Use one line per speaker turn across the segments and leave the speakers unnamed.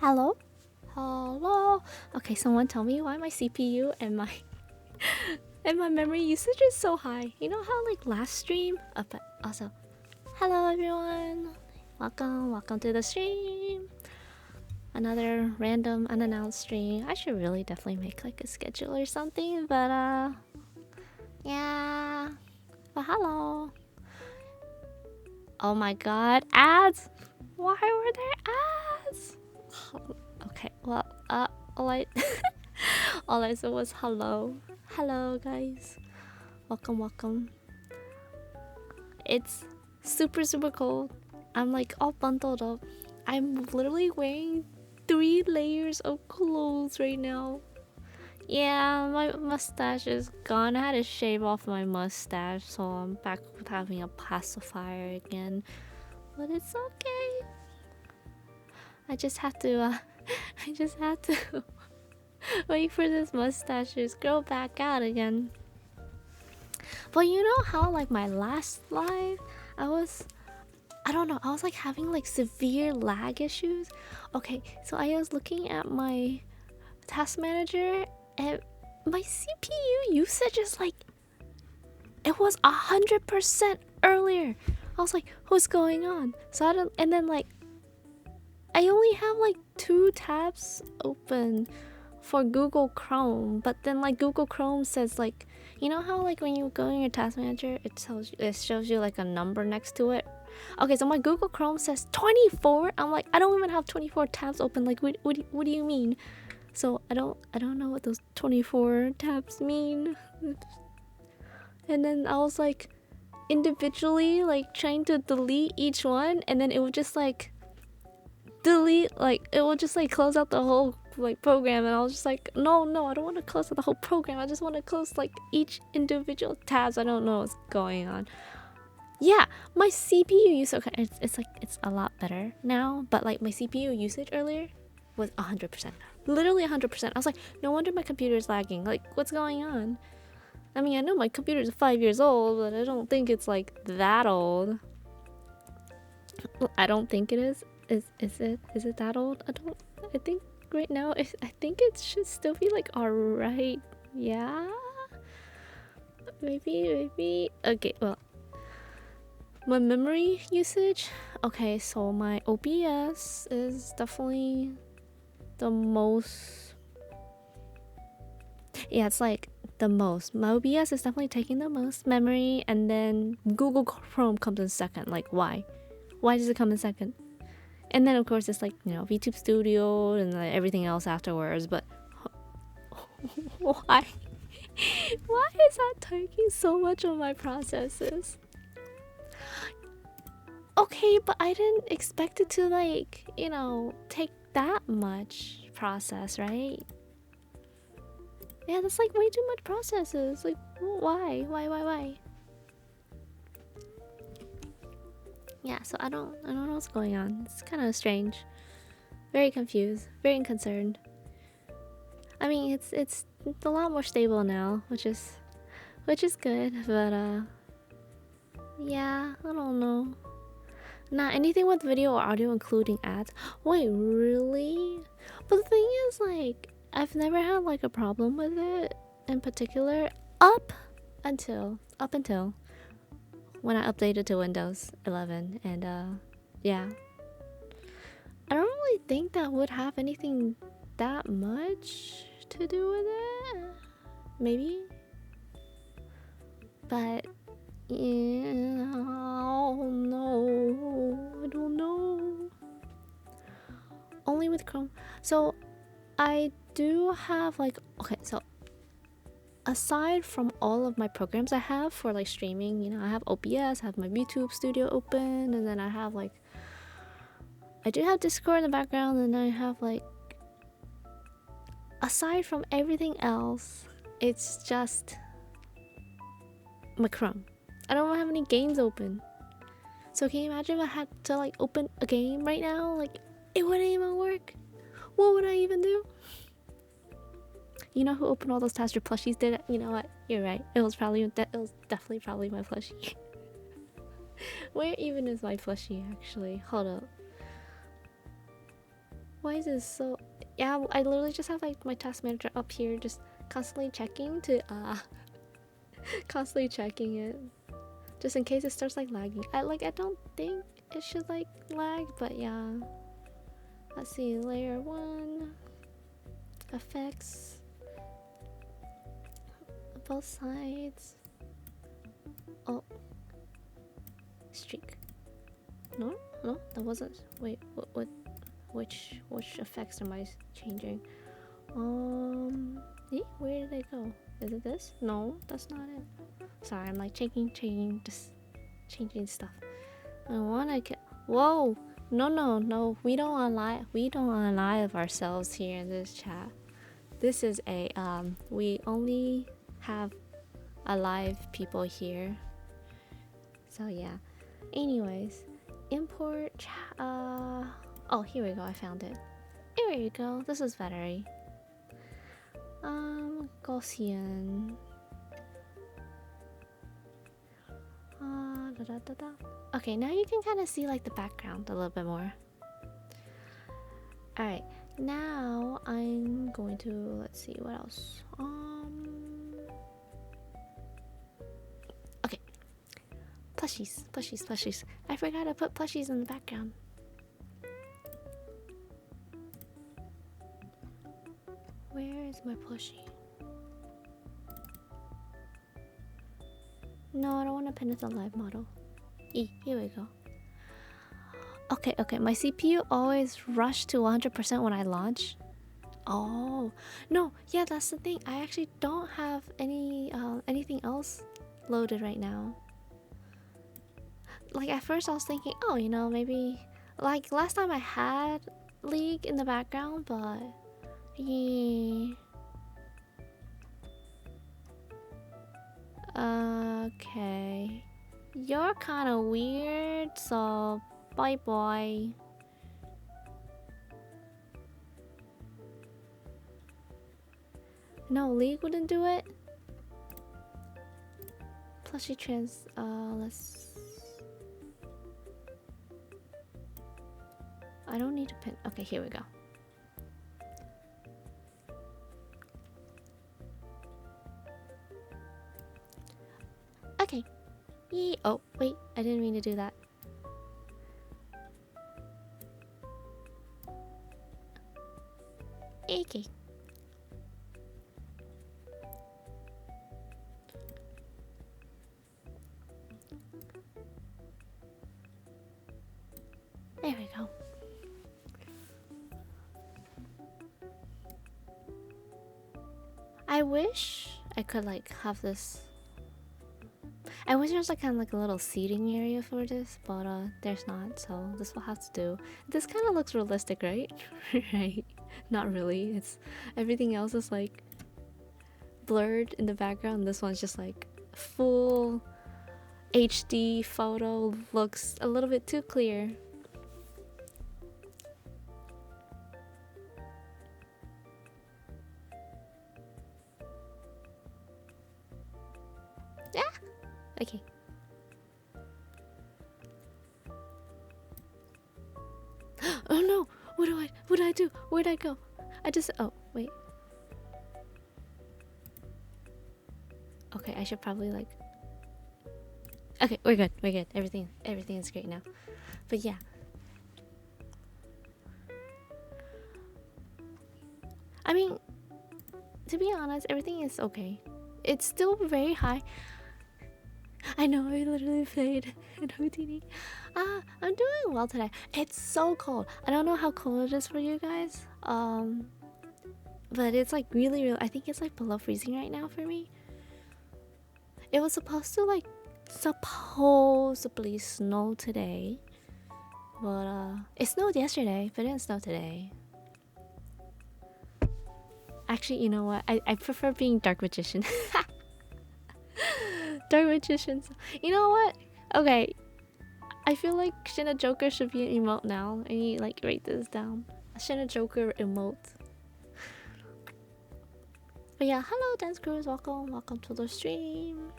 Hello? Hello? Okay, someone tell me why my CPU and my and my memory usage is so high. You know how like last stream? But also, hello everyone. Welcome to the stream. Another random unannounced stream. I should really definitely make like a schedule or something, but yeah. But hello. Oh my god, ads! Why were there ads? Okay, well, all I all I said was hello. Hello guys. Welcome. It's super cold. I'm like all bundled up. I'm literally wearing 3 layers of clothes right now. Yeah, my mustache is gone. I had to shave off my mustache, so I'm back with having a pacifier again. But it's okay. I just have to wait for this mustache to grow back out again. But you know how like my last live, I was like having like severe lag issues. Okay, so I was looking at my task manager and my CPU usage is like it was 100% earlier. I was like, what's going on? So I don't, and then like I only have like 2 tabs open for Google Chrome, but then like Google Chrome says like, you know how like when you go in your task manager, it shows you like a number next to it. Okay, so my Google Chrome says 24. I'm like, I don't even have 24 tabs open. Like, what do you mean? So I don't know what those 24 tabs mean. And then I was like individually like trying to delete each one, and then it would just like delete, like it will just like close out the whole like program, and I was just like, no, I don't want to close out the whole program. I just want to close like each individual tabs. I don't know what's going on. Yeah, my CPU use, okay, it's like it's a lot better now, but like my CPU usage earlier was 100%, literally 100%. I was like, no wonder my computer is lagging. Like, what's going on? I mean, I know my computer is 5 years old, but I don't think it's like that old. I don't think it is. Is it that old? I think right now I think it should still be like alright. Yeah, maybe okay. Well, my memory usage, okay, so my OBS is definitely the most. Yeah, it's like the most. My OBS is definitely taking the most memory, and then Google Chrome comes in second. Like, why does it come in second? And then of course it's like, you know, VTube Studio and like everything else afterwards. But why is that taking so much of my processes? Okay, but I didn't expect it to like, you know, take that much process, right? Yeah, that's like way too much processes. Like, why? Yeah, so I don't know what's going on. It's kind of strange. Very confused, very concerned. I mean, it's a lot more stable now, which is good, but yeah, I don't know. Not anything with video or audio including ads. Wait, really? But the thing is, like, I've never had like a problem with it in particular up until when I updated to Windows 11, and yeah. I don't really think that would have anything that much to do with it. Maybe. But yeah, oh no, I don't know. Only with Chrome. So I do have like, okay, so aside from all of my programs I have for like streaming, you know, I have OBS, I have my YouTube Studio open, and then I have like, I do have Discord in the background, and I have like, aside from everything else, it's just my Chrome. I don't have any games open. So can you imagine if I had to like open a game right now? Like, it wouldn't even work. What would I even do? You know who opened all those Taster plushies did it? You know what? You're right. It was definitely probably my plushie. Where even is my plushie actually? Hold up. Why is this so? Yeah, I literally just have like my task manager up here, just constantly checking to constantly checking it, just in case it starts like lagging. I don't think it should like lag, but yeah. Let's see, layer 1 effects, both sides. Oh, streak. No, no, that wasn't. Wait, what? Which effects am I changing? Where did they go? Is it this? No, that's not it. Sorry, I'm like changing, just changing stuff. I wanna get. Whoa! No. We don't unlive ourselves here in this chat. This is a We only have alive people here. So yeah. Anyways, import. Oh, here we go. I found it. Here you go. This is better. Gaussian. Okay, now you can kind of see like the background a little bit more. Alright, now I'm going to, let's see what else. Okay, plushies. I forgot to put plushies in the background. Where is my plushie? No, I don't want to pin it to live model. Here we go. Okay, my CPU always rushed to 100% when I launch. Oh, no, yeah, that's the thing. I actually don't have anything else loaded right now. Like at first I was thinking, oh, you know, maybe like last time I had League in the background, but yeah. Okay. You're kind of weird, so bye bye. No, League wouldn't do it. Plushie trans. Let's. I don't need to pin. Okay, here we go. Okay. Yee. Oh, wait. I didn't mean to do that. Okay. There we go. I wish I could like have this. I wish there's like kind of like a little seating area for this, but there's not, so this will have to do. This kind of looks realistic, right? Right? Not really. It's everything else is like blurred in the background. This one's just like full HD photo, looks a little bit too clear. Yeah. Okay. Oh no! What do I do? Where'd I go? I just. Oh wait. Okay, I should probably like. Okay, we're good. Everything is great now. But yeah. I mean, to be honest, everything is okay. It's still very high. I know, I literally played in Houdini. I'm doing well today. It's so cold. I don't know how cold it is for you guys. But it's like really, I think it's like below freezing right now for me. It was supposed to like supposedly snow today. But it snowed yesterday, but it didn't snow today. Actually, you know what? I prefer being Dark Magician. Dark Magicians. You know what? Okay. I feel like Shinna Joker should be an emote now. I need like write this down. Shinna Joker emote. But yeah, hello Dance Crews, welcome to the stream.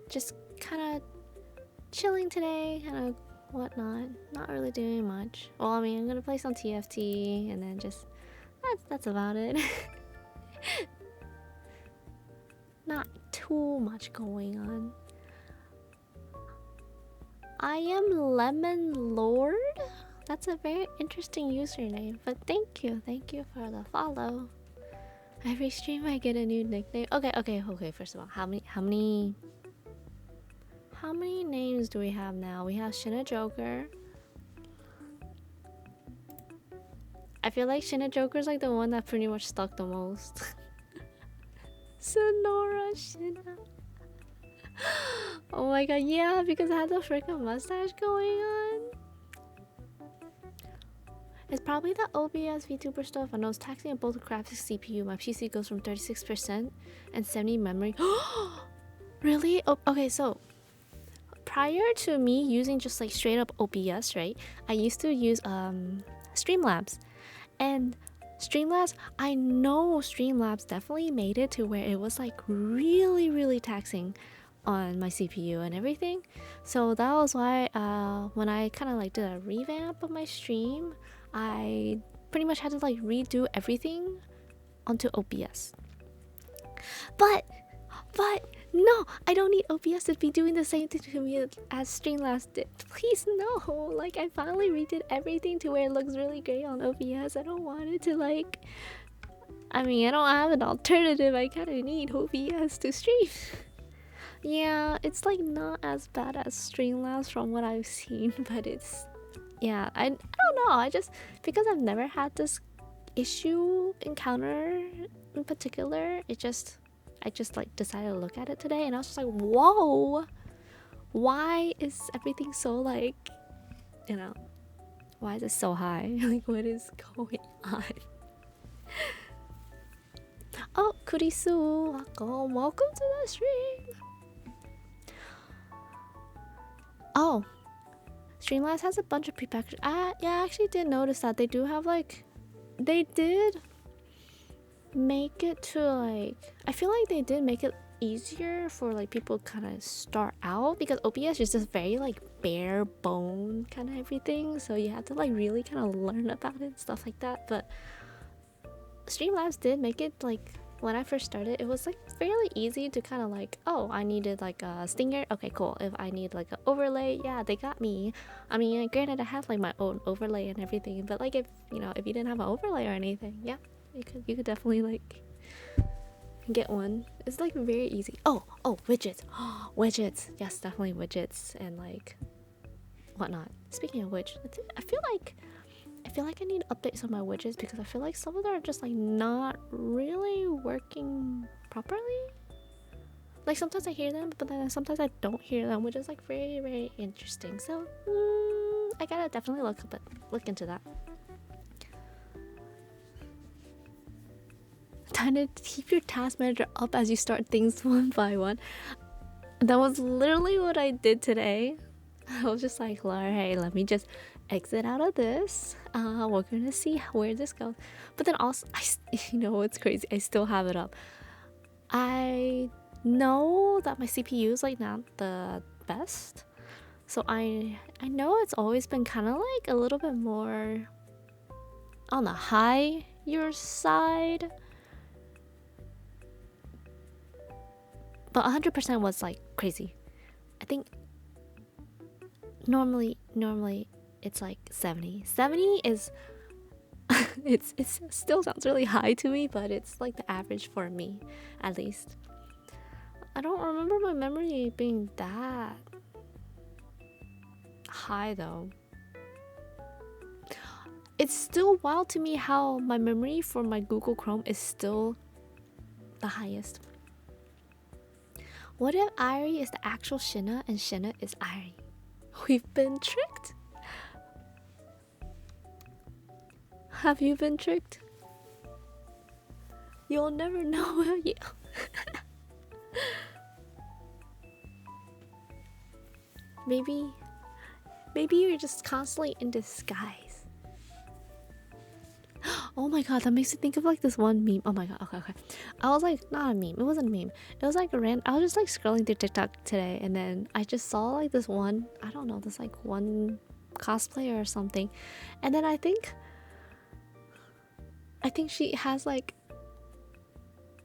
Just kinda chilling today, kinda whatnot. Not really doing much. Well, I mean, I'm gonna play some TFT and then just that's about it. Not too much going on. I am Lemon Lord. That's a very interesting username, but thank you for the follow. Every stream I get a new nickname. Okay. First of all, how many names do we have now? We have Shinna Joker. I feel like Shinna Joker's like the one that pretty much stuck the most. Sonora Shinna. Oh my god, yeah, because I had the freaking mustache going on. It's probably the OBS VTuber stuff. I know it's taxing on both graphics CPU. My PC goes from 36% and 70 memory. Really? Oh, okay, so prior to me using just like straight up OBS, right? I used to use Streamlabs. And Streamlabs, I know Streamlabs definitely made it to where it was like really taxing on my CPU and everything. So that was why when I kind of like did a revamp of my stream, I pretty much had to like redo everything onto OBS. But no, I don't need OBS to be doing the same thing to me as Streamlabs did. Please no. Like I finally redid everything to where it looks really great on OBS. I don't want it to like, I mean, I don't have an alternative. I kind of need OBS to stream. Yeah, it's like not as bad as Streamlabs from what I've seen, but it's, yeah, I don't know. I just, because I've never had this encounter in particular, I just like decided to look at it today and I was just like, whoa, why is everything so like, you know, why is it so high? Like what is going on? Oh, Kurisu, welcome to the stream. Oh, Streamlabs has a bunch of prepackaged. Yeah, I actually did notice that they do have like, they did make it to like, I feel like they did make it easier for like people kind of start out, because OBS is just very like bare bone kind of everything, so you have to like really kind of learn about it and stuff like that. But Streamlabs did make it like, when I first started, it was like fairly easy to kind of like, oh, I needed like a stinger, okay cool. If I need like an overlay, yeah, they got me. I mean, granted I had like my own overlay and everything, but like if you know, if you didn't have an overlay or anything, yeah, you could definitely like get one. It's like very easy. Oh, widgets. Widgets, yes, definitely widgets and like whatnot. Speaking of which, I feel like I need to update some of my widgets, because I feel like some of them are just like not really working properly. Like sometimes I hear them, but then sometimes I don't hear them, which is like very interesting. So I gotta definitely look into that. Trying to keep your task manager up as you start things one by one. That was literally what I did today. I was just like, alright, let me just exit out of this. We're gonna see where this goes. But then also, you know what's crazy? I still have it up. I know that my CPU is like not the best, so I know it's always been kind of like a little bit more on the higher side. But 100% was like crazy. I think normally it's like 70. 70 is it still sounds really high to me, but it's like the average for me, at least. I don't remember my memory being that high though. It's still wild to me how my memory for my Google Chrome is still the highest. What if Airi is the actual Shinna and Shinna is Airi? We've been tricked. Have you been tricked? You'll never know, will you? Maybe you're just constantly in disguise. Oh my god, that makes me think of like this one meme. Oh my god, okay, okay. I was like, not a meme. It wasn't a meme. It was like a random. I was just like scrolling through TikTok today, and then I just saw like this one. I don't know, this like one cosplayer or something, and then I think she has like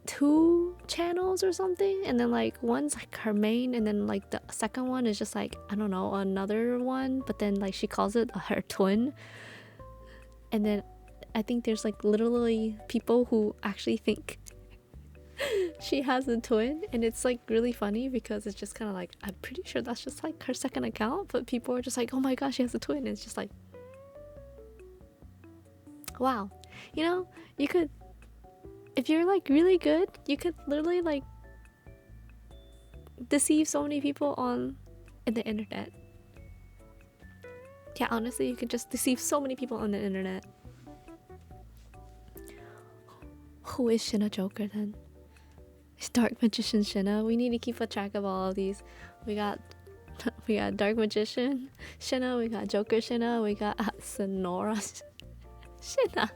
2 channels or something, and then like one's like her main, and then like the second one is just like, I don't know, another one, but then like she calls it her twin. And then I think there's like literally people who actually think she has a twin, and it's like really funny because it's just kind of like, I'm pretty sure that's just like her second account, but people are just like, oh my gosh, she has a twin. And it's just like, wow, you know, you could, if you're like really good, you could literally like deceive so many people on in the internet. Yeah, honestly, you could just deceive so many people on the internet. Who is Shinna Joker then? It's Dark Magician Shinna. We need to keep a track of all of these. We got Dark Magician Shinna, we got Joker Shinna, we got Sonora Shinna.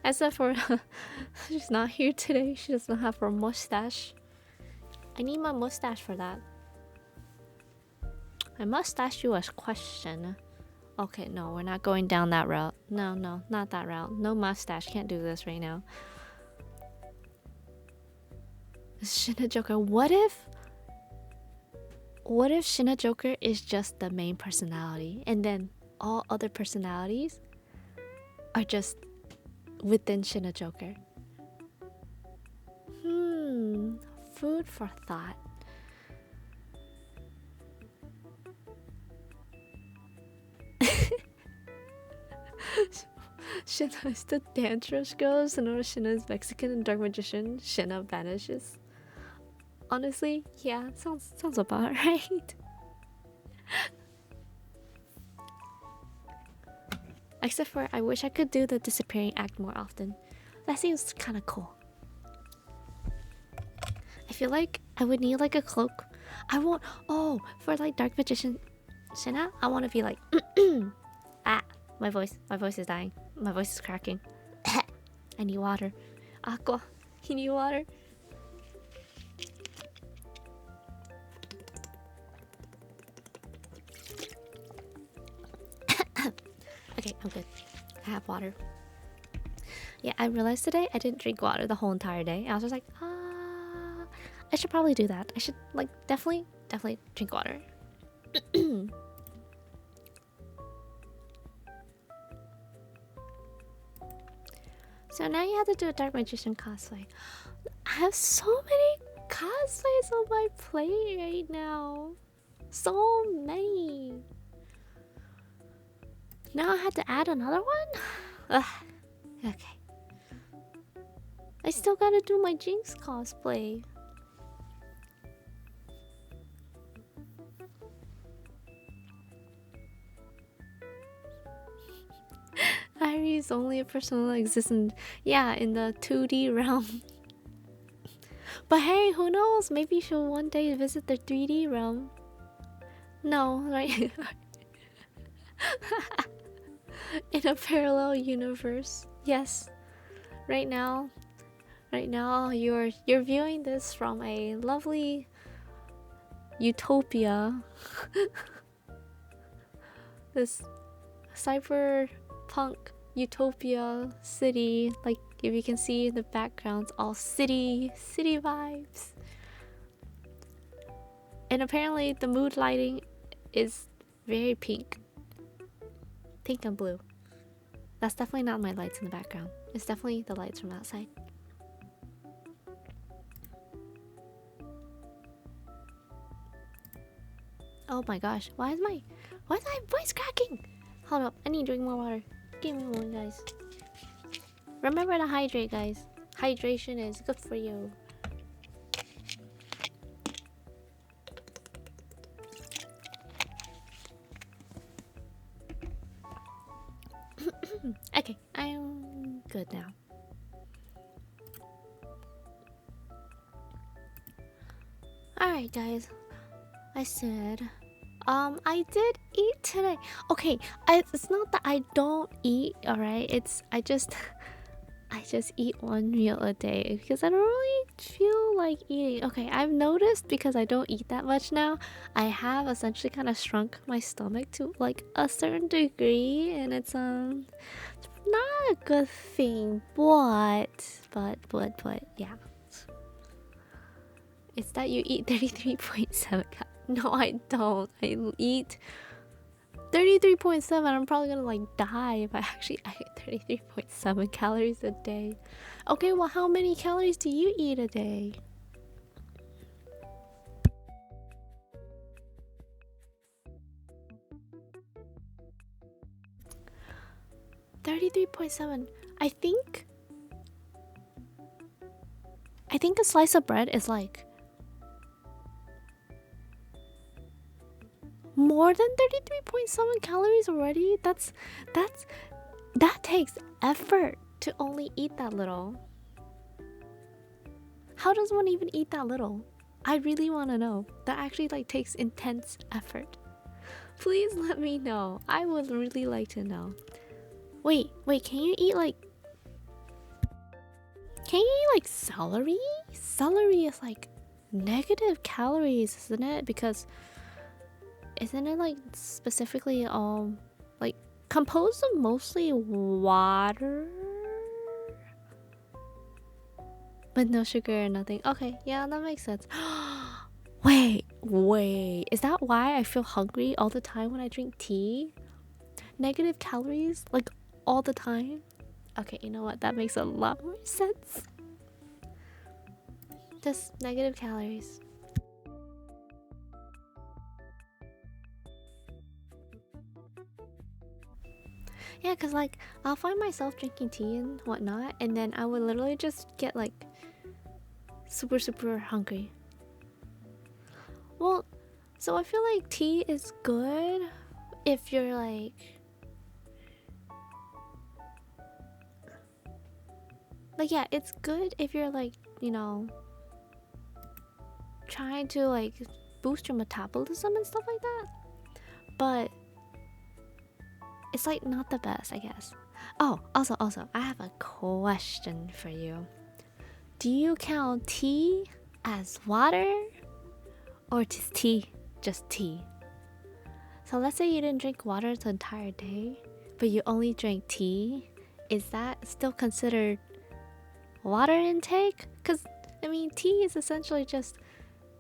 Except for she's not here today. She doesn't have her mustache. I need my mustache for that. I must ask you a question. Okay, no, we're not going down that route. No, not that route. No mustache. Can't do this right now. Shinna Joker. What if Shinna Joker is just the main personality, and then all other personalities are just within Shinna Joker? Food for thought. Shinna is the dangerous girl. Sonora Shinna is Mexican, and Dark Magician Shinna vanishes. Honestly, yeah, sounds about right. Except for, I wish I could do the disappearing act more often. That seems kind of cool. I feel like I would need like a cloak. I want, oh, for like Dark Magician Shinna, I want to be like, ah, my voice is dying. My voice is cracking. I need water. Aqua, you need water? Okay, I'm good. I have water. Yeah, I realized today I didn't drink water the whole entire day. I was just like, I should probably do that. I should like definitely drink water. So now you have to do a Dark Magician cosplay. I have so many cosplays on my plate right now. So many. Now I have to add another one? Ugh. Okay. I still gotta do my Jinx cosplay. Airi is only a person that exists in, yeah, in the 2D realm. But hey, who knows? Maybe she'll one day visit the 3D realm. No, right? In a parallel universe. Yes. Right now you're viewing this from a lovely utopia. This cyberpunk utopia city, like if you can see in the backgrounds, all city vibes. And apparently the mood lighting is very pink and blue. That's definitely not my lights in the background. It's definitely the lights from outside. Oh my gosh, why is my voice cracking? Hold up, I need to drink more water. Give me one, guys. Remember to hydrate, guys. Hydration is good for you. Okay, I'm good now. Alright, guys. I said I did eat today. Okay, it's not that I don't eat, alright? It's I just eat one meal a day because I don't really feel like eating. Okay, I've noticed because I don't eat that much now, I have essentially kind of shrunk my stomach to like a certain degree, and it's not a good thing, but yeah. It's that you eat 33.7 No, I don't. I eat 33.7. I'm probably gonna like die if I actually eat 33.7 calories a day. Okay, well, how many calories do you eat a day? 33.7. I think a slice of bread is like more than 33.7 calories already. That takes effort to only eat that little. How does one even eat that little? I really want to know. That actually like takes intense effort. Please let me know. I would really like to know. Wait, can you eat like celery? Celery is like negative calories, isn't it? Because isn't it like specifically like composed of mostly water? But no sugar or nothing. Okay, yeah, that makes sense. Wait. Is that why I feel hungry all the time when I drink tea? Negative calories? Like all the time? Okay, you know what? That makes a lot more sense. Just negative calories. Yeah, because like I'll find myself drinking tea and whatnot, and then I would literally just get like super hungry. Well, so I feel like tea is good if you're like yeah, it's good if you're like, you know, trying to like boost your metabolism and stuff like that. But it's like not the best, I guess. Oh, also, I have a question for you. Do you count tea as water or just tea? Just tea. So let's say you didn't drink water the entire day, but you only drank tea. Is that still considered water intake? Because, I mean, tea is essentially just,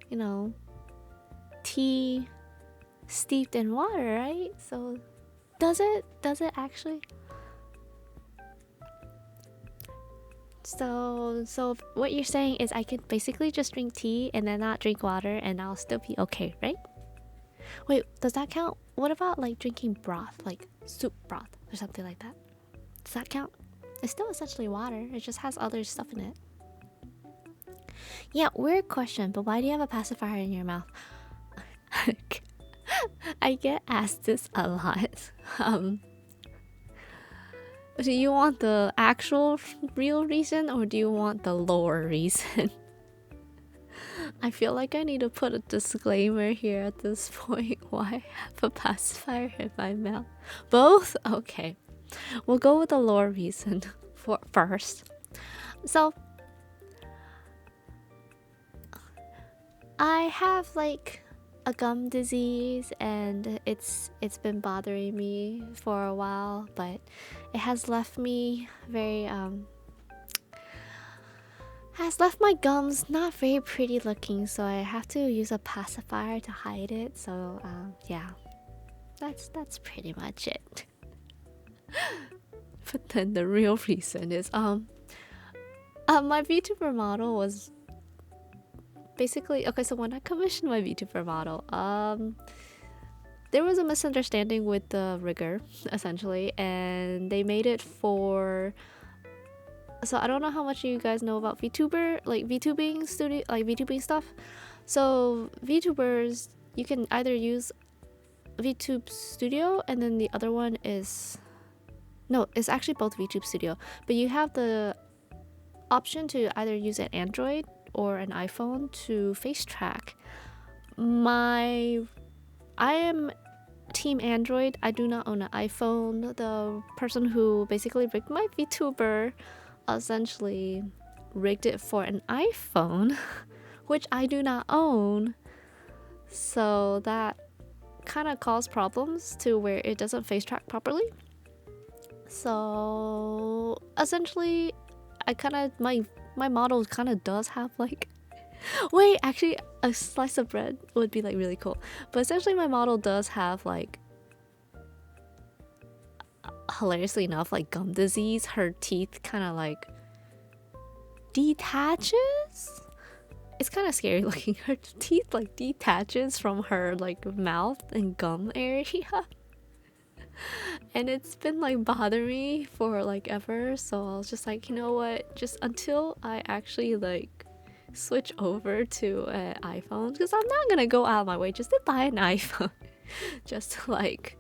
you know, tea steeped in water, right? So, does it actually? So what you're saying is I could basically just drink tea and then not drink water and I'll still be okay, right? Wait, does that count? What about like drinking broth, like soup broth or something like that? Does that count? It's still essentially water. It just has other stuff in it. Yeah, weird question, but why do you have a pacifier in your mouth? I get asked this a lot. Do you want the actual real reason or do you want the lore reason? I feel like I need to put a disclaimer here at this point. Why I have a pacifier in my mouth? Both? Okay. We'll go with the lore reason for first. So I have like a gum disease and it's been bothering me for a while, but it has left me very has left my gums not very pretty looking, so I have to use a pacifier to hide it. So yeah, that's pretty much it. But then the real reason is my VTuber model was basically okay. So when I commissioned my VTuber model, there was a misunderstanding with the rigger essentially, and they made it for. So I don't know how much you guys know about VTuber, like VTubing studio, like VTubing stuff. So VTubers, you can either use VTube Studio, and then the other one is no, it's actually both VTube Studio. But you have the option to either use an Android or an iPhone to face track. My I am team Android. I do not own an iPhone. The person who basically rigged my VTuber essentially rigged it for an iPhone, which I do not own. So that kind of caused problems to where it doesn't face track properly. So essentially, I kind of my model kind of does have like wait, actually a slice of bread would be like really cool. But essentially my model does have like hilariously enough like gum disease. Her teeth kind of like detaches. It's kind of scary looking. Her teeth like detaches from her like mouth and gum area. And it's been like bothering me for like ever, so I was just like, you know what, just until I actually like switch over to an iPhone, because I'm not gonna go out of my way just to buy an iPhone just to like,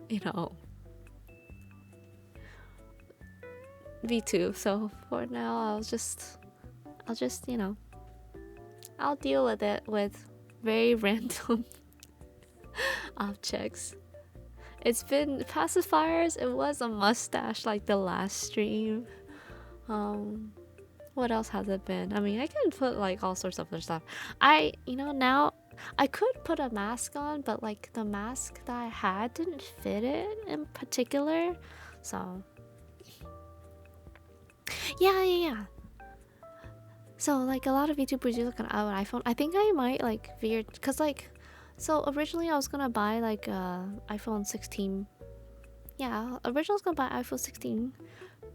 you know, V2. So for now I'll just you know, I'll deal with it with very random objects. It's been pacifiers. It was a mustache like the last stream. What else has it been? I mean, I can put like all sorts of other stuff. You know, now I could put a mask on, but like the mask that I had didn't fit it in particular. So yeah. So like a lot of YouTubers use like an iPhone. I think I might like veer, cause like, so originally I was gonna buy like iPhone 16. Yeah, originally I was gonna buy iPhone 16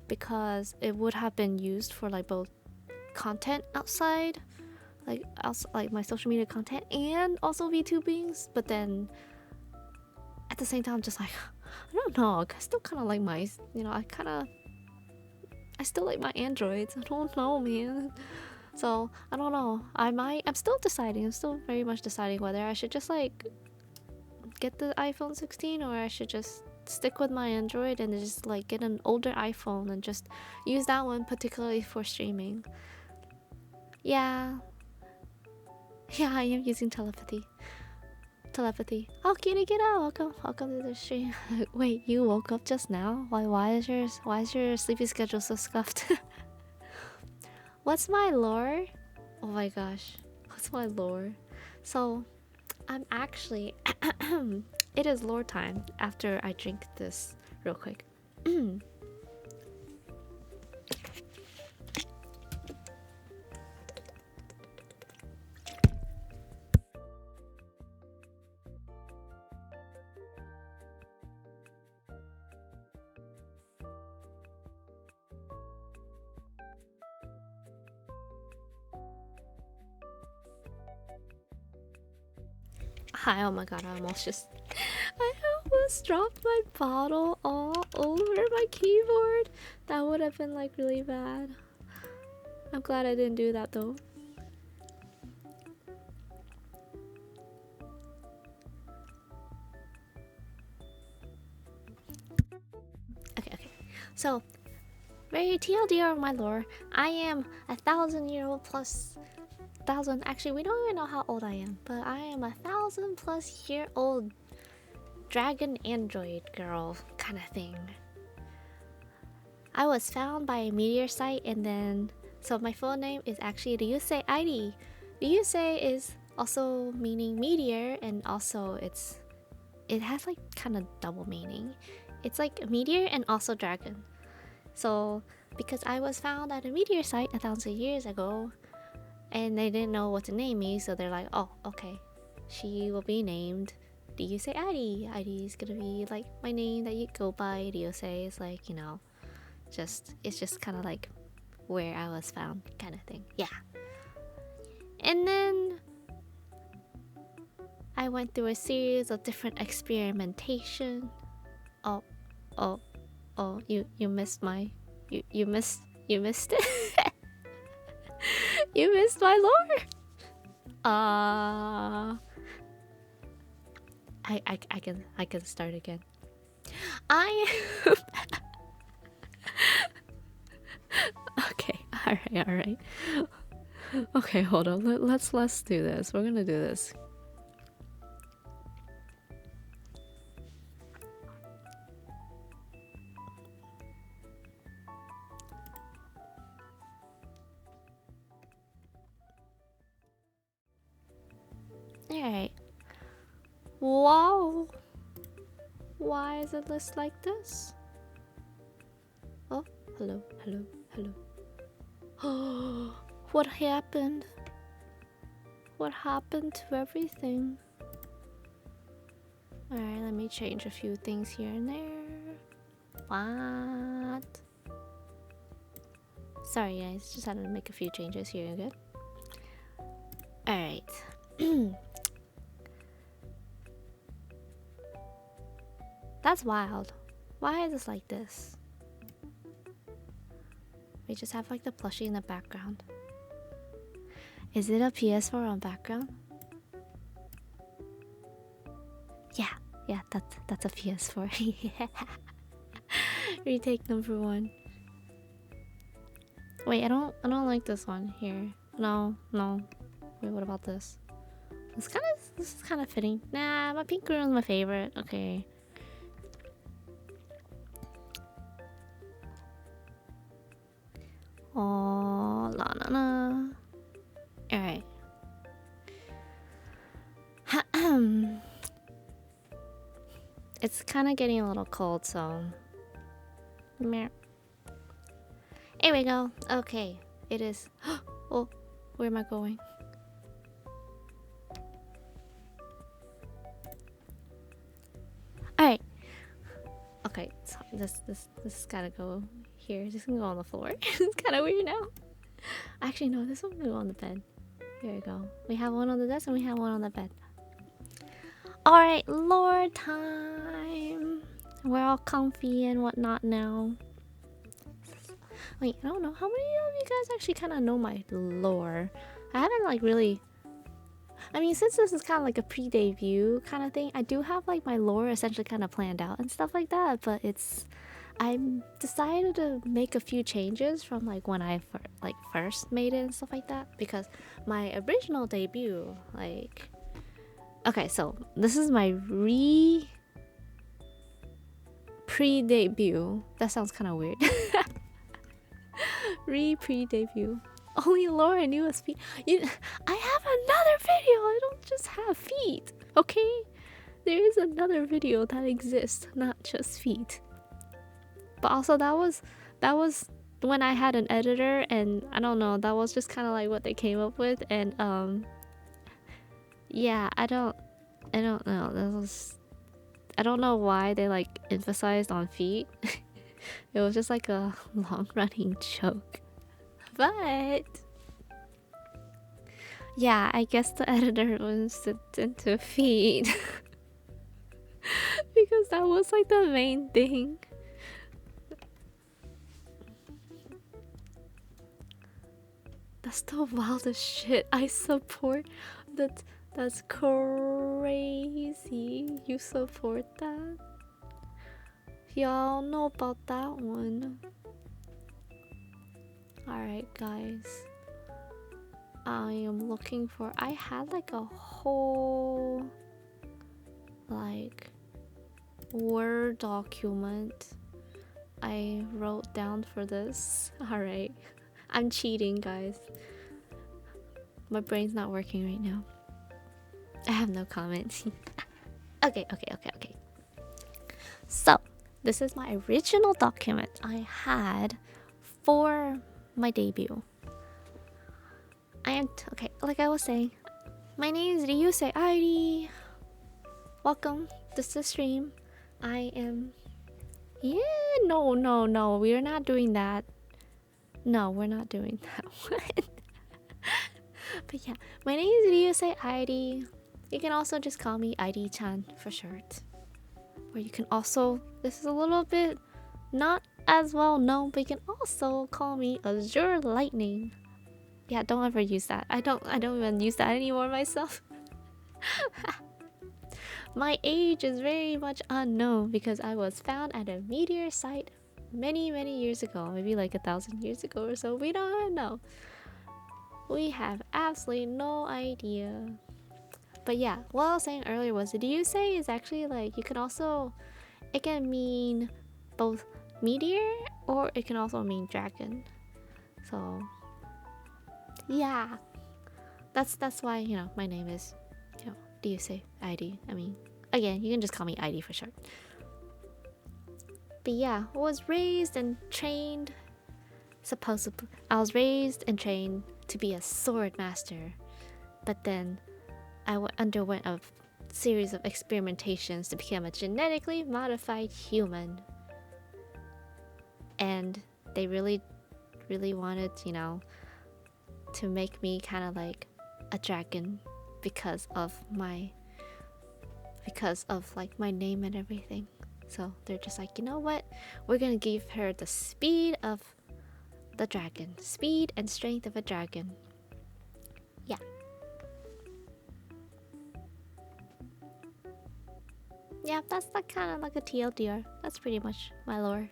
because it would have been used for like both content outside, like my social media content, and also VTubings. But then at the same time, just like I don't know, I still kind of like my, you know, I still like my Androids. I don't know, man. So I don't know. I'm still deciding. I'm still very much deciding whether I should just like get the iPhone 16 or I should just stick with my Android and just like get an older iPhone and just use that one particularly for streaming. Yeah, I am using telepathy. Oh, kitty, get out! Welcome to the stream. Wait, you woke up just now? Why is your sleepy schedule so scuffed? What's my lore? Oh my gosh, what's my lore? So, I'm actually it is lore time after I drink this real quick. Hi, oh my god, I almost dropped my bottle all over my keyboard. That would have been like really bad. I'm glad I didn't do that though. Okay. So, very TLDR of my lore. I am 1,000-year-old plus 1,000. Actually, we don't even know how old I am, but I am 1,000+ year old dragon android girl kind of thing. I was found by a meteor site, and then so my full name is actually Ryusei Airi. Ryusei is also meaning meteor, and also it has like kind of double meaning. It's like a meteor and also dragon. So because I was found at a meteor site 1,000 years ago, and they didn't know what to name me, so they're like, oh, okay, she will be named Ryusei Airi. Airi is gonna be like my name that you go by. Ryusei is like, you know, it's just kind of like where I was found kind of thing. Yeah. And then I went through a series of different experimentation. Oh, you missed my you missed it. You missed my lore. I can start again. I am okay. All right. Okay, hold on. Let's do this. We're gonna do this. Alright. Wow. Why is it list like this? Oh, hello, hello, hello. Oh, what happened? What happened to everything? Alright, let me change a few things here and there. What? Sorry guys, just had to make a few changes here, good? Alright. That's wild. Why is this like this? We just have like the plushie in the background. Is it a PS4 on background? Yeah, that's a PS4. Yeah. Retake number 1. Wait, I don't like this one here. No. Wait, what about this? This is kind of fitting. Nah, my pink room is my favorite. Okay. Oh, la. Alright. It's kind of getting a little cold, so... Here we go. Okay, it is... Oh, where am I going? Alright. Okay, so this gotta go here. This can go on the floor. It's kind of weird now. Actually, no, this one can go on the bed. Here we go. We have one on the desk and we have one on the bed. Alright, lore time. We're all comfy and whatnot now. Wait, I don't know. How many of you guys actually kind of know my lore? I haven't like really... I mean, since this is kind of like a pre-debut kind of thing, I do have like my lore essentially kind of planned out and stuff like that, but it's... I decided to make a few changes from like when I first made it and stuff like that, because my original debut, like... Okay, so this is my pre-debut. That sounds kind of weird. Pre-debut. Only Laura knew us feet. I have another video. I don't just have feet. Okay, there is another video that exists, not just feet. But also that was when I had an editor, and I don't know. That was just kind of like what they came up with, and yeah, I don't know. I don't know why they like emphasized on feet. It was just like a long-running joke. But yeah, I guess the editor was into feet. Because that was like the main thing. That's the wildest shit. I support that. That's crazy. You support that? Y'all know about that one. Alright, guys. I am looking for... I had like a whole... like... Word document I wrote down for this. Alright. I'm cheating, guys. My brain's not working right now. I have no comments. Okay. So, this is my original document I had for my debut. Okay, like I was saying, my name is Ryusei Airi. Welcome to the stream. I am... Yeah, no, we're not doing that. No, we're not doing that one. But yeah, my name is Ryusei Airi. You can also just call me Airi-chan for short. Or you can also, this is a little bit not as well known, but you can also call me Azure Lightning. Yeah, don't ever use that. I don't even use that anymore myself. My age is very much unknown because I was found at a meteor site many years ago, maybe like 1,000 years ago or so. We don't know. We have absolutely no idea. But yeah, what I was saying earlier was, did you say is actually like, you can also, it can mean both meteor or it can also mean dragon. So yeah, that's why, you know, my name is, you know, do you say? Airi. I mean, again, you can just call me Airi for short. But yeah, I was raised and trained. I was raised and trained to be a sword master, but then I underwent a series of experimentations to become a genetically modified human. And they really, really wanted, you know, to make me kind of like a dragon because of like my name and everything. So they're just like, you know what? We're gonna give her the speed of the dragon. Speed and strength of a dragon. Yeah. Yeah, that's like kind of like a TLDR. That's pretty much my lore.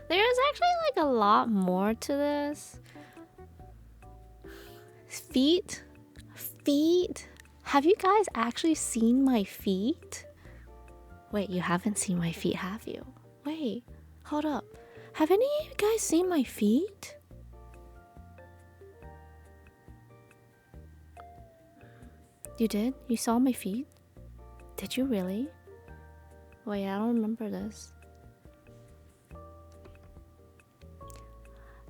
There's actually like a lot more to this. Feet? Feet? Have you guys actually seen my feet? Wait, you haven't seen my feet, have you? Wait, hold up. Have any of you guys seen my feet? You did? You saw my feet? Did you really? Wait, I don't remember this.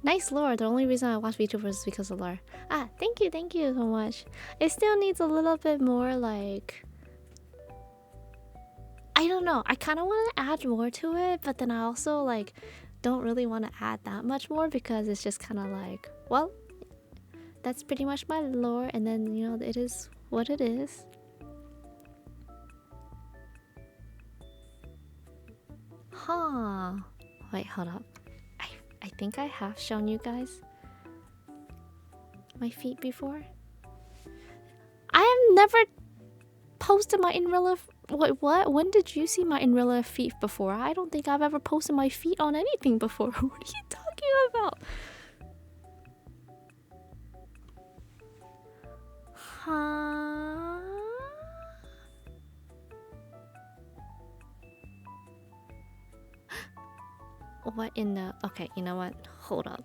Nice lore. The only reason I watch VTubers is because of lore. Ah, thank you so much. It still needs a little bit more like... I don't know. I kind of want to add more to it, but then I also like don't really want to add that much more because it's just kind of like, well, that's pretty much my lore, and then, you know, it is what it is. Huh. Wait, hold up. I think I have shown you guys my feet before. I have never posted my in real life. Wait, what? When did you see my in real life feet before? I don't think I've ever posted my feet on anything before. What are you talking about? Huh? What in the... Okay, you know what? Hold up.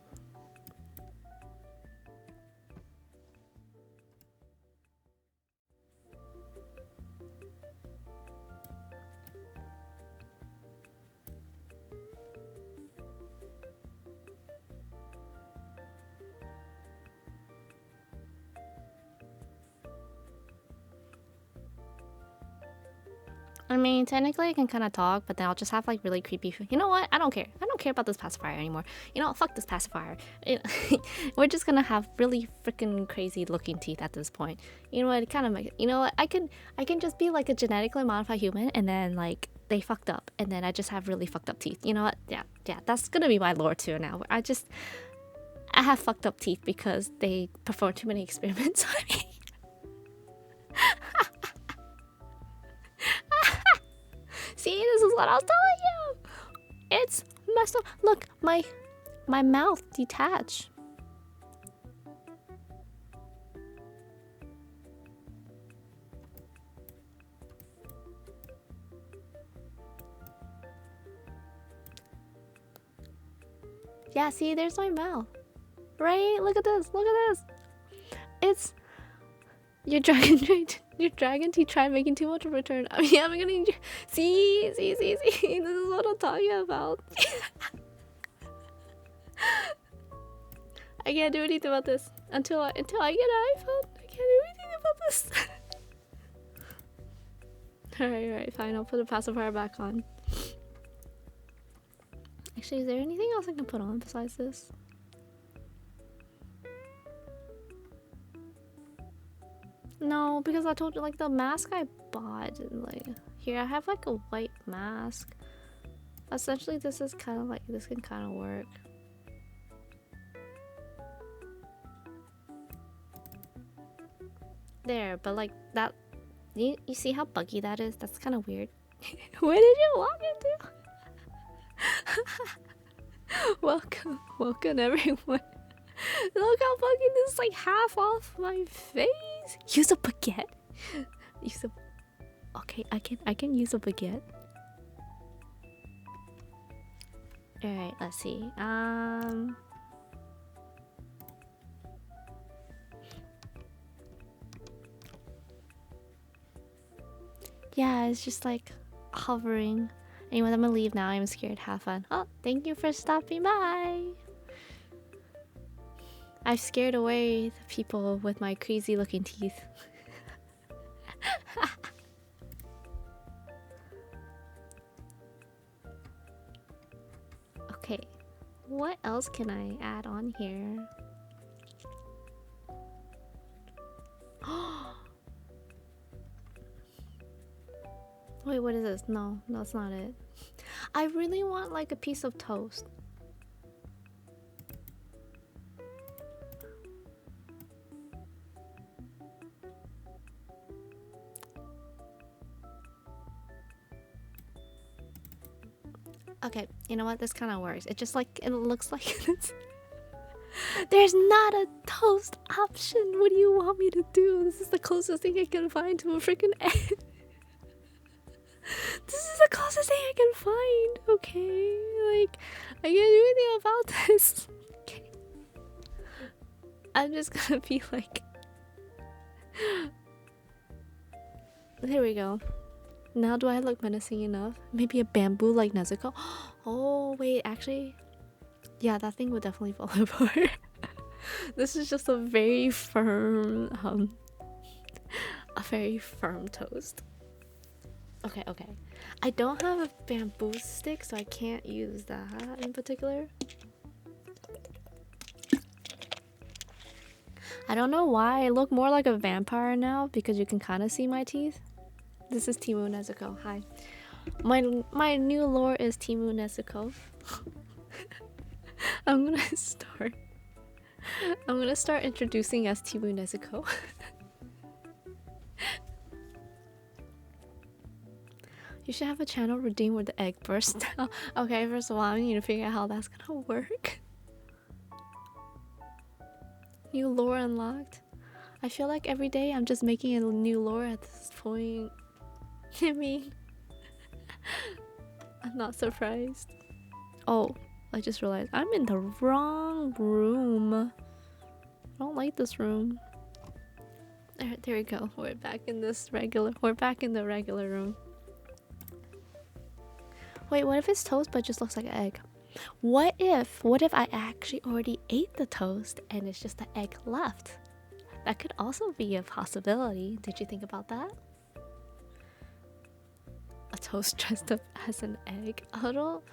I mean, technically I can kind of talk, but then I'll just have like really creepy... You know what? I don't care. I don't care about this pacifier anymore. You know, fuck this pacifier. We're just gonna have really freaking crazy looking teeth at this point. You know what? It kind of makes... You know what? I can just be like a genetically modified human, and then like they fucked up, and then I just have really fucked up teeth. You know what? Yeah, that's gonna be my lore too now. I have fucked up teeth because they performed too many experiments on me. See, this is what I was telling you. It's messed up. Look, my mouth detached. Yeah, see, there's my mouth. Right? Look at this. Look at this. It's your dragon teeth try making too much of a return. I mean, I'm gonna see. This is what I'm talking about. I can't do anything about this until I get an iPhone. I can't do anything about this. Alright, fine. I'll put the pacifier back on. Actually, is there anything else I can put on besides this? No, because I told you, like, the mask I bought, like, here I have like a white mask. Essentially, this is kind of like, this can kind of work. There, but like that, you see how buggy that is? That's kind of weird. Where did you walk into? Welcome everyone. Look how fucking this is like half off my face. Use a baguette. Okay, I can use a baguette. Alright, let's see. Yeah, it's just like hovering. Anyways, I'm gonna leave now. I'm scared. Have fun. Oh, thank you for stopping by. I've scared away the people with my crazy looking teeth. Okay, what else can I add on here? Wait, what is this? No, that's not it. I really want like a piece of toast. Okay, you know what? This kind of works. It just like, it looks like it's... There's not a toast option. What do you want me to do? This is the closest thing I can find to a freaking egg. This is the closest thing I can find. Okay, like I can't do anything about this. Okay. I'm just gonna be like, there we go. Now do I look menacing enough? Maybe a bamboo like Nezuko? Oh wait, actually, yeah, that thing would definitely fall apart. This is just a very firm, a very firm toast. Okay, okay. I don't have a bamboo stick, so I can't use that in particular. I don't know why I look more like a vampire now because you can kind of see my teeth. This is Timu Nezuko. Hi. My new lore is Timu Nezuko. I'm gonna start introducing as Timu Nezuko. You should have a channel redeem where the egg bursts out. Okay, first of all, I need to figure out how that's gonna work. New lore unlocked. I feel like every day I'm just making a new lore at this point. I mean, I'm not surprised. Oh, I just realized I'm in the wrong room. I don't like this room. There we go. We're back in this regular. We're back in the regular room. Wait, what if it's toast but just looks like an egg? What if I actually already ate the toast and it's just the egg left? That could also be a possibility. Did you think about that? A toast dressed up as an egg? A little...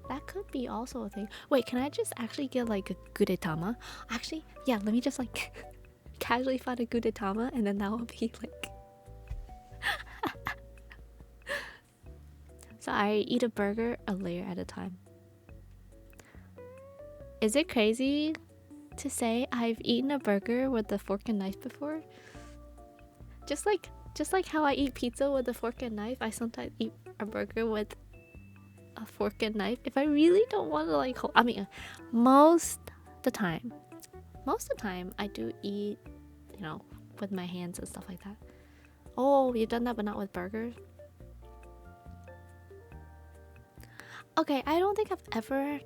That could be also a thing. Wait, can I just actually get like a gudetama? Actually, yeah, let me just like casually find a gudetama and then that will be like... So I eat a burger a layer at a time. Is it crazy to say I've eaten a burger with a fork and knife before? Just like how I eat pizza with a fork and knife, I sometimes eat a burger with a fork and knife. If I really don't want to like hold, I mean, most the time I do eat, you know, with my hands and stuff like that. Oh, you've done that but not with burgers? Okay, I don't think I've ever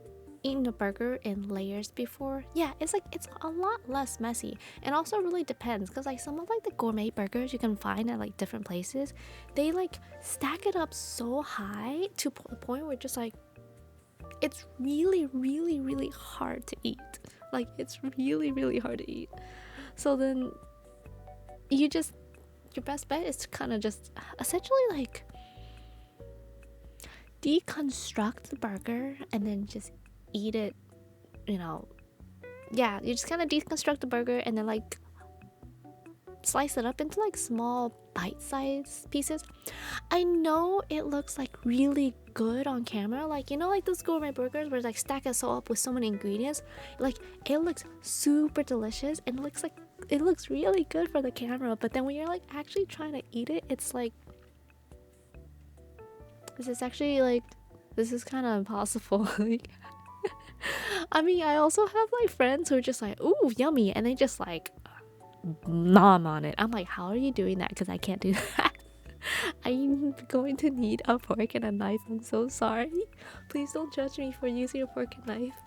eaten a burger in layers before. Yeah, it's a lot less messy. And also really depends because like some of like the gourmet burgers you can find at like different places, they like stack it up so high to the point where just like it's really really really hard to eat. Like it's really really hard to eat. So then your best bet is to kind of just essentially like deconstruct the burger and then just eat it, you know. Yeah, you just kind of deconstruct the burger and then like slice it up into like small bite-sized pieces. I know it looks like really good on camera, like you know, like those gourmet burgers where like stack it so up with so many ingredients, like it looks super delicious and it looks really good for the camera, but then when you're like actually trying to eat it, it's like this is kind of impossible. Like, I mean, I also have like friends who are just like, ooh, yummy, and they just like nom on it. I'm like, how are you doing that? Because I can't do that. I'm going to need a fork and a knife. I'm so sorry. Please don't judge me for using a fork and knife.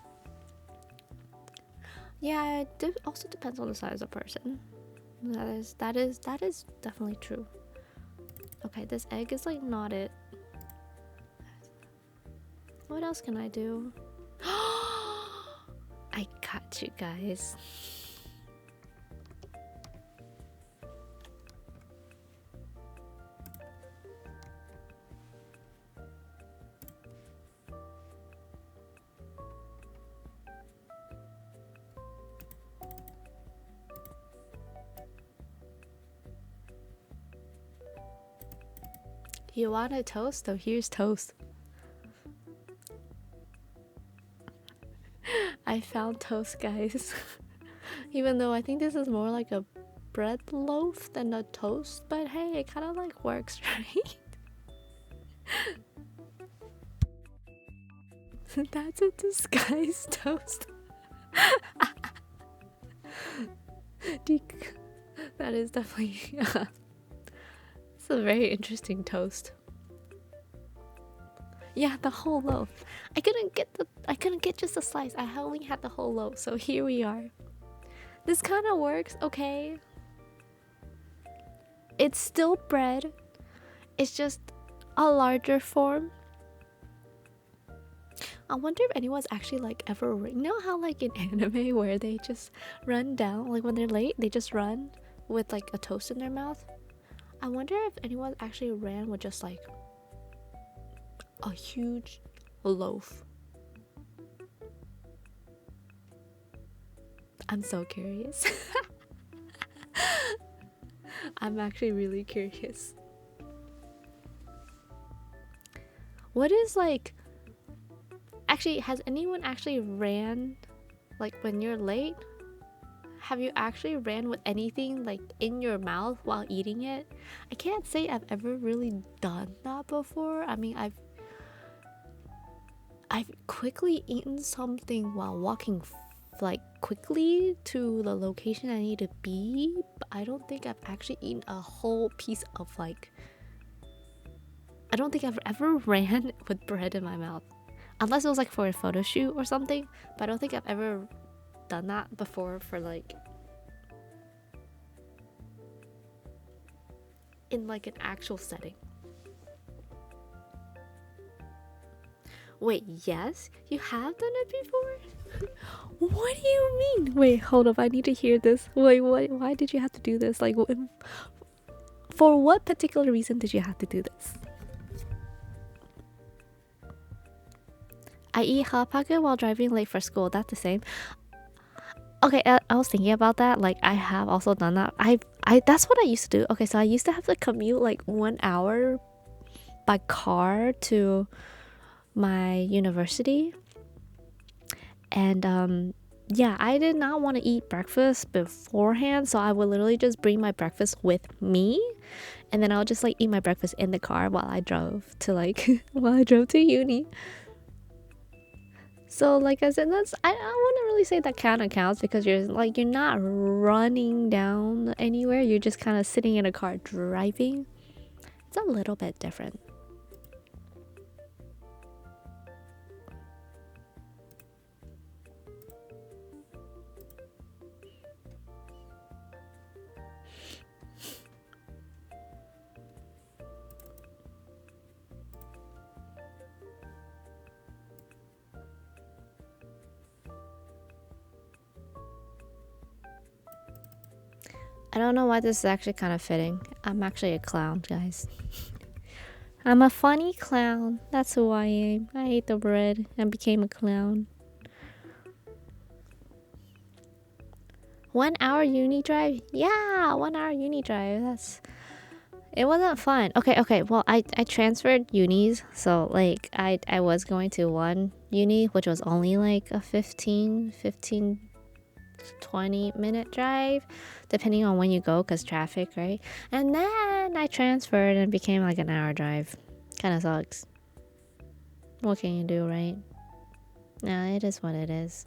Yeah, it also depends on the size of person. That is definitely true. Okay, this egg is like not it. What else can I do? I got you guys. You want a toast? So here's toast. I found toast, guys. Even though I think this is more like a bread loaf than a toast, but hey, it kind of like works, right? That's a disguised toast. That is definitely it's a very interesting toast. Yeah, the whole loaf. I couldn't get just a slice. I only had the whole loaf. So here we are. This kind of works, okay? It's still bread. It's just a larger form. I wonder if anyone's actually like ever, you know how like in anime where they just run down, like when they're late, they just run with like a toast in their mouth. I wonder if anyone actually ran with just like a huge loaf. I'm so curious. I'm actually really curious. What is like, actually, has anyone actually ran like when you're late? Have you actually ran with anything like in your mouth while eating it? I can't say I've ever really done that before. I mean, I've quickly eaten something while walking like quickly to the location I need to be, but I don't think I've actually eaten a whole piece of like, I don't think I've ever ran with bread in my mouth. Unless it was like for a photo shoot or something, but I don't think I've ever done that before for like in like an actual setting. Wait, yes? You have done it before? What do you mean? Wait, hold up, I need to hear this. Wait, what? Why did you have to do this? Like, for what particular reason did you have to do this? I eat hot pocket while driving late for school. That's the same. Okay, I was thinking about that. Like, I have also done that. I that's what I used to do. Okay, so I used to have to commute like 1 hour by car to my university, and yeah, I did not want to eat breakfast beforehand, so I would literally just bring my breakfast with me, and then I'll just like eat my breakfast in the car while I drove to like while I drove to uni. So like I said, I wouldn't really say that kind of counts because you're not running down anywhere. You're just kind of sitting in a car driving. It's a little bit different. I don't know why this is actually kind of fitting. I'm actually a clown, guys. I'm a funny clown. That's who I am. I ate the bread and became a clown. 1 hour uni drive? Yeah, 1 hour uni drive. It wasn't fun. Okay. Well, I transferred unis, so like I was going to one uni, which was only like a 15 20-minute drive, depending on when you go, because traffic, right? And then I transferred and it became like an hour drive. Kind of sucks. What can you do, right? No, it is what it is.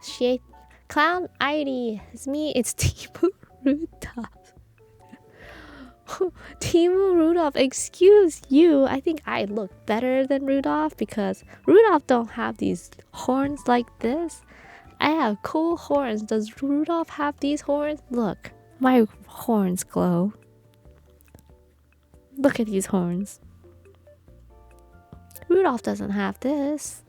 Shit. Clown Airi. It's me. It's Timu Rudolph. Timu Rudolph, excuse you. I think I look better than Rudolph because Rudolph don't have these horns like this. I have cool horns. Does Rudolph have these horns? Look. My horns glow. Look at these horns. Rudolph doesn't have this.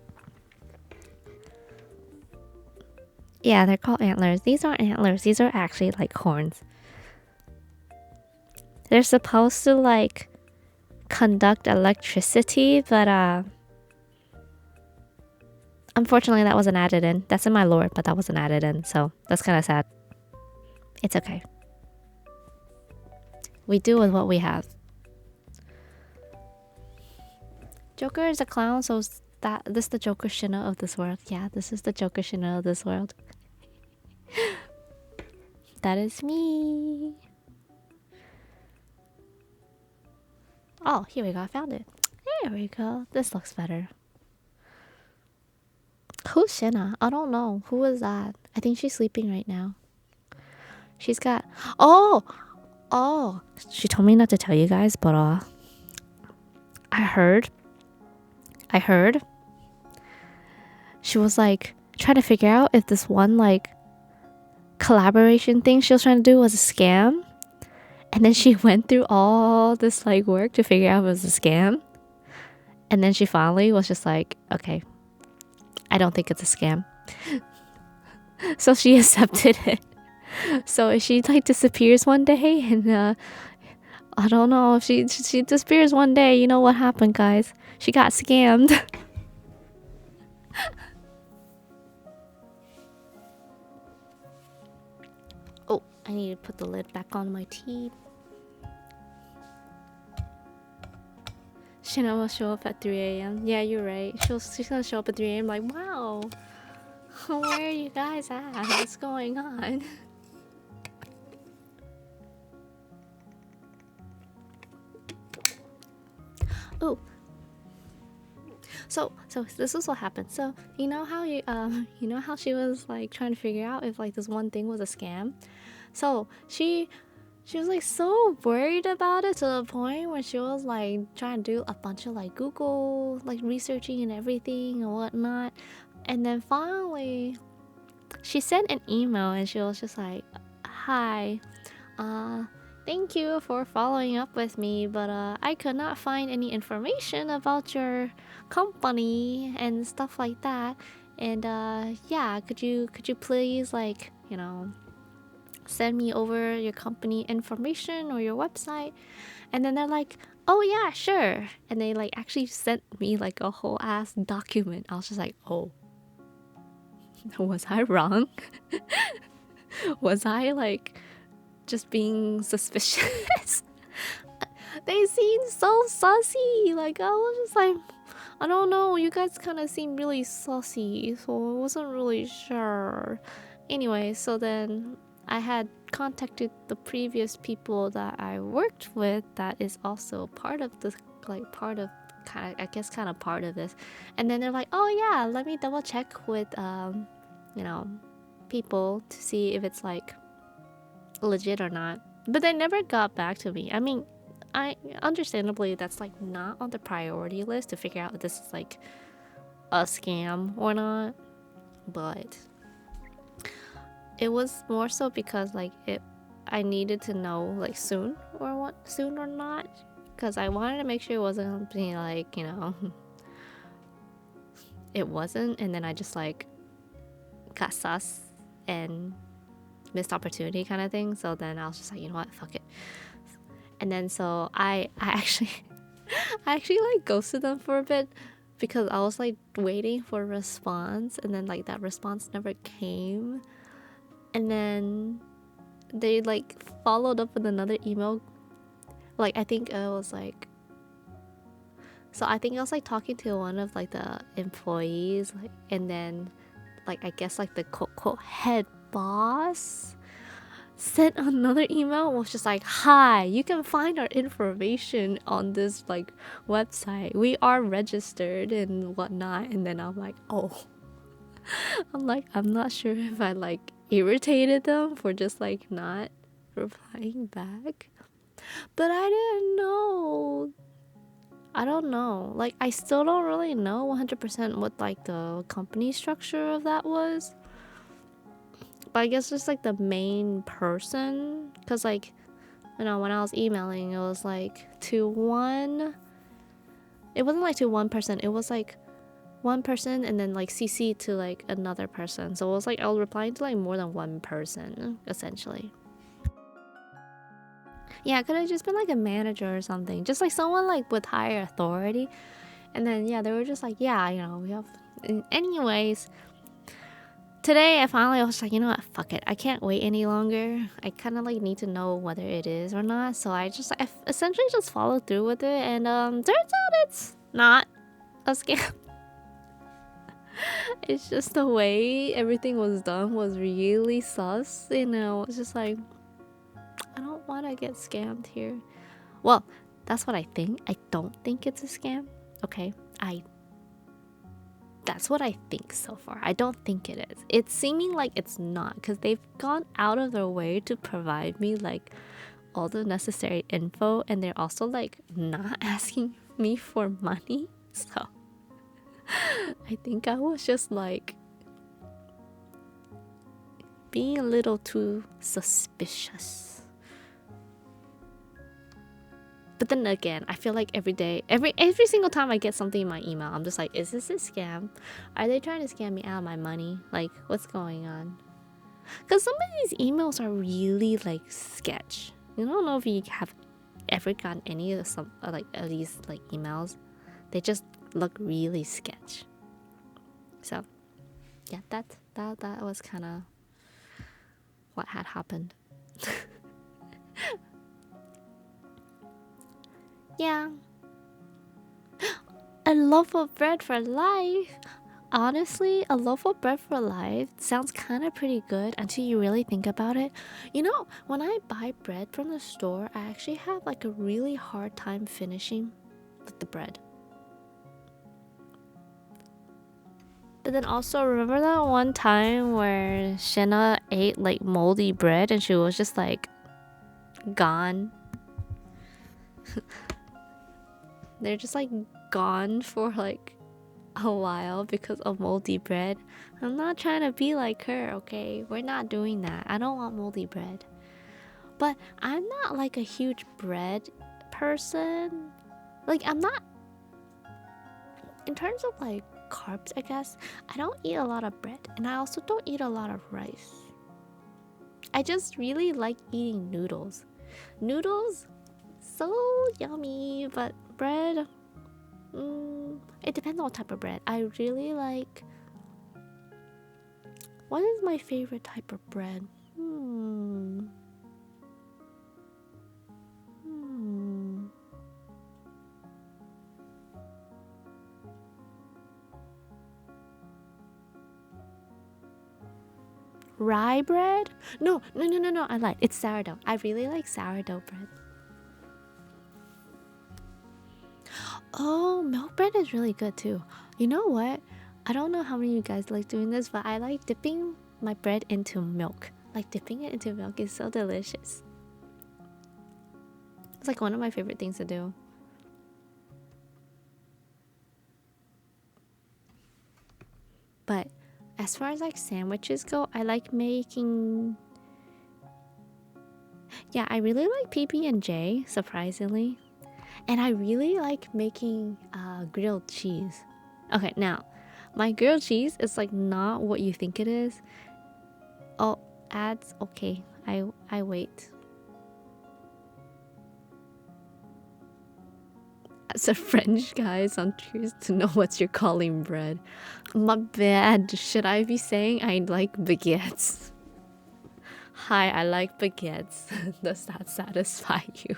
Yeah, they're called antlers. These aren't antlers. These are actually like horns. They're supposed to like conduct electricity, but unfortunately that wasn't added in. That's in my lore, but that wasn't added in, so that's kind of sad. It's okay. We do with what we have. Joker is a clown, so this is the Joker Shina of this world. Yeah, this is the Joker Shina of this world. That is me. Oh, here we go. I found it. There we go. This looks better. Who's Shina? I don't know. Who is that? I think she's sleeping right now. She's got... Oh! She told me not to tell you guys, but I heard she was like trying to figure out if this one like collaboration thing she was trying to do was a scam, and then she went through all this like work to figure out if it was a scam, and then she finally was just like, okay, I don't think it's a scam. So she accepted it. So if she like disappears one day, and I don't know, if she disappears one day, you know what happened, guys? She got scammed. Oh, I need to put the lid back on my tea. Shana will show up at 3 a.m. Yeah, you're right. She's gonna show up at 3 a.m. like, wow, where are you guys at? What's going on? Oh, so this is what happened. So you know how you know how she was like trying to figure out if like this one thing was a scam. So she was like so worried about it to the point where she was like trying to do a bunch of like Google like researching and everything and whatnot, and then finally she sent an email and she was just like, hi, thank you for following up with me, but I could not find any information about your company and stuff like that, and yeah, could you please like, you know, send me over your company information or your website? And then they're like, oh yeah, sure. And they like actually sent me like a whole ass document. I was just like, oh, was I wrong? Was I like just being suspicious? They seemed so sussy. Like I was just like, I don't know, you guys kind of seem really sussy, so I wasn't really sure. Anyway, so then I had contacted the previous people that I worked with that is also part of this, like part of kind of, I guess kind of part of this. And then they're like, oh yeah, let me double check with you know, people to see if it's like legit or not. But they never got back to me. I mean, I understandably that's like not on the priority list to figure out if this is like a scam or not, but it was more so because like I needed to know like soon or not, because I wanted to make sure it wasn't something like, you know, it wasn't, and then I just like got sus and missed opportunity kind of thing. So then I was just like, you know what, fuck it. And then so I actually I actually like ghosted them for a bit because I was like waiting for a response, and then like that response never came. And then they like followed up with another email. Like I think it was like, so I think I was like talking to one of like the employees, like, and then like I guess like the quote head boss sent another email, was just like, hi, you can find our information on this like website, we are registered and whatnot. And then I'm like, oh, I'm like, I'm not sure if I like irritated them for just like not replying back, but I didn't know. I don't know, like I still don't really know 100% what like the company structure of that was, But I guess just like the main person, because like, you know, when I was emailing, it was like to one. It wasn't like to one person. It was like one person and then like CC to like another person. So it was like I was replying to like more than one person essentially. Yeah, it could have just been like a manager or something, just like someone like with higher authority. And then yeah, they were just like, yeah, you know, we have. Anyways, today I finally was like, you know what, fuck it, I can't wait any longer. I kind of like need to know whether it is or not. So I essentially just followed through with it, and turns out it's not a scam. It's just the way everything was done was really sus. You know, it's just like, I don't want to get scammed here. Well, that's what I think. I don't think it's a scam. Okay, that's what I think so far. I don't think it is. It's seeming like it's not, because they've gone out of their way to provide me like all the necessary info, and they're also like not asking me for money. So I think I was just like being a little too suspicious. But then again, I feel like every day, every single time I get something in my email, I'm just like, is this a scam? Are they trying to scam me out of my money? Like, what's going on? Because some of these emails are really like sketch. You don't know if you have ever gotten any of some like of these like emails. They just look really sketch. So yeah, that was kind of what had happened. Yeah. A loaf of bread for life. Honestly, a loaf of bread for life sounds kind of pretty good until you really think about it. You know, when I buy bread from the store, I actually have like a really hard time finishing with the bread. But then also, remember that one time where Shenna ate like moldy bread and she was just like gone? They're just like gone for like a while because of moldy bread. I'm not trying to be like her, okay? We're not doing that. I don't want moldy bread. But I'm not like a huge bread person. Like, I'm not, in terms of like carbs, I guess, I don't eat a lot of bread, and I also don't eat a lot of rice. I just really like eating noodles. Noodles, so yummy, but bread, it depends on what type of bread. I really like, what is my favorite type of bread? Rye bread? No. I like it's sourdough. I really like sourdough bread. Oh, milk bread is really good too. You know what? I don't know how many of you guys like doing this, but I like dipping my bread into milk. Like dipping it into milk is so delicious. It's like one of my favorite things to do. But as far as like sandwiches go, I like making. Yeah, I really like PB&J, surprisingly. And I really like making grilled cheese. Okay, now, my grilled cheese is like not what you think it is. Oh, ads, okay. I wait. As a French guy, so I'm curious to know what you're calling bread. My bad. Should I be saying I like baguettes? Hi, I like baguettes. Does that satisfy you?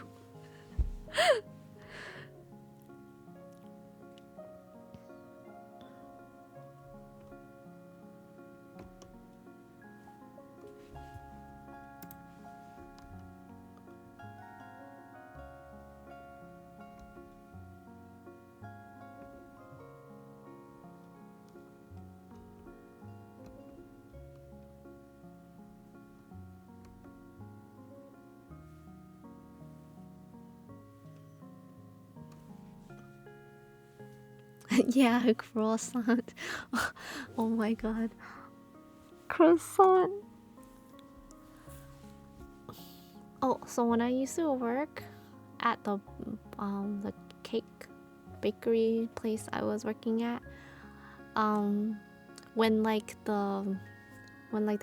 Yeah, a croissant. Oh my god. Croissant. Oh, so when I used to work at the cake bakery place I was working at, when like the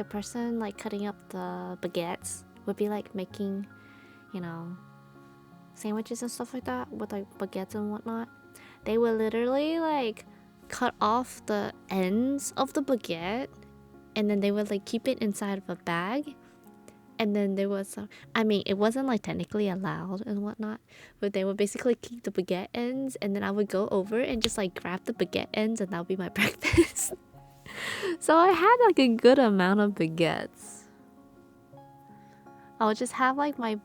person like cutting up the baguettes would be like making, you know, sandwiches and stuff like that with like baguettes and whatnot, they would literally like cut off the ends of the baguette and then they would like keep it inside of a bag. And then there was I mean, it wasn't like technically allowed and whatnot, but they would basically keep the baguette ends, and then I would go over and just like grab the baguette ends, and that would be my breakfast. So I had like a good amount of baguettes. I would just have like my,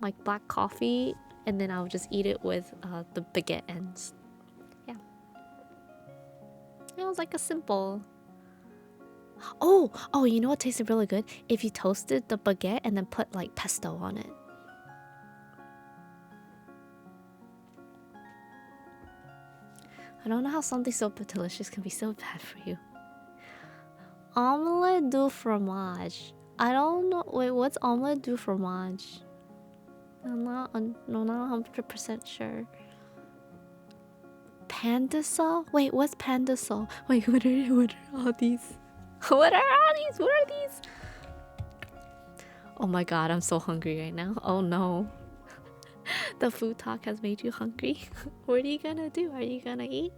like black coffee, and then I would just eat it with the baguette ends. Yeah. It was like a simple. Oh, you know what tasted really good? If you toasted the baguette and then put like pesto on it. I don't know how something so delicious can be so bad for you. Omelette du fromage. I don't know. Wait, what's omelette du fromage? I'm not 100% sure. Pandasol? Wait, what's pandasol? Wait, what are all these? What are all these? What are these? Oh my god, I'm so hungry right now. Oh no. The food talk has made you hungry. What are you gonna do? Are you gonna eat?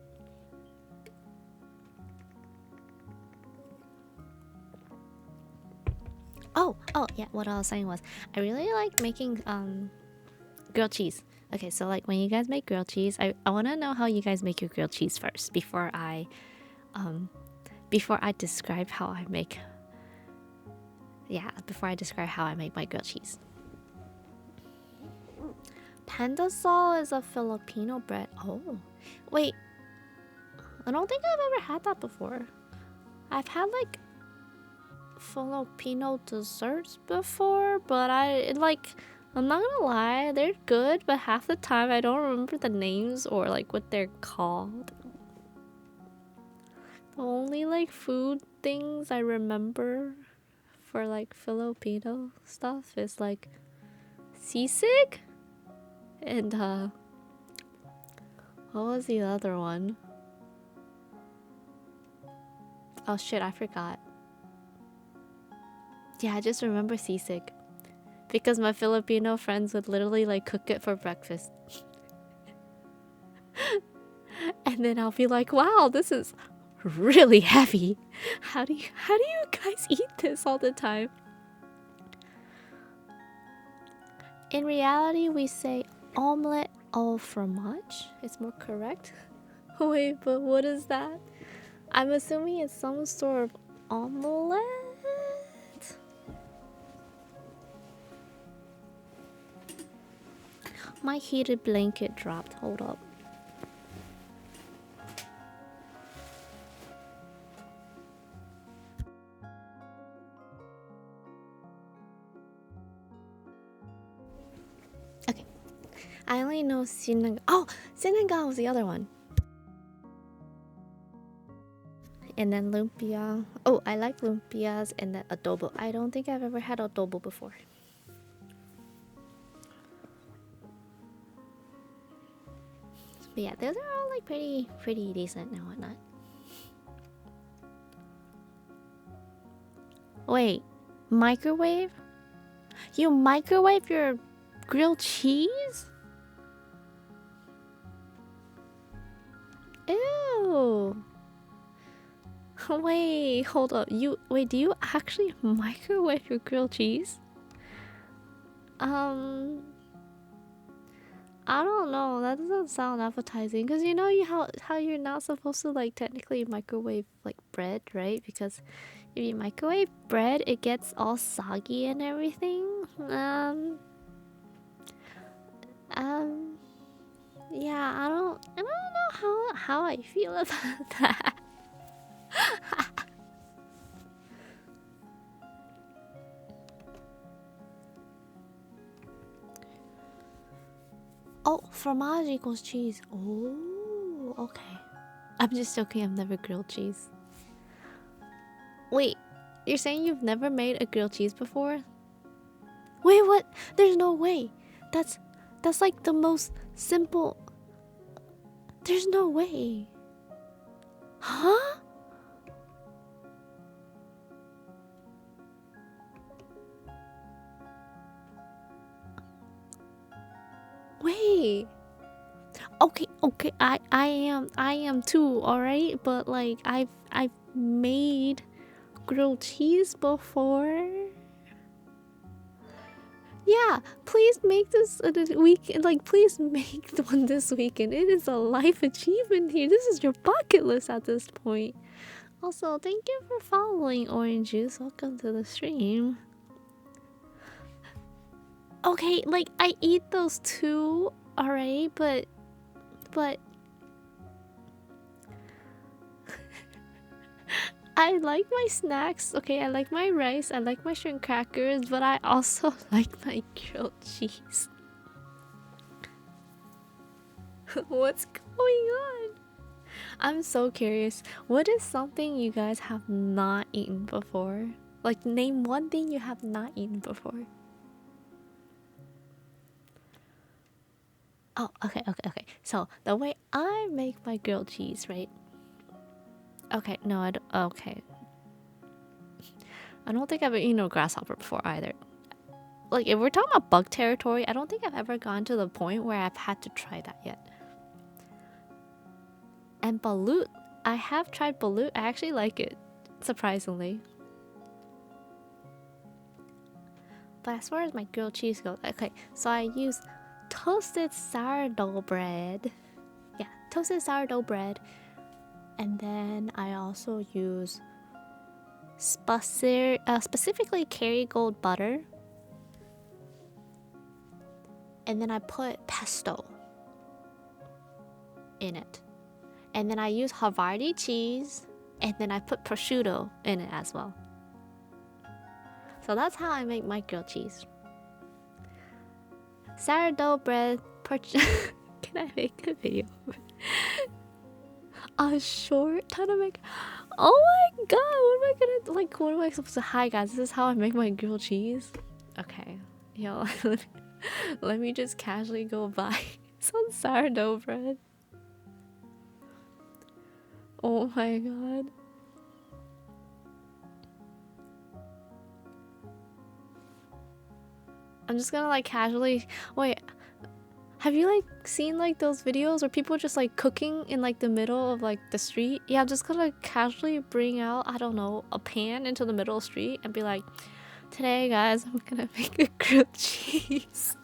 Oh yeah, what I was saying was I really like making grilled cheese. Okay, so like when you guys make grilled cheese, I wanna know how you guys make your grilled cheese first before I describe how I make my grilled cheese. Pandasol is a Filipino bread. Oh, wait. I don't think I've ever had that before. I've had like Filipino desserts before, but I'm not gonna lie, they're good, but half the time I don't remember the names or like what they're called. The only like food things I remember for like Filipino stuff is like sisig and what was the other one? Oh shit, I forgot. Yeah, I just remember sisig because my Filipino friends would literally like cook it for breakfast. And then I'll be like, wow, this is really heavy. How do you guys eat this all the time? In reality, we say omelette au fromage. It's more correct. Wait, but what is that? I'm assuming it's some sort of omelette. My heated blanket dropped. Hold up. Okay. I only know sinigang. Oh, sinigang was the other one. And then lumpia. Oh, I like lumpias and then adobo. I don't think I've ever had adobo before. But yeah, those are all like pretty decent and whatnot. Wait, microwave? You microwave your grilled cheese? Ew. Wait, hold up. Do you actually microwave your grilled cheese? I don't know. That doesn't sound appetizing. Cause you know how you're not supposed to like technically microwave like bread, right? Because if you microwave bread, it gets all soggy and everything. Yeah. I don't know how I feel about that. Oh, fromage equals cheese. Oh, okay. I'm just joking. I've never grilled cheese. Wait, you're saying you've never made a grilled cheese before? Wait, what? There's no way. That's like the most simple. There's no way. Huh? Wait. Okay. I am too, all right? But like I've made grilled cheese before. Yeah, please make this a weekend. Like, please make one this weekend. It is a life achievement here. This is your bucket list at this point. Also, thank you for following Orange Juice. Welcome to the stream. Okay, like I eat those too, alright, but I like my snacks. Okay, I like my rice, I like my shrimp crackers, but I also like my grilled cheese. What's going on? I'm so curious. What is something you guys have not eaten before? Like, name one thing you have not eaten before. Oh, okay. So, the way I make my grilled cheese, right? Okay, no, I don't. Okay. I don't think I've eaten a grasshopper before either. Like, if we're talking about bug territory, I don't think I've ever gone to the point where I've had to try that yet. And balut, I have tried balut. I actually like it, surprisingly. But as far as my grilled cheese goes, okay, so I use toasted sourdough bread. Yeah, toasted sourdough bread. And then I also use specifically Kerrygold butter. And then I put pesto in it. And then I use Havarti cheese. And then I put prosciutto in it as well. So that's how I make my grilled cheese. Sourdough bread. Can I make a video? A short how to make. Oh my god! What am I gonna like? What am I supposed to? Hi guys, this is how I make my grilled cheese. Okay, yo, let me just casually go buy some sourdough bread. Oh my god. I'm just gonna like casually wait. Have you like seen like those videos where people just like cooking in like the middle of like the street? Yeah, I'm just gonna casually bring out, I don't know, a pan into the middle of the street and be like, today guys, I'm gonna make a grilled cheese.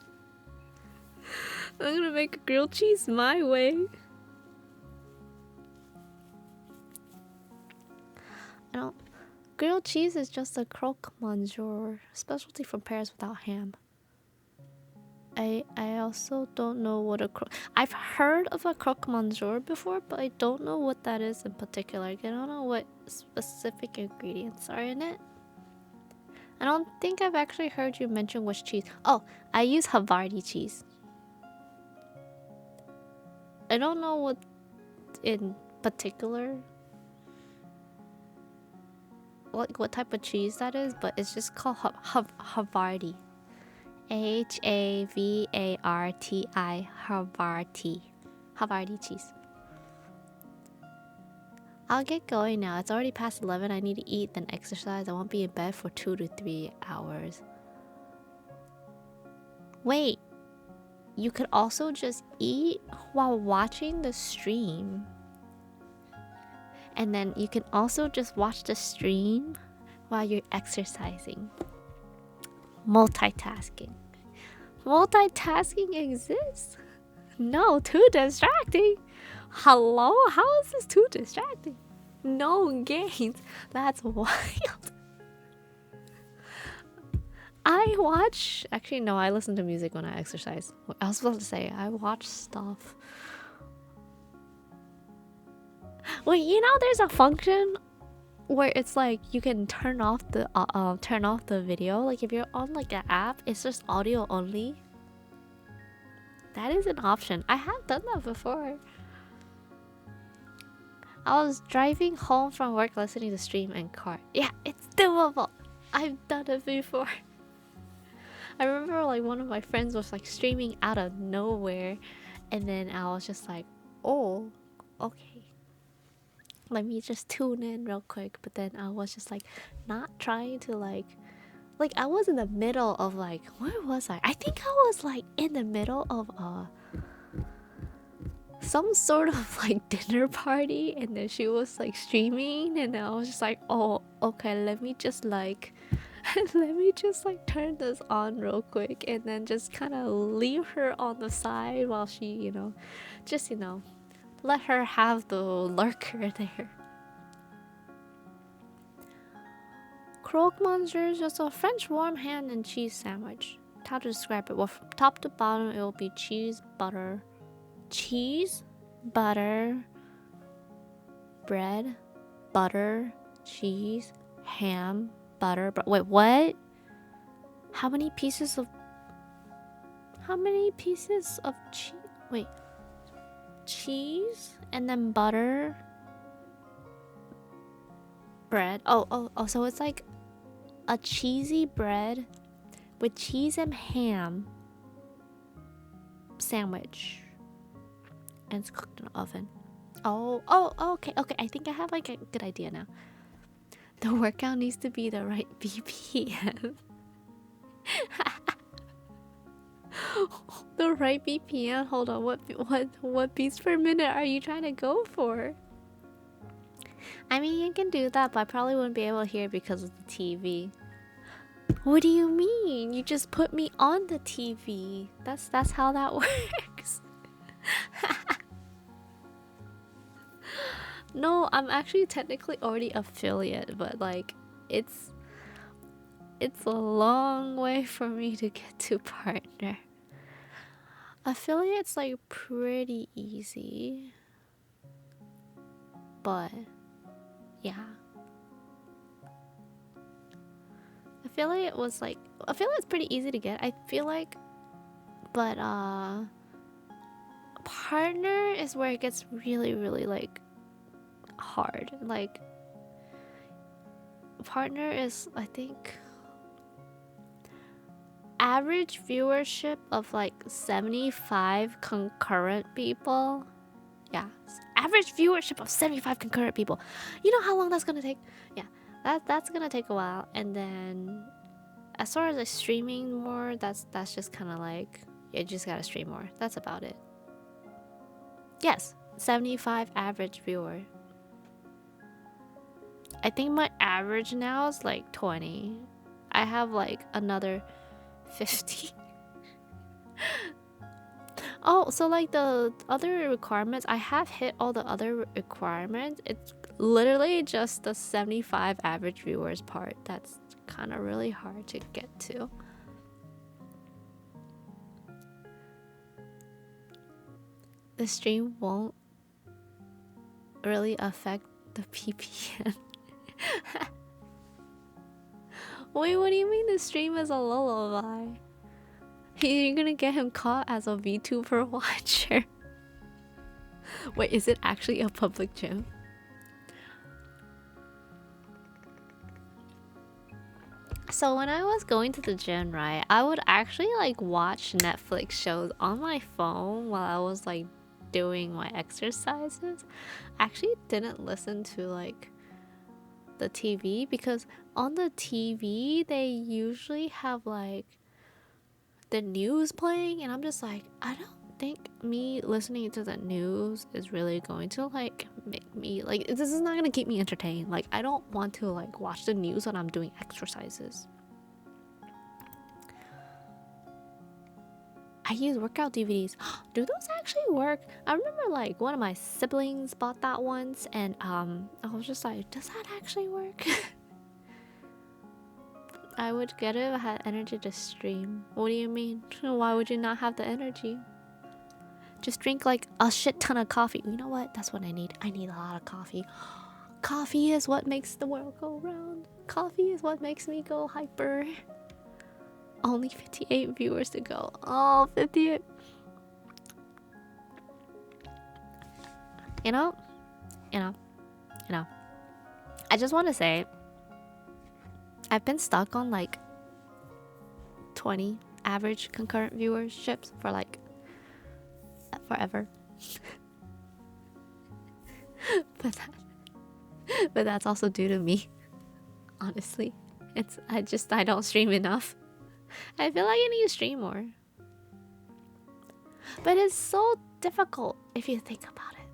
I'm gonna make a grilled cheese my way. I don't. Grilled cheese is just a croque monsieur, specialty from Paris without ham. I also don't know what a croque. I've heard of a croque monsieur before, but I don't know what that is in particular. I don't know what specific ingredients are in it. I don't think I've actually heard you mention which cheese. Oh, I use Havarti cheese. I don't know what in particular, like what type of cheese that is, but it's just called Havarti. Havarti. Havarti cheese. I'll get going now. It's already past 11. I need to eat, then exercise. I won't be in bed for 2 to 3 hours. Wait. You could also just eat while watching the stream. And then you can also just watch the stream while you're exercising. Multitasking. Multitasking exists? No, too distracting. Hello? How is this too distracting? No gains. That's wild. I watch... Actually, no, I listen to music when I exercise. I was supposed to say, I watch stuff. Wait, you know there's a function where it's like you can turn off the video. Like if you're on like an app, it's just audio only. That is an option. I have done that before. I was driving home from work listening to stream and car. Yeah, it's doable. I've done it before. I remember like one of my friends was like streaming out of nowhere, and then I was just like, oh, okay, let me just tune in real quick. But then I was just like not trying to like I was in the middle of like, where was I think I was like in the middle of some sort of like dinner party, and then she was like streaming, and I was just like, oh, okay, let me just like let me just like turn this on real quick, and then just kind of leave her on the side while she, just let her have the lurker there. Croque Monsieur is just a French warm ham and cheese sandwich. How to describe it? Well, from top to bottom, it will be cheese, butter, bread, butter, cheese, ham, butter. Wait, what? How many pieces of cheese? Wait, cheese and then butter, bread. Oh. So it's like a cheesy bread with cheese and ham sandwich, and it's cooked in an oven. Oh, okay. I think I have like a good idea now. The workout needs to be the right BPM. The right BPM. Hold on. What beats per minute are you trying to go for? I mean, you can do that, but I probably wouldn't be able to hear because of the TV. What do you mean? You just put me on the TV. That's how that works. No, I'm actually technically already affiliate, but like it's a long way for me to get to partner. Affiliate's like pretty easy, but yeah. Affiliate's pretty easy to get, I feel like, but partner is where it gets really, really like hard. Like partner is, I think, average viewership of like 75 concurrent people. Yeah, average viewership of 75 concurrent people. You know how long that's gonna take? Yeah, that's gonna take a while. And then as far as like streaming more, that's just kind of like, you just gotta stream more. That's about it. Yes, 75 average viewer. I think my average now is like 20. I have like another 50. Oh, so like the other requirements, I have hit all the other requirements. It's literally just the 75 average viewers part that's kind of really hard to get to. The stream won't really affect the PPN. Wait, what do you mean the stream is a lullaby? You're gonna get him caught as a VTuber watcher. Wait, is it actually a public gym? So when I was going to the gym, right, I would actually like watch Netflix shows on my phone while I was like doing my exercises. I actually didn't listen to like the TV, because on the TV they usually have like the news playing, and I'm just like, I don't think me listening to the news is really going to like make me like, this is not gonna keep me entertained. Like, I don't want to like watch the news when I'm doing exercises. I use workout DVDs. Do those actually work? I remember like one of my siblings bought that once, and I was just like, does that actually work? I would get it if I had energy to stream. What do you mean? Why would you not have the energy? Just drink like a shit ton of coffee. You know what? That's what I need. I need a lot of coffee. Coffee is what makes the world go round. Coffee is what makes me go hyper. Only 58 viewers to go. Oh, 58. You know. I just want to say, I've been stuck on like 20 average concurrent viewerships for like forever. but that's also due to me. Honestly, I don't stream enough. I feel like I need to stream more. But it's so difficult if you think about it.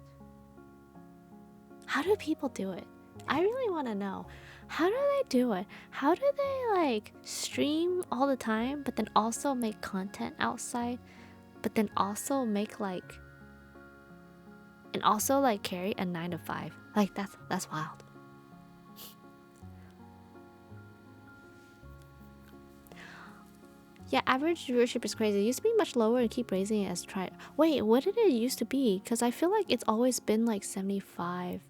How do people do it? I really want to know. How do they do it? How do they like stream all the time, but then also make content outside, but then also make like, and also like carry a 9 to 5? Like that's wild. Yeah, average viewership is crazy. It used to be much lower and keep raising it as try. Wait, what did it used to be? Because I feel like it's always been like 75.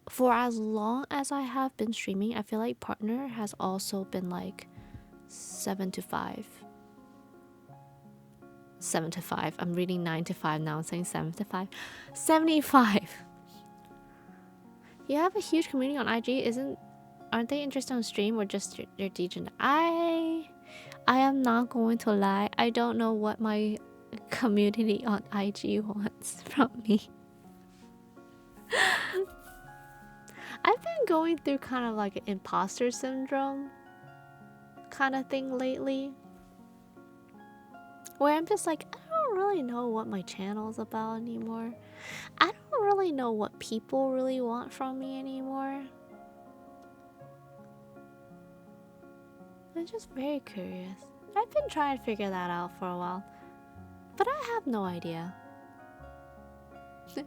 For as long as I have been streaming, I feel like partner has also been like 7 to 5. 7 to 5. I'm reading 9 to 5 now. I'm saying 7 to 5. 75. You have a huge community on IG. Aren't they interested on stream or just your DJ? I am not going to lie. I don't know what my community on IG wants from me. I've been going through kind of like an imposter syndrome kind of thing lately, where I'm just like, I don't really know what my channel is about anymore. I don't really know what people really want from me anymore. I'm just very curious. I've been trying to figure that out for a while, but I have no idea.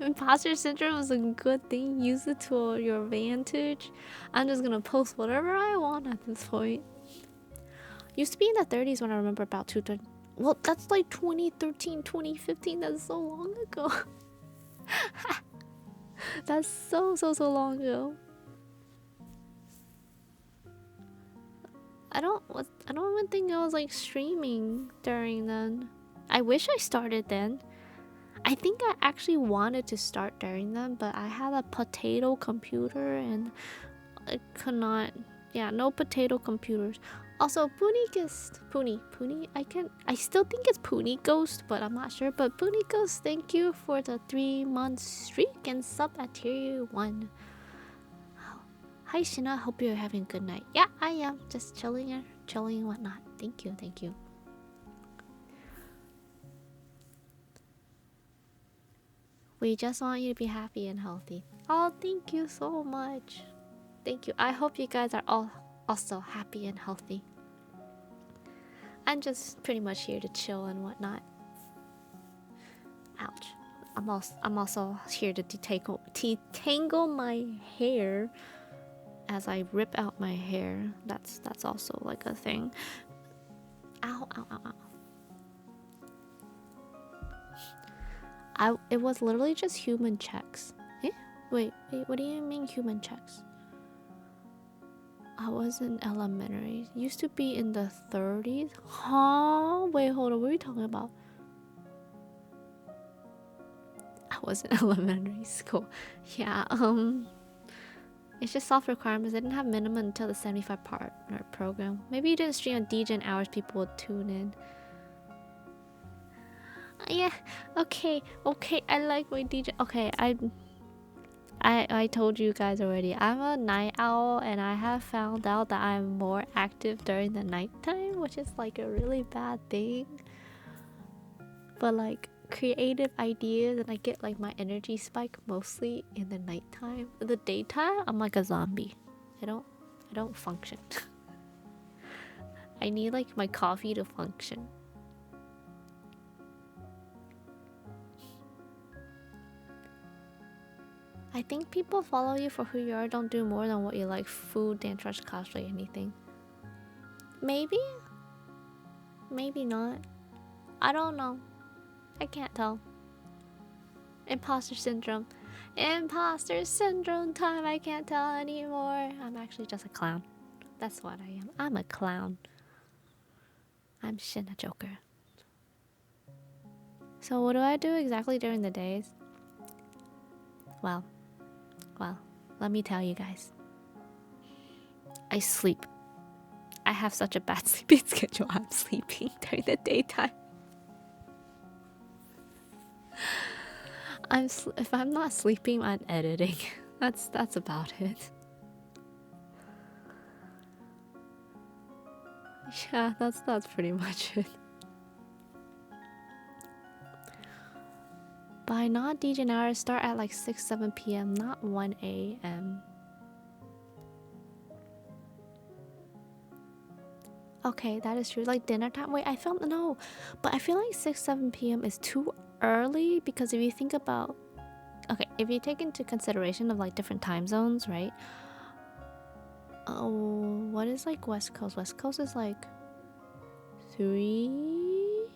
Imposter syndrome is a good thing. Use it to your advantage. I'm just gonna post whatever I want at this point. Used to be in the 30s when I remember about 230. Well, that's like 2013, 2015. That's so long ago. That's so long ago. I don't even think I was like streaming during then. I wish I started then. I think I actually wanted to start during them, but I had a potato computer and I could not. Yeah, no potato computers. Also, Puni, I still think it's Puni Ghost, but I'm not sure. But Puni Ghost, thank you for the 3-month streak and sub at tier 1. Hi Shina, hope you're having a good night. Yeah, I am. Just chilling and whatnot. Thank you. We just want you to be happy and healthy. Oh, thank you so much. Thank you. I hope you guys are all also happy and healthy. I'm just pretty much here to chill and whatnot. Ouch. I'm also here to detangle my hair as I rip out my hair. That's also like a thing. Ow. It was literally just human checks. Eh? Wait, what do you mean human checks? I was in elementary. Used to be in the 30s. Huh? Wait, hold on. What are you talking about? I was in elementary school. Yeah, it's just soft requirements. They didn't have minimum until the 75 partner program. Maybe you didn't stream on DJ and hours people would tune in. Yeah, okay, I like my DJ. Okay, I told you guys already, I'm a night owl and I have found out that I'm more active during the nighttime, which is like a really bad thing. But like creative ideas, and I get like my energy spike mostly in the nighttime. In the daytime, I'm like a zombie. I don't function. I need like my coffee to function. I think people follow you for who you are, don't do more than what you like. Food, dance, rush, cosplay, anything. Maybe? Maybe not. I don't know. I can't tell. Imposter syndrome. Imposter syndrome time. I can't tell anymore. I'm actually just a clown. That's what I am. I'm a clown. I'm Shin, a joker. So what do I do exactly during the days? Well, let me tell you guys. I sleep. I have such a bad sleeping schedule. I'm sleeping during the daytime. If I'm not sleeping, I'm editing. That's about it. Yeah, that's pretty much it. By not DJing hours, start at like 6-7 p.m., not 1 a.m. Okay, that is true. Like dinner time. Wait, I felt no, but I feel like 6-7 p.m. is too early because if you think about, okay, if you take into consideration of like different time zones, right? Oh, what is like West Coast? West Coast is like 3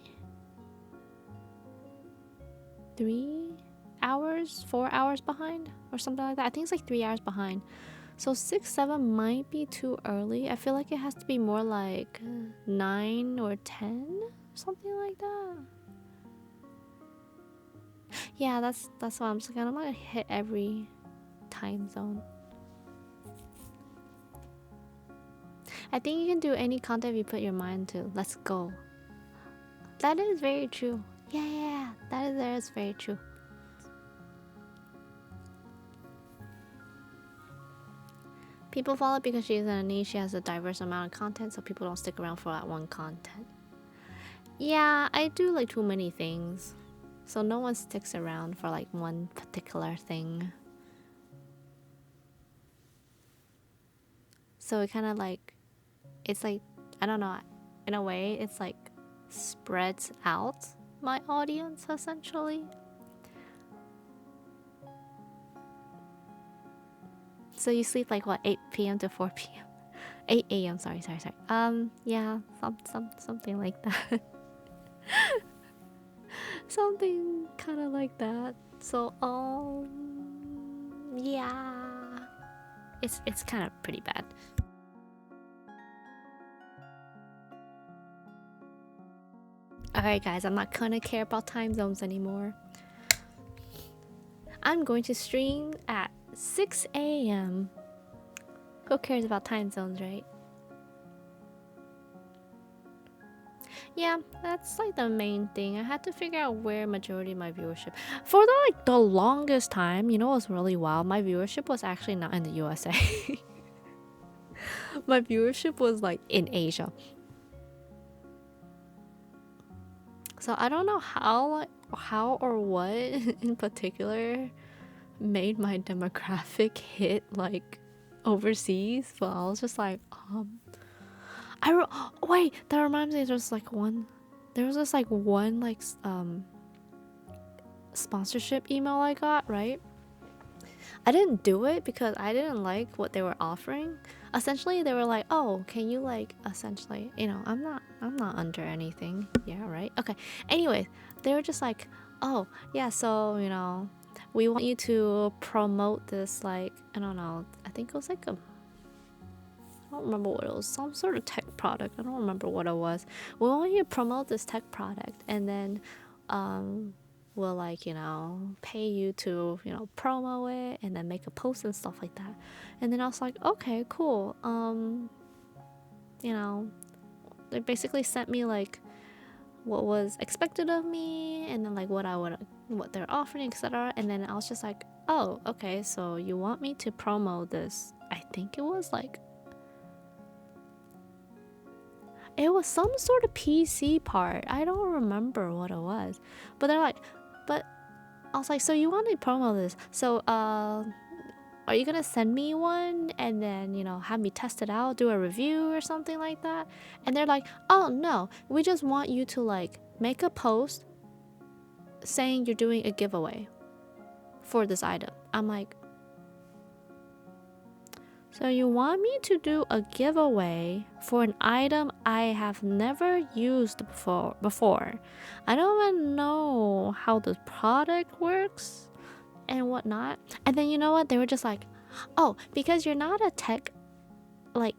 hours, 4 hours behind, or something like that. I think it's like 3 hours behind. So 6-7 might be too early. I feel like it has to be more like 9 or 10, something like that. Yeah, that's why I'm just gonna hit every time zone. I think you can do any content you put your mind to. Let's go. That is very true. Yeah, that is very true. People follow because she's in a niche. She has a diverse amount of content, so people don't stick around for that one content. Yeah, I do like too many things, so no one sticks around for like one particular thing. So it kind of like, it's like, I don't know, in a way it's like spreads out my audience essentially. So you sleep like what, 8 p.m. to 4 p.m. 8 a.m. Sorry. Yeah, something like that. Something kind of like that. So yeah, it's kind of pretty bad. Alright guys, I'm not gonna care about time zones anymore. I'm going to stream at 6 a.m. Who cares about time zones, right? Yeah, that's like the main thing. I had to figure out where majority of my viewership. For the longest time, you know what's really wild? My viewership was actually not in the USA. My viewership was like in Asia. So I don't know how or what in particular made my demographic hit like overseas, but I was just like, wait, that reminds me, there was this one sponsorship email I got, right? I didn't do it because I didn't like what they were offering. Essentially, they were like, "Oh, can you essentially, I'm not under anything." Yeah, right. Okay. Anyway, they were just like, "Oh, yeah, so, we want you to promote this I don't know. I think it was I don't remember what it was. Some sort of tech product. I don't remember what it was. We want you to promote this tech product, and then we'll pay you to promo it and then make a post and stuff like that." And then I was like, okay, cool. They basically sent me what was expected of me, and then what they're offering, etc. And then I was just like, oh, okay, so you want me to promo this. I think it was some sort of PC part. I don't remember what it was, but they're like, but I was like, so you want to promo this? So are you gonna send me one and then have me test it out, do a review or something like that? And they're like, oh no, we just want you to make a post saying you're doing a giveaway for this item. I'm like, so you want me to do a giveaway for an item I have never used before? I don't even know how the product works and whatnot. And then you know what? They were just like, oh, because you're not a tech, what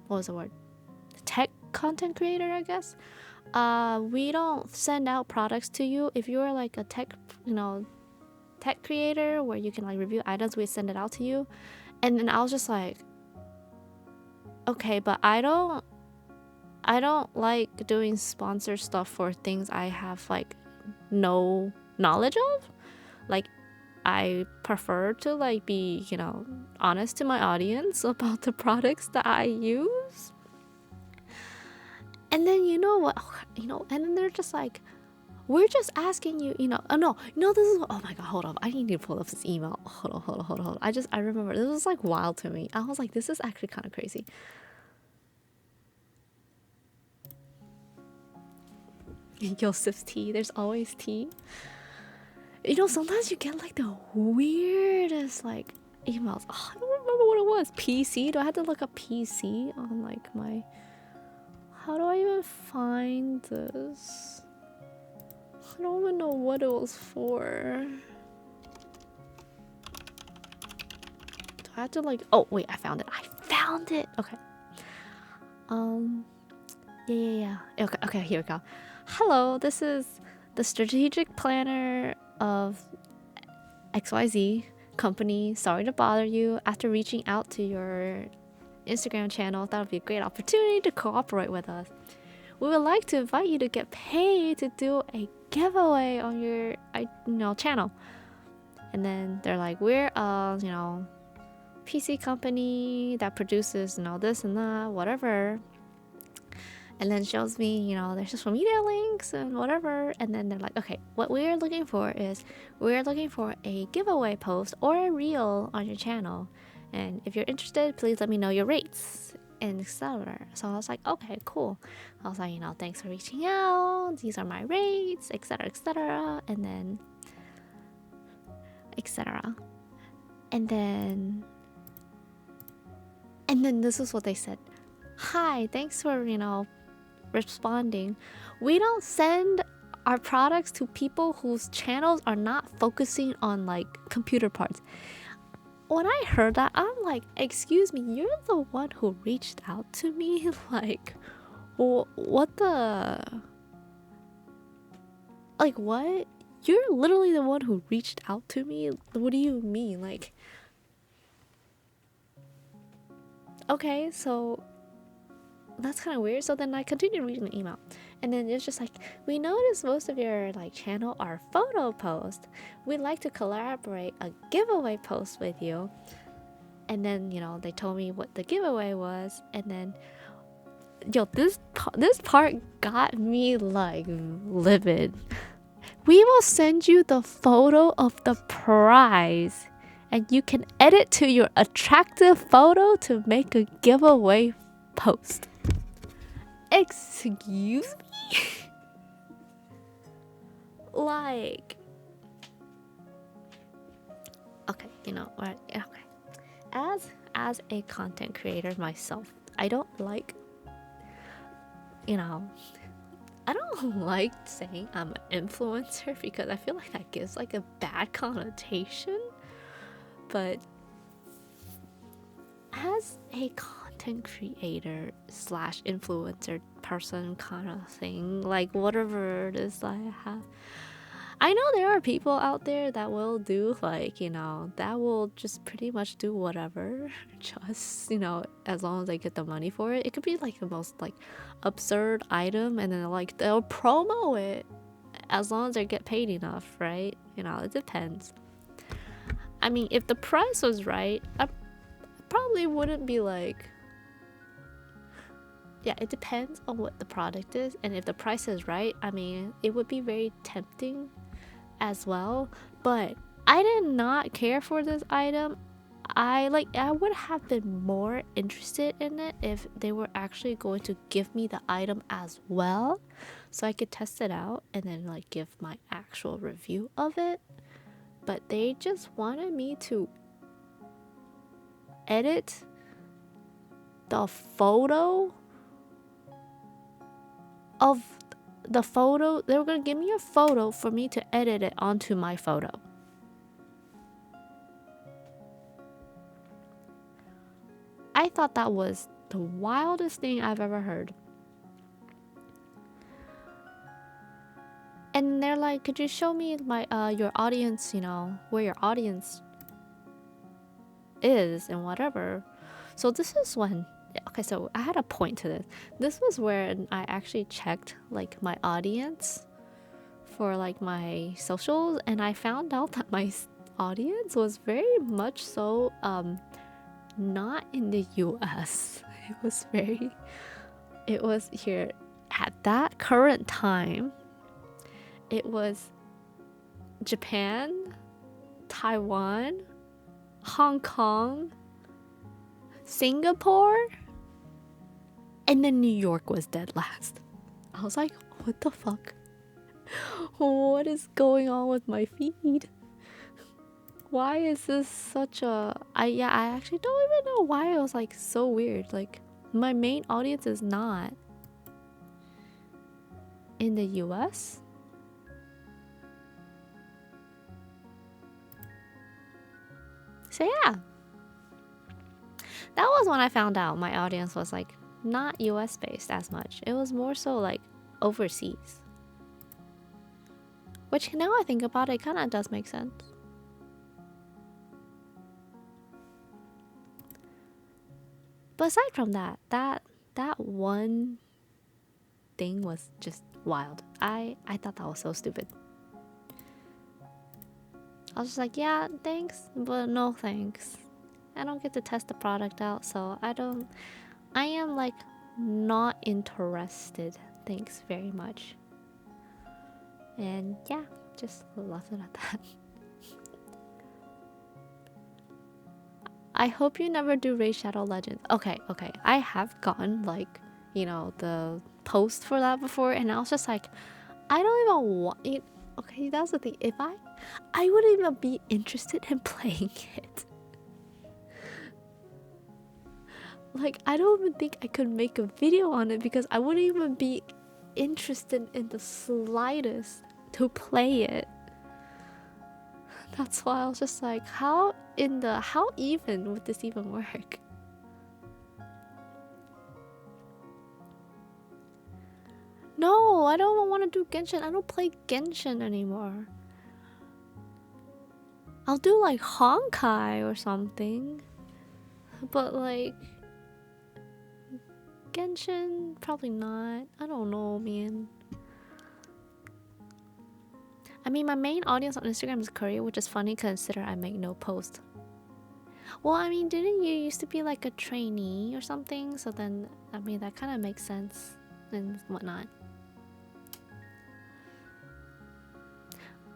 was the word? Tech content creator, I guess. We don't send out products to you. If you're a tech creator where you can review items, we send it out to you. And then I was just like, okay, but I don't like doing sponsor stuff for things I have like no knowledge of. Like, I prefer to like be, you know, honest to my audience about the products that I use. And then you know what, you know, and then they're just like, we're just asking you, you know, oh no, this is, oh my god, hold on, I need to pull up this email. Hold on. I remember this was like wild to me. I was like, this is actually kind of crazy. Yosef's tea, there's always tea. You know, sometimes you get like the weirdest like emails. Oh, I don't remember what it was. PC? Do I have to look up PC on like my... How do I even find this? I don't even know what it was for. Do I have to like... Oh, wait, I found it. Okay. Yeah. Okay, here we go. Hello, this is the strategic planner of XYZ company. Sorry to bother you. After reaching out to your Instagram channel, that would be a great opportunity to cooperate with us. We would like to invite you to get paid to do a giveaway on your channel. And then they're like, we're PC company that produces this and that, whatever. And then shows me, their social media links and whatever. And then they're like, okay, what we're looking for is a giveaway post or a reel on your channel. And if you're interested, please let me know your rates and etc. So I was like, okay, cool. I was like, thanks for reaching out. These are my rates, etc. And then etc. And then this is what they said. Hi, thanks for, responding. We don't send our products to people whose channels are not focusing on like computer parts. When I heard that, I'm like, excuse me, you're the one who reached out to me? Like, what the... Like, what? You're literally the one who reached out to me? What do you mean? Like, okay, so that's kind of weird. So then I continued reading the email, and then it's just like, we noticed most of your like channel are photo posts. We'd like to collaborate a giveaway post with you. And then they told me what the giveaway was, and then this part got me like livid. We will send you the photo of the prize, and you can edit to your attractive photo to make a giveaway post. Excuse me? Like, okay, what? Okay. As a content creator myself, I don't like saying I'm an influencer because I feel like that gives like a bad connotation. But as a content creator / influencer person kind of thing, like whatever it is I have, I know there are people out there that will do like, that will just pretty much do whatever, just, as long as they get the money for it. It could be like the most like absurd item, and then like they'll promo it as long as they get paid enough, right? It depends. I mean, if the price was right, I probably wouldn't be like... Yeah, it depends on what the product is, and if the price is right, I mean, it would be very tempting as well. But I did not care for this item. I would have been more interested in it if they were actually going to give me the item as well, so I could test it out and then like give my actual review of it. But they just wanted me to edit the photo of the photo. They were gonna give me a photo for me to edit it onto my photo. I thought that was the wildest thing I've ever heard. And they're like, could you show me my your audience, where your audience is and whatever. So this is when, okay, so I had a point to this. This was where I actually checked like my audience for like my socials, and I found out that my audience was very much so not in the US. It was here at that current time. It was Japan, Taiwan, Hong Kong, Singapore, and then New York was dead last. I was like, what the fuck? What is going on with my feed? Why is this such a... I actually don't even know why it was like so weird. Like, my main audience is not in the US. So yeah, that was when I found out my audience was like not US based as much. It was more so like overseas. Which now I think about it, kind of does make sense. But aside from that one thing was just wild. I thought that was so stupid. I was just like, yeah, thanks, but no thanks. I don't get to test the product out, so I am like not interested. Thanks very much. And yeah, just left it at that. I hope you never do Raid Shadow Legends. Okay. I have gotten like, you know, the post for that before, and I was just like, I don't even want it. Okay, that's the thing. If I wouldn't even be interested in playing it. Like, I don't even think I could make a video on it because I wouldn't even be interested in the slightest to play it. That's why I was just like, how even would this even work? No, I don't want to do Genshin. I don't play Genshin anymore. I'll do like Honkai or something. But like Genshin, probably not. I don't know, man. I mean, my main audience on Instagram is Korea, which is funny consider I make no post. Well, I mean, didn't you used to be like a trainee or something? So then, I mean, that kind of makes sense and whatnot.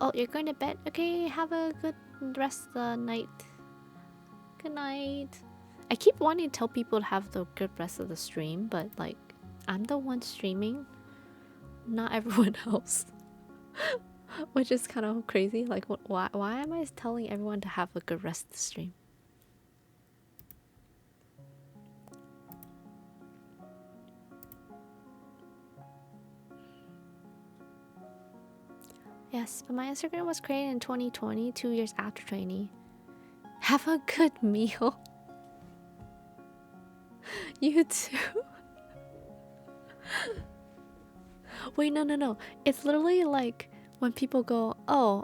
Oh, you're going to bed? Okay, have a good rest of the night. Good night. I keep wanting to tell people to have the good rest of the stream, but like, I'm the one streaming, not everyone else. Which is kind of crazy. Like, why am I telling everyone to have a good rest of the stream? Yes, but my Instagram was created in 2020, 2 years after trainee. Have a good meal. You too. Wait, no. It's literally like when people go, oh,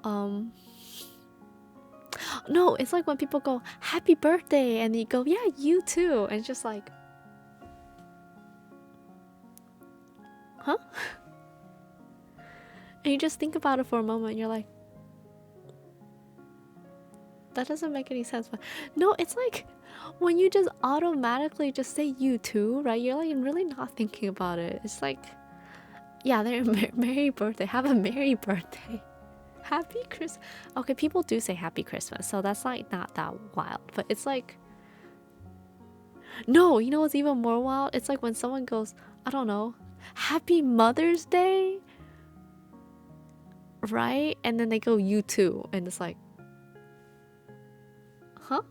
no, it's like when people go, happy birthday, and you go, yeah, you too. And it's just like, huh? And you just think about it for a moment, and you're like, that doesn't make any sense. But no, it's like when you just automatically just say you too, right? You're like really not thinking about it. It's like, yeah, they're merry birthday. Have a merry birthday. Happy Christmas. Okay, people do say happy Christmas, so that's like not that wild. But it's like, no, you know what's even more wild? It's like when someone goes, I don't know, happy Mother's Day, right? And then they go, you too. And it's like, huh?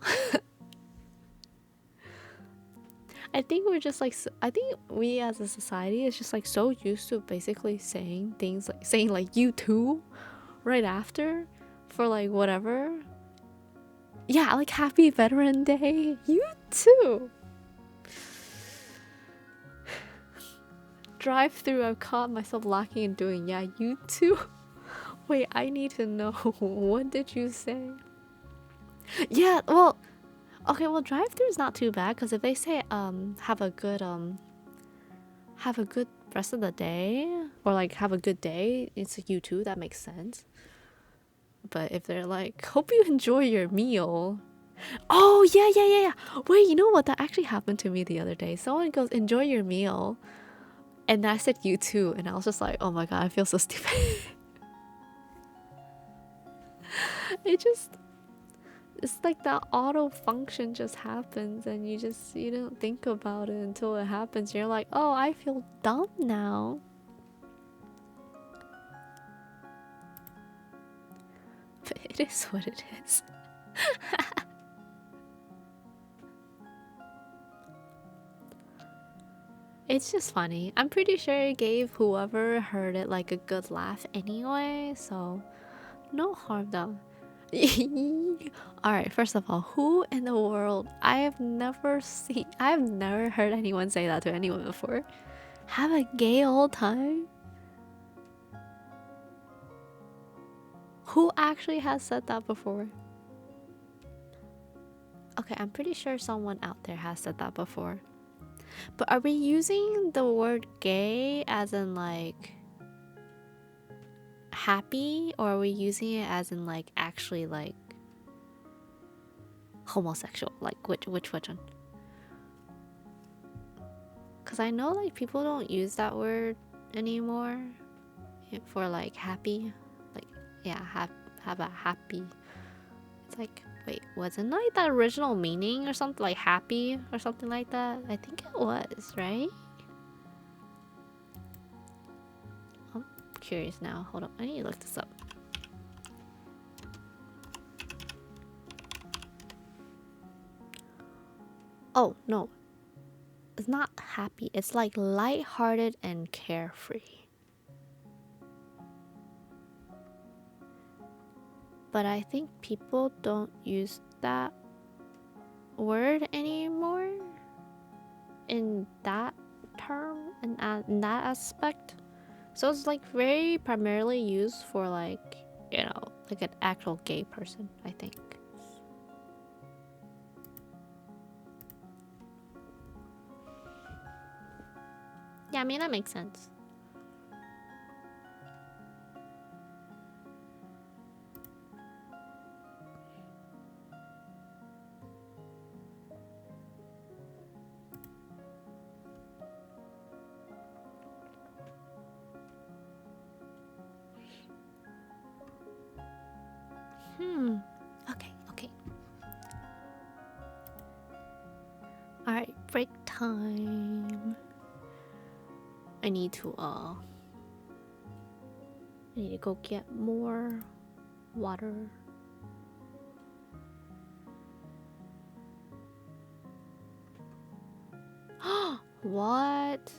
I think we're just like, I think we as a society is just like so used to basically saying things like, saying like you too right after for like whatever. Yeah, like happy Veteran Day, you too. Drive through, I've caught myself lacking in doing, yeah, you too. Wait, I need to know, what did you say? Yeah, well, Okay, well, drive-through is not too bad because if they say have a good rest of the day or like have a good day, it's like you too. That makes sense. But if they're like, hope you enjoy your meal. Oh yeah. Wait, you know what? That actually happened to me the other day. Someone goes, enjoy your meal, and I said you too, and I was just like, oh my god, I feel so stupid. It just, it's like that auto function just happens, and you don't think about it until it happens. You're like, oh, I feel dumb now. But it is what it is. It's just funny. I'm pretty sure it gave whoever heard it like a good laugh anyway, so no harm done. Alright, first of all, who in the world? I have never heard anyone say that to anyone before. Have a gay old time? Who actually has said that before? Okay, I'm pretty sure someone out there has said that before. But are we using the word gay as in like happy, or are we using it as in like actually like homosexual? Like which one? Because I know like people don't use that word anymore for like happy. Like yeah, have a happy. It's like, wait, wasn't like that original meaning or something, like happy or something like that? I think it was, right? I'm curious now. Hold on, I need to look this up. Oh no, it's not happy. It's like lighthearted and carefree. But I think people don't use that word anymore in that term and in that aspect. So it's like very primarily used for like, you know, like an actual gay person, I think. Yeah, I mean that makes sense. Okay. Alright, break time. I need to go get more water. What?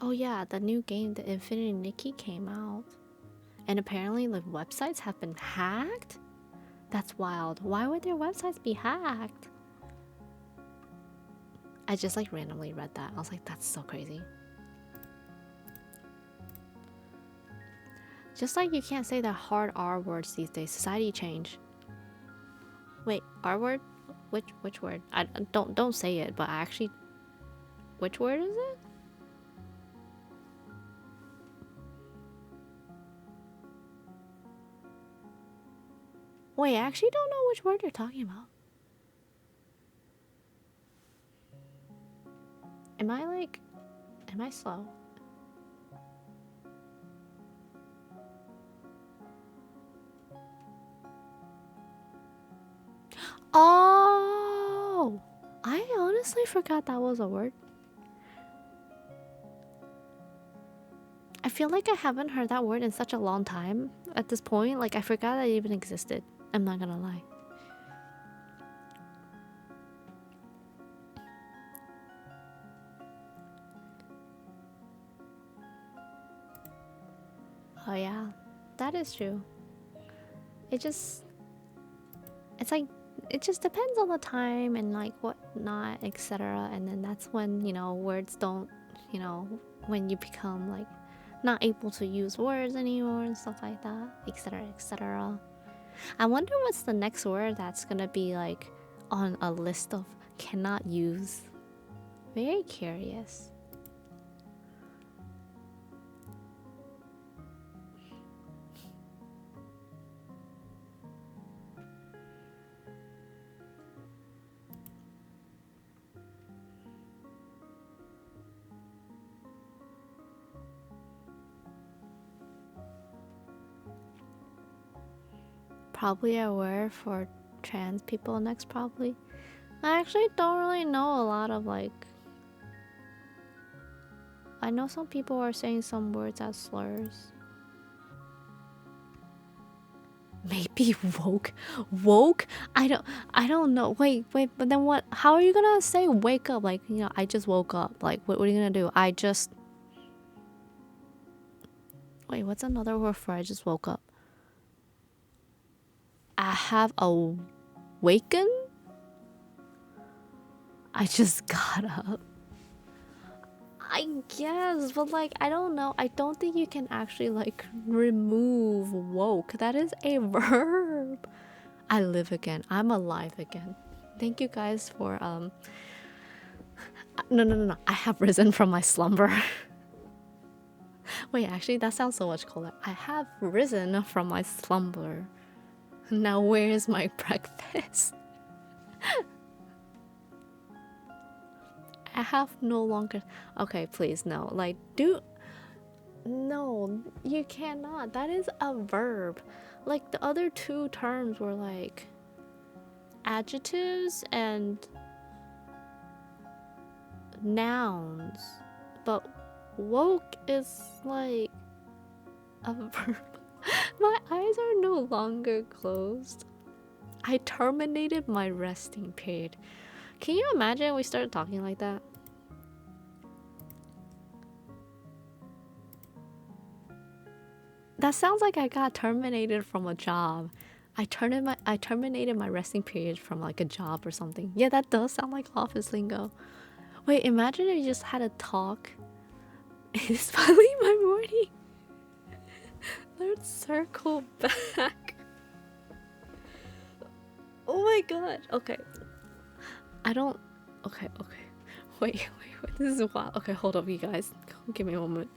Oh yeah, the new game, the Infinity Nikki came out. And apparently the websites have been hacked? That's wild. Why would their websites be hacked? I just like randomly read that. I was like, that's so crazy. Just like you can't say the hard R words these days. Society change. Wait, R word? Which word? I don't say it, but actually, which word is it? Wait, I actually don't know which word you're talking about. Am I slow? Oh, I honestly forgot that was a word. I feel like I haven't heard that word in such a long time at this point. Like, I forgot that it even existed. I'm not gonna lie. Oh yeah, that is true. It's like, it just depends on the time and like whatnot, etc. And then that's when, you know, words don't, you know, when you become like not able to use words anymore and stuff like that, etc., etc. I wonder what's the next word that's gonna be like on a list of cannot use? Very curious. Probably a word for trans people next, probably. I actually don't really know a lot of like. I know some people are saying some words as slurs. Maybe woke. Woke? I don't know. Wait, but then what? How are you gonna say wake up? Like, I just woke up. Like, what are you gonna do? I just. Wait, what's another word for I just woke up? I have awakened? I just got up. I guess, but like, I don't know. I don't think you can actually like remove woke. That is a verb. I live again. I'm alive again. Thank you guys for no. I have risen from my slumber. Wait, actually that sounds so much cooler. I have risen from my slumber. Now where is my breakfast? I have no longer. Okay, please no. Like, no, you cannot. That is a verb. Like the other two terms were like adjectives and nouns, but woke is like a verb. My eyes are no longer closed. I terminated my resting period. Can you imagine we started talking like that? That sounds like I got terminated from a job. I terminated my resting period from like a job or something. Yeah, that does sound like office lingo. Wait, imagine if you just had a talk. It's finally my morning. Let's circle back. Oh my god. Okay. I don't. Okay. Wait. This is wild. Okay, hold up, you guys. Give me a moment.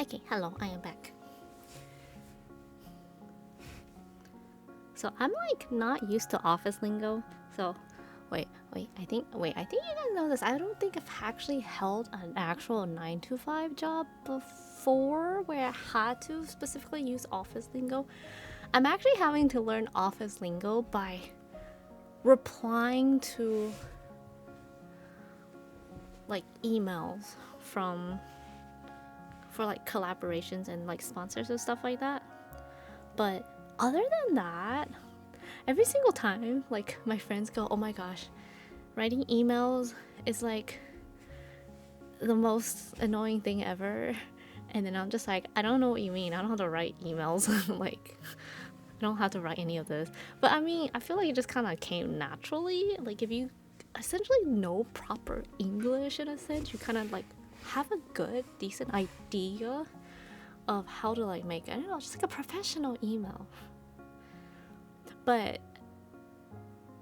Okay, hello, I am back. So I'm like not used to office lingo. So wait, I think you guys know this. I don't think I've actually held an actual 9 to 5 job before where I had to specifically use office lingo. I'm actually having to learn office lingo by replying to like emails for like collaborations and like sponsors and stuff like that. But other than that, every single time like my friends go, oh my gosh, writing emails is like the most annoying thing ever, and then I'm just like, I don't know what you mean. I don't have to write emails. Like I don't have to write any of this. But I mean, I feel like it just kind of came naturally. Like if you essentially know proper English in a sense, you kind of like have a good decent idea of how to like make, I don't know, just like a professional email. But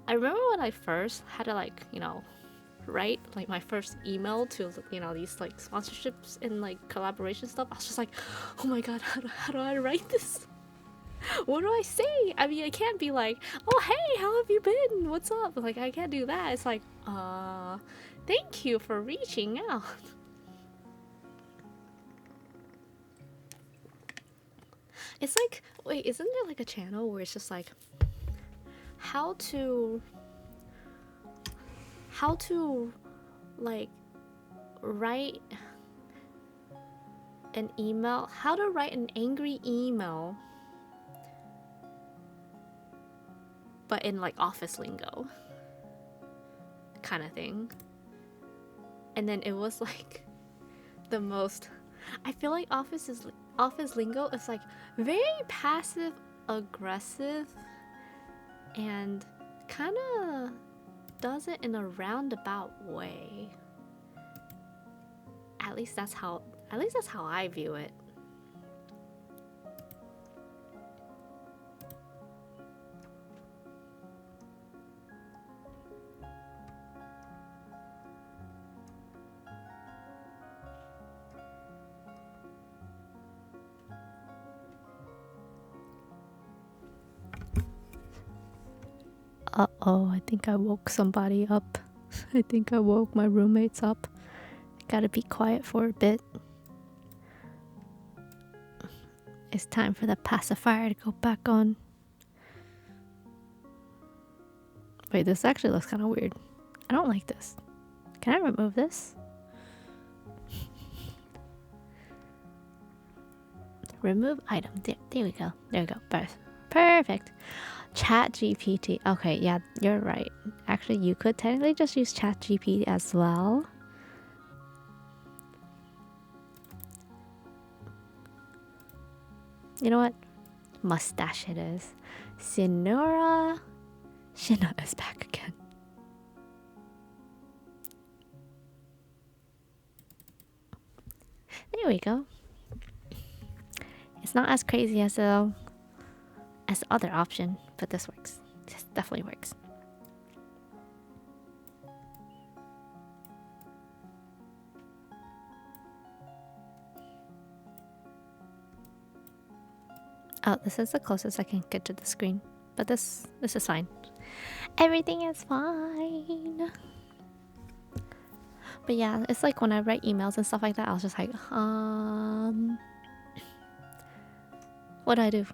I remember when I first had to like, you know, write like my first email to, you know, these like sponsorships and like collaboration stuff, I was just like, oh my god, how do I write this? What do I say? I mean, I can't be like, oh hey, how have you been? What's up? Like I can't do that. It's like, thank you for reaching out. It's like, wait, isn't there like a channel where it's just like how to like write an email, how to write an angry email but in like office lingo kind of thing. And then it was like the most, I feel like office lingo is like very passive aggressive and kind of does it in a roundabout way. At least that's how I view it. Uh-oh, I think I woke somebody up. I think I woke my roommates up. Gotta be quiet for a bit. It's time for the pacifier to go back on. Wait, this actually looks kind of weird. I don't like this. Can I remove this? Remove item. There we go. There we go. Perfect. Chat GPT. Okay, yeah, you're right. Actually, you could technically just use Chat GPT as well. You know what? Mustache it is. Sinora. Shina is back again. There we go. It's not as crazy as the other option, but this works. This definitely works. Oh, this is the closest I can get to the screen, but this is fine. Everything is fine. But yeah, it's like when I write emails and stuff like that, I was just like, what I do.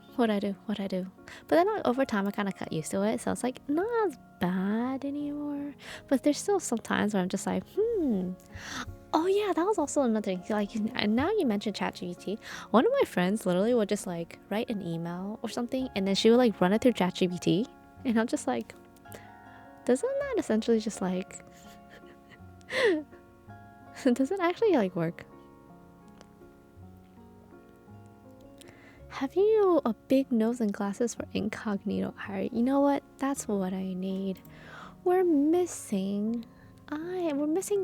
But then over time, I kind of got used to it, so it's like not as bad anymore. But there's still some times where I'm just like, Oh yeah, that was also another thing. Like, and now you mentioned ChatGPT. One of my friends literally would just like write an email or something, and then she would like run it through ChatGPT, and I'm just like, doesn't that essentially just like, does it actually like work? Have you a big nose and glasses for incognito Airi? You know what? That's what I need. We're missing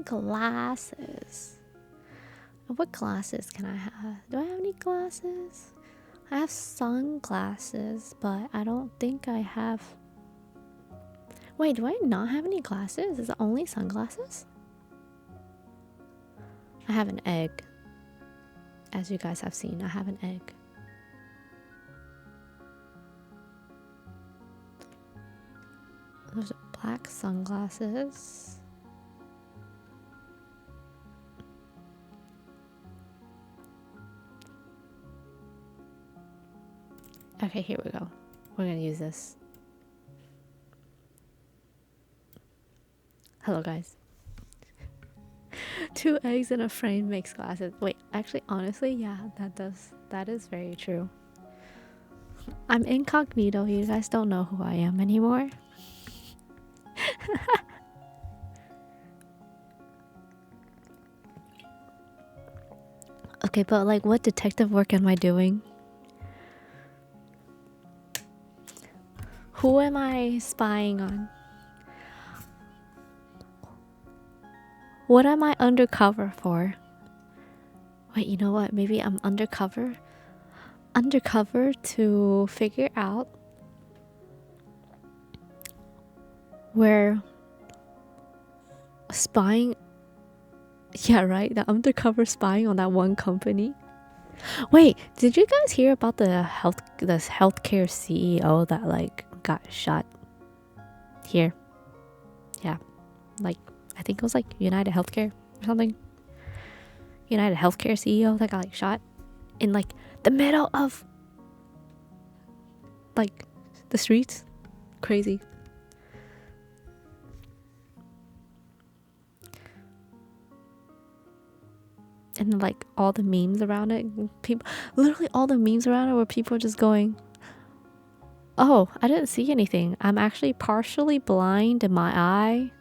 glasses. What glasses can I have? Do I have any glasses? I have sunglasses, but I don't think I have... Wait, do I not have any glasses? Is it only sunglasses? I have an egg. As you guys have seen, I have an egg. Those are black sunglasses. Okay, here we go. We're gonna use this. Hello, guys. 2 eggs in a frame makes glasses. Wait, actually, honestly, yeah, that is very true. I'm incognito. You guys don't know who I am anymore. Okay, but like, what detective work am I doing? Who am I spying on? What am I undercover for? Wait, you know what? Maybe I'm undercover. Undercover to figure out where spying. Yeah, right. The undercover spying on that one company. Wait, did you guys hear about this healthcare CEO that like got shot here? Yeah, like I think it was like United Healthcare or something. United Healthcare CEO that got like shot in like the middle of like the streets. Crazy. And like all the memes around it, people, literally all the memes around it where people are just going, oh, I didn't see anything. I'm actually partially blind in my eye.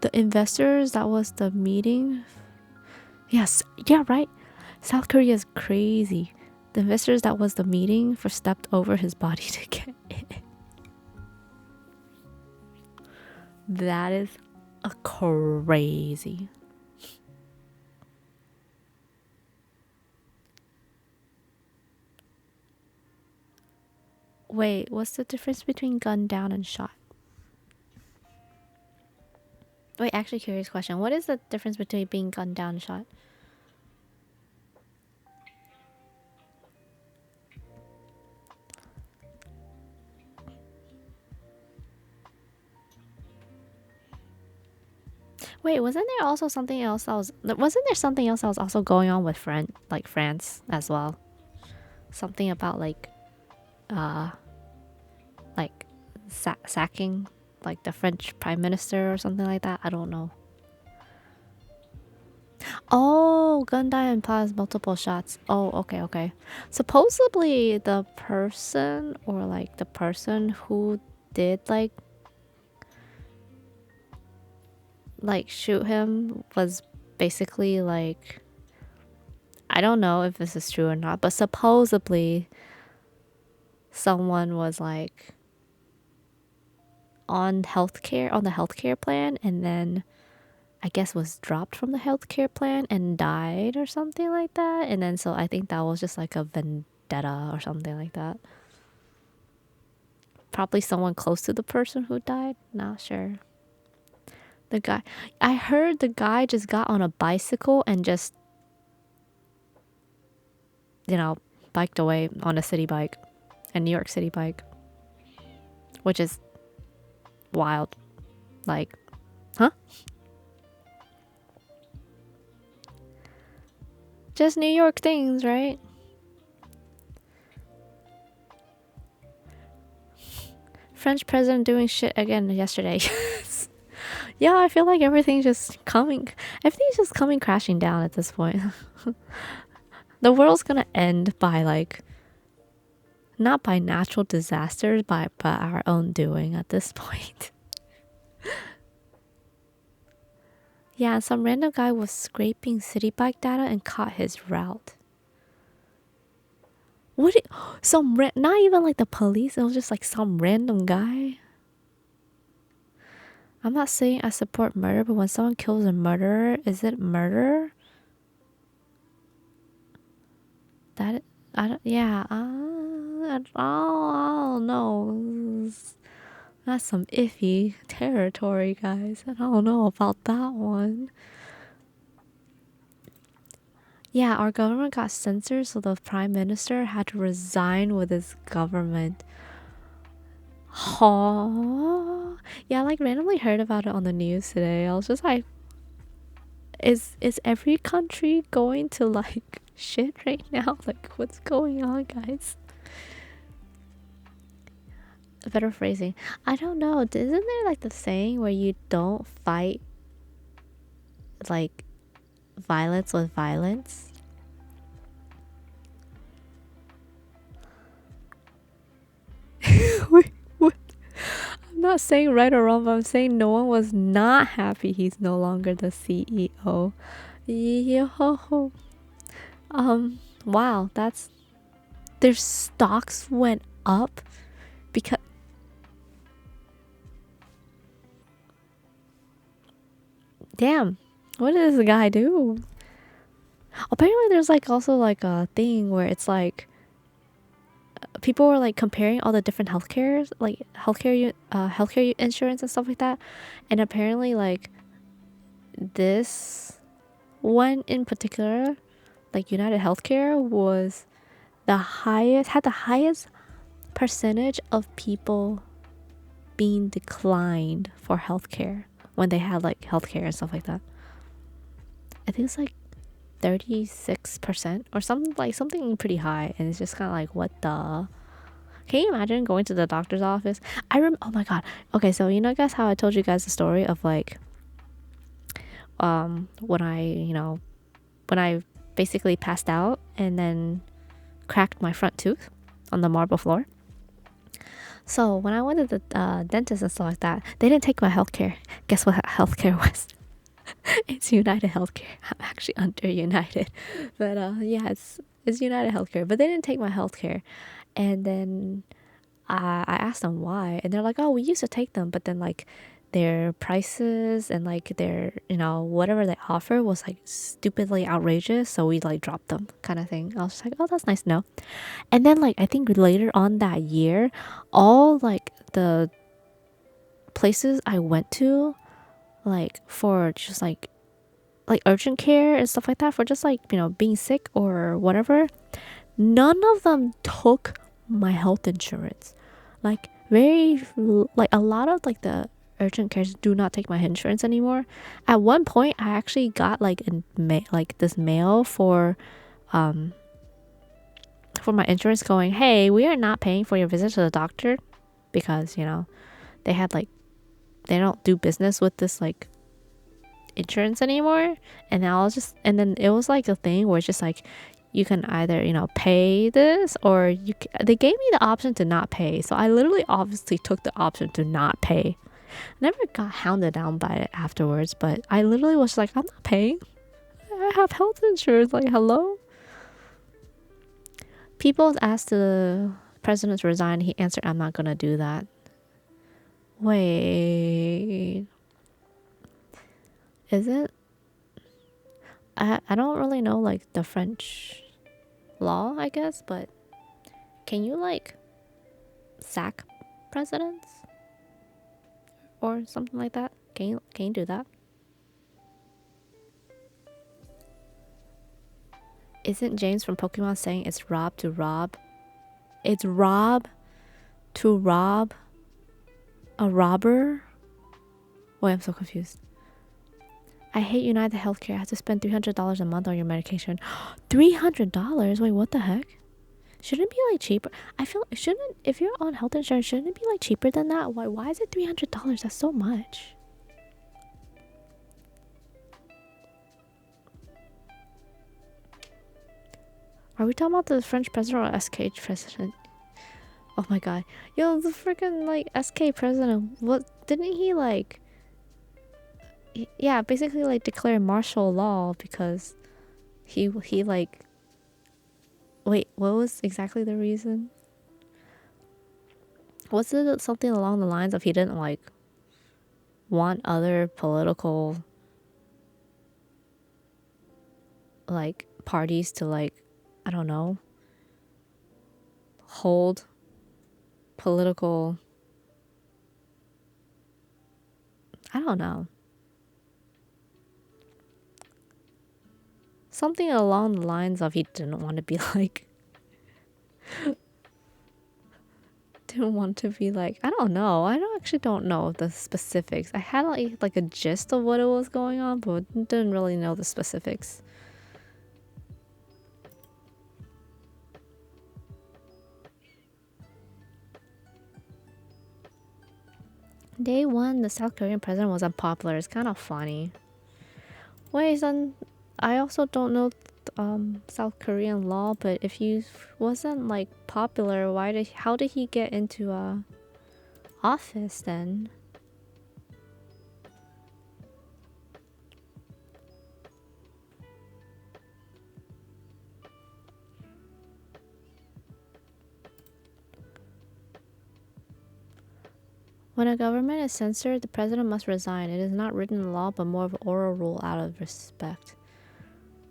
The investors, that was the meeting. Yes, yeah, right. South Korea is crazy. The investors, that was the meeting for, stepped over his body to get it. That is a crazy. Wait, what's the difference between gunned down and shot? Wait, actually, curious question. What is the difference between being gunned down and shot? Wait, wasn't there also something else that was... Wasn't there something else that was also going on with France as well? Something about like... Like sacking like the French prime minister or something like that. I don't know. Oh, Gundai implies multiple shots. Oh, okay. Supposedly the person or like the person who did like shoot him was basically like, I don't know if this is true or not, but supposedly someone was like on the healthcare plan, and then I guess was dropped from the healthcare plan and died or something like that. And then so I think that was just like a vendetta or something like that. Probably someone close to the person who died. Not sure. I heard the guy just got on a bicycle and just, you know, biked away on a city bike, a New York City bike, which is wild. Like, huh? Just New York things, right? French president doing shit again yesterday. Yeah, I feel like everything's just coming crashing down at this point. The world's gonna end by like, not by natural disasters, by our own doing at this point. Yeah, some random guy was scraping city bike data and caught his route. Not even like the police, it was just like some random guy. I'm not saying I support murder, but when someone kills a murderer, is it murder? That I don't, yeah, I don't know. That's some iffy territory, guys. I don't know about that one. Yeah, our government got censored, so the prime minister had to resign with his government. Huh? Yeah, I like randomly heard about it on the news today. I was just like, is every country going to like shit right now? Like, what's going on, guys? Better phrasing. I don't know. Isn't there like the saying where you don't fight like violence with violence? Wait, what? I'm not saying right or wrong, but I'm saying no one was not happy he's no longer the CEO. Yo. Wow, that's their stocks went up because damn, what did this guy do? Apparently there's like also like a thing where it's like people were like comparing all the different healthcares, like healthcare insurance and stuff like that, and apparently like this one in particular, like United Healthcare, was the highest, had the highest percentage of people being declined for healthcare when they had like healthcare and stuff like that. I think it's like 36% or something, like something pretty high, and it's just kind of like, what the. Can you imagine going to the doctor's office? Oh my god. Okay, so you know, guys, how I told you guys the story of like, when I basically passed out and then cracked my front tooth on the marble floor. So when I went to the dentist and stuff like that, they didn't take my healthcare. Guess what healthcare was? It's United Healthcare. I'm actually under United, but yeah, it's United Healthcare. But they didn't take my healthcare, and then I asked them why, and they're like, "Oh, we used to take them, but then like their prices and like their whatever they offer was like stupidly outrageous, so we like dropped them," kind of thing. I was just like, "Oh, that's nice to know." And then like I think later on that year, all like the places I went to, like for just like urgent care and stuff like that, for just like being sick or whatever, none of them took my health insurance. Like like a lot of like the urgent cares do not take my insurance anymore. At one point I actually got like like this mail for my insurance going, "Hey, we are not paying for your visit to the doctor," because they had like they don't do business with this like insurance anymore. And then it was like a thing where it's just like you can either pay this, or they gave me the option to not pay, so I literally obviously took the option to not pay. I never got hounded down by it afterwards, but I literally was like, I'm not paying, I have health insurance, like hello. People asked the president to resign, he answered, "I'm not gonna do that." Wait, is it? I don't really know like the French law, I guess, but can you like sack presidents or something like that? Can you do that? Isn't James from Pokemon saying it's rob to rob? It's rob to rob a robber? Wait, I'm so confused. I hate United Healthcare. I have to spend $300 a month on your medication. $300? Wait, what the heck? Shouldn't it be like cheaper? I feel shouldn't if you're on health insurance, shouldn't it be like cheaper than that? Why is it $300? That's so much. Are we talking about the French president or SK president? Oh my god. Yo, the freaking like SK president, what didn't he like yeah, basically like declare martial law because he like wait, what was exactly the reason? Was it something along the lines of he didn't like want other political like parties to like, I don't know, hold political I don't know. Something along the lines of he didn't want to be like didn't want to be like, I don't know. Actually don't know the specifics. I had like a gist of what it was going on, but didn't really know the specifics. Day one, the South Korean president was unpopular. It's kind of funny. Wait, then I also don't know South Korean law, but if he wasn't like popular, how did he get into office then? When a government is censored, the president must resign. It is not written in law, but more of an oral rule out of respect.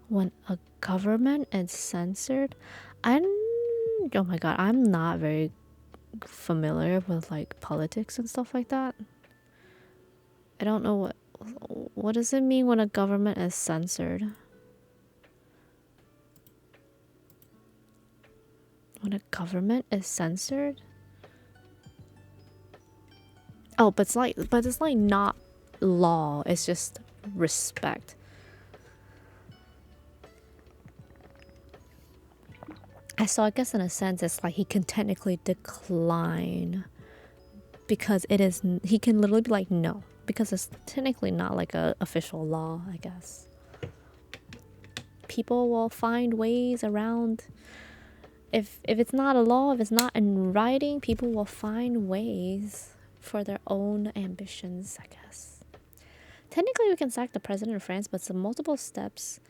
When a government is censored, oh my god, I'm not very familiar with like politics and stuff like that. I don't know what does it mean when a government is censored? When a government is censored? Oh, but it's like not law. It's just respect. So I guess in a sense, it's like he can technically decline because he can literally be like no, because it's technically not like a official law. I guess people will find ways around. If it's not a law, if it's not in writing, people will find ways for their own ambitions, I guess. Technically, we can sack the president of France, but it's multiple steps.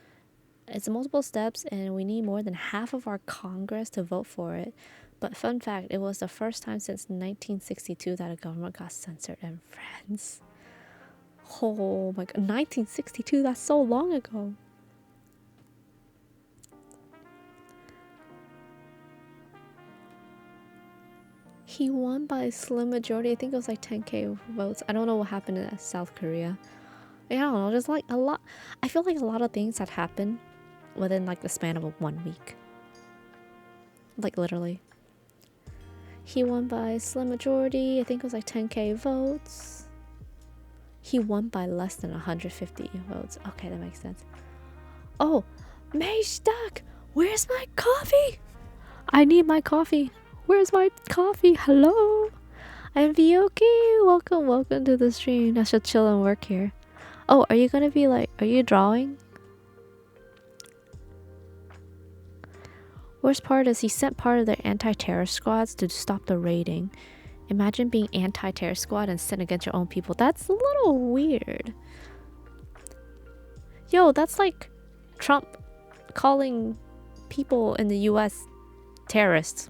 And we need more than half of our Congress to vote for it. But fun fact, it was the first time since 1962 that a government got censored in France. Oh my god, 1962, that's so long ago. He won by a slim majority. I think it was like 10k votes. I don't know what happened in South Korea. I don't know, just like a lot. I feel like a lot of things that happen within like the span of 1 week. Like literally. He won by a slim majority. I think it was like 10k votes. He won by less than 150 votes. Okay, that makes sense. Oh, May stuck. Where's my coffee? I need my coffee. Where's my coffee? Hello? I'm Vioki. Welcome to the stream. I should chill and work here. Oh, are you gonna be like, are you drawing? Worst part is he sent part of their anti-terror squads to stop the raiding. Imagine being anti-terror squad and sent against your own people. That's a little weird. Yo, that's like Trump calling people in the US terrorists.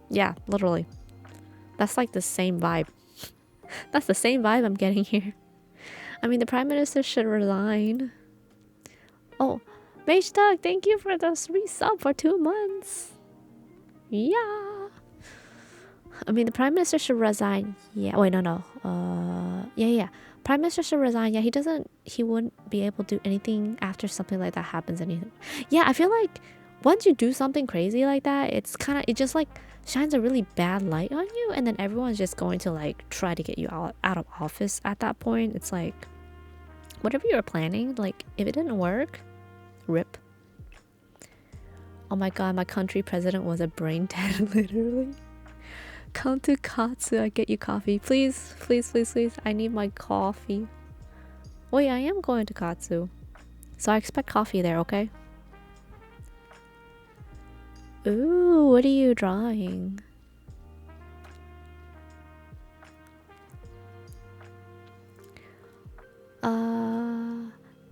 Yeah, literally. That's like the same vibe. That's the same vibe I'm getting here. I mean, the prime minister should resign. Oh, Mage Dog, thank you for the resub for 2 months. Yeah. I mean, the prime minister should resign. Yeah. Wait, no. Yeah. Prime minister should resign. Yeah, he wouldn't be able to do anything after something like that happens. Anything. Yeah, I feel like once you do something crazy like that, it just like shines a really bad light on you, and then everyone's just going to like try to get you out of office at that point. It's like whatever you were planning, like if it didn't work, rip. Oh my god, my country president was a brain dead, literally. Come to Katsu, I get you coffee. Please. I need my coffee. Wait, I am going to Katsu. So I expect coffee there, okay? Ooh, what are you drawing?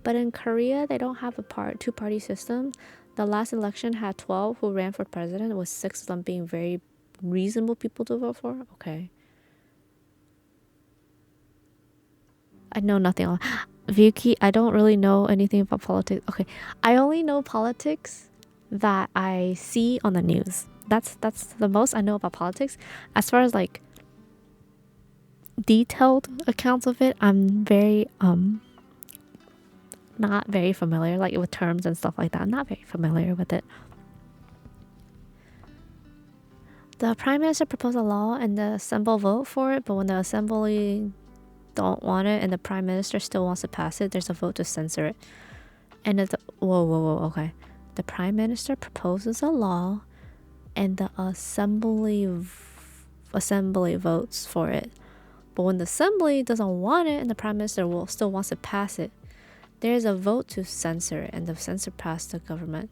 But in Korea, they don't have a two-party system. The last election had 12 who ran for president, with 6 of them being very reasonable people to vote for. Okay. I know nothing. Vicky, I don't really know anything about politics. Okay, I only know politics that I see on the news. That's the most I know about politics. As far as like detailed accounts of it. I'm very not very familiar, like with terms and stuff like that. I'm not very familiar with it. The prime minister proposed a law and the assembly vote for it, but when the assembly don't want it and the prime minister still wants to pass it, there's a vote to censor it. And it's whoa, okay. The prime minister proposes a law and the assembly votes for it. But when the assembly doesn't want it and the prime minister still wants to pass it, there's a vote to censor it, and the censor passed the government.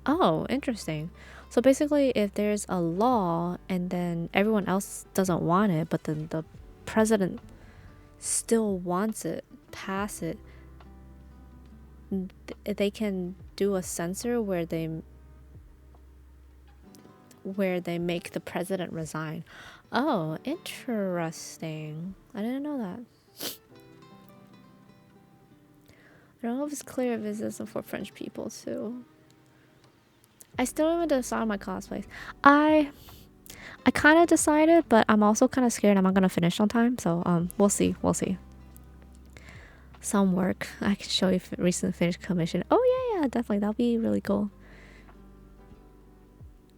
Oh, interesting. So basically, if there's a law and then everyone else doesn't want it, but then the president still wants it, pass it, they can do a censor where they make the president resign. Oh, interesting. I didn't know that. I don't know if it's clear if this isn't for French people too. I still haven't decided on my cosplays. I kind of decided, but I'm also kind of scared I'm not gonna finish on time. So we'll see. Some work I can show you recent finished commission. Oh yeah, definitely, that'll be really cool.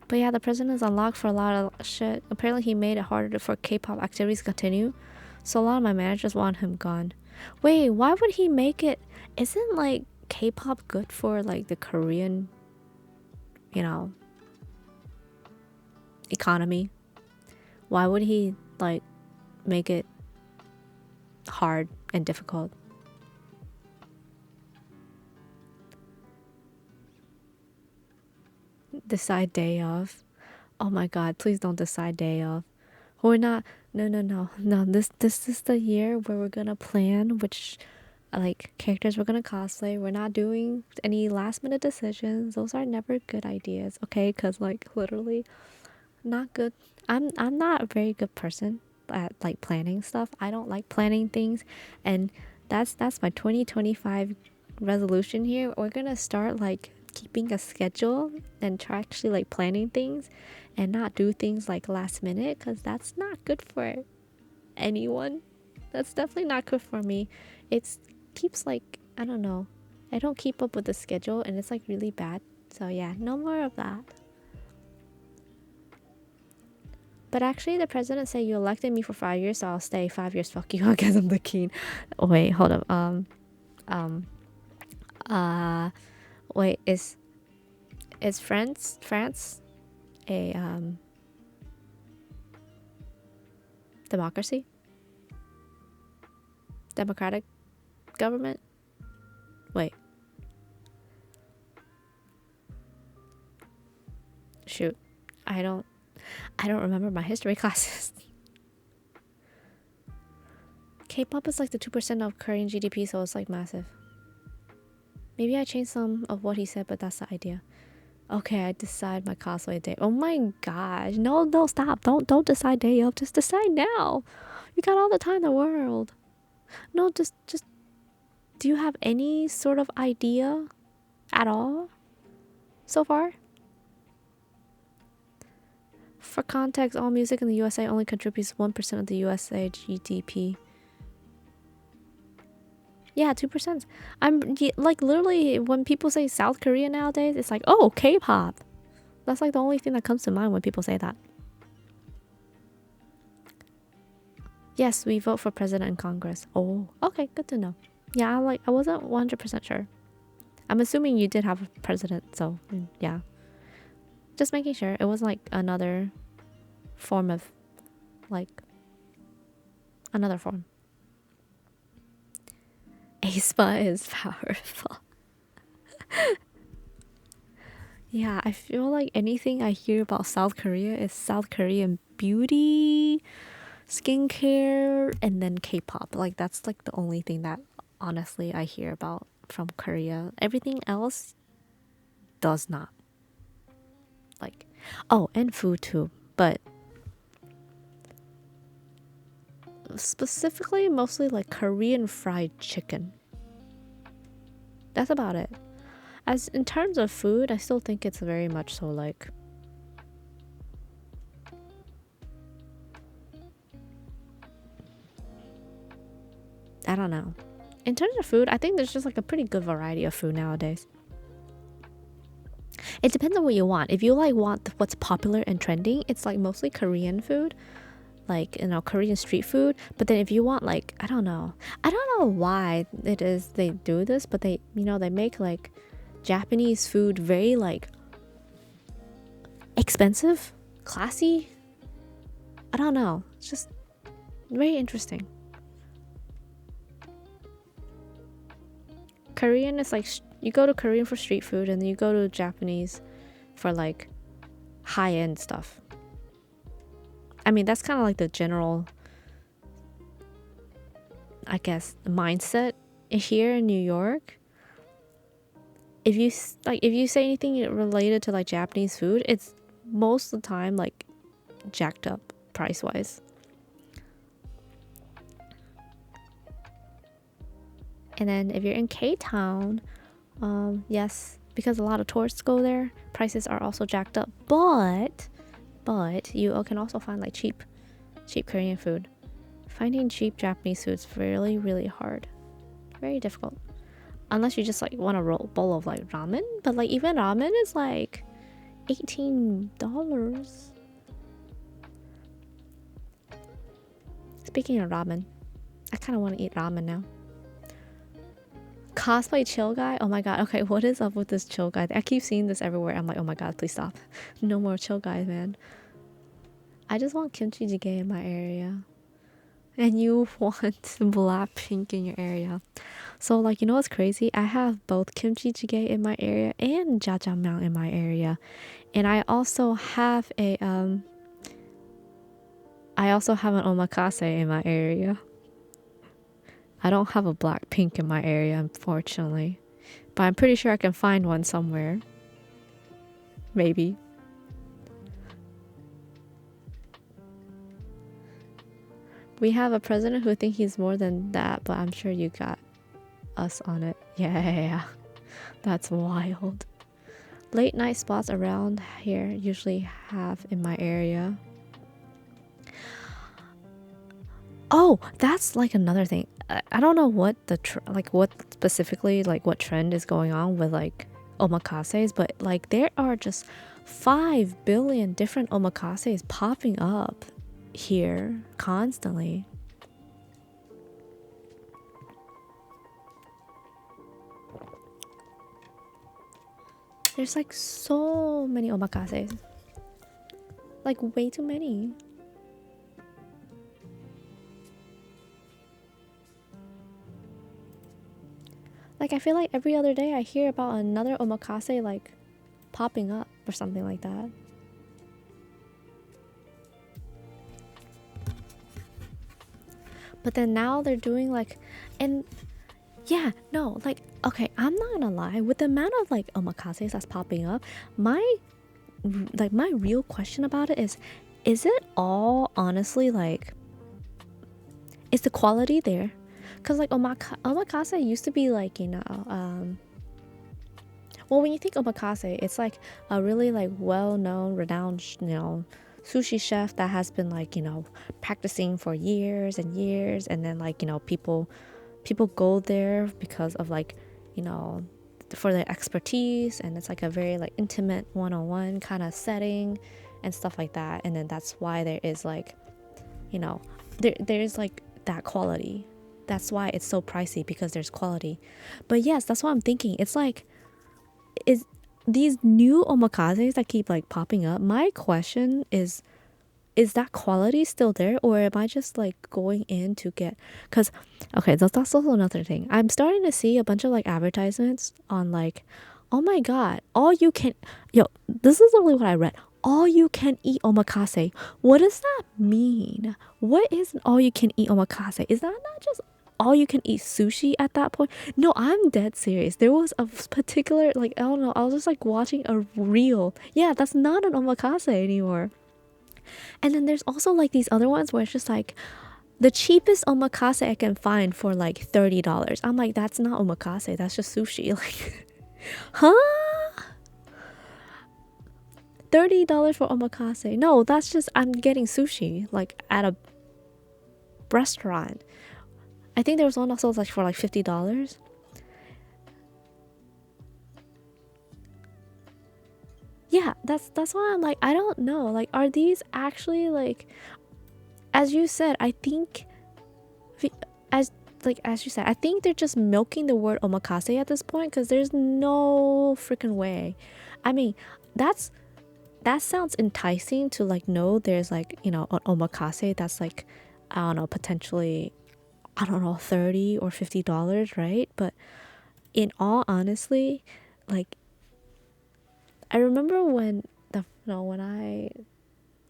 But yeah, the president is unlocked for a lot of shit. Apparently he made it harder for K-pop activities to continue, so a lot of my managers want him gone. Wait, why would he make it? Isn't like K-pop good for like the Korean, economy? Why would he like make it hard and difficult? Decide day off. Oh my god, please don't decide day off. We're not. No. This is the year where we're gonna plan which like characters we're gonna cosplay. We're not doing any last minute decisions. Those are never good ideas, okay? Because like literally not good. I'm not a very good person at like planning stuff. I don't like planning things, and that's my 2025 resolution here. We're gonna start like keeping a schedule and try actually like planning things and not do things like last minute, because that's not good for anyone. That's definitely not good for me. It's keeps like, I don't know, I don't keep up with the schedule and it's like really bad. So yeah, no more of that. But actually, the president said you elected me for 5 years, so I'll stay 5 years. Fuck you, I guess I'm the king. Oh, wait, hold up. Wait, is France a democracy? Democratic government? Wait. Shoot. I don't remember my history classes. K-pop is like the 2% of Korean GDP, so it's like massive. Maybe I changed some of what he said, but that's the idea. Okay, I decide my cosplay day. Oh my gosh. No, stop. Don't decide day of. Just decide now. You got all the time in the world. No, just do you have any sort of idea at all so far? For context, all music in the USA only contributes 1% of the USA GDP. Yeah, 2%. I'm like literally when people say South Korea nowadays, it's like, oh, K-pop. That's like the only thing that comes to mind when people say that. Yes, we vote for president and Congress. Oh, okay, good to know. Yeah, I wasn't 100% sure. I'm assuming you did have a president, so yeah. Just making sure it was like another form of another form. aespa is powerful. Yeah, I feel like anything I hear about South Korea is South Korean beauty, skincare, and then K-pop. Like that's like the only thing that honestly I hear about from Korea. Everything else does not. Like, oh, and food too, but specifically mostly like Korean fried chicken. That's about it. As in terms of food, I still think it's very much so like I don't know. In terms of food, I think there's just like a pretty good variety of food nowadays. It depends on what you want. If you like want what's popular and trending, it's like mostly Korean food, like, you know, Korean street food. But then if you want like, I don't know why it is they do this, but they, you know, they make like Japanese food very like expensive, classy. I don't know. It's just very interesting. Korean is like, you go to Korean for street food and then you go to Japanese for like high-end stuff. I mean, that's kind of like the general, I guess, mindset here in New York. If you say anything related to like Japanese food, it's most of the time like jacked up price-wise. And then if you're in K-Town, yes, because a lot of tourists go there, prices are also jacked up. But you can also find like cheap Korean food. Finding cheap Japanese food is really, really hard. Very difficult. Unless you just like want a bowl of like ramen. But like even ramen is like $18. Speaking of ramen, I kind of want to eat ramen now. Cosplay chill guy? Oh my god. Okay, what is up with this chill guy? I keep seeing this everywhere. I'm like, oh my god, please stop. No more chill guys, man. I just want kimchi jjigae in my area. And you want Blackpink in your area. So like, you know what's crazy? I have both kimchi jjigae in my area and jjajangmyeon in my area. And I also have an omakase in my area. I don't have a Blackpink in my area, unfortunately. But I'm pretty sure I can find one somewhere. Maybe. We have a president who thinks he's more than that, but I'm sure you got us on it. Yeah. That's wild. Late night spots around here usually have in my area. Oh, that's like another thing. I don't know what what specifically like what trend is going on with like omakases, but like there are just 5 billion different omakases popping up here constantly. There's like so many omakases. Like way too many. Like I feel like every other day I hear about another omakase like popping up or something like that. But then now they're doing like, and yeah, no, like, okay, I'm not gonna lie, with the amount of like omakases that's popping up, my real question about it is it all honestly like, is the quality there? Because like omakase used to be like, you know, well, when you think omakase, it's like a really like well-known, renowned, you know, sushi chef that has been like, you know, practicing for years and years, and then like, you know, people go there because of like, you know, for their expertise, and it's like a very like intimate one-on-one kind of setting and stuff like that. And then that's why there is like, you know, there's like that quality. That's why it's so pricey, because there's quality. But yes, that's what I'm thinking. It's like, is these new omakases that keep like popping up, my question is that quality still there, or am I just like going in to get, because okay, that's also another thing. I'm starting to see a bunch of like advertisements on like, oh my god, all you can, yo, this is literally what I read, all you can eat omakase. What does that mean? What is an all you can eat omakase? Is that not just all you can eat sushi at that point? No, I'm dead serious. There was a particular, like, I don't know, I was just like watching a reel. Yeah, that's not an omakase anymore. And then there's also like these other ones where it's just like the cheapest omakase I can find for like $30. I'm like, that's not omakase, that's just sushi. Like, huh? $30 for omakase? No, that's just, I'm getting sushi like at a restaurant. I think there was one also like for like $50. Yeah, that's why I'm like, I don't know. Like, are these actually like, as you said, I think, as as you said, I think they're just milking the word omakase at this point because there's no freaking way. I mean, that's that sounds enticing to like know there's like, you know, an omakase that's like, I don't know, potentially, I don't know, $30 or $50, right? But in all honestly, like, I remember when the no when I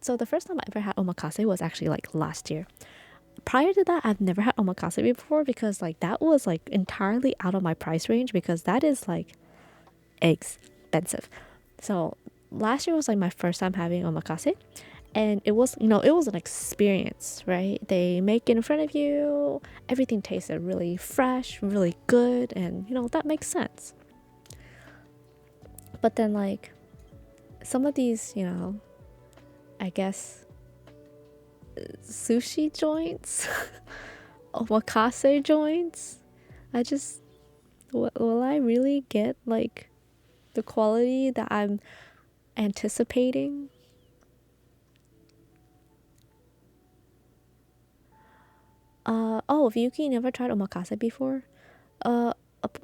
so the first time I ever had omakase was actually like last year. Prior to that, I've never had omakase before because like that was like entirely out of my price range because that is like expensive. So last year was like my first time having omakase, and it was, you know, it was an experience, right? They make it in front of you, everything tasted really fresh, really good, and you know that makes sense. But then like some of these, you know, I guess sushi joints, omakase joints, I just, will I really get like the quality that I'm anticipating? Oh, Vyuki never tried omakase before. Uh,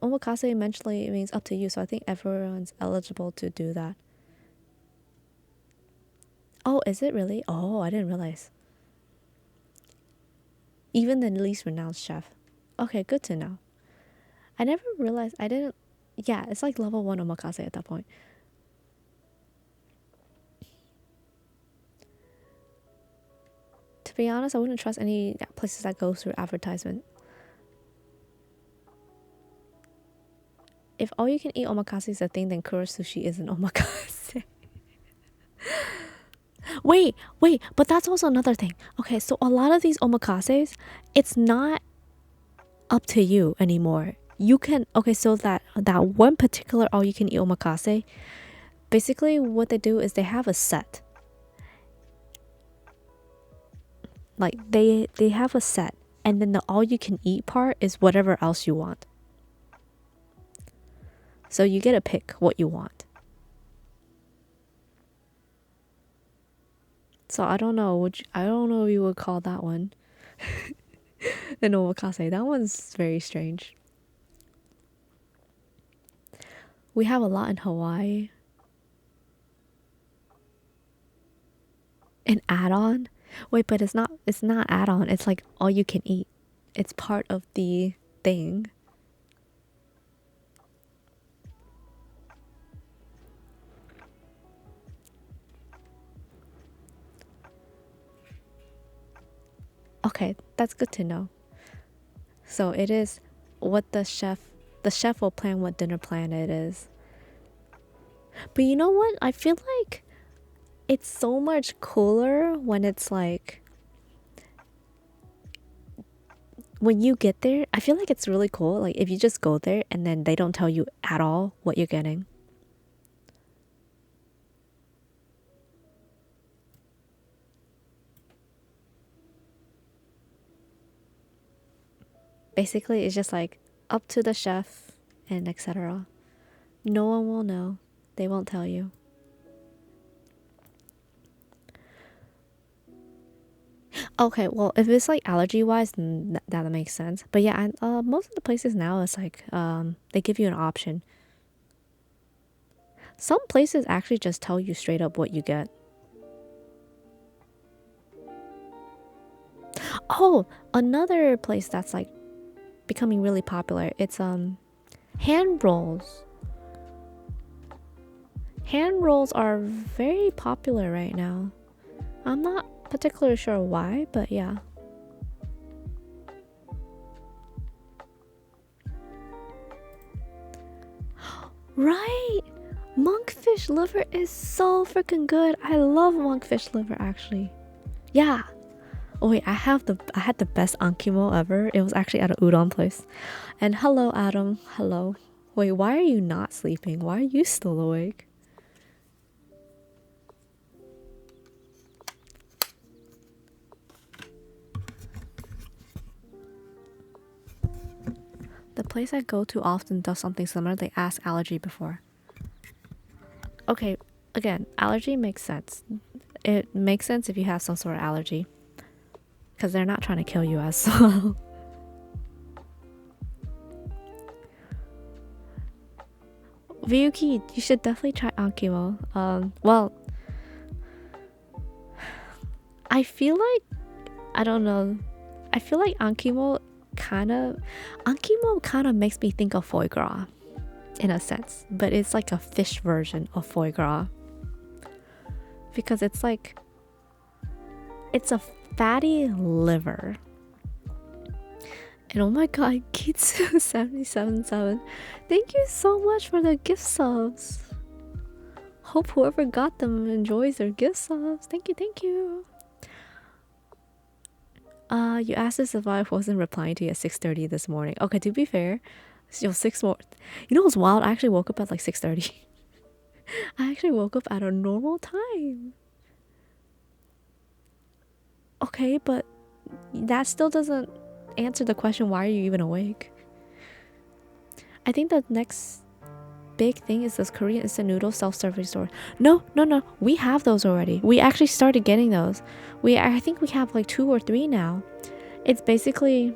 omakase mentally means up to you, so I think everyone's eligible to do that. Oh, is it really? Oh, I didn't realize. Even the least renowned chef. Okay, good to know. I never realized. I didn't. Yeah, it's like level 1 omakase at that point. To be honest, I wouldn't trust any places that go through advertisement. If all you can eat omakase is a thing, then kura sushi isn't omakase. wait, but that's also another thing. Okay, so a lot of these omakases, it's not up to you anymore. You can, okay, so that one particular all you can eat omakase, basically what they do is they have a set. Like they have a set, and then the all you can eat part is whatever else you want. So you get to pick what you want. So I don't know, I don't know if you would call that one an omakase. That one's very strange. We have a lot in Hawaii. An add-on? Wait, but it's not add-on. It's like all you can eat. It's part of the thing. Okay, that's good to know. So it is what the chef will plan what dinner plan it is. But you know what? I feel like it's so much cooler when it's like when you get there. I feel like it's really cool like if you just go there and then they don't tell you at all what you're getting. Basically, it's just like up to the chef and etc. No one will know. They won't tell you. Okay, well, if it's like allergy wise, then that makes sense. But yeah, most of the places now it's like they give you an option. Some places actually just tell you straight up what you get. Oh, another place that's like becoming really popular. It's hand rolls. Hand rolls are very popular right now. I'm not particularly sure why, but yeah. Right? Monkfish liver is so freaking good. I love monkfish liver actually. Yeah. Oh wait, I had the best ankimo ever. It was actually at a udon place. And hello Adam. Hello. Wait, why are you not sleeping? Why are you still awake? place I go to often does something similar. They ask allergy before. Okay, again, allergy makes sense. It makes sense if you have some sort of allergy, because they're not trying to kill you as well. Ryuki, you should definitely try Ankimo. Well, I feel like, I don't know, I feel like Ankimo kind of makes me think of foie gras in a sense, but it's like a fish version of foie gras, because it's like, it's a fatty liver. And oh my god, Kitsu 777, thank you so much for the gift subs. Hope whoever got them enjoys their gift subs. Thank you, thank you. You asked us if I wasn't replying to you at 6:30 this morning. Okay, to be fair, still 6 more. You know what's wild? I actually woke up at like 6:30. I actually woke up at a normal time. Okay, but that still doesn't answer the question, why are you even awake? I think the next big thing is this Korean instant noodle self-service store. No, we have those already. We actually started getting those. I think we have like 2 or 3 now. It's basically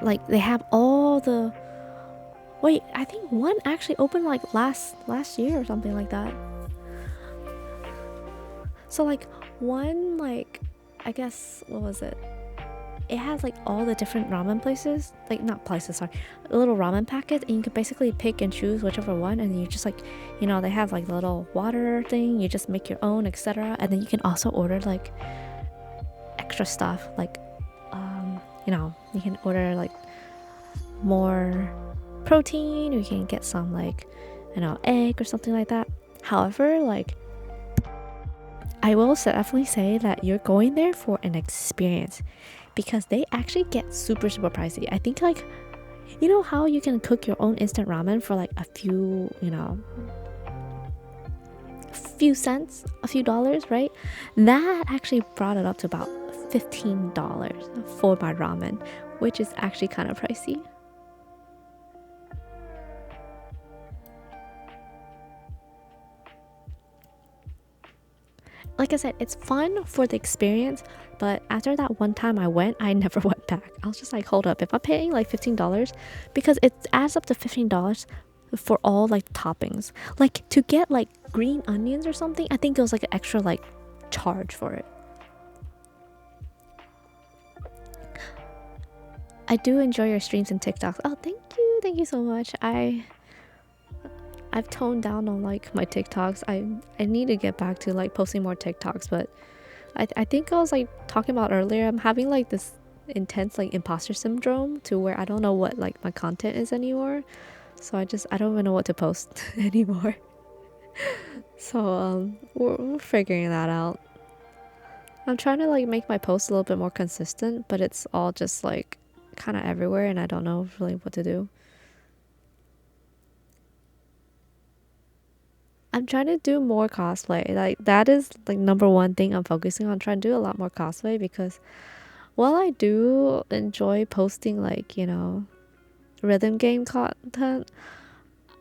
like they have all the, wait, I think one actually opened like last year or something like that. So like one, like, I guess, what was it? It has like all the different ramen places, like not places, sorry, little ramen packets, and you can basically pick and choose whichever one, and you just like, you know, they have like the little water thing, you just make your own, etc. And then you can also order like extra stuff, like you know, you can order like more protein, or you can get some like, you know, egg or something like that. However, like, I will definitely say that you're going there for an experience, because they actually get super pricey. I think, like, you know how you can cook your own instant ramen for like a few, you know, few cents, a few dollars, right? That actually brought it up to about $15 for my ramen, which is actually kind of pricey. Like I said, it's fun for the experience, but after that one time I went, I never went back. I was just like, hold up, if I'm paying like $15, because it adds up to $15 for all like toppings, like to get like green onions or something, I think it was like an extra like charge for it. I do enjoy your streams and TikToks. Oh, thank you so much. I've toned down on like my TikToks. I need to get back to like posting more TikToks, but I think I was like talking about earlier, I'm having like this intense like imposter syndrome, to where I don't know what like my content is anymore. So I don't even know what to post anymore. So we're figuring that out. I'm trying to like make my posts a little bit more consistent, but it's all just like kind of everywhere, and I don't know really what to do. I'm trying to do more cosplay. Like, that is like number one thing I'm focusing on, trying to do a lot more cosplay, because while I do enjoy posting like, you know, rhythm game content,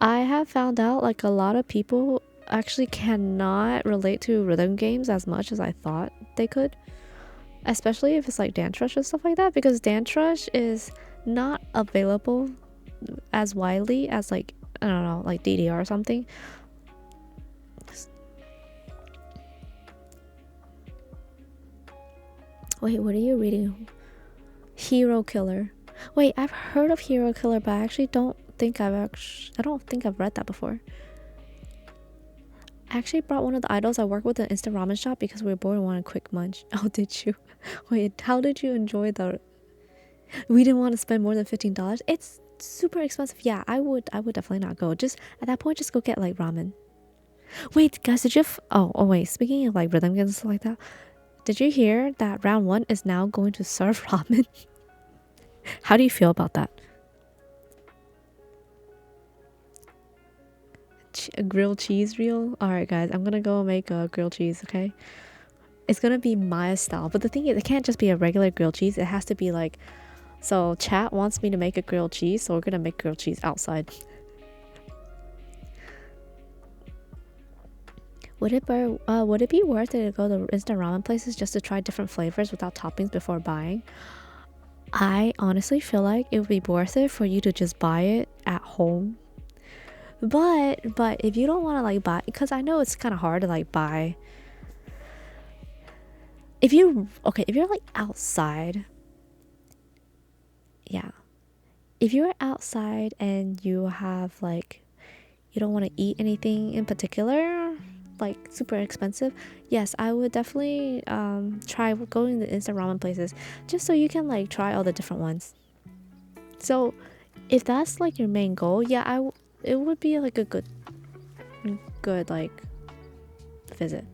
I have found out like a lot of people actually cannot relate to rhythm games as much as I thought they could, especially if it's like Dance Rush and stuff like that, because Dance Rush is not available as widely as like, I don't know, like DDR or something. Wait, what are you reading? Hero Killer. Wait, I've heard of Hero Killer, but I actually don't think I've read that before. I actually brought one of the idols I work with an instant ramen shop because we were bored and wanted a quick munch. Oh, did you? Wait, how did you enjoy the? We didn't want to spend more than $15. It's super expensive. Yeah, I would definitely not go. Just at that point, just go get like ramen. Wait, guys, did you? Oh, wait. Speaking of like rhythm games and stuff like that, did you hear that round 1 is now going to serve ramen? How do you feel about that? A grilled cheese reel? Alright guys, I'm gonna go make a grilled cheese, okay? It's gonna be my style, but the thing is, it can't just be a regular grilled cheese. It has to be like So chat wants me to make a grilled cheese, so we're gonna make grilled cheese outside. Would it be worth it to go to instant ramen places just to try different flavors without toppings before buying? I honestly feel like it would be worth it for you to just buy it at home. But if you don't want to like buy, because I know it's kind of hard to like buy. If you're like outside, yeah. If you're outside and you have like, you don't want to eat anything in particular, like super expensive, yes, I would definitely try going to instant ramen places just so you can like try all the different ones. So if that's like your main goal, yeah, it would be like a good like visit.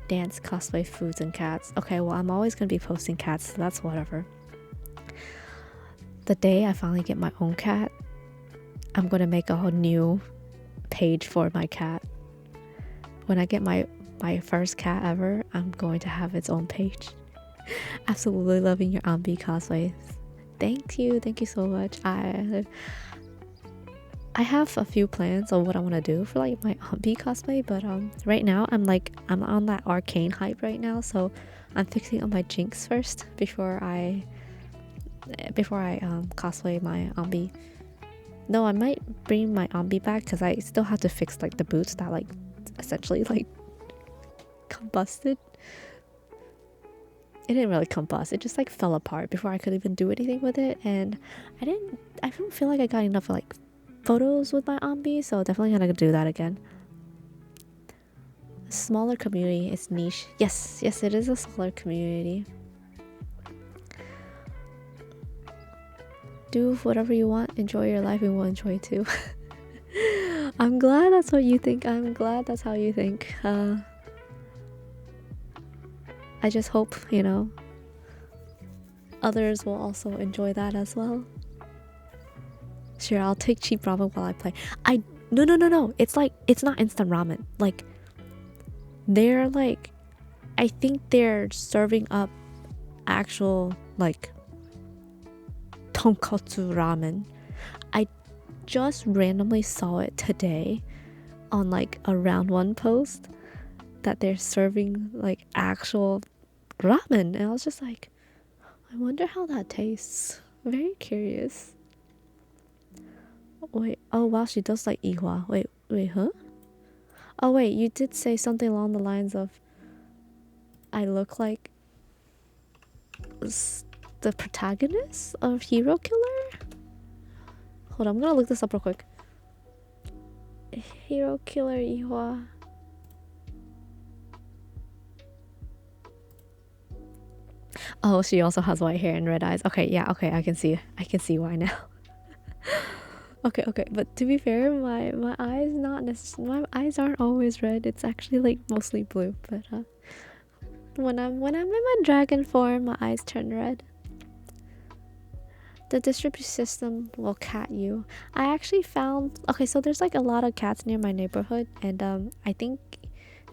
Dance, cosplay, foods, and cats. Okay, well, I'm always gonna be posting cats, so that's whatever. The day I finally get my own cat, I'm gonna make a whole new page for my cat. When I get my first cat ever, I'm going to have its own page. Absolutely loving your Ambi cosplays. Thank you so much. I have a few plans on what I want to do for like my Ambi cosplay, but right now I'm on that arcane hype right now, so I'm fixing on my Jinx first before I cosplay my Ambi. No, I might bring my Ambi back because I still have to fix like the boots that like essentially like combusted. It didn't really combust, it just like fell apart before I could even do anything with it, and I don't feel like I got enough like photos with my Ambi, so definitely gonna do that again. A smaller community is niche. Yes, it is a smaller community. Do whatever you want, enjoy your life, and we'll enjoy it too. I'm glad that's what you think. I'm glad that's how you think. I just hope, others will also enjoy that as well. Sure, I'll take cheap ramen while I play. No. It's like, it's not instant ramen. Like, they're like, I think they're serving up actual like tonkotsu ramen. I just randomly saw it today on like a round one post that they're serving like actual ramen, and I was just like, I wonder how that tastes. Very curious. Wait, oh wow, she does like ihwa. Wait, huh? Oh wait, you did say something along the lines of, I look like the protagonist of Hero Killer? Hold on, I'm gonna look this up real quick. Hero Killer Ihwa. Oh, she also has white hair and red eyes. Okay, yeah, okay, I can see why now. okay, but to be fair, my eyes my eyes aren't always red. It's actually like mostly blue, but when I'm in my dragon form, my eyes turn red. The distribution system will cat you. I actually found, okay, so there's like a lot of cats near my neighborhood, and I think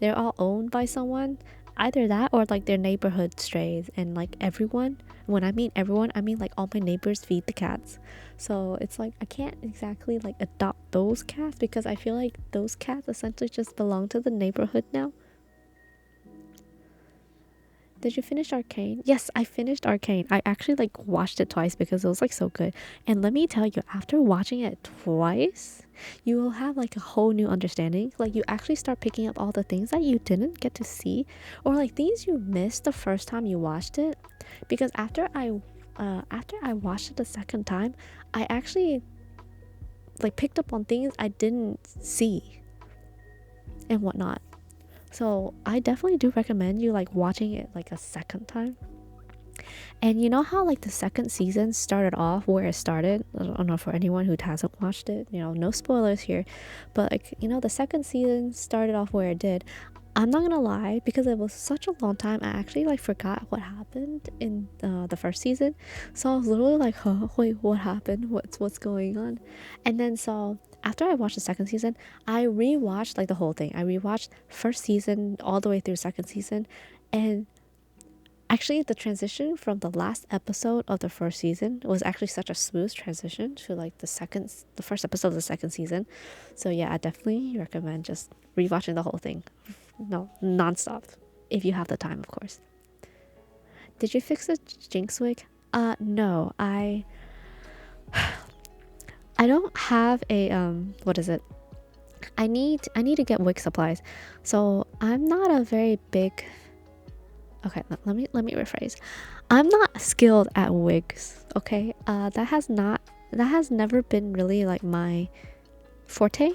they're all owned by someone. Either that or like their neighborhood strays, and like everyone, when I mean everyone, I mean like all my neighbors feed the cats. So it's like I can't exactly like adopt those cats because I feel like those cats essentially just belong to the neighborhood now. Did you finish Arcane? Yes, I finished Arcane. I actually like watched it twice because it was like so good. And let me tell you, after watching it twice, you will have like a whole new understanding. Like you actually start picking up all the things that you didn't get to see, or like things you missed the first time you watched it. Because after I watched it the second time, I actually like picked up on things I didn't see and whatnot. So I definitely do recommend you like watching it like a second time. And you know how like the second season started off where it started? I don't know, for anyone who hasn't watched it, no spoilers here, but like the second season started off where it did. I'm not gonna lie, because it was such a long time, I actually like forgot what happened in the first season. So I was literally like, huh, wait, what happened? What's going on? And then so after I watched the second season, I rewatched like the whole thing. I rewatched first season all the way through second season, and Actually, the transition from the last episode of the first season was actually such a smooth transition to like the first episode of the second season. So yeah, I definitely recommend just rewatching the whole thing. No, nonstop, if you have the time, of course. Did you fix the Jinx wig? No, I don't have a what is it? I need to get wig supplies. So I'm not a very big. Okay, let me rephrase. I'm not skilled at wigs. Okay, that has never been really like my forte.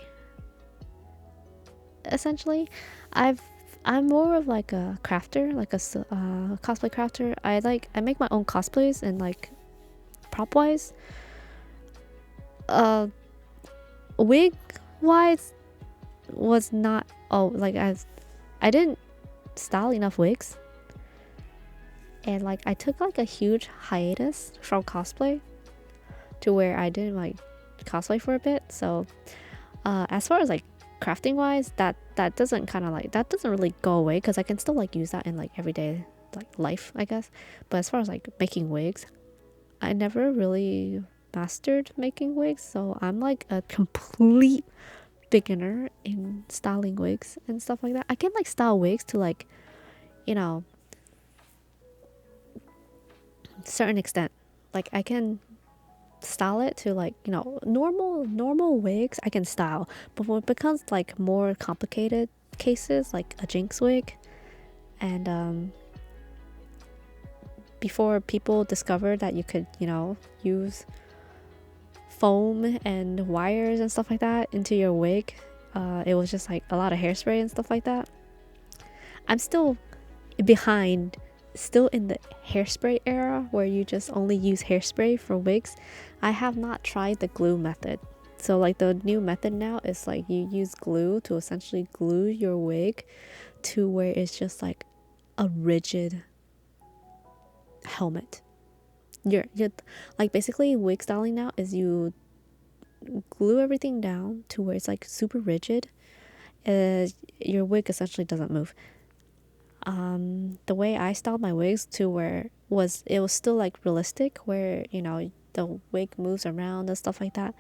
Essentially, I'm more of like a crafter, like a cosplay crafter. I make my own cosplays and like prop wise. Uh, wig wise was not. Oh, like I didn't style enough wigs, and like I took like a huge hiatus from cosplay to where I didn't like cosplay for a bit. So as far as like crafting wise, that doesn't kind of like that doesn't really go away because I can still like use that in like everyday like life, I guess. But as far as like making wigs, I never really mastered making wigs, so I'm like a complete beginner in styling wigs and stuff like that. I can like style wigs to like, you know, certain extent. Like I can style it to like, you know, normal wigs I can style, but when it becomes like more complicated cases like a Jinx wig, and before people discovered that you could, you know, use foam and wires and stuff like that into your wig, it was just like a lot of hairspray and stuff like that. I'm still behind, still in the hairspray era where you just only use hairspray for wigs. I have not tried the glue method. So like the new method now is like you use glue to essentially glue your wig to where it's just like a rigid helmet. You're like basically wig styling now is you glue everything down to where it's like super rigid. Your wig essentially doesn't move. The way I styled my wigs to where it was still like realistic, where you know the wig moves around and stuff like that.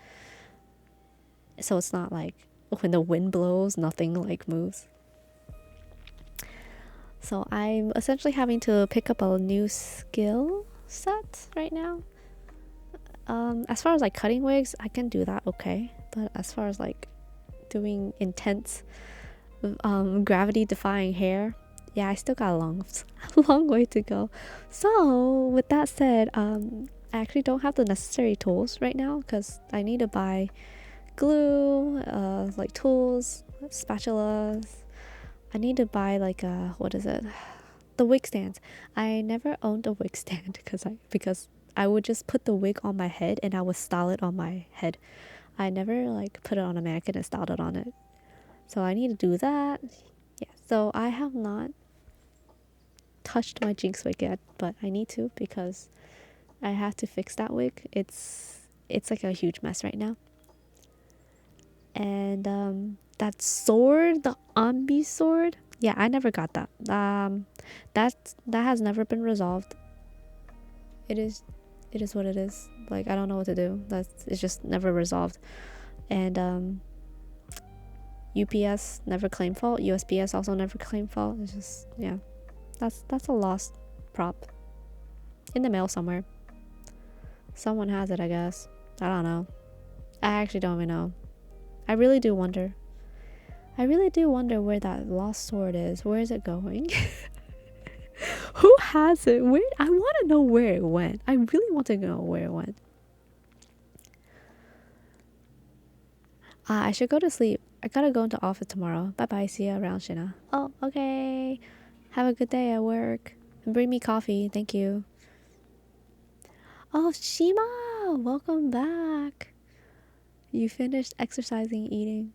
So it's not like when the wind blows, nothing like moves. So I'm essentially having to pick up a new skill set right now. As far as like cutting wigs, I can do that okay, but as far as like doing intense, gravity defying hair, yeah, I still got a long way to go. So with that said, I actually don't have the necessary tools right now because I need to buy glue, like tools, spatulas. I need to buy like what is it? The wig stands. I never owned a wig stand because I would just put the wig on my head and I would style it on my head. I never like put it on a mannequin and styled it on it. So I need to do that. Yeah. So I have not touched my Jinx wig yet, but I need to because I have to fix that wig. It's like a huge mess right now. And that sword, the Ambi sword, yeah, I never got that. That has never been resolved. It is what it is. Like I don't know what to do. It's just never resolved. And UPS never claimed fault. USPS also never claimed fault. It's just, yeah, that's a lost prop in the mail somewhere. Someone has it, I guess. I don't know. I actually don't even know. I really do wonder. I really do wonder where that lost sword is. Where is it going? Who has it? Where? I want to know where it went. I really want to know where it went. I should go to sleep. I gotta go into office tomorrow. Bye bye. See you around, Shina. Oh, okay. Have a good day at work. And bring me coffee. Thank you. Oh, Shima! Welcome back. You finished exercising, eating.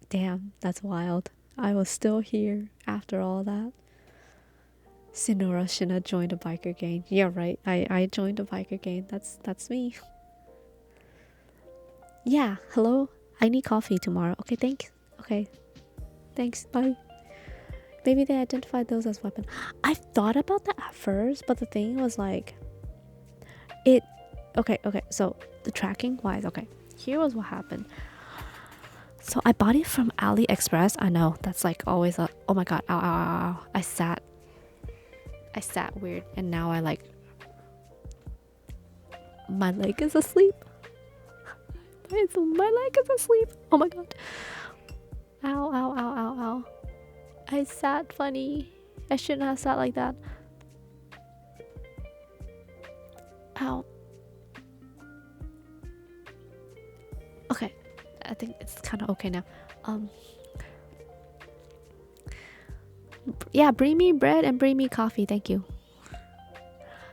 Damn, that's wild. I was still here after all that. Sinora Shina joined a biker gang. Yeah, right. I joined a biker gang. That's me. Yeah, hello. I need coffee tomorrow. Okay, thanks. Okay. Thanks. Bye. Maybe they identified those as weapon. I thought about that at first, but the thing was like, it. Okay. So the tracking wise, okay. Here was what happened. So I bought it from AliExpress. I know that's like always a oh my god, ow, ow, ow, ow. I sat weird, and now I like my leg is asleep. My leg is asleep. Oh my god. Ow, ow, ow, ow, ow. I sat funny. I shouldn't have sat like that. Ow. Okay. I think it's kind of okay now. Yeah, bring me bread and bring me coffee. Thank you.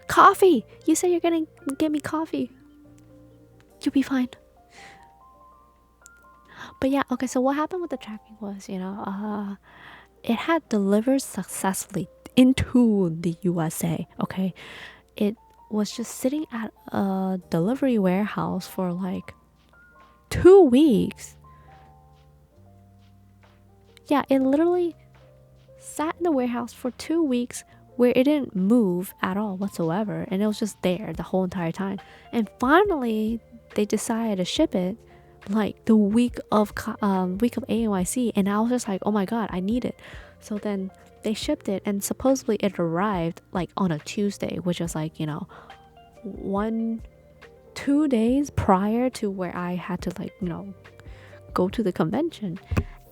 Coffee! You said you're gonna get me coffee. You'll be fine. But yeah, okay, so what happened with the tracking was, it had delivered successfully into the USA, okay? It was just sitting at a delivery warehouse for like 2 weeks. Yeah, it literally sat in the warehouse for 2 weeks where it didn't move at all whatsoever, and it was just there the whole entire time. And finally, they decided to ship it like the week of AYC, and I was just like, oh my god, I need it. So then they shipped it, and supposedly it arrived like on a Tuesday, which was like 2 days prior to where I had to go to the convention.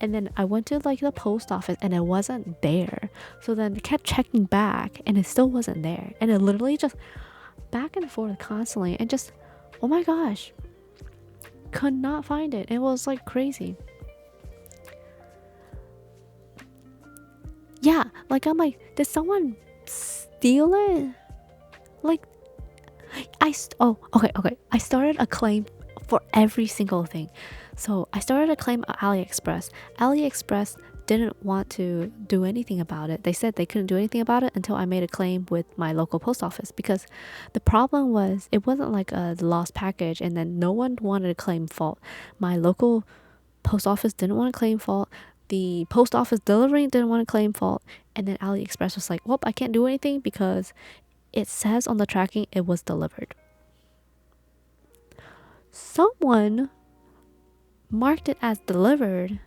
And then I went to like the post office and it wasn't there. So then I kept checking back and it still wasn't there. And it literally just back and forth constantly, and just, oh my gosh, could not find it. It was like crazy. Yeah, like I'm like, did someone steal it? Like, okay. I started a claim for every single thing. So I started a claim at AliExpress. AliExpress didn't want to do anything about it. They said they couldn't do anything about it until I made a claim with my local post office, because the problem was it wasn't like a lost package and then no one wanted to claim fault. My local post office didn't want to claim fault. The post office delivering didn't want to claim fault. And then AliExpress was like, well, I can't do anything because it says on the tracking it was delivered. Someone marked it as delivered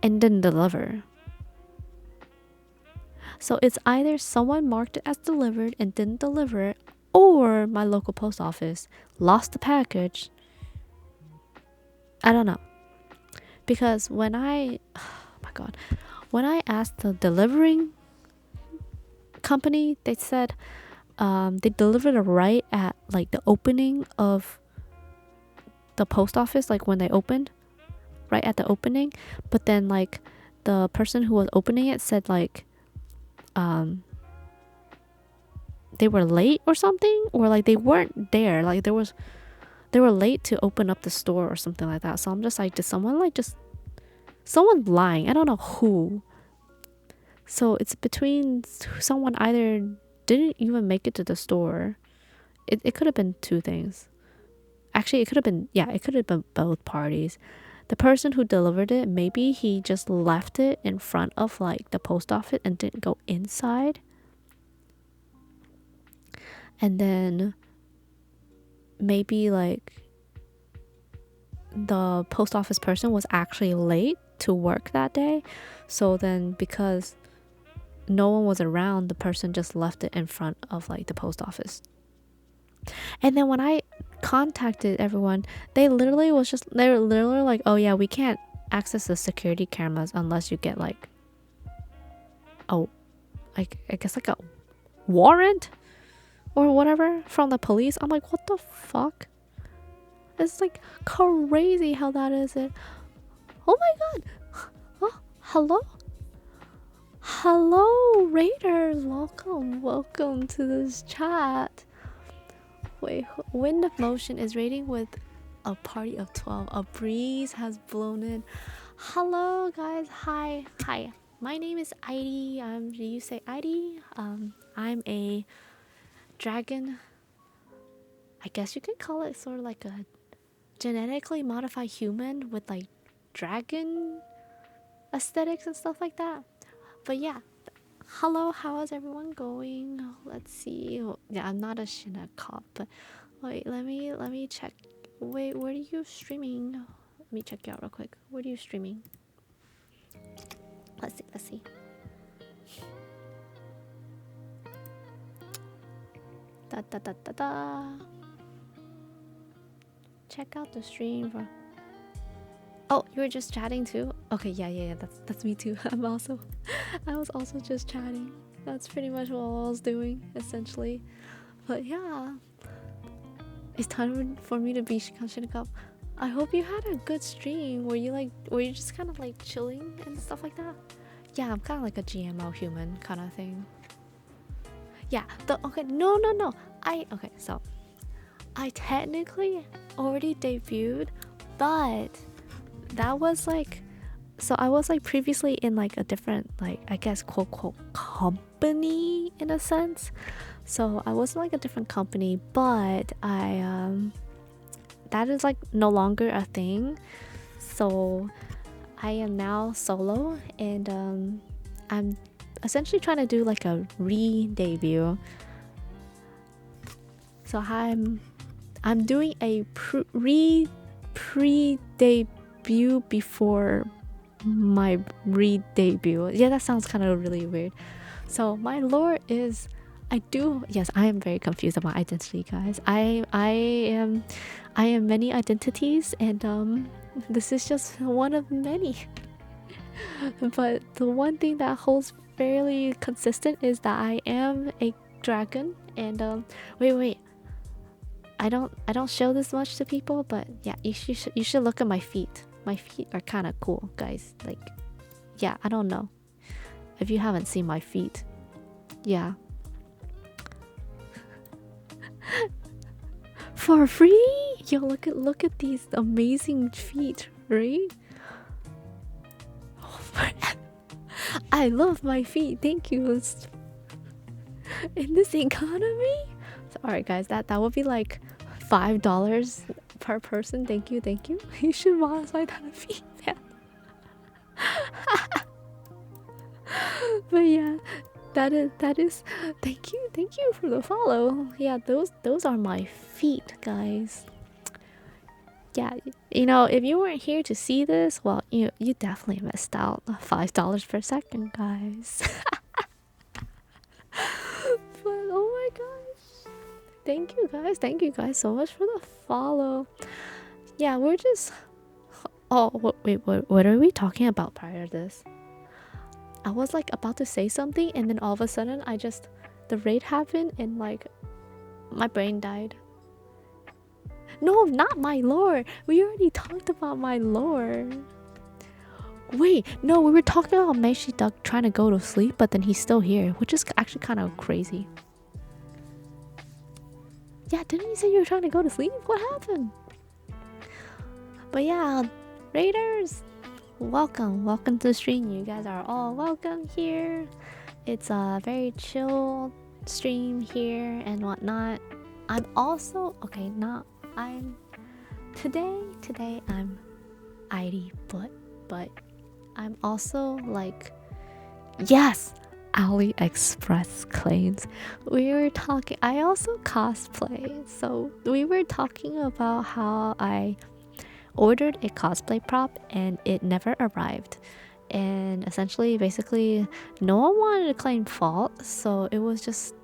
and didn't deliver. So it's either someone marked it as delivered and didn't deliver it, or my local post office lost the package. I don't know. Because when I asked the delivering company, they said they delivered it right at like the opening of the post office, like when they opened, right at the opening. But then like the person who was opening it said like they were late or something, or like they weren't there, like they were late to open up the store or something like that. So I'm just like, did someone someone lying? I don't know who. So it's between someone either didn't even make it to the store. It could have been two things. Actually, it could have been both parties. The person who delivered it, maybe he just left it in front of like the post office and didn't go inside. And then maybe like the post office person was actually late to work that day. So then because no one was around, the person just left it in front of like the post office. And then when I contacted everyone, they were literally like, oh yeah, we can't access the security cameras unless you get like I guess like a warrant or whatever from the police. I'm like, what the fuck? It's like crazy how that is it. Oh my god. Oh, hello raiders, welcome to this chat. Wait, Wind of Motion is raiding with a party of 12. A breeze has blown in. Hello guys, hi. My name is Airi. Do you say Airi? I'm a dragon. I guess you could call it sort of like a genetically modified human with like dragon aesthetics and stuff like that. But yeah, hello, how is everyone going? Let's see. Oh, yeah, I'm not a Shina cop, but wait, let me check. Wait, where are you streaming? Let me check you out real quick. Where are you streaming? Let's see. Da da da da da. Check out the stream for. Oh, you were just chatting too? Okay, yeah. That's me too. I was also just chatting. That's pretty much what I was doing, essentially. But yeah, it's time for me to be Shinkap. I hope you had a good stream. Were you just kind of like chilling and stuff like that? Yeah, I'm kind of like a GMO human kind of thing. Yeah. No. So I technically already debuted, but that was like, so I was like previously in like a different, like, I guess quote quote company in a sense. So I was like a different company, but that is like no longer a thing. So I am now solo, and I'm essentially trying to do like a re-debut. So I'm doing a pre-debut before my re-debut. Yeah, that sounds kind of really weird. So my lore is, I am very confused about identity, guys. I am many identities, and this is just one of many. But the one thing that holds fairly consistent is that I am a dragon, and wait. I don't show this much to people, but yeah, you should look at my feet. My feet are kind of cool, guys. Like, yeah, I don't know if you haven't seen my feet. Yeah. For free? Yo, look at these amazing feet, right? I love my feet. Thank you. In this economy? So, alright guys, that would be like $5 per person. Thank you. You should modify that fee, man. But yeah, that is thank you for the follow. Yeah, those are my feet, guys. Yeah, you know, if you weren't here to see this, well, you definitely missed out. $5 per second, guys. But oh my gosh, thank you guys so much for the follow. Yeah, we're just, oh wait, what are we talking about prior to this? I was like about to say something, and then all of a sudden the raid happened, and like my brain died. No, not my lore. We already talked about my lore. Wait, no, we were talking about Meshi Duck trying to go to sleep, but then he's still here, which is actually kind of crazy. Yeah, didn't you say you were trying to go to sleep? What happened? But yeah, raiders, welcome to the stream. You guys are all welcome here. It's a very chill stream here and whatnot. I'm also today I'm Airi, but I'm also like, yes, AliExpress claims. I also cosplay, so we were talking about how I ordered a cosplay prop and it never arrived, and essentially basically no one wanted to claim fault, so it was just,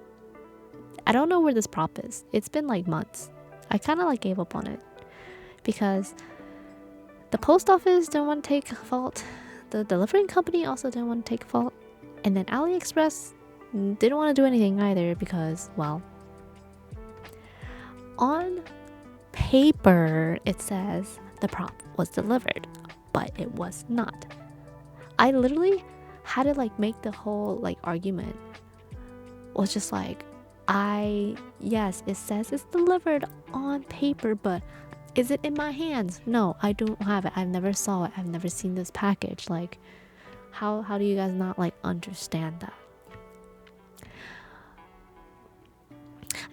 I don't know where this prop is. It's been like months. I kind of like gave up on it because the post office didn't want to take fault, the delivering company also didn't want to take fault, and then AliExpress didn't want to do anything either because, well, on paper it says the prop was delivered, but it was not. I literally had to like make the whole like argument was just like, yes, it says it's delivered on paper, but is it in my hands? No, I don't have it. I've never saw it. I've never seen this package. Like, how do you guys not like understand that?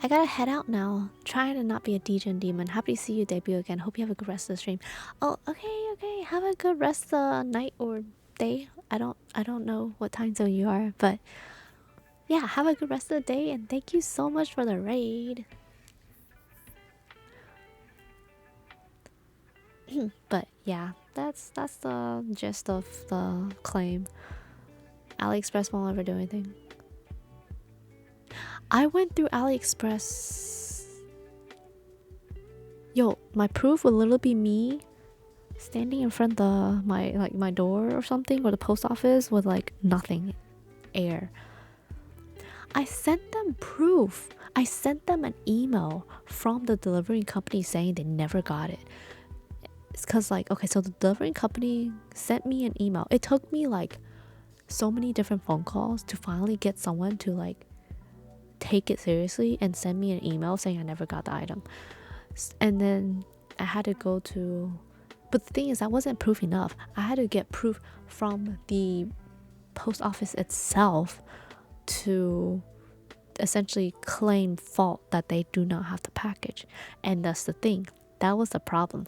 I gotta head out now. Trying to not be a DJ demon. Happy to see you debut again. Hope you have a good rest of the stream. Oh, okay. Have a good rest of the night or day. I don't know what time zone you are, but yeah, have a good rest of the day and thank you so much for the raid. But yeah, that's the gist of the claim. AliExpress won't ever do anything. I went through AliExpress. Yo, my proof would literally be me standing in front of my door or something, or the post office with like nothing, air. I sent them proof. I sent them an email from the delivery company saying they never got it. It's because like, okay, so the delivery company sent me an email. It took me like so many different phone calls to finally get someone to like take it seriously and send me an email saying I never got the item. And then I had to go to, but the thing is that wasn't proof enough. I had to get proof from the post office itself to essentially claim fault that they do not have the package. And that's the thing, that was the problem.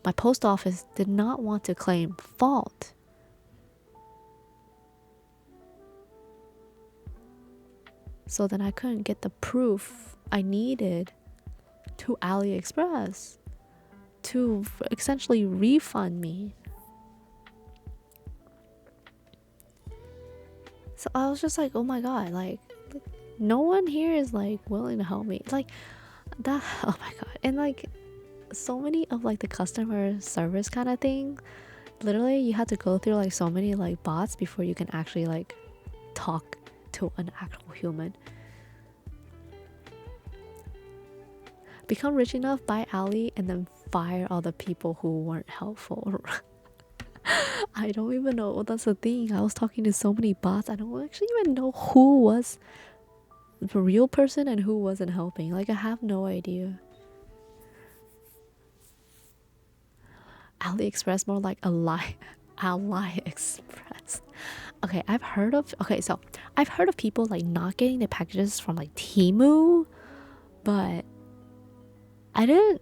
My post office did not want to claim fault. So then I couldn't get the proof I needed to AliExpress to essentially refund me. So I was just like, oh my god, like no one here is like willing to help me. Like that, oh my god. And like so many of like the customer service kind of thing, literally you have to go through like so many like bots before you can actually like talk to an actual human. Become rich enough, buy Ali, and then fire all the people who weren't helpful. I don't even know. That's the thing. I was talking to so many bots. I don't actually even know who was the real person and who wasn't helping. Like, I have no idea. AliExpress, more like AliExpress. Okay, I've heard of people like not getting the packages from like Temu, but I know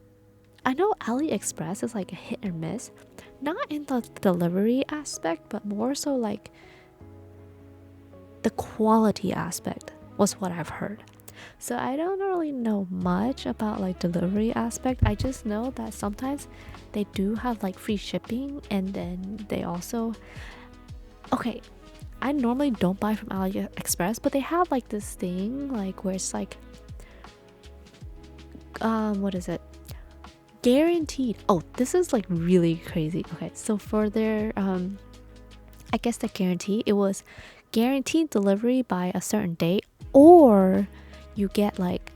AliExpress is like a hit or miss, not in the delivery aspect, but more so like the quality aspect was what I've heard. So I don't really know much about like delivery aspect. I just know that sometimes they do have like free shipping, and then they also, okay, I normally don't buy from AliExpress, but they have like this thing like where it's like what is it, guaranteed. Oh, this is like really crazy. Okay, so for their I guess the guarantee, it was guaranteed delivery by a certain date, or you get like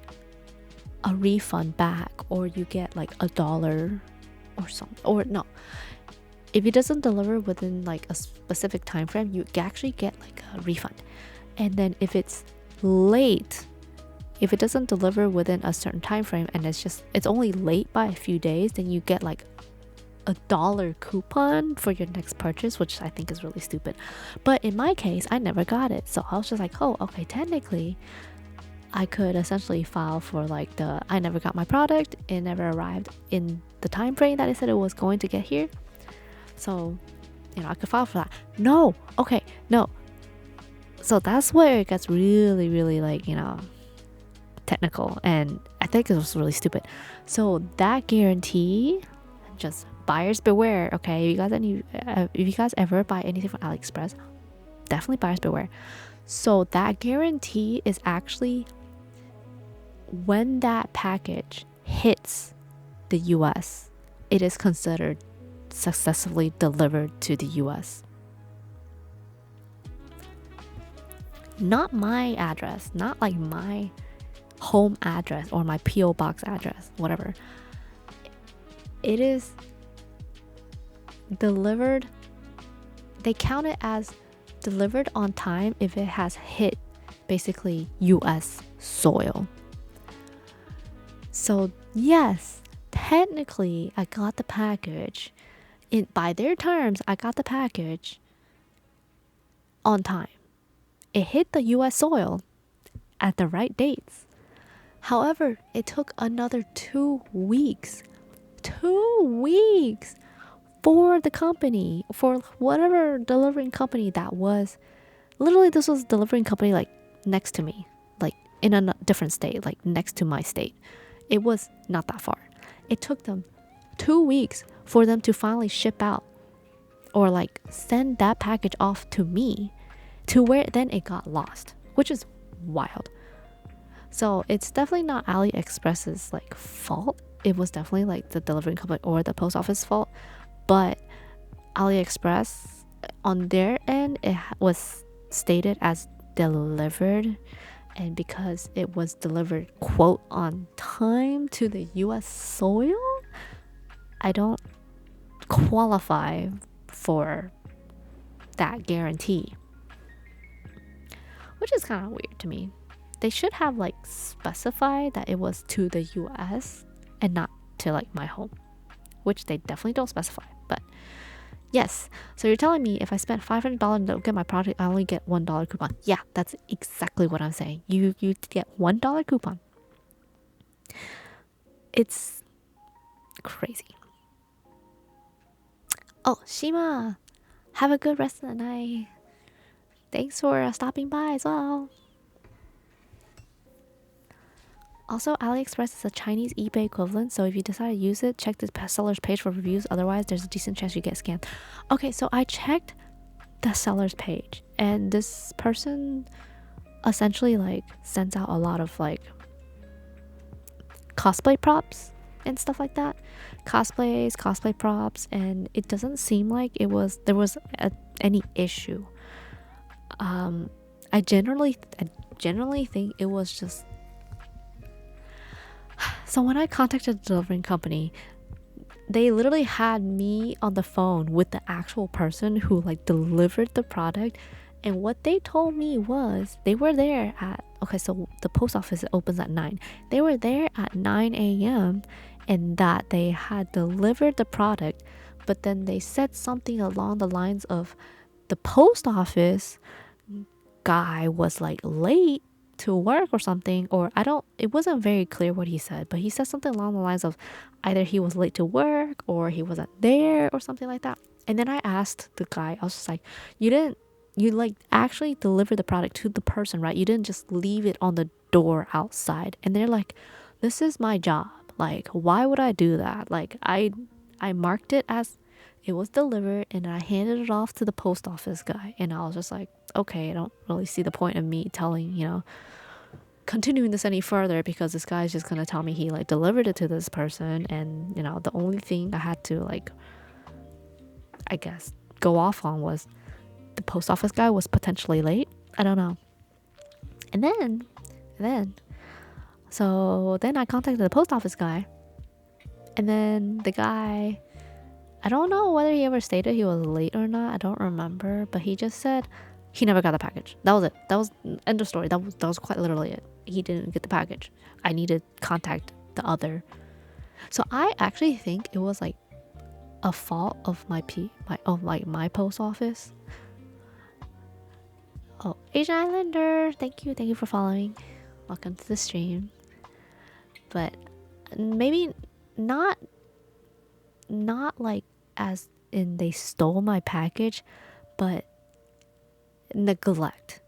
a refund back, or you get like $1 or something. Or no, if it doesn't deliver within like a specific time frame, you actually get like a refund. And then if it's late, if it doesn't deliver within a certain time frame and it's only late by a few days, then you get like $1 coupon for your next purchase, which I think is really stupid. But in my case, I never got it, so I was just like, oh, okay, technically I could essentially file for like the I never got my product, it never arrived in the time frame that I said it was going to get here. So, you know, I could file for that. No, okay, no. So that's where it gets really, really like, you know, technical, and I think it was really stupid. So that guarantee, just buyers beware. Okay, if you guys ever buy anything from AliExpress, definitely buyers beware. So that guarantee is actually when that package hits the US, it is considered successfully delivered to the US. Not my address, not like my home address or my PO box address, whatever. It is delivered, they count it as delivered on time if it has hit basically US soil. So yes, technically I got the package by their terms. I got the package on time. It hit the US soil at the right dates. However, it took another 2 weeks for the company, for whatever delivering company that was. Literally, this was a delivering company like next to me, like in a different state, like next to my state. It was not that far. It took them 2 weeks for them to finally ship out or like send that package off to me, to where then it got lost, which is wild. So it's definitely not AliExpress's like fault. It was definitely like the delivering company or the post office fault. But AliExpress, on their end, it was stated as delivered, and because it was delivered quote on time to the US soil, I don't qualify for that guarantee, which is kind of weird to me. They should have like specified that it was to the US and not to like my home, which they definitely don't specify. But yes, so you're telling me if I spent $500 to get my product, I only get $1 coupon. Yeah, that's exactly what I'm saying. You get $1 coupon. It's crazy. Oh, Shima, have a good rest of the night. Thanks for stopping by as well. Also, AliExpress is a Chinese eBay equivalent, so if you decide to use it, check the seller's page for reviews. Otherwise, there's a decent chance you get scammed. Okay, so I checked the seller's page, and this person essentially like sends out a lot of like cosplay props and stuff like that. Cosplay props, and it doesn't seem like there was any issue. I generally think it was just. So when I contacted the delivering company, they literally had me on the phone with the actual person who like delivered the product, and what they told me was they were there at, okay, so the post office opens at 9. They were there at 9 a.m. and that they had delivered the product, but then they said something along the lines of the post office guy was like late to work or something, or it wasn't very clear what he said, but he said something along the lines of either he was late to work or he wasn't there or something like that. And then I asked the guy, I was just like, you like actually deliver the product to the person, right? You didn't just leave it on the door outside. And they're like, this is my job, like why would I do that? Like I marked it as it was delivered and I handed it off to the post office guy, and I was just like, okay, I don't really see the point of me continuing this any further, because this guy's just gonna tell me he like delivered it to this person, and the only thing I had to like, I guess, go off on was the post office guy was potentially late. I don't know. And then I contacted the post office guy, and then the guy, I don't know whether he ever stated he was late or not. I don't remember, but he just said he never got the package. That was it. That was end of story. That was quite literally it. He didn't get the package. I need to contact the other. So I actually think it was like a fault of my post office. Oh, Asian Islander, thank you for following. Welcome to the stream. But maybe not like as in they stole my package, but neglect.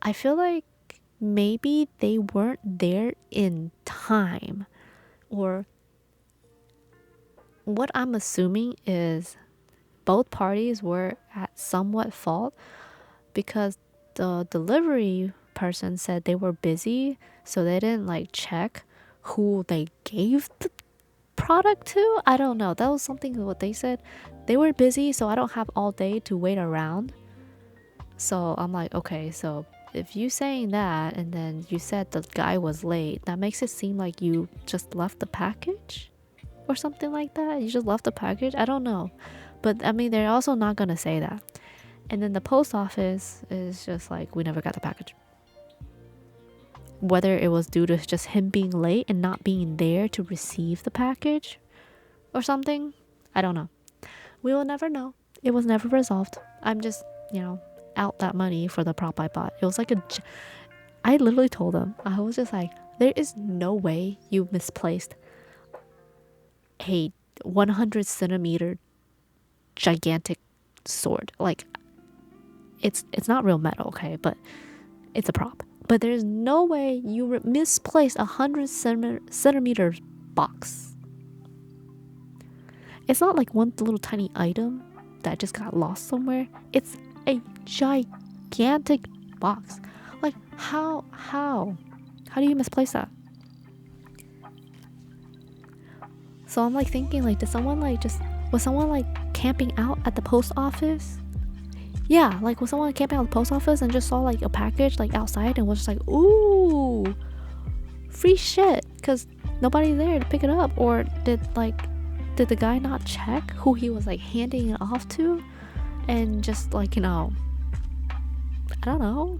I feel like maybe they weren't there in time, or what I'm assuming is both parties were at somewhat fault, because the delivery person said they were busy, so they didn't like check who they gave the product to. I don't know, that was something what they said. They were busy, so I don't have all day to wait around. So I'm like, okay, so if you saying that and then you said the guy was late, that makes it seem like you just left the package or something like that. You just left the package. I don't know, but I mean, they're also not gonna say that. And then the post office is just like, we never got the package. Whether it was due to just him being late and not being there to receive the package or something, I don't know. We will never know. It was never resolved. I'm just, out that money for the prop I bought. It was like I literally told them, I was just like, there is no way you misplaced a 100 centimeter gigantic sword. Like it's not real metal, okay, but it's a prop. But there's no way you misplaced 100 centimeters box. It's not like one little tiny item that just got lost somewhere. It's a gigantic box. Like how do you misplace that? So I'm like thinking, like, was someone like camping out at the post office? Yeah, like was someone camping out at the post office and just saw like a package like outside and was just like, ooh, free shit, because nobody's there to pick it up? Or did the guy not check who he was like handing it off to, and just like, I don't know.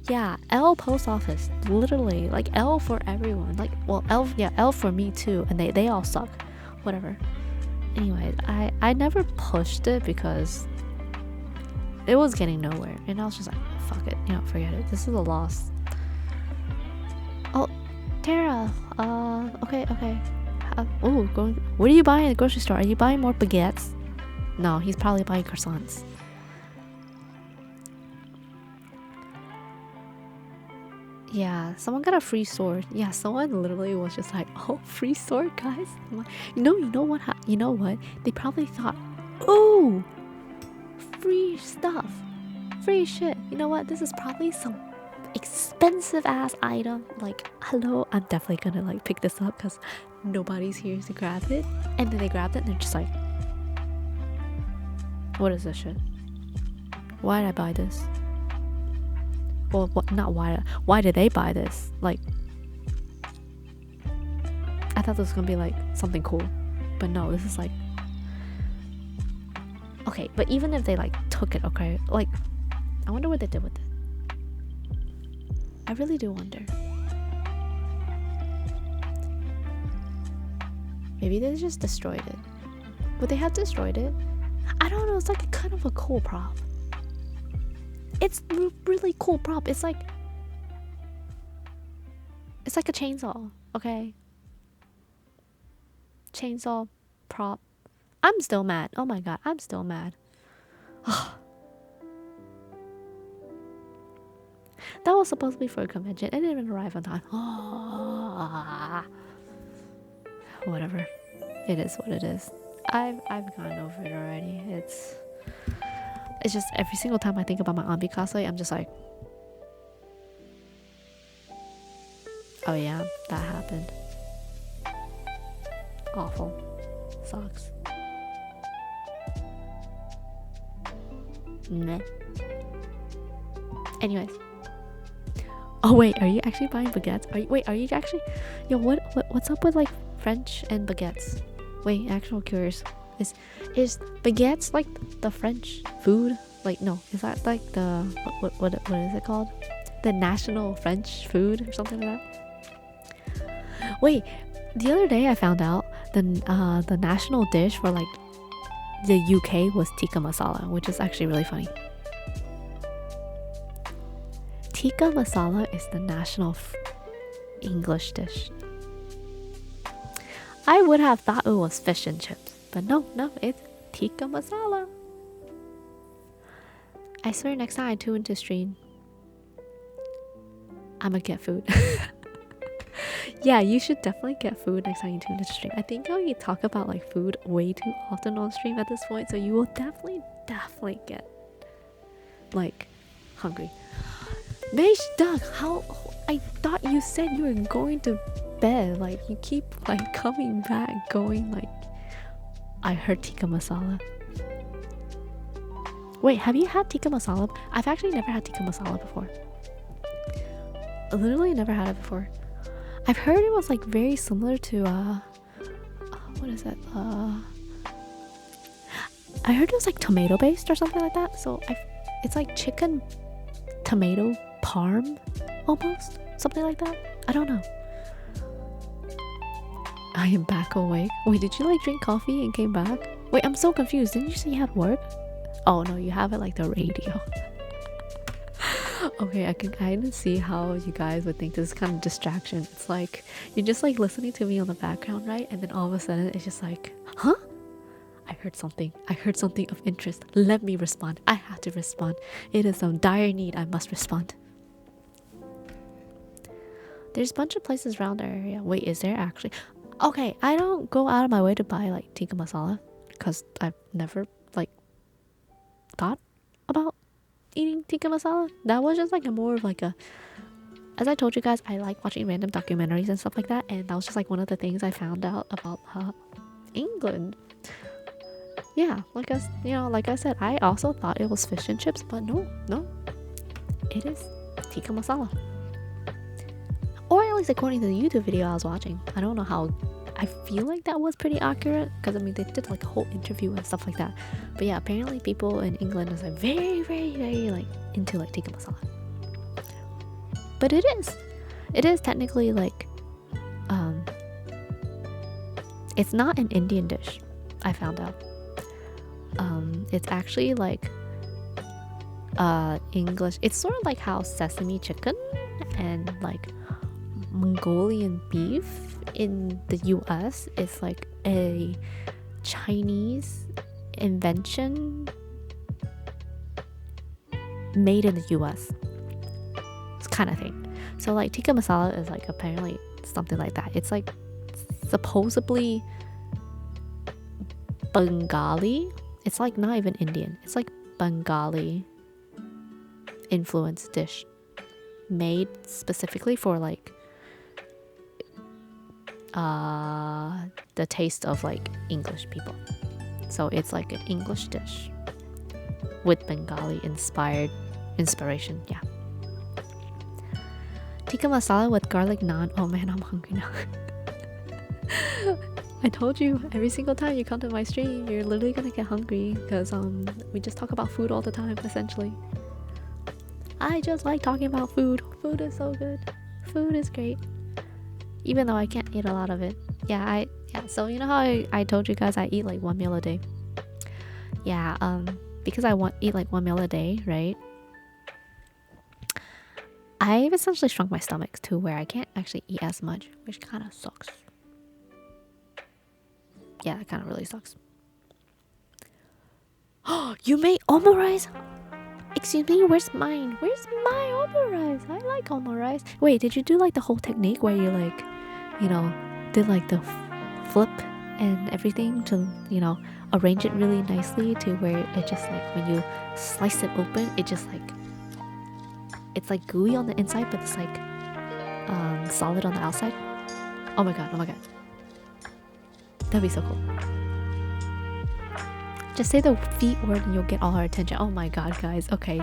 Yeah, L post office, literally, like L for everyone. Like, well, L for me too, and they all suck. Whatever. Anyways, I never pushed it because it was getting nowhere, and I was just like, fuck it, forget it. This is a loss. Oh, Tara. Okay. What are you buying at the grocery store? Are you buying more baguettes? No, he's probably buying croissants. Yeah, someone got a free sword. Yeah, someone literally was just like, oh, free sword, guys. You know what? They probably thought, oh, free stuff, free shit. You know what? This is probably some expensive ass item. Like, hello, I'm definitely gonna like pick this up because nobody's here to grab it. And then they grabbed it and they're just like, what is this shit? Why did I buy this? Well, what? Not why. Why did they buy this? Like, I thought this was gonna be like something cool, but no, this is like, okay. But even if they like took it, okay, like, I wonder what they did with it. I really do wonder. Maybe they just destroyed it. Would they have destroyed it? I don't know. It's like kind of a cool prop. It's really cool prop. It's like a chainsaw, okay? Chainsaw prop. I'm still mad. Oh my god, I'm still mad. That was supposed to be for a convention. It didn't even arrive on time. Whatever. It is what it is. I've gotten over it already. It's just every single time I think about my Ambi cosplay, I'm just like, oh yeah, that happened. Awful. Sucks. Meh. Anyways. Oh wait, are you actually buying baguettes? Are you actually? Yo, what's up with like French and baguettes? Wait, actual curious. Is baguettes like the French food? Like, no, is that like the what is it called? The national French food or something like that? Wait, the other day I found out the national dish for like the UK was tikka masala, which is actually really funny. Tikka masala is the national English dish. I would have thought it was fish and chips, but no, it's tikka masala. I swear next time I tune into stream, I'ma get food. Yeah, you should definitely get food next time you tune into stream. I think we talk about like food way too often on stream at this point, so you will definitely get like hungry. Meish Duck, how? I thought you said you were going to bed. Like, you keep like coming back, going like, I heard tikka masala. Wait, have you had tikka masala? I've actually never had tikka masala before. Literally never had it before. I've heard it was like very similar to what is it? I heard it was like tomato based or something like that. So it's like chicken tomato parm almost, something like that. I don't know. I am back awake. Wait, did you like drink coffee and came back? Wait, I'm so confused. Didn't you say you had work? Oh no, you have it like the radio. Okay, I can kind of see how you guys would think this is kind of distraction. It's like you're just like listening to me on the background, right? And then all of a sudden it's just like, huh? I heard something. I heard something of interest. Let me respond. I have to respond. It is some dire need. I must respond. There's a bunch of places around our area. Wait, is there actually? Okay, I don't go out of my way to buy like tikka masala because I've never like thought about eating tikka masala. That was just like a more of like a, as I told you guys, I like watching random documentaries and stuff like that, and that was just like one of the things I found out about England. Yeah, like like I said, I also thought it was fish and chips, but no, it is tikka masala. Or at least according to the YouTube video I was watching. I don't know how. I feel like that was pretty accurate because I mean they did like a whole interview and stuff like that. But yeah, apparently people in England is like very, very, very like into like tikka masala. But it is technically like it's not an Indian dish, I found out. It's actually like English. It's sort of like how sesame chicken and like Mongolian beef in the US is like a Chinese invention made in the US. It's kind of thing. So like tikka masala is like apparently something like that. It's like supposedly Bengali. It's like not even Indian. It's like Bengali influenced dish made specifically for like the taste of like English people. So it's like an English dish with Bengali inspiration. Yeah. Tikka masala with garlic naan. Oh man, I'm hungry now. I told you, every single time you come to my stream, you're literally gonna get hungry because we just talk about food all the time, essentially. I just like talking about food. Food is so good. Food is great. Even though I can't eat a lot of it. Yeah, so you know how I told you guys I eat like one meal a day? Yeah, because I eat like one meal a day, right? I've essentially shrunk my stomach to where I can't actually eat as much, which kind of sucks. Yeah, that kind of really sucks. Oh, you made omurice? Excuse me, where's mine? Where's my omurice? I like omurice. Wait, did you do like the whole technique where you like, did like the flip and everything to, arrange it really nicely to where it just like when you slice it open, it just like, it's like gooey on the inside, but it's like solid on the outside? Oh my god. That'd be so cool. Just say the feet word and you'll get all our attention. Oh my god, guys. Okay.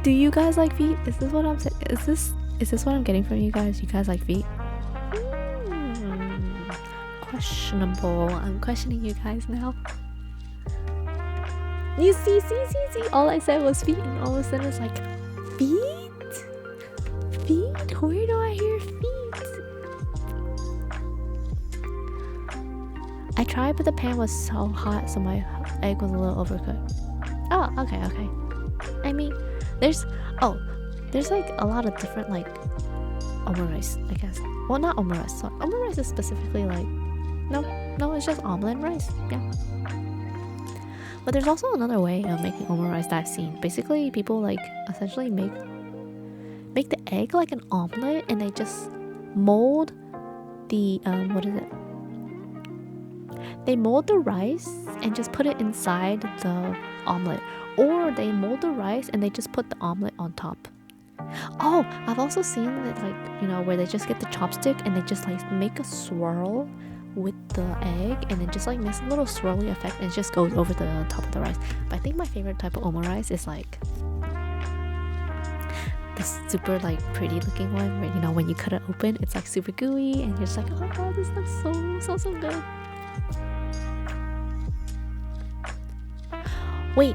Do you guys like feet? Is this what I'm saying? Is this what I'm getting from you guys? You guys like feet? Questionable. I'm questioning you guys now. You see. All I said was feet, and all of a sudden it's like, feet? Feet? Where do I hear feet? I tried, but the pan was so hot, so my egg was a little overcooked. Oh, okay. I mean, there's like a lot of different like omurice, I guess. Well, not omurice. So omurice is specifically like, no, it's just omelet rice. Yeah. But there's also another way of making omurice that I've seen. Basically, people like essentially make the egg like an omelet, and they just mold the They mold the rice and just put it inside the omelet, or they mold the rice and they just put the omelet on top. Oh, I've also seen that like where they just get the chopstick and they just like make a swirl with the egg and then just like makes a little swirly effect and it just goes over the top of the rice. But I think my favorite type of omurice is like the super like pretty looking one where when you cut it open it's like super gooey and you're just like, oh, this looks so good. Wait.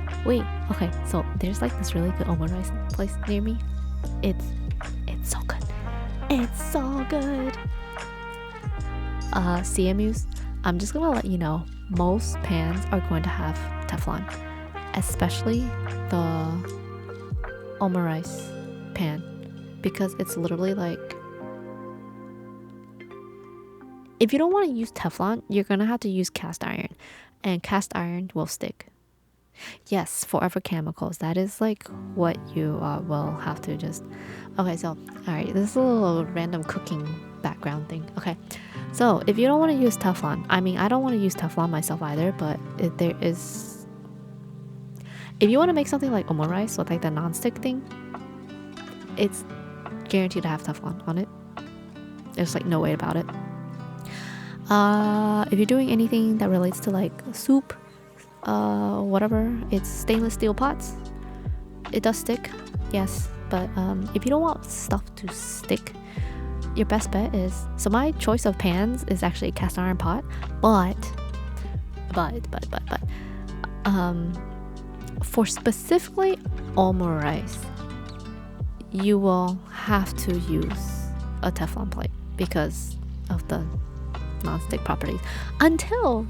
Okay, so there's like this really good omurice place near me. It's so good. It's so good. CMUs, I'm just gonna let you know, most pans are going to have Teflon, especially the omurice pan, because it's literally like If you don't want to use Teflon, you're gonna have to use cast iron, and cast iron will stick. Yes, forever chemicals. That is like what you will have to just. Okay, so all right, this is a little random cooking background thing. Okay, so if you don't want to use Teflon, I mean, I don't want to use Teflon myself either, but there is. If you want to make something like omurice with like the non-stick thing, it's guaranteed to have Teflon on it. There's like no way about it. If you're doing anything that relates to like soup, whatever, it's stainless steel pots. It does stick, yes, but if you don't want stuff to stick, your best bet is, so my choice of pans is actually a cast iron pot, but for specifically omurice, you will have to use a Teflon plate because of the non-stick properties until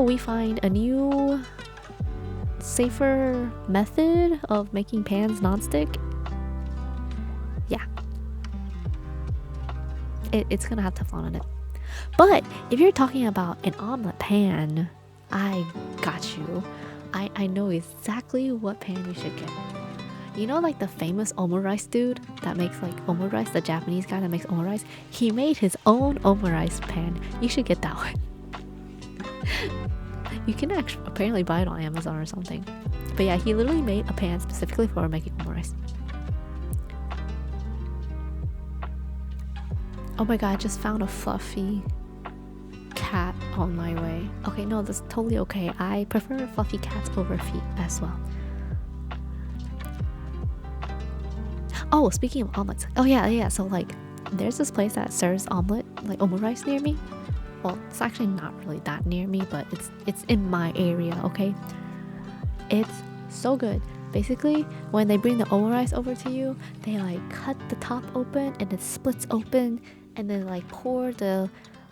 we find a new safer method of making pans non-stick. Yeah, it's gonna have Teflon in it. But if you're talking about an omelet pan, I got you. I know exactly what pan you should get. You know, like the famous omurice dude that makes like omurice, the Japanese guy that makes omurice? He made his own omurice pan. You should get that one. You can actually apparently buy it on Amazon or something. But yeah, he literally made a pan specifically for making omurice. Oh my god, I just found a fluffy cat on my way. Okay, no, that's totally okay. I prefer fluffy cats over feet as well. Oh, speaking of omelets. Oh yeah. So like, there's this place that serves omelet, like omurice near me. Well, it's actually not really that near me, but it's in my area, okay? It's so good. Basically, when they bring the omurice over to you, they like cut the top open and it splits open, and then like pour the,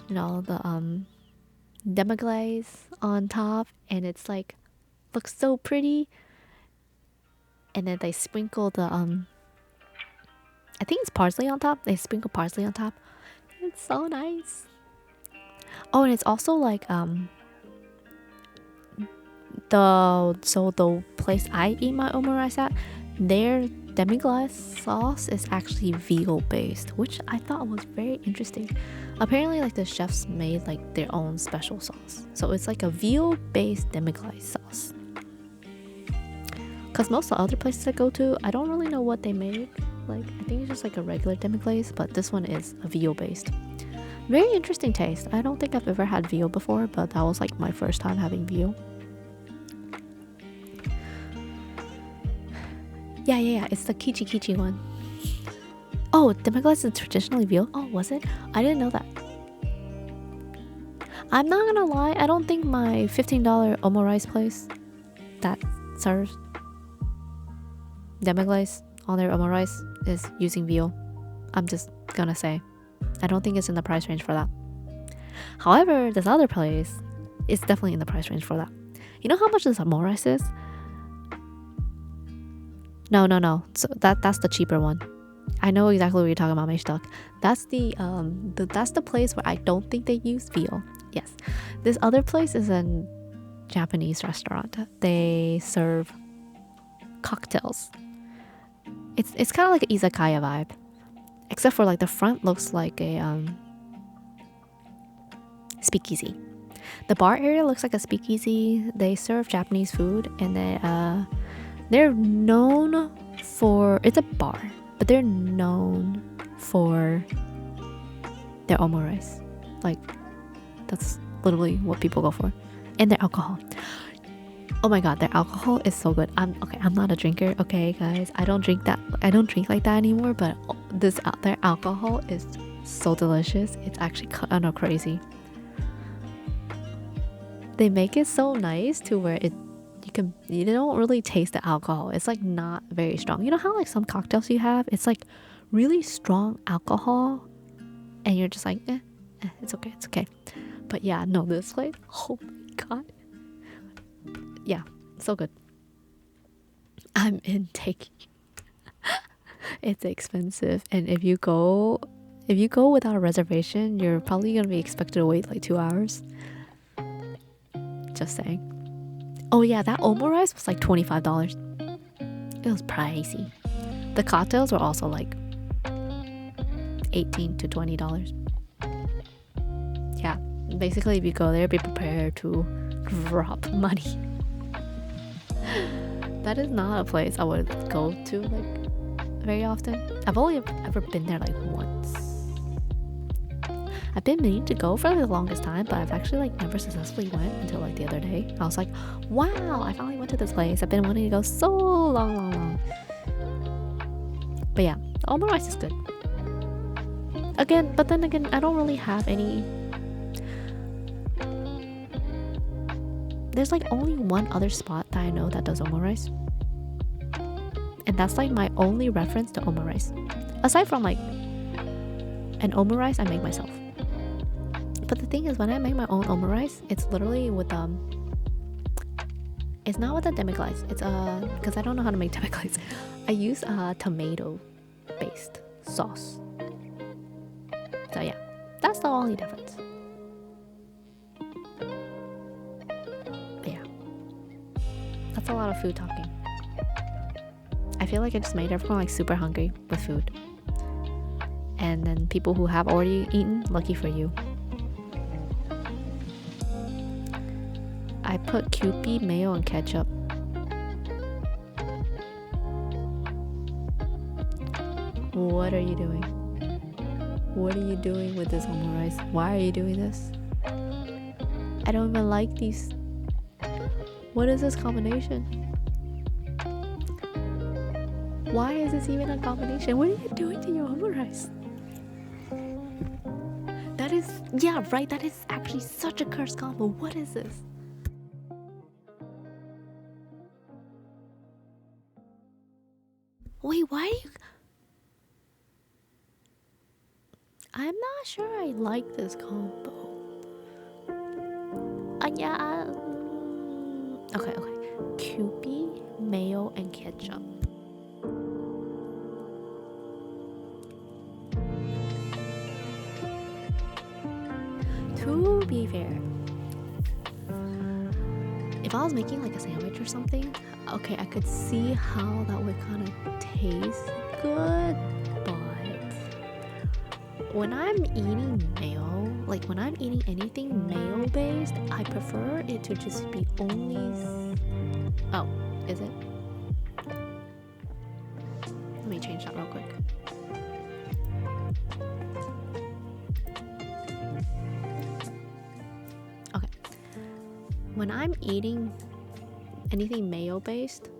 you know, the demi-glace on top, and it's like looks so pretty. And then they sprinkle the I think it's parsley on top. They sprinkle parsley on top. It's so nice. Oh, and it's also like the place I eat my omurice at, their demi-glace sauce is actually veal based, which I thought was very interesting. Apparently, like the chefs made like their own special sauce, so it's like a veal based demi-glace sauce. Cause most of the other places I go to, I don't really know what they make. Like, I think it's just like a regular demi-glace, but this one is a veal based. Very interesting taste. I don't think I've ever had veal before, but that was like my first time having veal. Yeah. It's the kichi one. Oh, demi-glace is traditionally veal? Oh, was it? I didn't know that. I'm not gonna lie, I don't think my $15 omurice place that serves demi-glace on their omurice is using veal. I'm just gonna say, I don't think it's in the price range for that. However, this other place is definitely in the price range for that. You know how much this omurice is? No. So that's the cheaper one. I know exactly what you're talking about, Meishtak. That's the place where I don't think they use veal. Yes, this other place is a Japanese restaurant. They serve cocktails. It's kind of like an izakaya vibe, except for like the front looks like a speakeasy. The bar area looks like a speakeasy. They serve Japanese food, and they're known for, it's a bar, but they're known for their omurice. Like, that's literally what people go for. And their alcohol. Oh my god, their alcohol is so good. I'm not a drinker, okay guys. I don't drink like that anymore, but their alcohol is so delicious. It's actually kind of crazy. They make it so nice to where you don't really taste the alcohol. It's like not very strong. You know how like some cocktails you have, it's like really strong alcohol and you're just like it's okay. But yeah, no, this place, oh my god, yeah, so good. I'm in taking. It's expensive, and if you go If you go without a reservation, you're probably gonna be expected to wait like 2 hours. Just saying. Oh yeah, that omurice was like $25. It was pricey. The cocktails were also like $18 to $20. Yeah, basically if you go there, be prepared to drop money. That is not a place I would go to like very often. I've only ever been there like once. I've been meaning to go for the longest time, but I've actually like never successfully went until like the other day. I was like, wow, I finally went to this place. I've been wanting to go so long. But yeah, omurice is good. But then again, I don't really have any. There's like only one other spot that I know that does omurice, and that's like my only reference to omurice. Aside from like an omurice I make myself. But the thing is, when I make my own omurice, it's literally with it's not with a demi-glace. It's because I don't know how to make demi-glace. I use a tomato-based sauce. So yeah, that's the only difference. But yeah, that's a lot of food talking. I feel like I just made everyone like super hungry with food. And then people who have already eaten, lucky for you. I put Kewpie, mayo, and ketchup. What are you doing? What are you doing with this omurice? Why are you doing this? I don't even like these. What is this combination? Why is this even a combination? What are you doing to your omurice? That is, yeah, right, that is actually such a cursed combo. What is this? Wait, why are you... I'm not sure I like this combo. Yeah. Okay. Kewpie, mayo, and ketchup. To be fair, if I was making like a sandwich or something, okay, I could see how that would kind of taste good, but when I'm eating mayo, like when I'm eating anything mayo based, I prefer it to just be only... Oh, is it? Let me change that real quick. Okay. When I'm eating anything mayo based,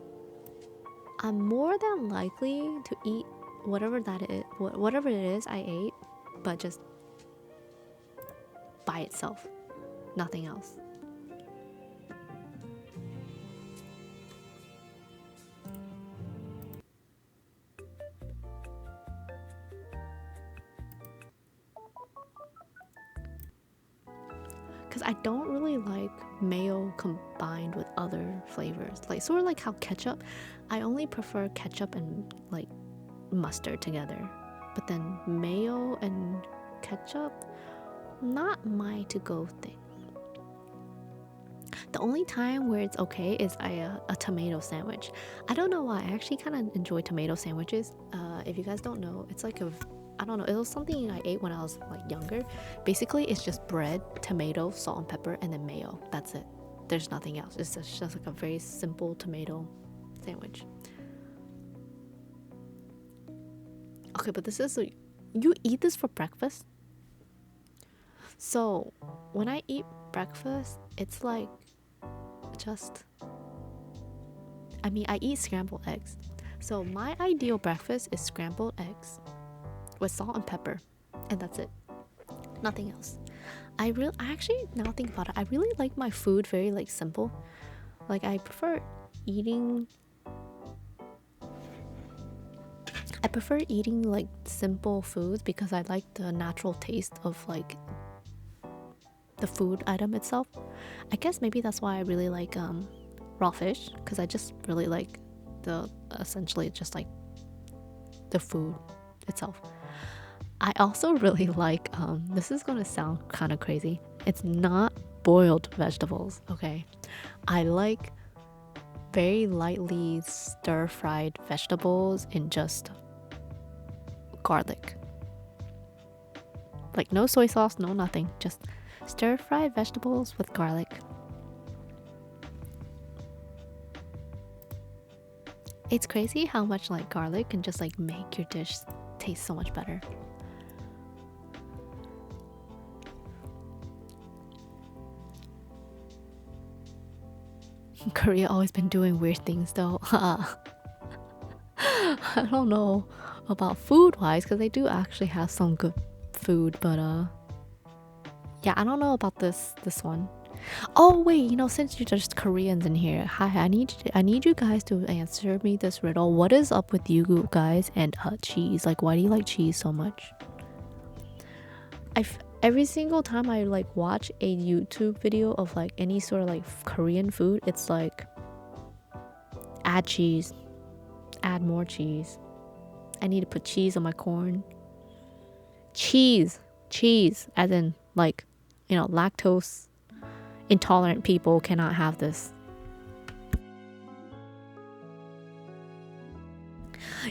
I'm more than likely to eat whatever it is I ate, but just by itself, nothing else. Because I don't really like mayo combined with other flavors, like sort of like how ketchup, I only prefer ketchup and like mustard together, but then mayo and ketchup, not my to-go thing. The only time where it's okay is a tomato sandwich. I don't know why, I actually kind of enjoy tomato sandwiches. If you guys don't know, it's like I don't know, it was something I ate when I was like younger. Basically, it's just bread, tomato, salt and pepper, and then mayo. That's it. There's nothing else. It's just like a very simple tomato sandwich. Okay, but this is you eat this for breakfast? So when I eat breakfast, it's like I eat scrambled eggs. So my ideal breakfast is scrambled eggs with salt and pepper, and that's it. Nothing else. I actually, now think about it, I really like my food very like simple. Like I prefer eating like simple foods because I like the natural taste of like the food item itself. I guess maybe that's why I really like raw fish, because I just really like essentially just like the food itself. I also really like this is gonna sound kind of crazy. It's not boiled vegetables, okay? I like very lightly stir-fried vegetables in just garlic. Like no soy sauce, no nothing. Just stir-fried vegetables with garlic. It's crazy how much like garlic can just like make your dish taste so much better. Korea always been doing weird things though. I don't know about food wise because they do actually have some good food, but yeah, I don't know about this one. Oh wait, you know, since you're just Koreans in here, hi, I need you guys to answer me this riddle. What is up with you guys and cheese? Like, why do you like cheese so much? Every single time I like watch a YouTube video of like any sort of like Korean food, it's like add cheese, add more cheese. I need to put cheese on my corn. Cheese, as in like, you know, lactose intolerant people cannot have this.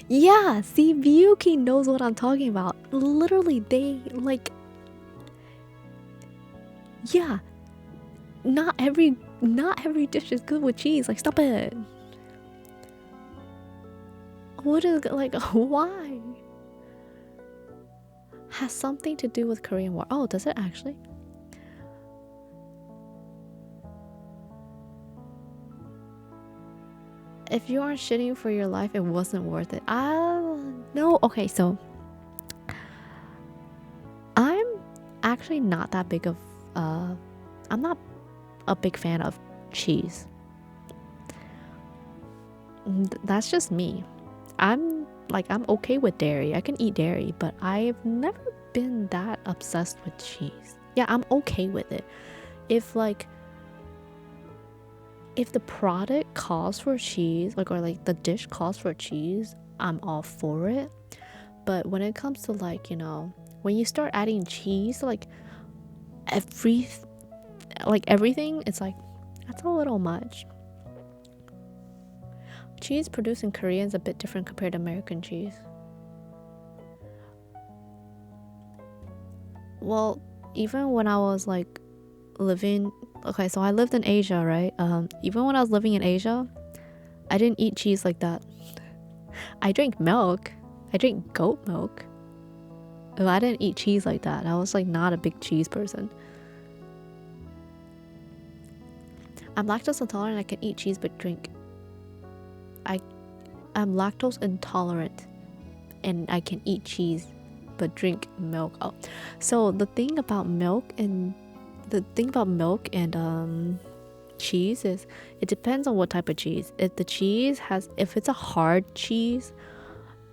Yeah, see, Miyuki knows what I'm talking about. Literally, they like, yeah, not every dish is good with cheese. Like, stop it. What is like why? Has something to do with Korean War. Oh, does it actually? If you aren't shitting for your life, it wasn't worth it. No. Okay, so I'm actually not that big of I'm not a big fan of cheese. That's just me. I'm okay with dairy. I can eat dairy, but I've never been that obsessed with cheese. Yeah, I'm okay with it. If the product calls for cheese, like, or like the dish calls for cheese, I'm all for it. But when it comes to like, you know, when you start adding cheese, like everything, it's like that's a little much. Cheese produced in Korea is a bit different compared to American cheese. Well, even when I was like living, okay, so I lived in Asia, right? Even when I was living in Asia, I didn't eat cheese like that. I drank milk. I drank goat milk. But I didn't eat cheese like that. I was like not a big cheese person. I'm lactose intolerant. I can eat cheese but drink. I'm lactose intolerant and I can eat cheese but drink milk. Oh, so the thing about milk and cheese is it depends on what type of cheese. If it's a hard cheese,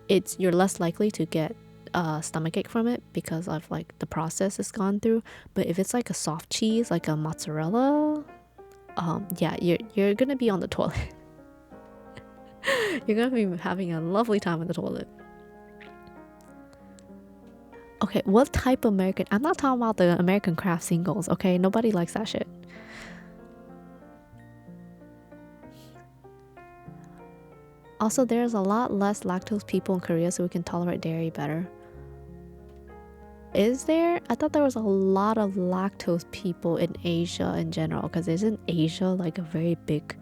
you're less likely to get stomachache from it because of like the process it's gone through. But if it's like a soft cheese, like a mozzarella, yeah, you're gonna be on the toilet. You're gonna be having a lovely time in the toilet. Okay, what type of American? I'm not talking about the American craft singles, okay? Nobody likes that shit. Also, there's a lot less lactose people in Korea, so we can tolerate dairy better. Is there? I thought there was a lot of lactose people in Asia in general, because isn't Asia like a very big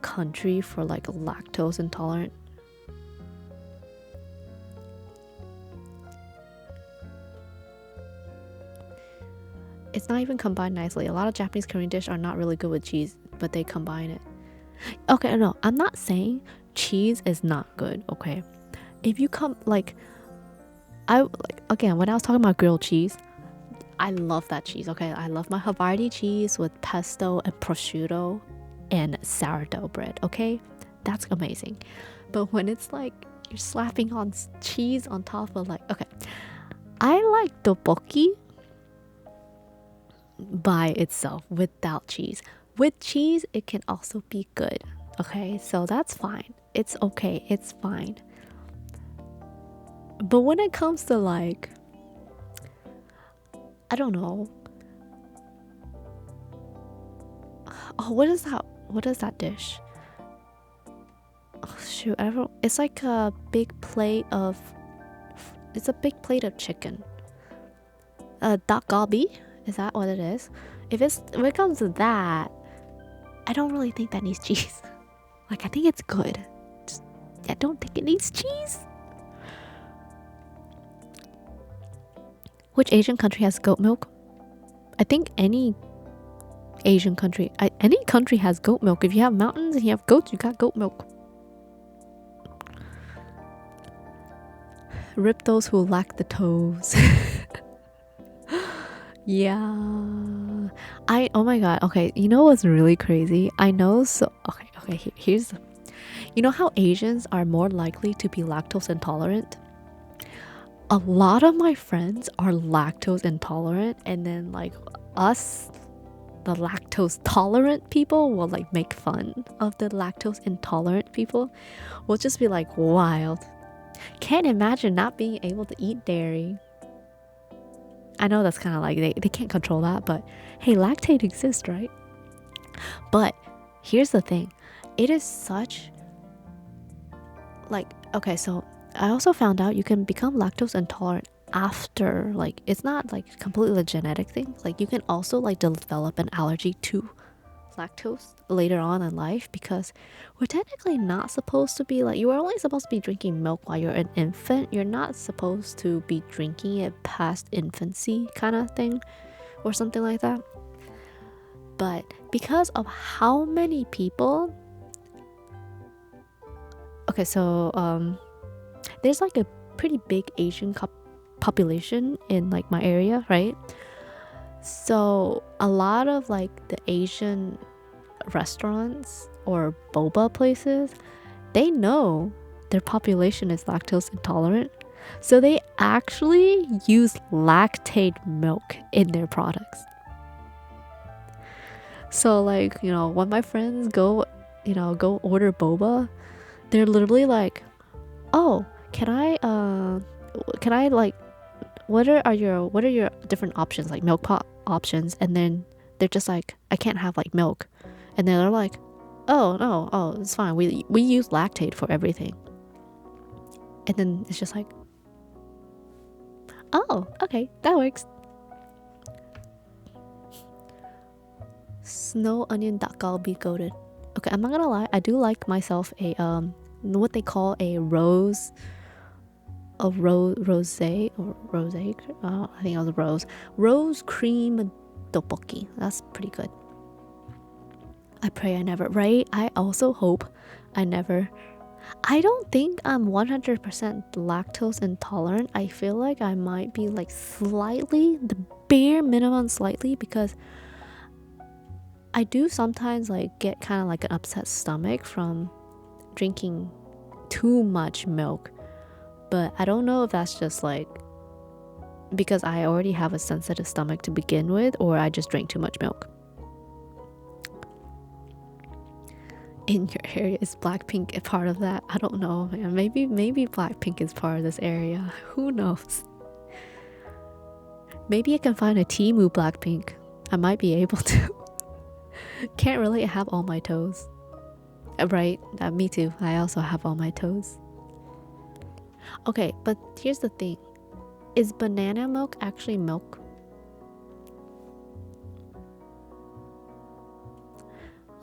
country for like lactose intolerant? It's not even combined nicely. A lot of Japanese Korean dishes are not really good with cheese, but they combine it. Okay, no, I'm not saying cheese is not good, okay? If you come like again, when I was talking about grilled cheese, I love that cheese, okay? I love my Havarti cheese with pesto and prosciutto and sourdough bread, okay? That's amazing. But when it's like you're slapping on cheese on top of like, okay, I like tteokbokki by itself without cheese. With cheese, it can also be good, okay? So that's fine. It's okay. It's fine. But when it comes to like, I don't know. Oh, what is that? What is that dish? Oh, shoot, I don't. It's like a big plate of. It's a big plate of chicken. Dak galbi? Is that what it is? If it comes to that, I don't really think that needs cheese. Like, I think it's good. Just, I don't think it needs cheese. Which Asian country has goat milk? I think any Asian country, any country has goat milk. If you have mountains and you have goats, you got goat milk. Rip those who lack the toes. Yeah. Oh my god. Okay, you know what's really crazy? I know. So okay. Here's. You know how Asians are more likely to be lactose intolerant? A lot of my friends are lactose intolerant, and then like us, the lactose tolerant people, will like make fun of the lactose intolerant people. We'll just be like, wild. Can't imagine not being able to eat dairy. I know that's kind of like they can't control that, but hey, lactate exists, right? But here's the thing. It is such like, okay, so I also found out you can become lactose intolerant after, like, it's not like completely a genetic thing. Like, you can also like develop an allergy to lactose later on in life, because we're technically not supposed to be like, you are only supposed to be drinking milk while you're an infant. You're not supposed to be drinking it past infancy kind of thing or something like that. But because of how many people, okay, so there's like a pretty big Asian population in like my area, right? So a lot of like the Asian restaurants or boba places, they know their population is lactose intolerant, so they actually use lactate milk in their products. So like, you know, when my friends go order boba, they're literally like, oh, can I like, what are your different options, like milk pot options? And then they're just like, I can't have like milk. And then they're like, oh no, oh, it's fine, we use lactate for everything. And then it's just like, oh, okay, that works. Snow onion dak galbi goated. Okay, I'm not gonna lie, I do like myself a what they call a rose or rose. I think it was rose cream tteokbokki. That's pretty good. I pray I never, right? I also hope I never. I don't think I'm 100% lactose intolerant. I feel like I might be like slightly, the bare minimum slightly, because I do sometimes like get kind of like an upset stomach from drinking too much milk. But I don't know if that's just like because I already have a sensitive stomach to begin with, or I just drank too much milk. In your area, is Blackpink a part of that? I don't know, man. Maybe Blackpink is part of this area. Who knows? Maybe I can find a Temu Blackpink. I might be able to. Can't really have all my toes. Right? Me too. I also have all my toes. Okay, but here's the thing. Is banana milk actually milk?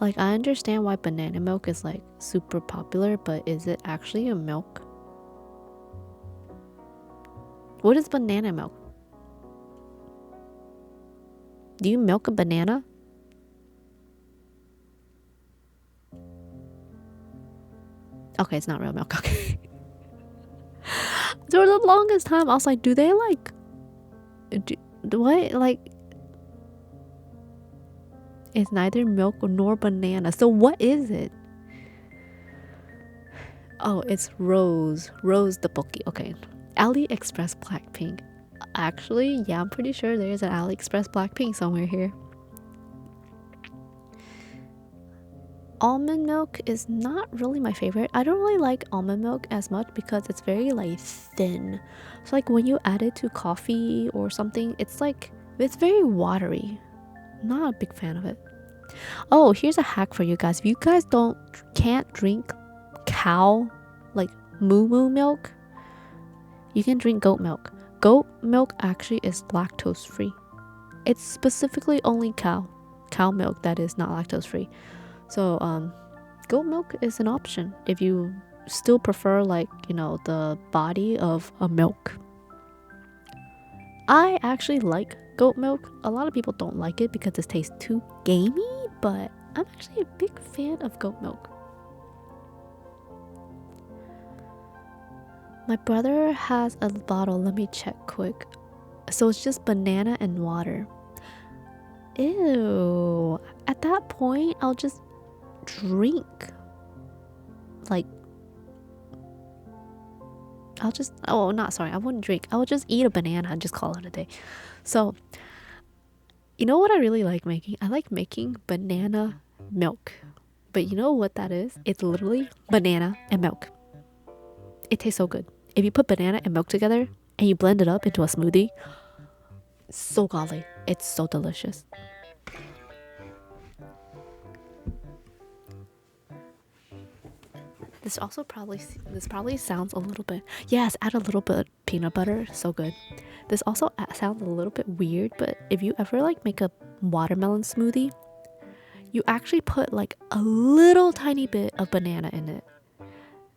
Like, I understand why banana milk is like super popular, but is it actually a milk? What is banana milk? Do you milk a banana? Okay, it's not real milk. Okay. For the longest time, I was like, do they like... what? Like... It's neither milk nor banana. So what is it? Oh, it's rose. Rose tteokbokki. Okay. AliExpress Blackpink. Actually, yeah, I'm pretty sure there's an AliExpress Blackpink somewhere here. Almond milk is not really my favorite. I don't really like almond milk as much because it's very like thin. So like when you add it to coffee or something, it's very watery. Not a big fan of it. Oh, here's a hack for you guys. If you guys can't drink cow like moo milk, you can drink goat milk. Goat milk actually is lactose free. It's specifically only cow milk that is not lactose free. So goat milk is an option if you still prefer like, you know, the body of a milk. I actually like goat milk. A lot of people don't like it because it tastes too gamey, but I'm actually a big fan of goat milk. My brother has a bottle. Let me check quick. So it's just banana and water. Ew. At that point, I'll just drink. Like, I wouldn't drink. I would just eat a banana and just call it a day. So, you know what I really like making? I like making banana milk. But you know what that is? It's literally banana and milk. It tastes so good. If you put banana and milk together and you blend it up into a smoothie, so godly. It's so delicious. This probably sounds a little bit, yes, add a little bit of peanut butter, so good. This also sounds a little bit weird, but if you ever like make a watermelon smoothie, you actually put like a little tiny bit of banana in it.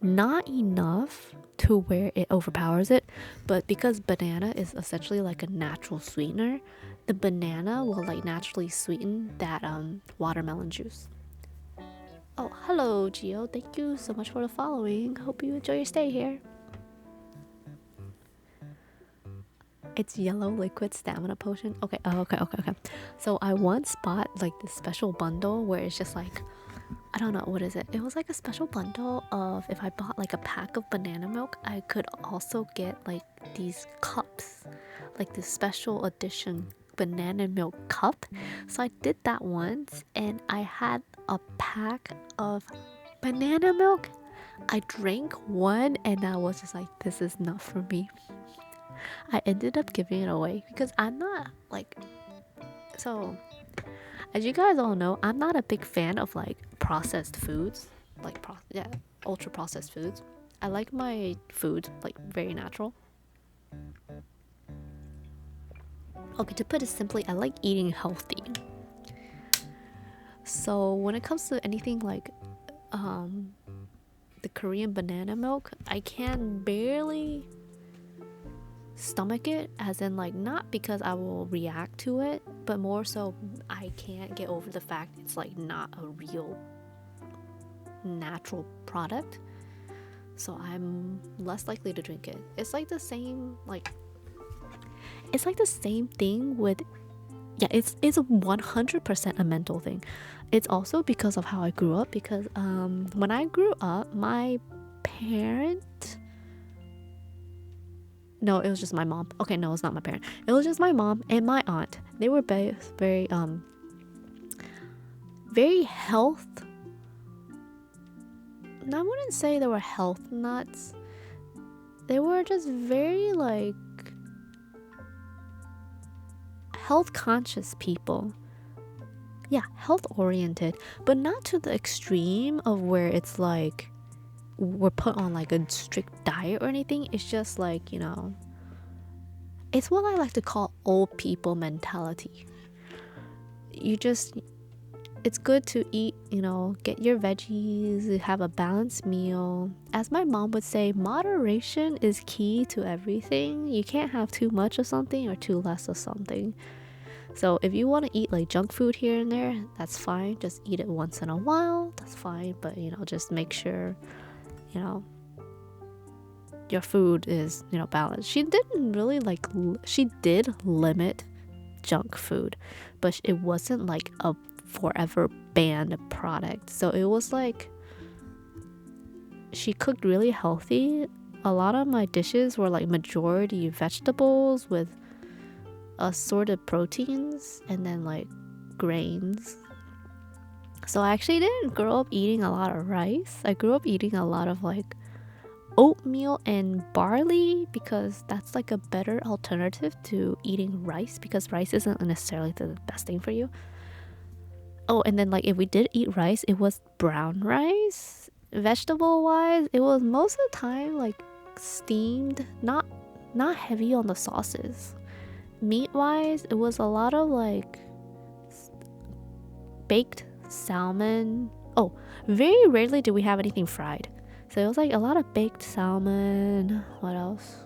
Not enough to where it overpowers it, but because banana is essentially like a natural sweetener, the banana will like naturally sweeten that watermelon juice. Oh, hello, Gio. Thank you so much for the following. Hope you enjoy your stay here. It's yellow liquid stamina potion. Okay, okay. So I once bought like this special bundle where it's just like, I don't know, what is it? It was like a special bundle of if I bought like a pack of banana milk, I could also get like these cups, like this special edition banana milk cup. So I did that once and I had a pack of banana milk. I drank one and I was just like, this is not for me. I ended up giving it away because I'm not like, so as you guys all know, I'm not a big fan of like processed foods, like ultra processed foods. I like my food like very natural. Okay, to put it simply, I like eating healthy. So when it comes to anything like the Korean banana milk, I can barely stomach it, as in like not because I will react to it, but more so I can't get over the fact it's like not a real natural product, so I'm less likely to drink it. It's like the same thing with, yeah, it's 100% a mental thing. It's also because of how I grew up, because when I grew up, my parent, no, it was just my mom. Okay, no, it's not my parent. It was just my mom and my aunt. They were both very health. I wouldn't say they were health nuts. They were just very like health conscious people. Yeah, health oriented, but not to the extreme of where it's like we're put on like a strict diet or anything. It's just like, you know, it's what I like to call old people mentality. It's good to eat, you know, get your veggies, have a balanced meal. As my mom would say, moderation is key to everything. You can't have too much of something or too less of something. So if you want to eat like junk food here and there, that's fine. Just eat it once in a while, that's fine. But, you know, just make sure, you know, your food is, you know, balanced. She did limit junk food, but it wasn't like a forever banned product. So it was like she cooked really healthy. A lot of my dishes were like majority vegetables with assorted proteins and then like grains. So I actually didn't grow up eating a lot of rice. I grew up eating a lot of like oatmeal and barley because that's like a better alternative to eating rice, because rice isn't necessarily the best thing for you. Oh, and then like if we did eat rice, it was brown rice. Vegetable wise, it was most of the time like steamed, not heavy on the sauces. Meat wise, it was a lot of like baked salmon. Oh, very rarely do we have anything fried. So it was like a lot of baked salmon. What else?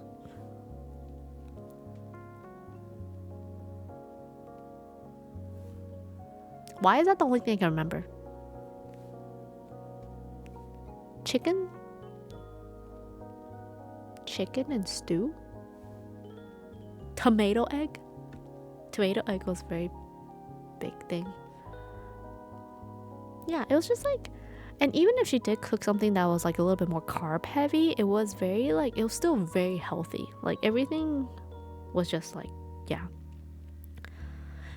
Why is that the only thing I can remember? Chicken? Chicken and stew? Tomato egg? Tomato egg was a very big thing. Yeah, it was just like, and even if she did cook something that was like a little bit more carb heavy, it was very like, it was still very healthy. Like everything was just like, yeah.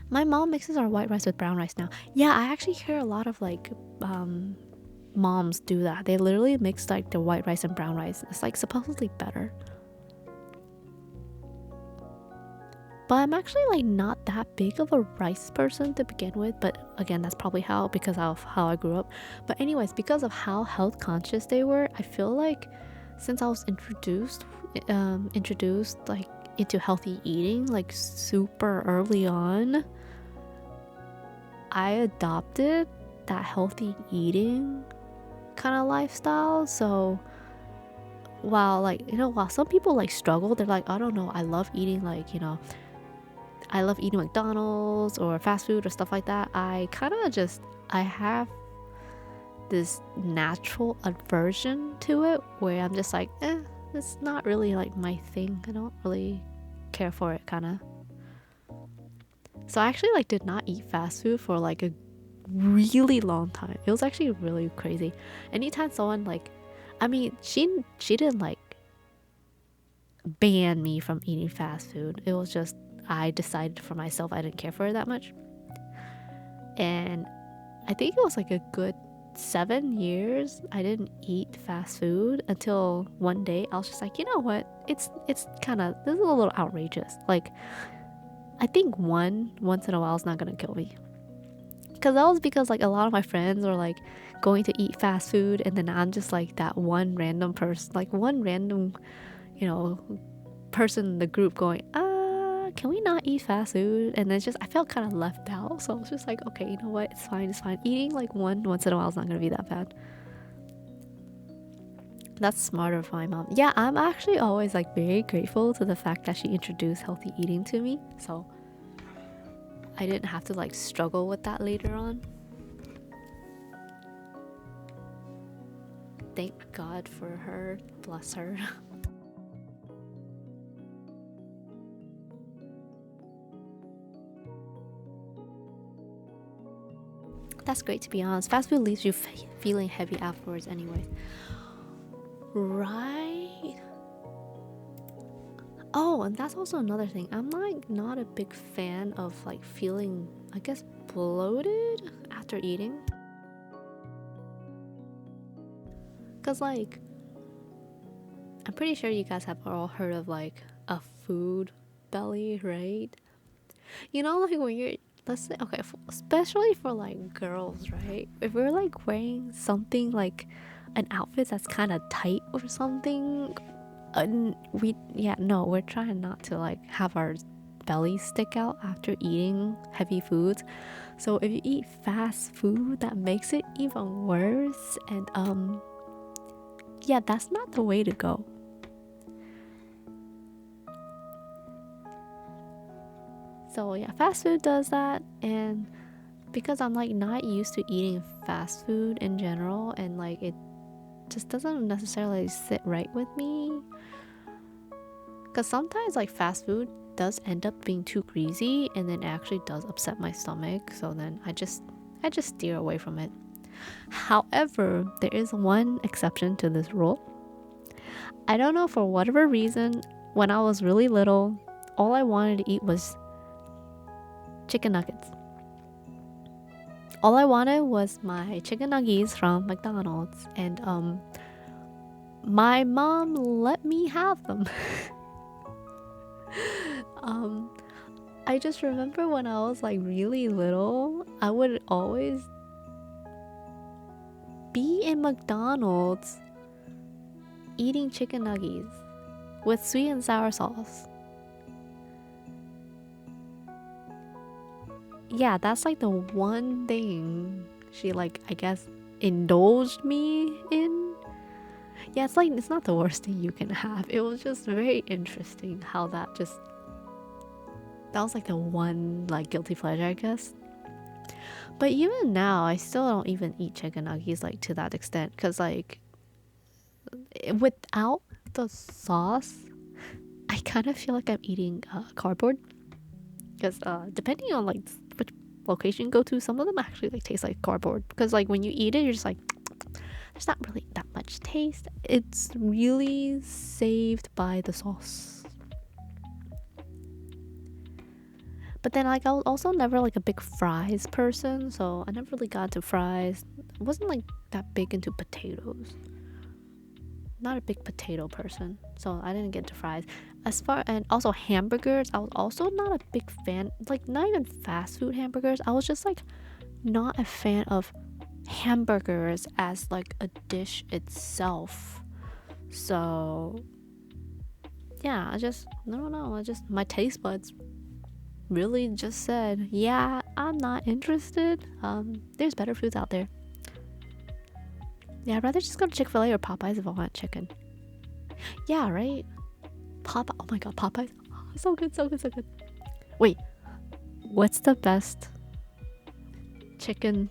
My mom mixes our white rice with brown rice now. Yeah, I actually hear a lot of like moms do that. They literally mix like the white rice and brown rice. It's like supposedly better. But I'm actually like not that big of a rice person to begin with. But again, that's probably because of how I grew up. But anyways, because of how health conscious they were, I feel like since I was introduced like into healthy eating like super early on, I adopted that healthy eating kind of lifestyle. So while some people like struggle, they're like, I don't know, I love eating like, I love eating McDonald's or fast food or stuff like that. I have this natural aversion to it where I'm just like, it's not really like my thing. I don't really care for it, kind of. So I actually like did not eat fast food for like a really long time. It was actually really crazy. Anytime someone like, I mean, she didn't like ban me from eating fast food. It was just I decided for myself I didn't care for it that much. And I think it was like a good 7 years I didn't eat fast food until one day I was just like, you know what? It's kind of, this is a little outrageous. Like, I think once in a while is not gonna kill me. Because that was because like a lot of my friends were like going to eat fast food, and then I'm just like that one random person, like one random, person in the group going, can we not eat fast food? And then just I felt kind of left out, so I was just like, okay, you know what, it's fine. Eating like once in a while is not gonna be that bad. That's smarter of my mom. Yeah, I'm actually always like very grateful to the fact that she introduced healthy eating to me, so I didn't have to like struggle with that later on. Thank God for her. Bless her. That's great, to be honest. Fast food leaves you feeling heavy afterwards anyways. Right. Oh, and that's also another thing. I'm like not a big fan of like feeling, I guess, bloated after eating. Cause like, I'm pretty sure you guys have all heard of like a food belly, right? Like when you're, let's say, okay, especially for like girls, right? If we're like wearing something like an outfit that's kind of tight or something, we're trying not to like have our bellies stick out after eating heavy foods. So if you eat fast food, that makes it even worse. And that's not the way to go. So yeah, fast food does that. And because I'm like not used to eating fast food in general, and like it just doesn't necessarily sit right with me, because sometimes like fast food does end up being too greasy, and then it actually does upset my stomach. So then I just steer away from it. However, there is one exception to this rule. I don't know, for whatever reason, when I was really little, all I wanted to eat was chicken nuggets. All I wanted was my chicken nuggets from McDonald's, and my mom let me have them. um, I just remember when I was like really little, I would always be in McDonald's eating chicken nuggets with sweet and sour sauce. Yeah, that's like the one thing she like, I guess, indulged me in. Yeah, it's like, it's not the worst thing you can have. It was just very interesting how that was like the one like guilty pleasure, I guess. But even now, I still don't even eat chicken nuggets like to that extent, because like without the sauce, I kind of feel like I'm eating cardboard. Because depending on like which location you go to, some of them actually like taste like cardboard. Because like when you eat it, you're just like, there's not really that much taste. It's really saved by the sauce. But then like I was also never like a big fries person, so I never really got into fries. I wasn't like that big into potatoes. Not a big potato person, so I didn't get into fries. And also hamburgers, I was also not a big fan, like not even fast food hamburgers. I was just like not a fan of hamburgers as like a dish itself. So yeah, I don't know, my taste buds really just said, yeah, I'm not interested. There's better foods out there. Yeah, I'd rather just go to Chick-fil-A or Popeyes if I want chicken. Yeah, right? Oh my god, Popeyes. Oh, so good, so good, so good. Wait, what's the best chicken?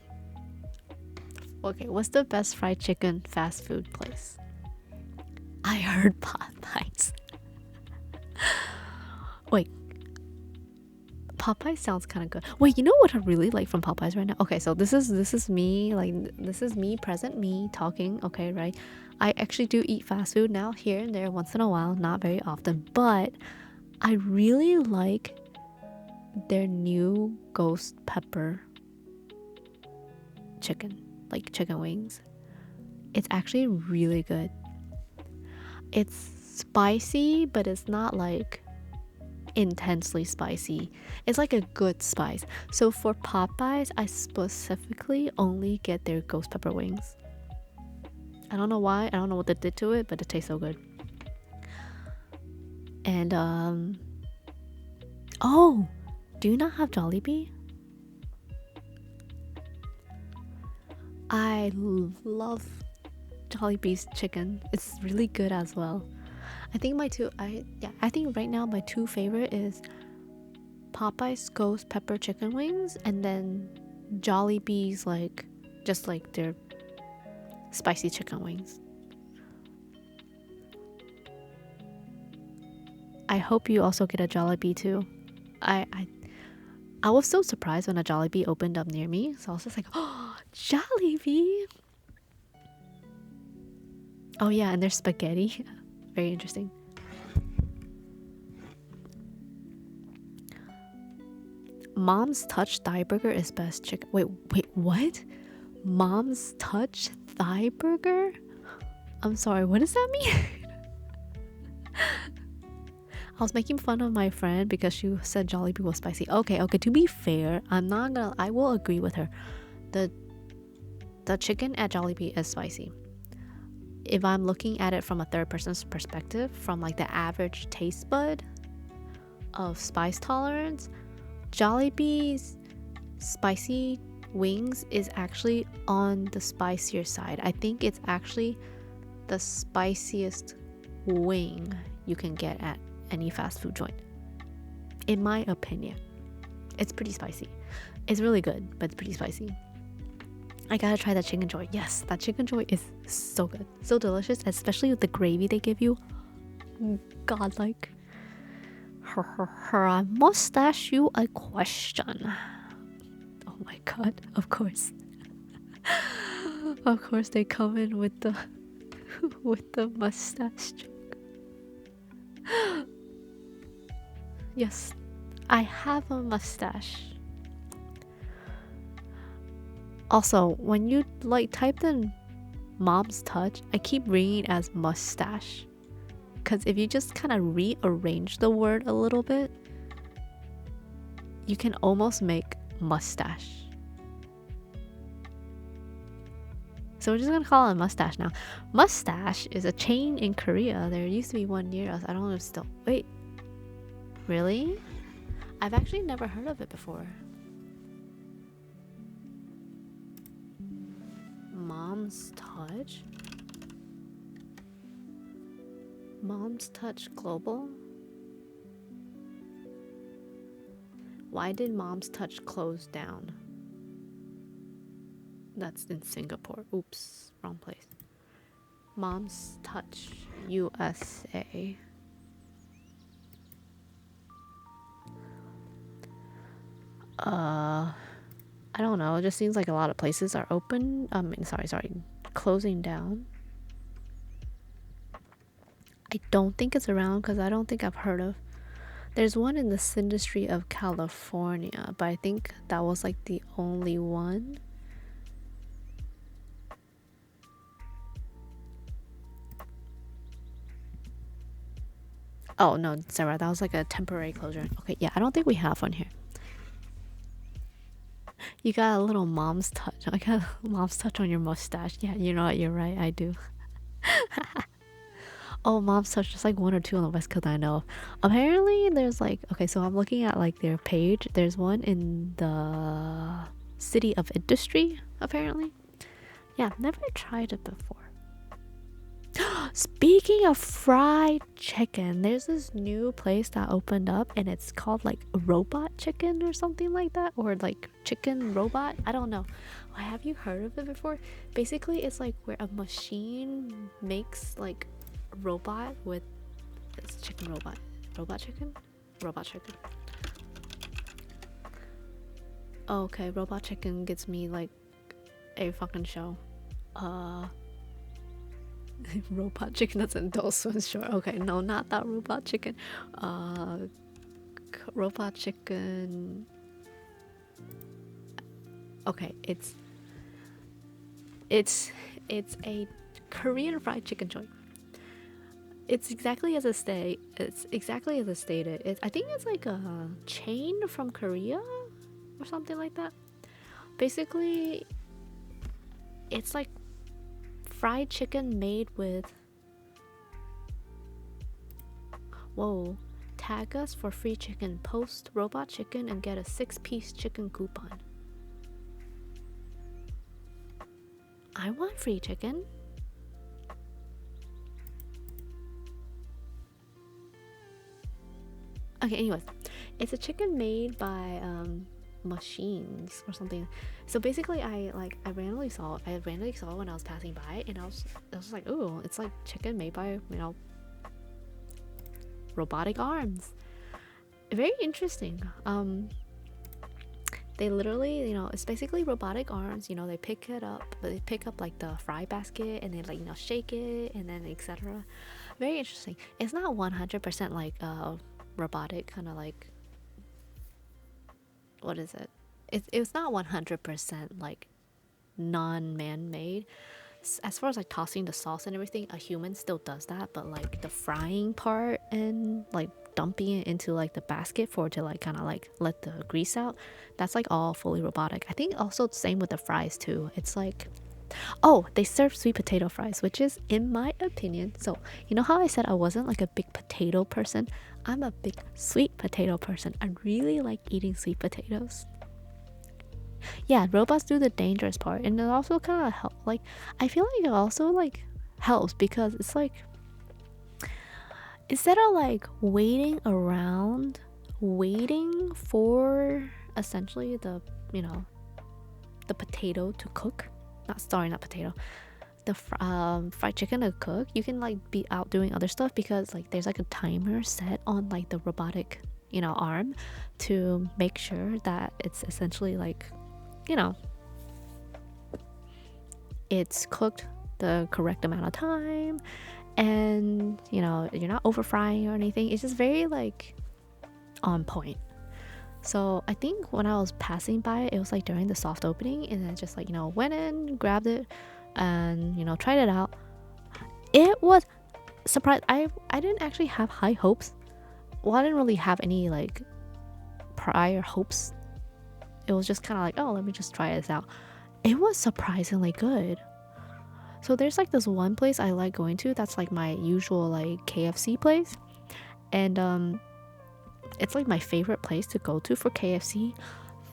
Okay, what's the best fried chicken fast food place? I heard Popeyes. Wait, Popeyes sounds kind of good. Wait, you know what I really like from Popeyes right now? Okay, so this is me, like this is me, present me talking. Okay, right? I actually do eat fast food now, here and there, once in a while, not very often, but I really like their new ghost pepper chicken, like chicken wings. It's actually really good. It's spicy, but it's not like intensely spicy. It's like a good spice. So for Popeyes, I specifically only get their ghost pepper wings. I don't know why. I don't know what they did to it, but it tastes so good. And oh, do you not have Jollibee? I love Jollibee's chicken. It's really good as well. I think I think right now my two favorite is Popeye's ghost pepper chicken wings, and then Jollibee's like just like their spicy chicken wings. I hope you also get a Jollibee too. I was so surprised when a Jollibee opened up near me, so I was just like, oh, Jollibee. Oh yeah, and there's spaghetti. Very interesting. Mom's Touch Thigh Burger is best chicken. Wait, what? Mom's Touch Thigh Burger? I'm sorry, what does that mean? I was making fun of my friend because she said Jollibee was spicy. Okay, to be fair, I will agree with her. The chicken at Jollibee is spicy. If I'm looking at it from a third person's perspective, from like the average taste bud of spice tolerance, Jollibee's spicy wings is actually on the spicier side. I think it's actually the spiciest wing you can get at any fast food joint. In my opinion, it's pretty spicy. It's really good, but it's pretty spicy. I gotta try that chicken joy. Yes, that chicken joy is so good, so delicious, especially with the gravy they give you. Godlike. I must ask you a question. Oh my god, of course. Of course they come in with the mustache joke. Yes, I have a mustache. Also, when you like typed in mom's touch, I keep reading it as mustache. Because if you just kind of rearrange the word a little bit, you can almost make mustache. So we're just gonna call it a mustache now. Mustache is a chain in Korea. There used to be one near us. I don't know if it's still. Wait. Really? I've actually never heard of it before. Mom's Touch? Mom's Touch Global? Why did Mom's Touch close down? That's in Singapore. Oops, wrong place. Mom's Touch USA. I don't know. It just seems like a lot of places are open. Sorry, closing down. I don't think it's around because I don't think I've heard of. There's one in the industry of California, but I think that was like the only one. Oh no, Sarah, that was like a temporary closure. Okay, yeah, I don't think we have one here. You got a little mom's touch. I got a mom's touch on your mustache. Yeah, you know what? You're right. I do. Oh, mom's touch. Just like one or two on the West Coast I know of. Apparently, there's like, okay, so I'm looking at like their page. There's one in the city of industry, apparently. Yeah, never tried it before. Speaking of fried chicken, there's this new place that opened up and it's called like robot chicken or something like that, or like chicken robot. I don't know. Have you heard of it before? Basically, it's like where a machine makes like robot with it's chicken robot. Robot chicken? Robot chicken. Oh, okay, robot chicken gets me like a fucking show. Robot chicken, that's an adult swim show. Okay, no, not that robot chicken. Robot chicken. Okay, it's a Korean fried chicken joint. It's exactly as it stated. I think it's like a chain from Korea or something like that. Basically, it's like fried chicken made with. Whoa. Tag us for free chicken. Post robot chicken and get a 6-piece chicken coupon. I want free chicken. Okay, anyways. It's a chicken made by machines or something. So basically I randomly saw it when I was passing by, and I was like, ooh, it's like chicken made by, robotic arms. Very interesting. They literally, it's basically robotic arms. They pick up like the fry basket and they like shake it and then etc. Very interesting. It's not 100% like robotic, kind of like, what is it? It's not 100% like non-man-made. As far as like tossing the sauce and everything, a human still does that, but like the frying part and like dumping it into like the basket for it to like kind of like let the grease out, that's like all fully robotic. I think also the same with the fries too. It's like, oh, they serve sweet potato fries, which is, in my opinion, so you know how I said I wasn't like a big potato person? I'm a big sweet potato person. I really like eating sweet potatoes. Yeah, robots do the dangerous part, and it also kind of help. Like, I feel like it also like helps because it's like, instead of like waiting around, waiting for essentially the the potato to cook. Not potato. The fried chicken to cook. You can like be out doing other stuff because like there's like a timer set on like the robotic arm to make sure that it's essentially like it's cooked the correct amount of time, and you're not over frying or anything. It's just very like on point. So I think when I was passing by it, it was like during the soft opening, and then just like, went in, grabbed it, and tried it out. It was surprised. I didn't actually have high hopes. Well, I didn't really have any like prior hopes. It was just kind of like, oh, let me just try this out. It was surprisingly good. So there's like this one place I like going to that's like my usual like KFC place, and it's like my favorite place to go to for KFC.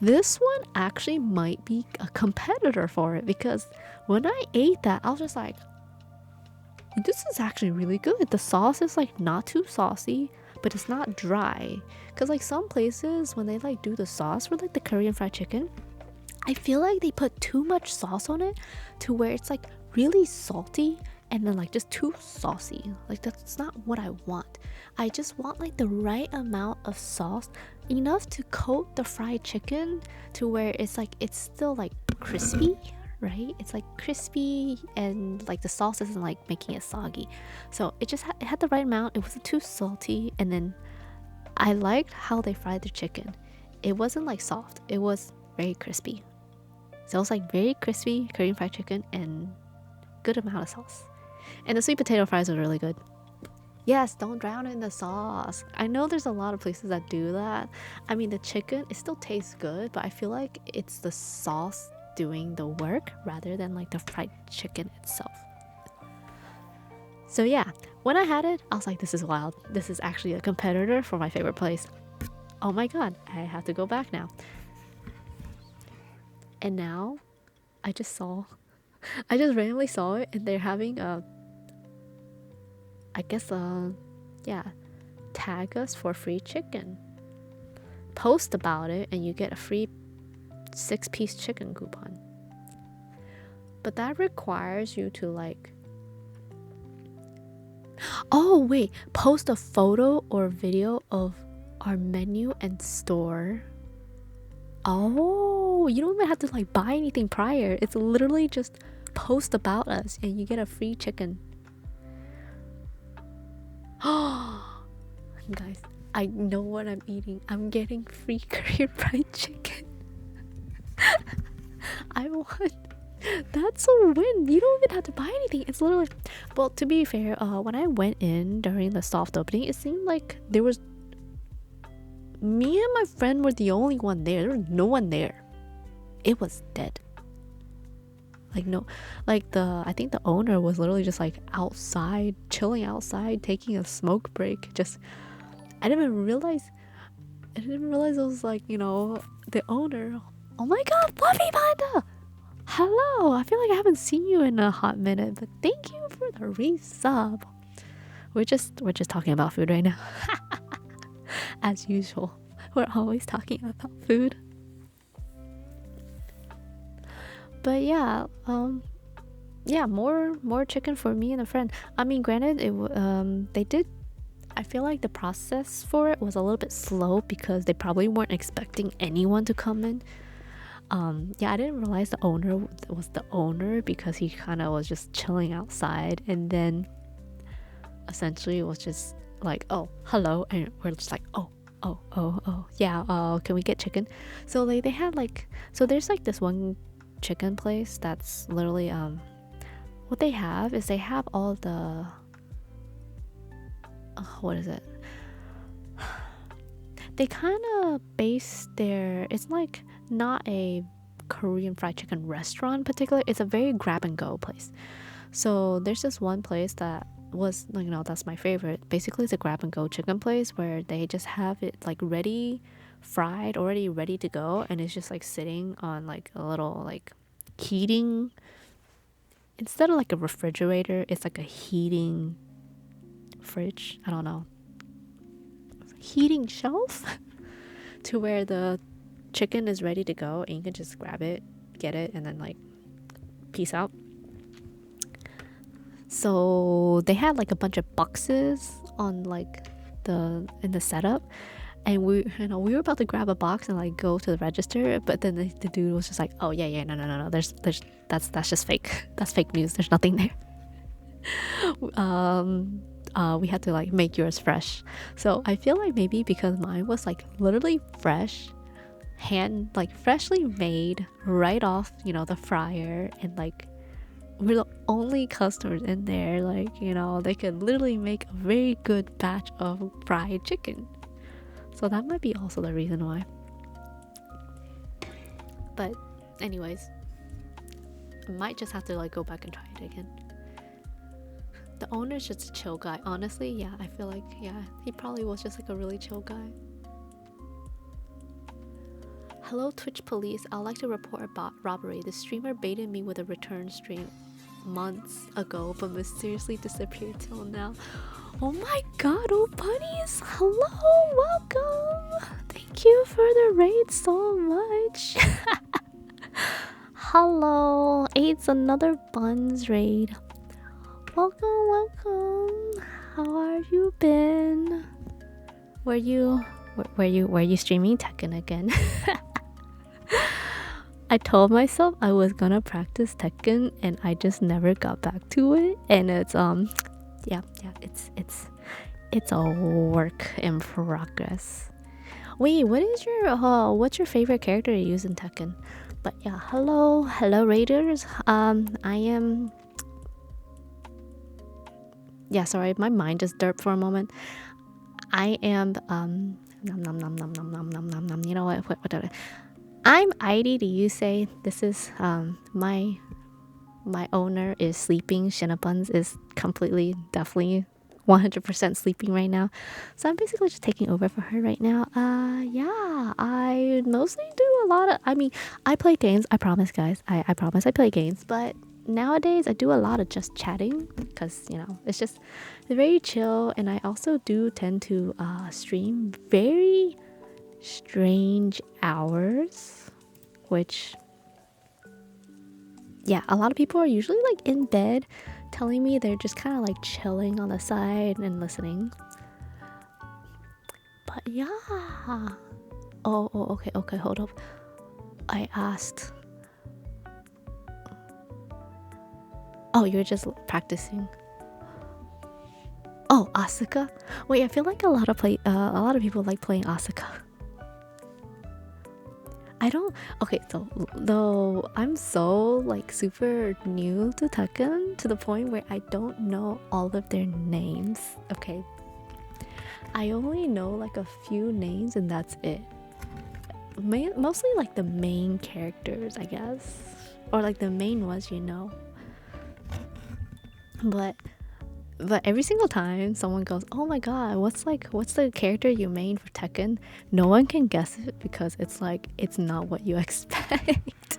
This one actually might be a competitor for it, because when I ate that, I was just like, this is actually really good. The sauce is like not too saucy, but it's not dry. Because like some places, when they like do the sauce for like the Korean fried chicken, I feel like they put too much sauce on it to where it's like really salty and then like just too saucy. Like that's not what I want. I just want like the right amount of sauce, enough to coat the fried chicken to where it's like it's still like crispy, right? It's like crispy, and like the sauce isn't like making it soggy. So it just it had the right amount. It wasn't too salty, and then I liked how they fried the chicken. It wasn't like soft. It was very crispy. So it was like very crispy Korean fried chicken and good amount of sauce. And the sweet potato fries were really good. Yes, don't drown in the sauce. I know there's a lot of places that do that. I mean, the chicken, it still tastes good, but I feel like it's the sauce doing the work rather than like the fried chicken itself. So yeah, when I had it, I was like, this is wild. This is actually a competitor for my favorite place. Oh my god, I have to go back now. And now, I just randomly saw it, and they're having tag us for free chicken. Post about it, and you get a free 6-piece chicken coupon. But that requires you to like, oh wait, post a photo or video of our menu and store. Oh, you don't even have to like buy anything prior. It's literally just post about us and you get a free chicken. Oh, guys, I know what I'm eating. I'm getting free Korean fried chicken. I want. That's a win. You don't even have to buy anything. It's literally. Well, to be fair, when I went in during the soft opening, it seemed like there was. Me and my friend were the only one there. There was no one there. It was dead. Like no, like I think the owner was literally just like outside, chilling outside, taking a smoke break. I didn't even realize it was like, the owner. Oh my god, Fluffy Panda! Hello! I feel like I haven't seen you in a hot minute, but thank you for the resub. We're just talking about food right now. As usual. We're always talking about food. But yeah, more chicken for me and a friend. I mean, granted, they did. I feel like the process for it was a little bit slow because they probably weren't expecting anyone to come in. I didn't realize the owner was the owner because he kind of was just chilling outside, and then essentially it was just like, oh, hello, and we're just like, oh, yeah, can we get chicken? So like they had like, so there's like this one chicken place that's literally what they have is they have all the what is it, they kind of base their, it's like not a Korean fried chicken restaurant particularly, it's a very grab and go place. So there's this one place that was, that's my favorite. Basically it's a grab and go chicken place where they just have it like ready fried, already ready to go, and it's just like sitting on like a little like heating, instead of like a refrigerator, it's like a heating fridge, I don't know, heating shelf to where the chicken is ready to go and you can just grab it, get it, and then like peace out. So they had like a bunch of boxes on like in the setup, and we were about to grab a box and like go to the register, but then the dude was just like, oh yeah, no, there's that's just fake. That's fake news, there's nothing there. We had to like make yours fresh. So I feel like maybe because mine was like literally fresh, like freshly made right off, you know, the fryer, and like we're the only customers in there. Like, you know, they could literally make a very good batch of fried chicken. So that might be also the reason why. But anyways, I might just have to like go back and try it again. The owner's just a chill guy. Honestly, yeah, I feel like, yeah, he probably was just like a really chill guy. Hello, Twitch police. I'd like to report a bot robbery. The streamer baited me with a return stream months ago, but mysteriously disappeared till now. Oh my god, oh buddies! Hello, welcome! Thank you for the raid so much. Hello, it's another Buns raid. Welcome, welcome. How have you been? Were you streaming Tekken again? I told myself I was gonna practice Tekken and I just never got back to it. And it's yeah, it's a work in progress. Wait, what's your favorite character to use in Tekken? But yeah, hello raiders. I am, yeah, sorry, my mind just derped for a moment. I am nom nom nom nom nom nom nom nom nom. You know what I'm Airi. Do you say this is my owner is sleeping. Shinapuns is completely, definitely 100% sleeping right now. So I'm basically just taking over for her right now. Yeah, I mostly do a lot of, I mean, I play games. I promise, guys. I promise I play games. But nowadays I do a lot of just chatting because, you know, it's just very chill. And I also do tend to stream very strange hours, which, yeah, a lot of people are usually like in bed telling me they're just kind of like chilling on the side and listening. But yeah. Oh, okay, hold up. I asked. Oh, you're just practicing. Oh, Asuka. Wait, I feel like a lot of people like playing Asuka. I don't. Okay, so though I'm so like super new to Tekken to the point where I don't know all of their names. Okay, I only know like a few names and that's it. Mostly like the main characters, I guess, or like the main ones, you know. But every single time someone goes, "Oh my god, what's the character you main for Tekken?" No one can guess it because it's like it's not what you expect.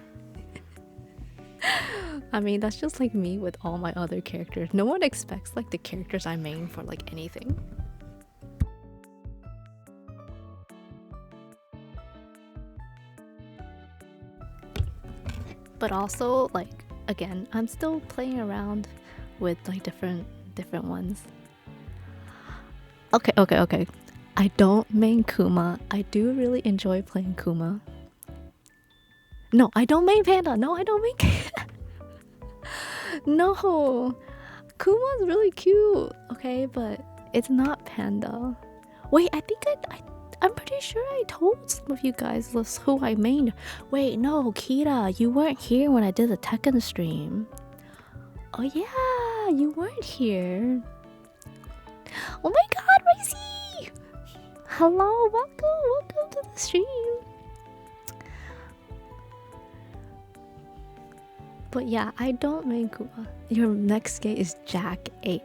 I mean, that's just like me with all my other characters. No one expects like the characters I main for like anything. But also, like, again, I'm still playing around with like different ones. Okay. I don't main Kuma. I do really enjoy playing Kuma. No, I don't main Panda. No, I don't main No, Kuma's really cute. Okay, but it's not Panda. Wait, I think I'm pretty sure I told some of you guys who I mained. Wait, no, Kira, you weren't here when I did the Tekken stream. Oh yeah, you weren't here. Oh my god, Racy! Hello, welcome to the stream. But yeah, I don't main Kuma. Your next gate is Jack 8.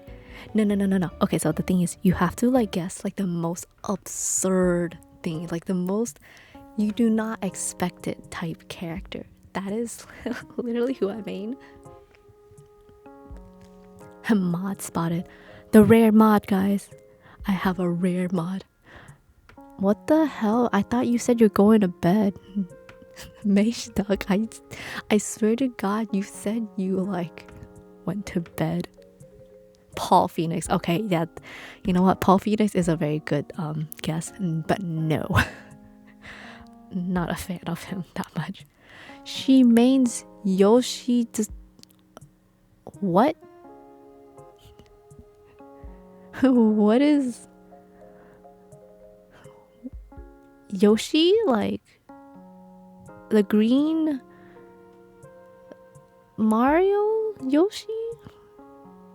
No. Okay, so the thing is, you have to like guess like the most absurd thing, like the most you do not expect it type character. That is literally who I main. Mod spotted. The rare mod, guys. I have a rare mod. What the hell? I thought you said you're going to bed. Mage Duck, I swear to God, you said you like went to bed. Paul Phoenix. Okay, yeah. You know what? Paul Phoenix is a very good guess, but no. Not a fan of him that much. She mains Yoshi. What? What is Yoshi like? the green Mario Yoshi.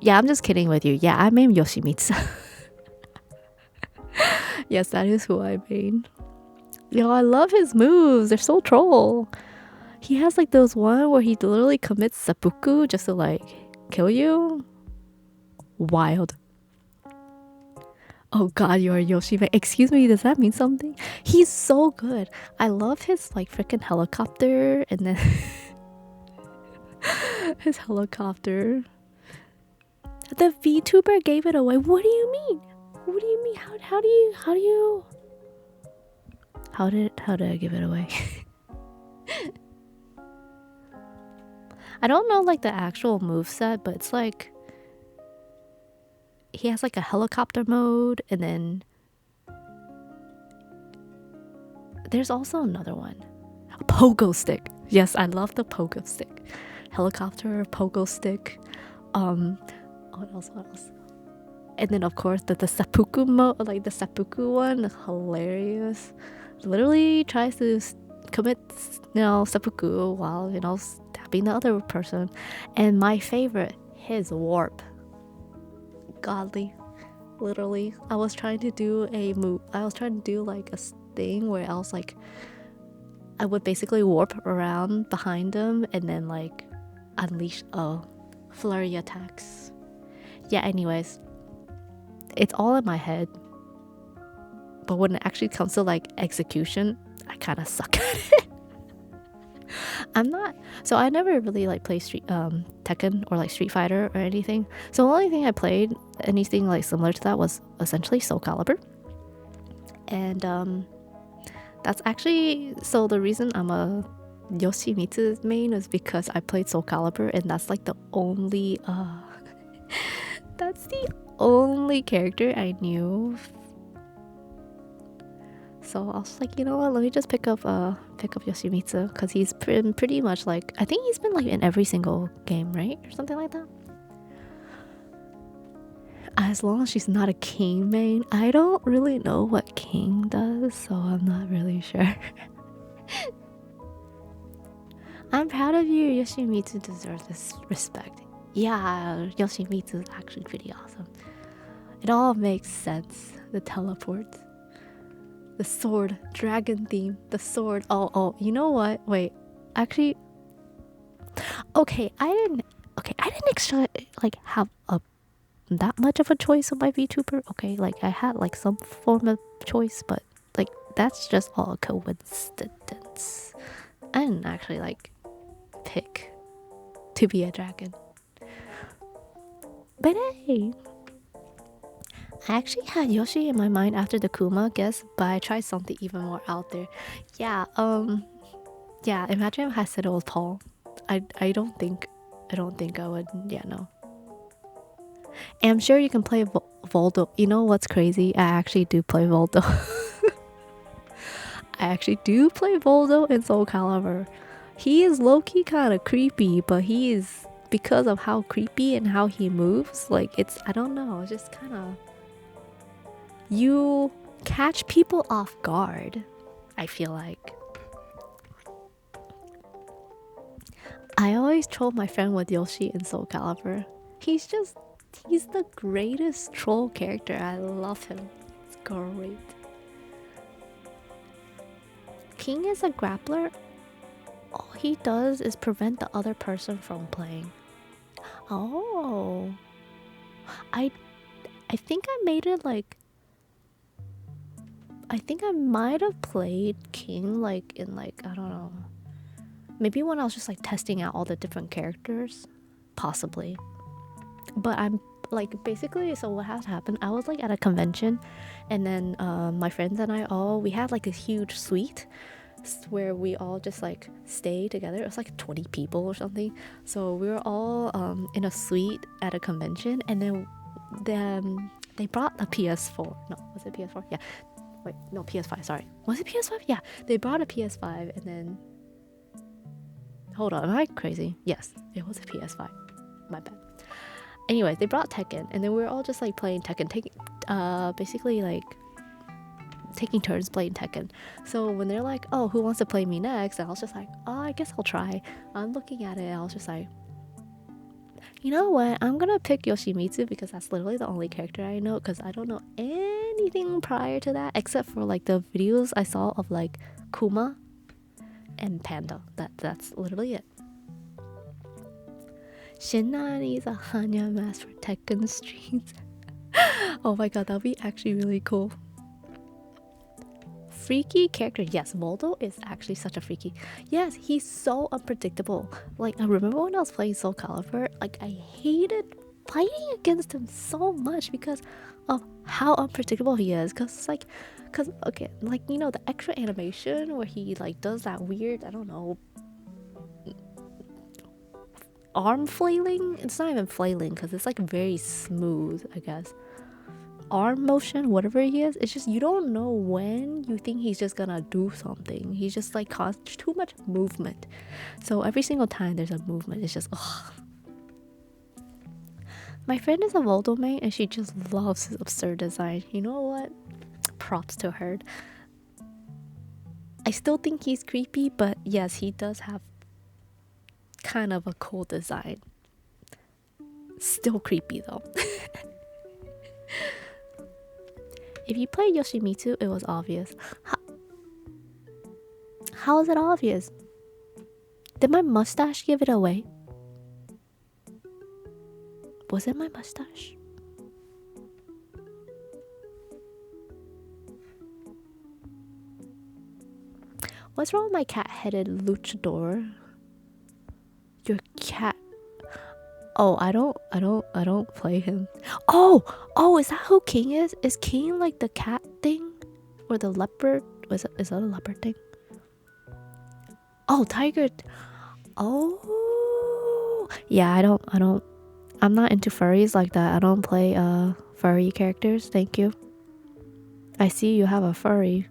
Yeah, I'm just kidding with you. Yeah, I made Yoshimitsu. Yes, that is who I made. Yo, I love his moves. They're so troll. He has like those one where he literally commits seppuku just to like kill you. Wild. Oh god, you're Yoshime. Excuse me, does that mean something? He's so good. I love his like freaking helicopter and then his helicopter. The VTuber gave it away. What do you mean? What do you mean? How did I give it away? I don't know like the actual moveset, but it's like he has like a helicopter mode, and then there's also another one. A pogo stick. Yes, I love the pogo stick. Helicopter, pogo stick. What else? And then of course the seppuku mode, like the seppuku one, hilarious. Literally tries to commit, seppuku while stabbing the other person. And my favorite, his warp. Godly, literally. I was trying to do a move. I was trying to do like a thing where I would basically warp around behind him and then like unleash a flurry attacks. Yeah. Anyways, it's all in my head, but when it actually comes to like execution, I kind of suck at it. I never really like play Tekken or like Street Fighter or anything. So the only thing I played, anything like similar to that, was essentially Soul Calibur. And that's actually, so the reason I'm a Yoshimitsu main is because I played Soul Calibur, and that's like the only that's the only character I knew. So I was like, you know what? Let me just pick up Yoshimitsu, because he's pretty much like, I think he's been like in every single game, right, or something like that. As long as she's not a King main. I don't really know what King does, so I'm not really sure. I'm proud of you. Yoshimitsu deserves this respect. Yeah, Yoshimitsu is actually pretty awesome. It all makes sense. The teleports. The sword, dragon theme, the sword. Oh, you know what? Wait, actually, okay, I didn't actually like have that much of a choice of my VTuber. Okay, like I had like some form of choice, but like that's just all a coincidence. I didn't actually like pick to be a dragon, but hey. I actually had Yoshi in my mind after the Kuma guess, but I tried something even more out there. Yeah, imagine if I said it was Paul. I don't think I would. Yeah, no. And I'm sure you can play Voldo. You know what's crazy? I actually do play Voldo. I actually do play Voldo in Soul Calibur. He is low-key kind of creepy, but he is, because of how creepy and how he moves, like it's, I don't know, it's just kind of, you catch people off guard, I feel like. I always troll my friend with Yoshi in Soul Calibur. He's the greatest troll character. I love him. It's great. King is a grappler. All he does is prevent the other person from playing. Oh. I think I made it like, I think I might have played King like in like, I don't know, maybe when I was just like testing out all the different characters, possibly. But I'm like, basically, so what has happened, I was like at a convention, and then my friends and we had like a huge suite where we all just like stay together. It was like 20 people or something, so we were all in a suite at a convention, and then they brought a PS4. No, was it PS4? Yeah. Wait, no, PS5, sorry. Was it PS5? Yeah, they brought a PS5, and then, hold on, am I crazy? Yes, it was a PS5. My bad. Anyways, they brought Tekken, and then we were all just like playing Tekken, basically like taking turns playing Tekken. So when they're like, oh, who wants to play me next? And I was just like, oh, I guess I'll try. I'm looking at it and I was just like, you know what? I'm gonna pick Yoshimitsu because that's literally the only character I know, because I don't know anything prior to that except for like the videos I saw of like Kuma and Panda. That's literally it. Shinna needs a Hanya mask for Tekken streams. Oh my god, that'd be actually really cool. Freaky character. Yes, Voldo is actually such a freaky. Yes, he's so unpredictable. Like, I remember when I was playing Soul Calibur, like, I hated fighting against him so much because of how unpredictable he is. Okay, like, you know, the extra animation where he, like, does that weird, I don't know, arm flailing? It's not even flailing because it's, like, very smooth, I guess. Arm motion, whatever he is, it's just you don't know when you think he's just gonna do something. He's just like too much movement. So every single time there's a movement, it's just ugh. My friend is a Voldo main and she just loves his absurd design. You know what? Props to her. I still think he's creepy, but yes, he does have kind of a cool design. Still creepy though. If you play Yoshimitsu, it was obvious. How is it obvious? Did my mustache give it away? Was it my mustache? What's wrong with my cat-headed luchador? Your cat. Oh, I don't play him. Oh, is that who King is? Is King like the cat thing? Or the leopard? Is that a leopard thing? Oh, tiger. Oh. Yeah, I'm not into furries like that. I don't play furry characters. Thank you. I see you have a furry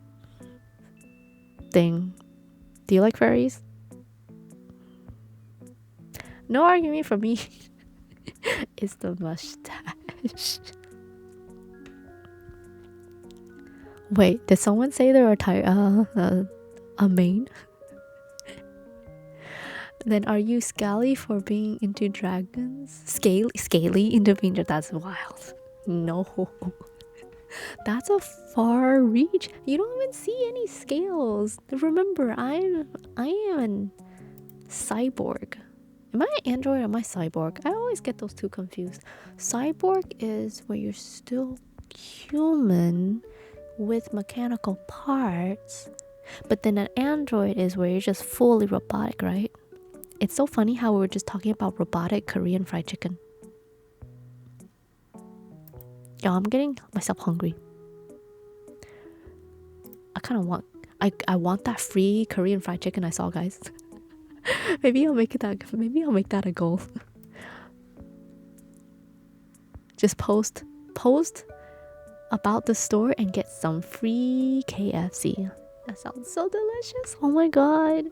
thing. Do you like furries? No argument from me. It's the mustache. Wait, did someone say there are a main? Then are you scally for being into dragons? Scaly into being that's wild. No. That's a far reach. You don't even see any scales. Remember, I am a cyborg. Am I an android or am I cyborg? I always get those two confused. Cyborg is where you're still human with mechanical parts, but then an android is where you're just fully robotic, right? It's so funny how we were just talking about robotic Korean fried chicken. Yo, I'm getting myself hungry. I want that free Korean fried chicken I saw, guys. Maybe I'll make that a goal. Just post about the store and get some free KFC. That sounds so delicious. Oh my god.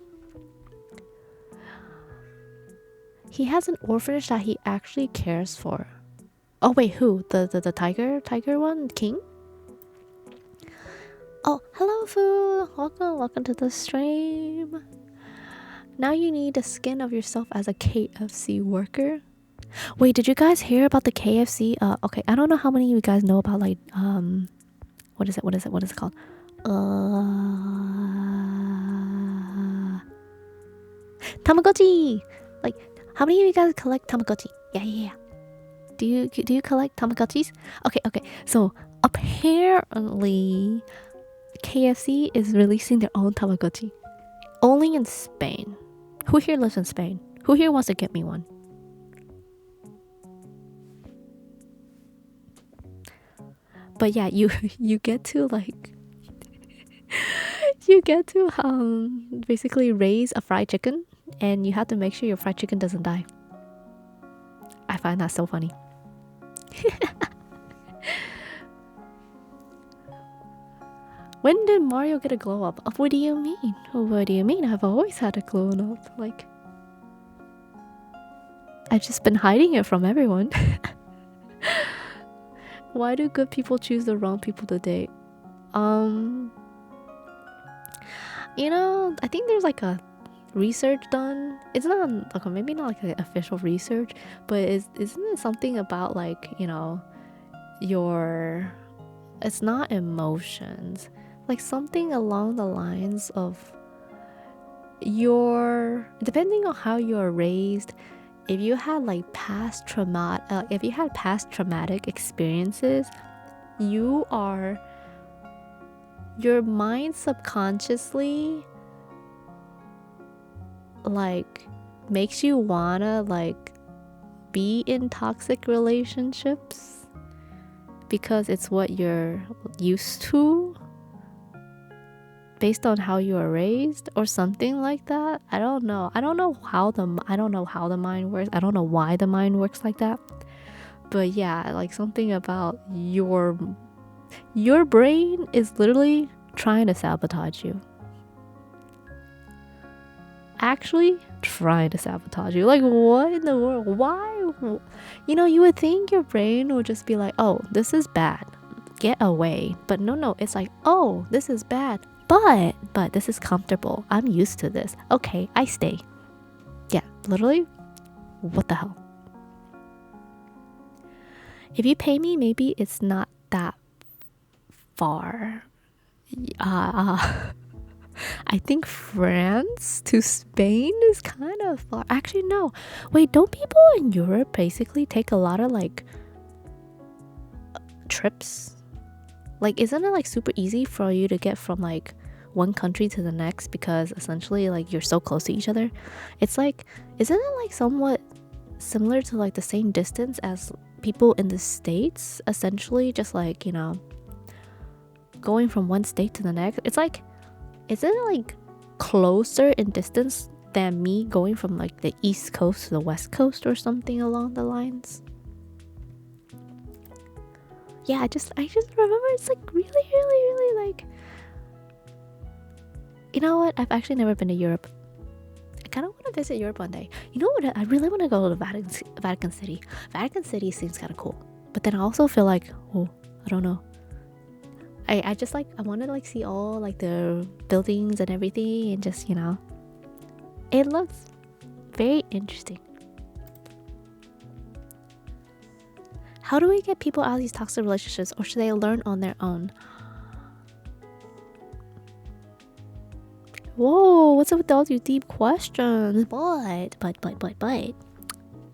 He has an orphanage that he actually cares for. Oh wait, who? The tiger one? King? Oh, hello Fu! Welcome to the stream. Now you need a skin of yourself as a KFC worker. Wait, did you guys hear about the KFC? Okay, I don't know how many of you guys know about like what is it called? Tamagotchi. Like, how many of you guys collect Tamagotchi? Yeah. Do you collect Tamagotchis? Okay. So apparently, KFC is releasing their own Tamagotchi, only in Spain. Who here lives in Spain? Who here wants to get me one? But yeah, you get to like you get to basically raise a fried chicken, and you have to make sure your fried chicken doesn't die. I find that so funny. When did Mario get a glow up? What do you mean? What do you mean? I've always had a glow up. Like, I've just been hiding it from everyone. Why do good people choose the wrong people to date? Um, I think there's like a research done. It's not okay, maybe not like an official research, but isn't it something about like, your it's not emotions, like something along the lines of your depending on how you're raised, if you had like if you had past traumatic experiences, you are your mind subconsciously like makes you wanna like be in toxic relationships because it's what you're used to based on how you were raised or something like that. I don't know how the mind works. I don't know why the mind works like that. But yeah, like something about your brain is literally trying to sabotage you. Actually trying to sabotage you. Like, what in the world? Why? You would think your brain would just be like, oh, this is bad, get away. But no, it's like, oh, this is bad, but this is comfortable, I'm used to this, okay, I stay. Yeah, literally, what the hell. If you pay me, maybe it's not that far. I think France to Spain is kind of far. Actually, no. Wait, don't people in Europe basically take a lot of like trips? Like, isn't it like super easy for you to get from like one country to the next because essentially like you're so close to each other? It's like, isn't it like somewhat similar to like the same distance as people in the States? Essentially, just like, going from one state to the next. It's like, isn't it like closer in distance than me going from like the East Coast to the West Coast or something along the lines? Yeah, I just remember it's like really, really, really like, you know what? I've actually never been to Europe. I kind of want to visit Europe one day. You know what? I really want to go to Vatican City. Vatican City seems kind of cool, but then I also feel like, oh, I don't know. I just like, I want to like see all like the buildings and everything and just, it looks very interesting. How do we get people out of these toxic relationships, or should they learn on their own? Whoa, what's up with all these deep questions? But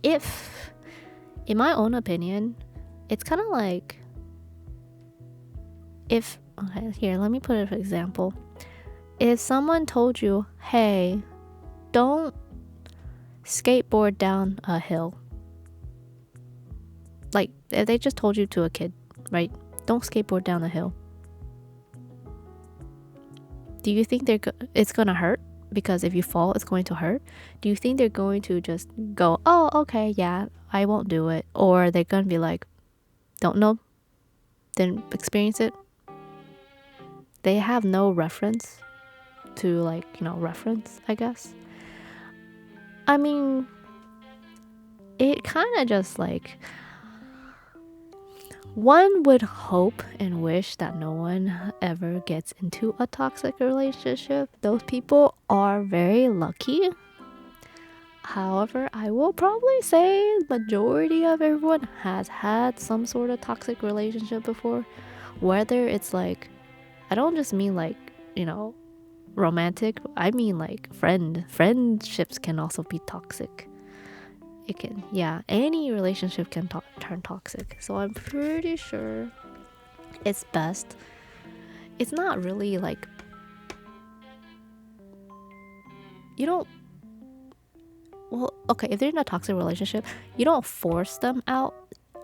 if, in my own opinion, it's kind of like, okay, here, let me put it for example. If someone told you, hey, don't skateboard down a hill. Like, if they just told you to a kid, right? Don't skateboard down the hill. Do you think it's gonna hurt? Because if you fall, it's going to hurt. Do you think they're going to just go, oh, okay, yeah, I won't do it? Or they're gonna be like, don't know, didn't experience it? They have no reference to like, reference, I guess. I mean, it kind of just like, one would hope and wish that no one ever gets into a toxic relationship. Those people are very lucky. However, I will probably say majority of everyone has had some sort of toxic relationship before. Whether it's like, I don't just mean like, romantic, I mean like friendships can also be toxic. It can, yeah, any relationship can turn toxic. So I'm pretty sure it's best. It's not really like, you don't, well, okay, if they're in a toxic relationship, you don't force them out.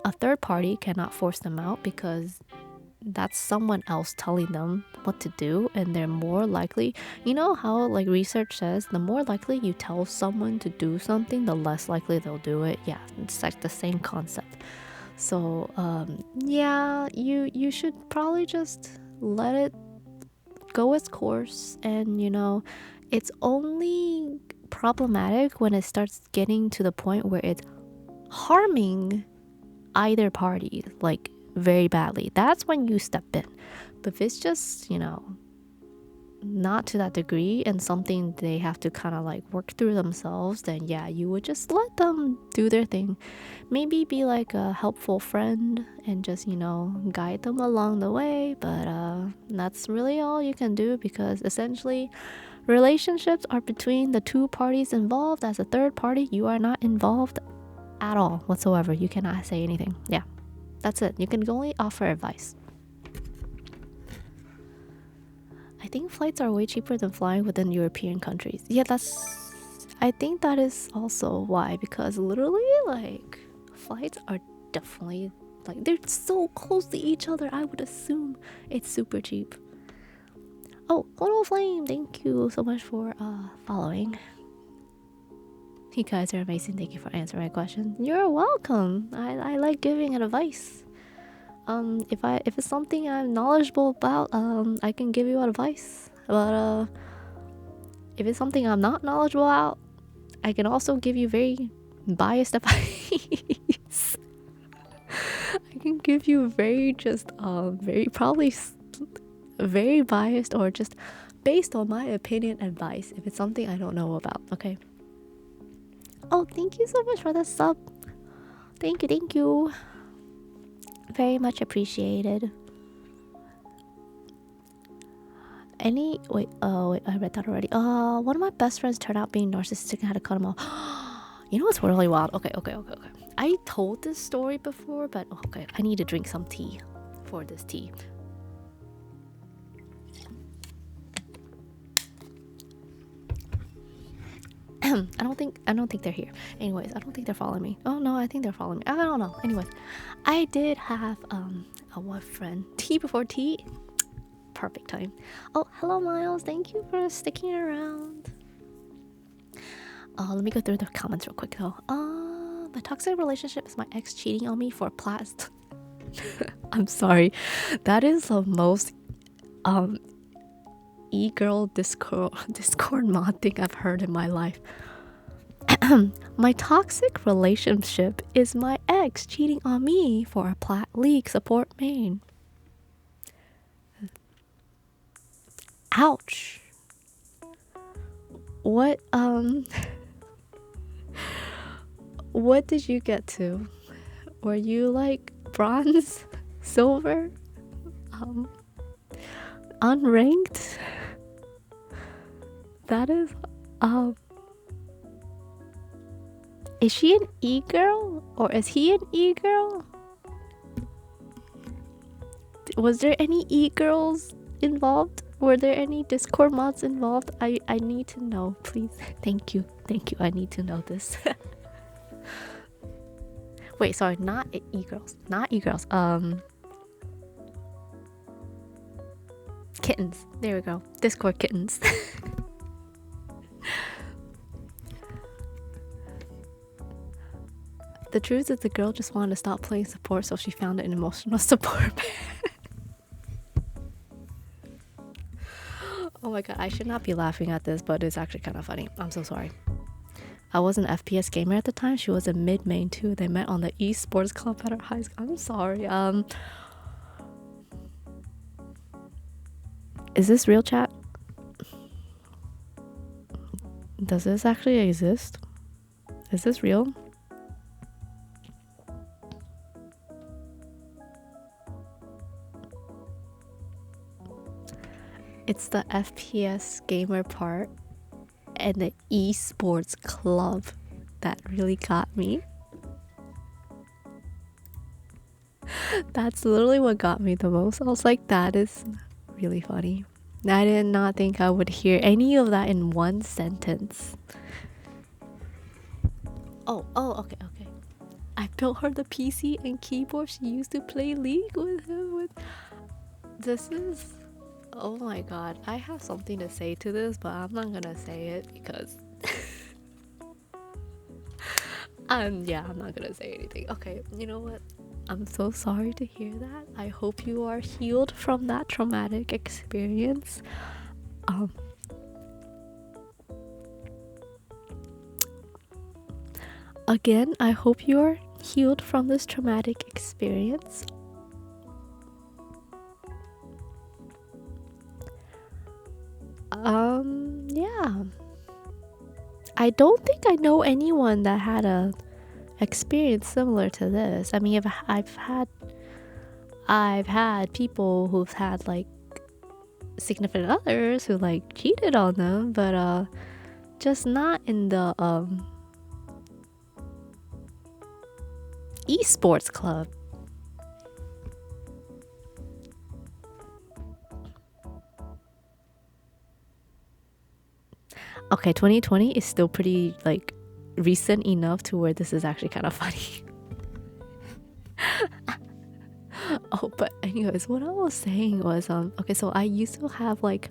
A third party cannot force them out because that's someone else telling them what to do, and they're more likely, how like research says, the more likely you tell someone to do something, the less likely they'll do it. Yeah, it's like the same concept. So yeah, you should probably just let it go its course, and it's only problematic when it starts getting to the point where it's harming either party, like very badly, that's when you step in. But if it's just, not to that degree and something they have to kind of like work through themselves, then yeah, you would just let them do their thing. Maybe be like a helpful friend and just, guide them along the way. But that's really all you can do, because essentially relationships are between the two parties involved. As a third party, you are not involved at all whatsoever. You cannot say anything. Yeah, that's it. You can only offer advice. I think flights are way cheaper than flying within European countries. Yeah, I think that is also why, because literally, like, flights are definitely, like, they're so close to each other. I would assume it's super cheap. Oh, Photo Flame, thank you so much for following. You guys are amazing. Thank you for answering my question. You're welcome. I like giving advice. If it's something I'm knowledgeable about, I can give you advice. But if it's something I'm not knowledgeable about, I can also give you very biased advice. I can give you very very biased or just based on my opinion advice if it's something I don't know about. Okay. Oh, thank you so much for the sub. Thank you. Very much appreciated. Wait, I read that already. One of my best friends turned out being narcissistic and had to cut him off. You know what's really wild? Okay. I told this story before, but okay, I need to drink some tea for this tea. I don't think they're here. Anyways, I don't think they're following me. Oh no, I think they're following me. I don't know. Anyways, I did have a one friend. Tea before tea. Perfect time. Oh, hello Miles. Thank you for sticking around. Let me go through the comments real quick though. My toxic relationship is my ex cheating on me for plast. I'm sorry. That is the most e-girl discord mod thing I've heard in my life. My toxic relationship is my ex cheating on me for a Plat League support main. Ouch. What what did you get to? Were you like bronze, silver, unranked? That is is she an e-girl or is he an e-girl? Was there any e-girls involved? Were there any Discord mods involved? I need to know, please. Thank you. I need to know this. Wait, sorry, not e-girls. Kittens. There we go. Discord kittens. The truth is the girl just wanted to stop playing support, so she found an emotional support band. Oh my god, I should not be laughing at this, but it's actually kind of funny. I'm so sorry. I was an FPS gamer at the time. She was a mid main too. They met on the esports club at our high school. I'm sorry. Is this real, chat? Does this actually exist? Is this real? It's the FPS gamer part and the esports club that really got me. That's literally what got me the most. I was like, that is really funny. I did not think I would hear any of that in one sentence. Oh, okay. I built her the PC and keyboard she used to play League with him. This is... Oh my god, I have something to say to this, but I'm not gonna say it because... yeah, I'm not gonna say anything. Okay, you know what? I'm so sorry to hear that. I hope you are healed from that traumatic experience. Again, I hope you're healed from this traumatic experience. Yeah. I don't think I know anyone that had a experience similar to this. I mean, I've had people who've had like significant others who like cheated on them, but just not in the esports club. Okay, 2020 is still pretty like recent enough to where this is actually kind of funny. Oh, but anyways, what I was saying was okay, so I used to have like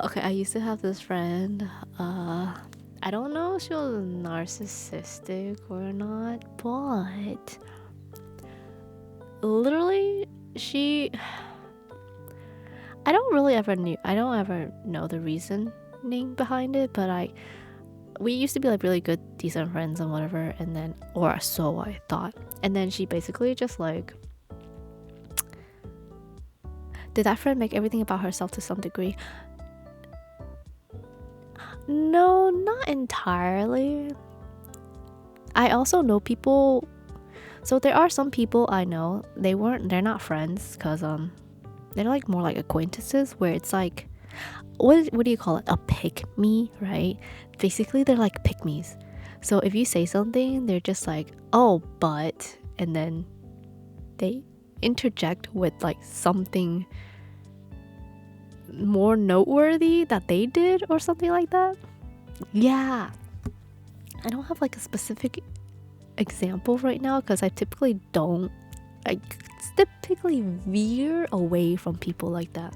okay, I used to have this friend. I don't know if she was narcissistic or not, but literally she I don't ever know the reasoning behind it, but we used to be like really good, decent friends and whatever, and then, or so I thought. And then she basically just like, did that friend make everything about herself to some degree? No, not entirely. I also know people, so there are some people I know, they're not friends, because they're like more like acquaintances, where it's like, what do you call it, a pick me, right? Basically they're like pick me's. So if you say something, they're just like, oh, but, and then they interject with like something more noteworthy that they did or something like that. Yeah, I don't have like a specific example right now, because I typically veer away from people like that.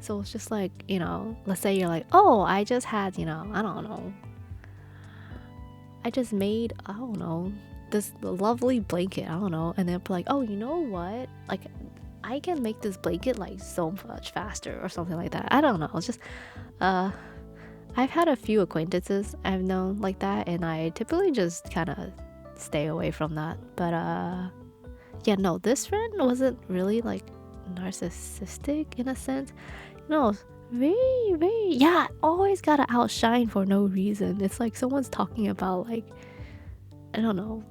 So it's just like, let's say you're like, oh, I just had, I don't know, I just made, I don't know, this lovely blanket, I don't know, and then like, oh, you know what, like I can make this blanket like so much faster or something like that. I don't know, it's just I've had a few acquaintances I've known like that, and I typically just kind of stay away from that. But yeah, no, this friend wasn't really like narcissistic in a sense. No, very, very, yeah, always gotta outshine for no reason. It's like someone's talking about like, I don't know,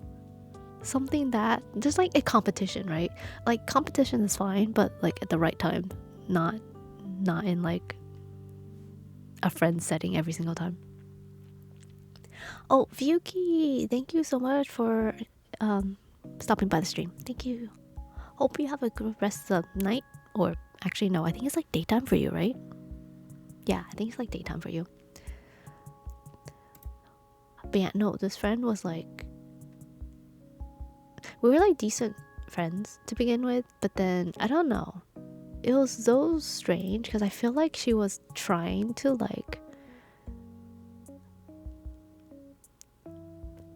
something that just like a competition, right? Like competition is fine, but like at the right time, not in like a friend setting every single time. Oh, Vyuki, thank you so much for stopping by the stream. Thank you. Hope you have a good rest of the night. Or actually, no, I think it's like daytime for you, right? Yeah, I think it's like daytime for you. But yeah, no, this friend was like, we were like decent friends to begin with, but then I don't know. It was so strange because I feel like she was trying to like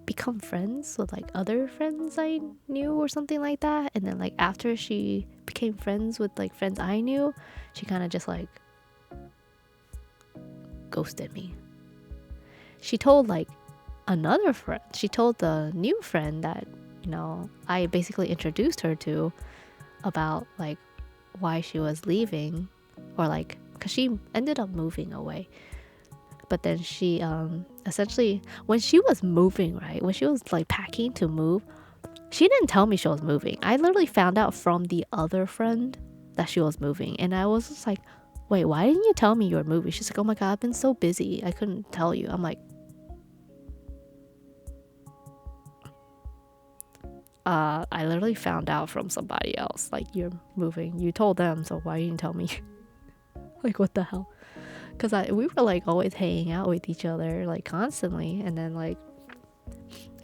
become friends with like other friends I knew or something like that, and then like after she became friends with like friends I knew, she kind of just like ghosted me. She told like another friend, she told the new friend that I basically introduced her to about like why she was leaving, or like because she ended up moving away. But then she essentially, when she was moving, right, when she was like packing to move, she didn't tell me she was moving. I literally found out from the other friend that she was moving, and I was just like, wait, why didn't you tell me you were moving? She's like, oh my god, I've been so busy, I couldn't tell you. I'm like, I literally found out from somebody else, like, you're moving, you told them, so why didn't you tell me? Like, what the hell? Because we were like always hanging out with each other like constantly, and then like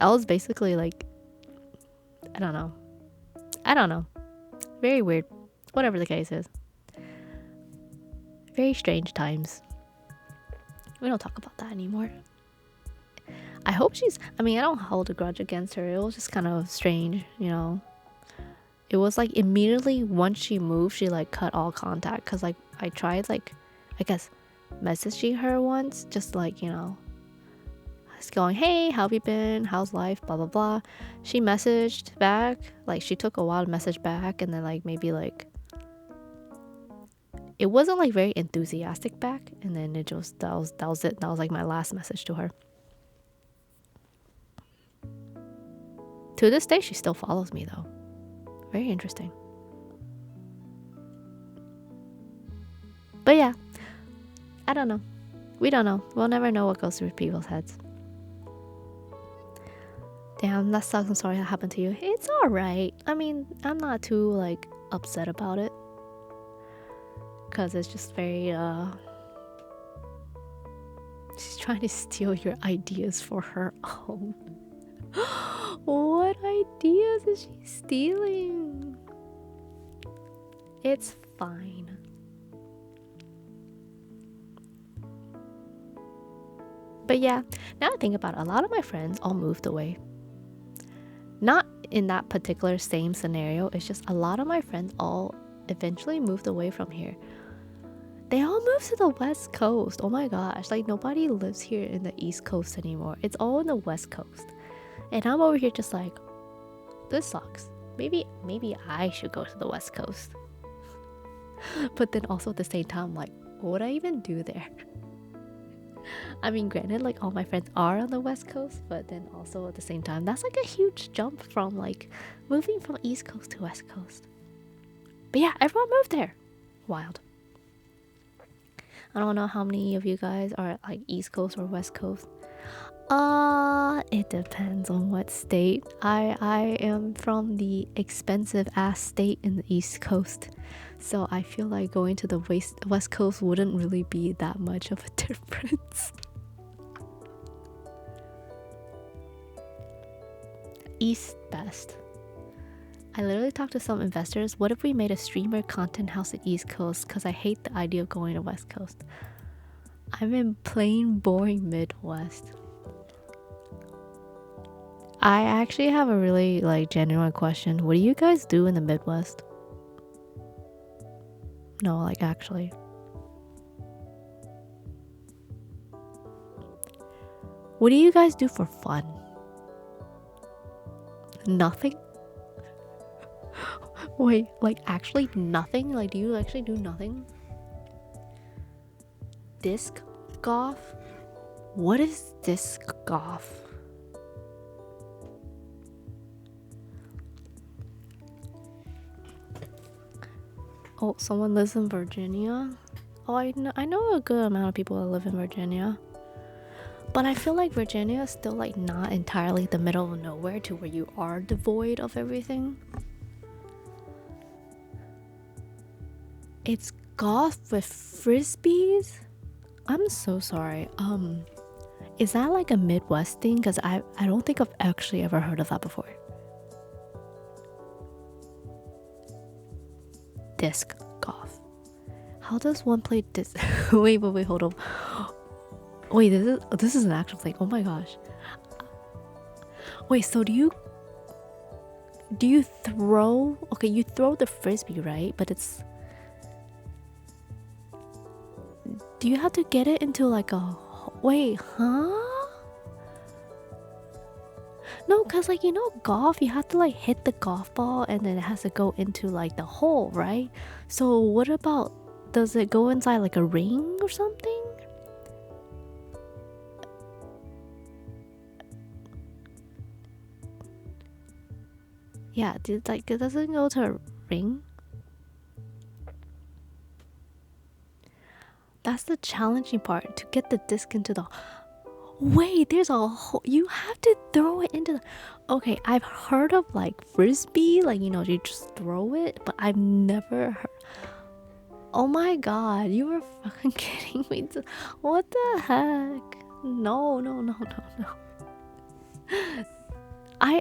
I was basically like, I don't know, very weird, whatever the case is. Very strange times. We don't talk about that anymore. I hope I mean, I don't hold a grudge against her. It was just kind of strange, It was like immediately once she moved, she like cut all contact, because like I tried like, I guess, messaging her once, just like, just going, hey, how have you been, how's life, blah blah blah. She messaged back, like she took a while to message back, and then like maybe like it wasn't like very enthusiastic back, and then it just that was it. That was like my last message to her. To this day, she still follows me though. Very interesting. But yeah, I don't know. We don't know. We'll never know what goes through people's heads. Damn, that sucks. I'm sorry that happened to you. It's alright. I mean, I'm not too like upset about it. Cause it's just very she's trying to steal your ideas for her own. What ideas is she stealing? It's fine. But yeah, now I think about it, a lot of my friends all moved away. Not in that particular same scenario, it's just a lot of my friends all eventually moved away from here. They all moved to the West Coast. Oh my gosh, like nobody lives here in the East Coast anymore. It's all in the West Coast. And I'm over here just like, this sucks. Maybe I should go to the West Coast. But then also at the same time, like, what would I even do there? I mean, granted, like all my friends are on the West Coast, but then also at the same time, that's like a huge jump from like moving from East Coast to West Coast. But yeah, everyone moved there. Wild. I don't know how many of you guys are like East Coast or West Coast. It depends on what state. I am from the expensive ass state in the East Coast. So I feel like going to the West Coast wouldn't really be that much of a difference. East best. I literally talked to some investors. What if we made a streamer content house at East Coast? Because I hate the idea of going to West Coast. I'm in plain boring Midwest. I actually have a really like genuine question. What do you guys do in the Midwest? No, like actually. What do you guys do for fun? Nothing? Wait, like actually nothing? Like do you actually do nothing? Disc golf? What is disc golf? Oh, someone lives in Virginia? Oh, I know a good amount of people that live in Virginia. But I feel like Virginia is still like not entirely the middle of nowhere to where you are devoid of everything. It's golf with frisbees? I'm so sorry. Is that like a Midwest thing? Because I don't think I've actually ever heard of that before. Disc golf. How does one play disc? wait, hold on. Wait, this is an actual thing. Oh my gosh. Wait, so do you throw? Okay, you throw the frisbee, right? But it's, do you have to get it into like a, wait, huh? No, cause like golf, you have to like hit the golf ball and then it has to go into like the hole, right? So what about, does it go inside like a ring or something? Yeah, it doesn't go to a ring. That's the challenging part, to get the disc into the, wait, there's a hole. You have to throw it into the, okay, I've heard of like frisbee, like you just throw it, but I've never heard. Oh my god, you were fucking kidding me. What the heck? No. I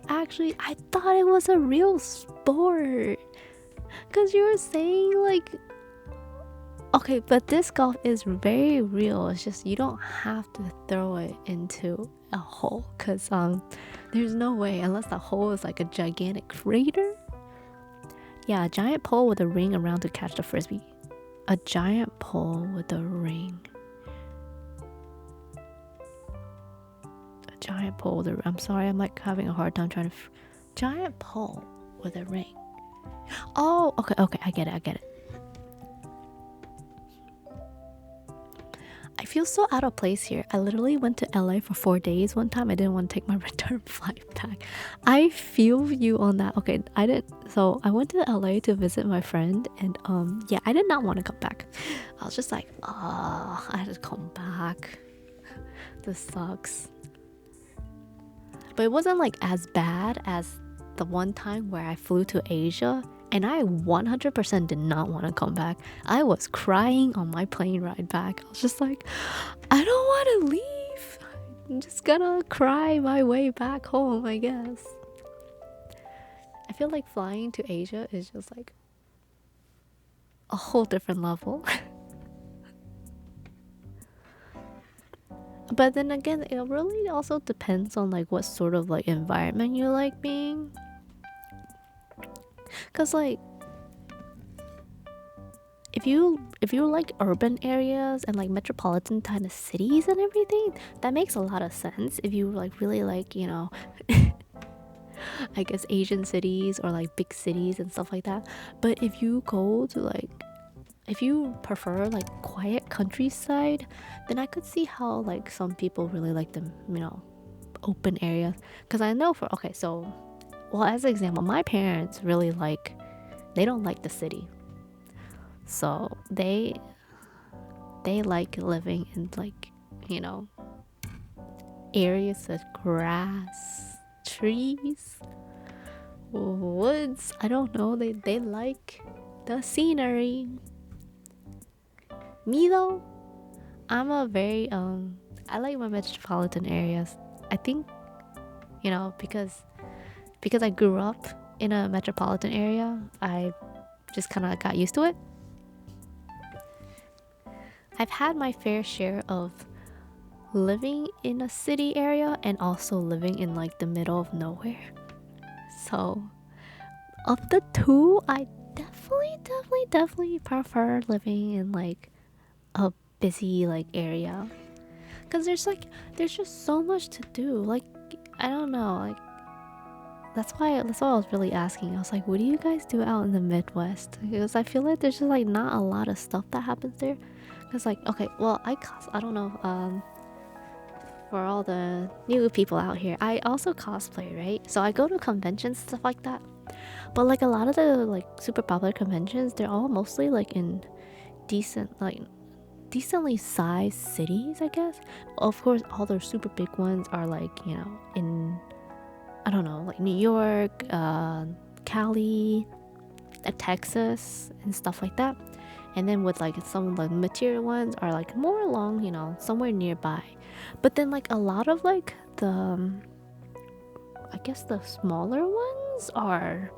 thought it was a real sport. Cause you were saying like, okay, but disc golf is very real. It's just you don't have to throw it into a hole, cause there's no way, unless the hole is like a gigantic crater. Yeah, a giant pole with a ring around to catch the frisbee. A giant pole with a ring. A giant pole with a, I'm sorry, I'm like having a hard time trying to giant pole with a ring. Oh, okay, I get it. I feel so out of place here. I literally went to LA for 4 days one time. I didn't want to take my return flight back. I feel you on that. Okay, I did. So I went to LA to visit my friend, and yeah, I did not want to come back. I was just like, oh, I had to come back. This sucks. But it wasn't like as bad as the one time where I flew to Asia and I 100% did not want to come back. I was crying on my plane ride back. I was just like, I don't want to leave. I'm just gonna cry my way back home, I guess. I feel like flying to Asia is just like a whole different level. But then again, it really also depends on like what sort of like environment you like being. Cause like if you like urban areas and like metropolitan kind of cities and everything, that makes a lot of sense. If you like really like, you know, I guess Asian cities or like big cities and stuff like that. But if you go to like, if you prefer like quiet countryside, then I could see how like some people really like the, you know, open areas. Because I know for, okay, so, well, as an example, my parents really like, they don't like the city. So they like living in like, you know, areas with grass, trees, woods. I don't know. They like the scenery. Me though, I'm a very I like my metropolitan areas. I think, you know, because I grew up in a metropolitan area, I just kind of got used to it. I've had my fair share of living in a city area and also living in like the middle of nowhere. So, of the two, I definitely prefer living in like a busy like area. Cause there's just so much to do. Like, I don't know, like that's why I was really asking. I was like, what do you guys do out in the Midwest? Because I feel like there's just like not a lot of stuff that happens there. Cause like, okay, well, I don't know, for all the new people out here, I also cosplay, right? So I go to conventions, stuff like that. But like a lot of the like super popular conventions, they're all mostly like in decently sized cities, I guess. Of course, all the super big ones are like, you know, in, I don't know, like New York, Cali, Texas, and stuff like that. And then with like some of the material ones are like more along, you know, somewhere nearby. But then like a lot of like the, I guess the smaller ones are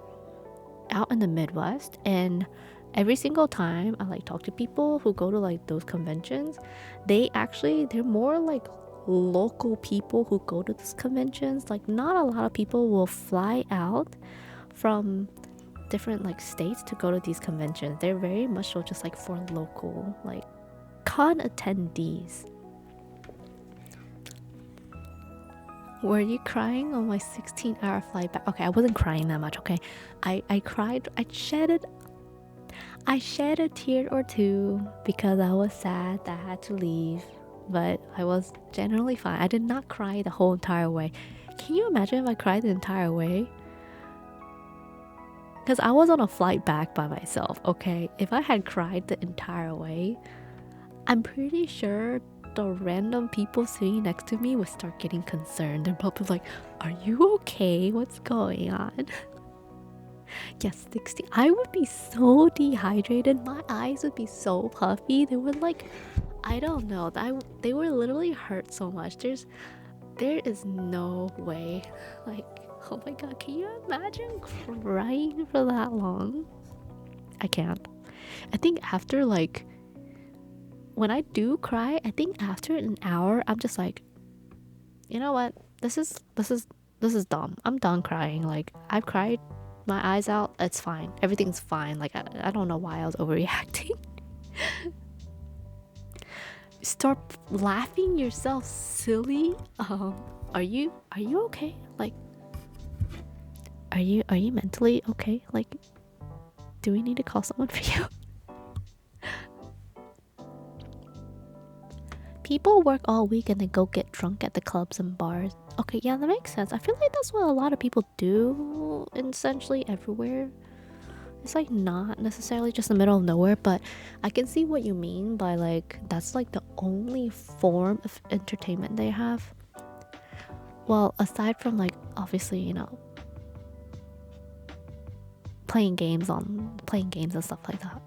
out in the Midwest. And every single time I like talk to people who go to like those conventions, they're more like local people who go to these conventions. Like not a lot of people will fly out from different like states to go to these conventions. They're very much so just like for local like con attendees. Were you crying on my 16-hour flight back? Okay, I wasn't crying that much, okay? I cried. I shed a tear or two because I was sad that I had to leave, but I was generally fine. I did not cry the whole entire way. Can you imagine if I cried the entire way? Because I was on a flight back by myself, okay? If I had cried the entire way, I'm pretty sure the random people sitting next to me would start getting concerned. They're probably like, are you okay? What's going on? Yes, 60. I would be so dehydrated. My eyes would be so puffy. They would like, I don't know. They would literally hurt so much. There is no way. Like, oh my god, can you imagine crying for that long? I can't. I think after like, when I do cry, I think after an hour, I'm just like, you know what? This is dumb. I'm done crying. Like, I've cried my eyes out. It's fine. Everything's fine. Like, I don't know why I was overreacting. Start laughing yourself silly. Are you okay? Like, are you mentally okay? Like, do we need to call someone for you? People work all week and then go get drunk at the clubs and bars. Okay, yeah, that makes sense. I feel like that's what a lot of people do essentially everywhere. It's like not necessarily just the middle of nowhere, but I can see what you mean by like that's like the only form of entertainment they have. Well, aside from like obviously, playing games and stuff like that.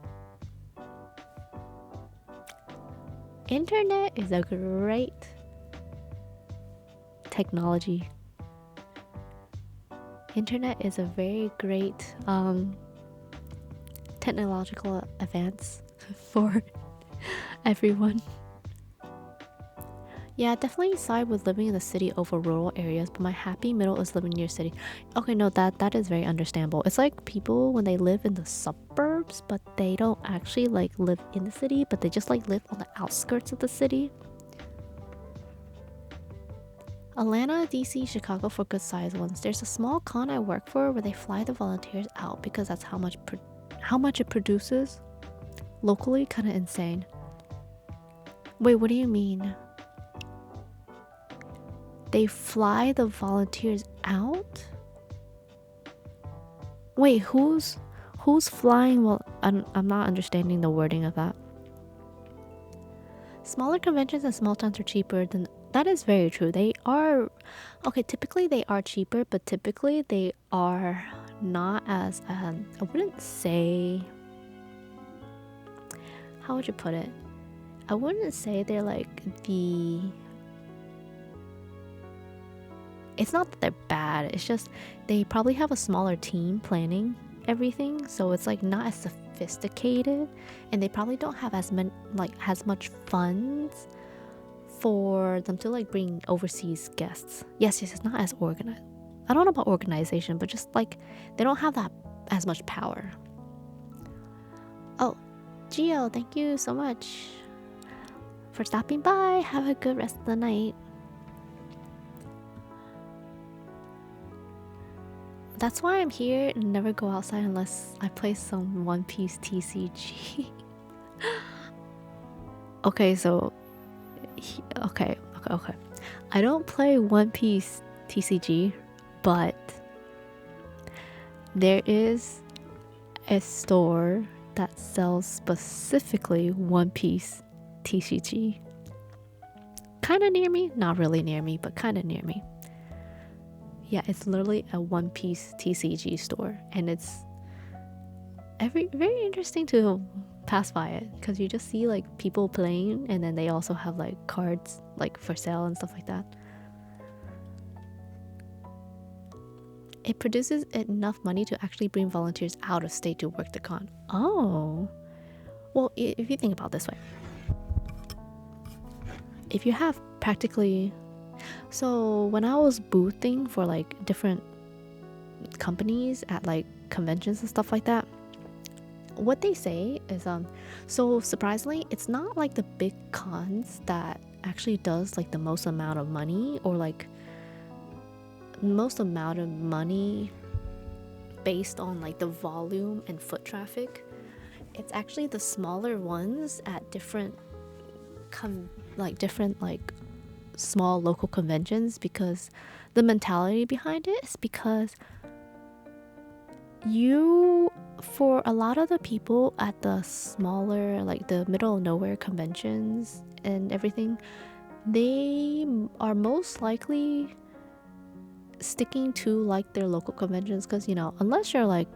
Internet is a great technology. Internet is a very great technological advance for everyone. Yeah, definitely side with living in the city over rural areas, but my happy middle is living near city. Okay, no, that is very understandable. It's like people when they live in the suburbs, but they don't actually like live in the city, but they just like live on the outskirts of the city. Atlanta, DC, Chicago for good sized ones. There's a small con I work for where they fly the volunteers out because that's how much it produces locally. Kind of insane. Wait, what do you mean? They fly the volunteers out? Wait, who's flying? Well, I'm not understanding the wording of that. Smaller conventions and small towns are cheaper than. That is very true. They are okay. Typically, they are cheaper, but typically they are not as. I wouldn't say. How would you put it? I wouldn't say they're like the. It's not that they're bad. It's just they probably have a smaller team planning everything, so it's like not as sophisticated, and they probably don't have as much funds for them to like bring overseas guests. Yes, it's not as organized. I don't know about organization, but just like they don't have that as much power. Oh, Gio, thank you so much for stopping by. Have a good rest of the night. That's why I'm here and never go outside unless I play some One Piece TCG. Okay, so okay. I don't play One Piece TCG, but there is a store that sells specifically One Piece TCG. Kind of near me, not really near me, but kind of near me. Yeah, it's literally a One Piece TCG store, and it's very interesting to pass by it because you just see like people playing, and then they also have like cards like for sale and stuff like that. It produces enough money to actually bring volunteers out of state to work the con. Oh, well, if you think about it this way, if you have practically. So when I was boothing for like different companies at like conventions and stuff like that, what they say is so surprisingly, it's not like the big cons that actually does like the most amount of money, or like most amount of money based on like the volume and foot traffic. It's actually the smaller ones at different small local conventions, because the mentality behind it is because for a lot of the people at the smaller, like the middle of nowhere conventions and everything, they are most likely sticking to like their local conventions, because unless you're like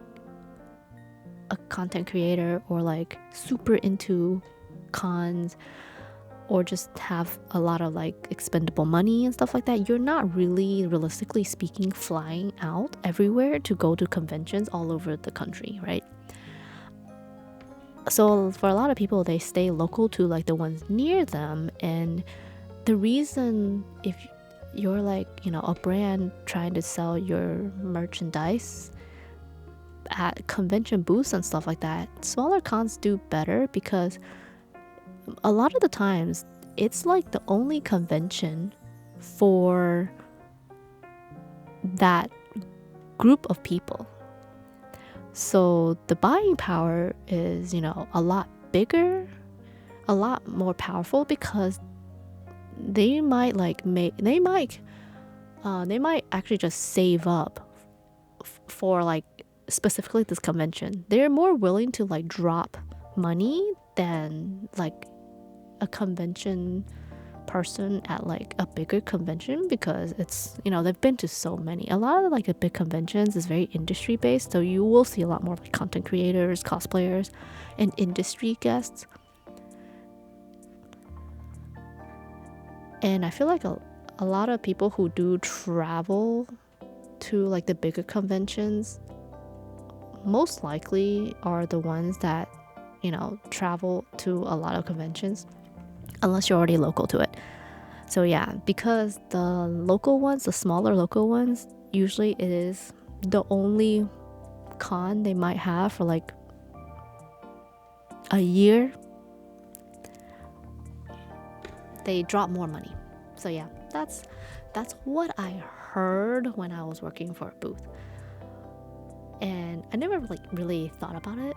a content creator or like super into cons, or just have a lot of like expendable money and stuff like that, you're not really, realistically speaking, flying out everywhere to go to conventions all over the country, right? So for a lot of people, they stay local to like the ones near them. And the reason, if you're like a brand trying to sell your merchandise at convention booths and stuff like that, smaller cons do better, because a lot of the times it's like the only convention for that group of people. So the buying power is a lot bigger, a lot more powerful, because they might like make they might actually just save up for like specifically this convention. They're more willing to like drop money than like a convention person at like a bigger convention, because it's, you know, they've been to so many. A lot of like the big conventions is very industry based, so you will see a lot more like content creators, cosplayers, and industry guests. And I feel like a lot of people who do travel to like the bigger conventions most likely are the ones that, you know, travel to a lot of conventions, unless you're already local to it. So yeah, because the local ones, the smaller local ones, usually it is the only con they might have for like a year. They drop more money. So yeah, that's what I heard when I was working for a booth. And I never like really thought about it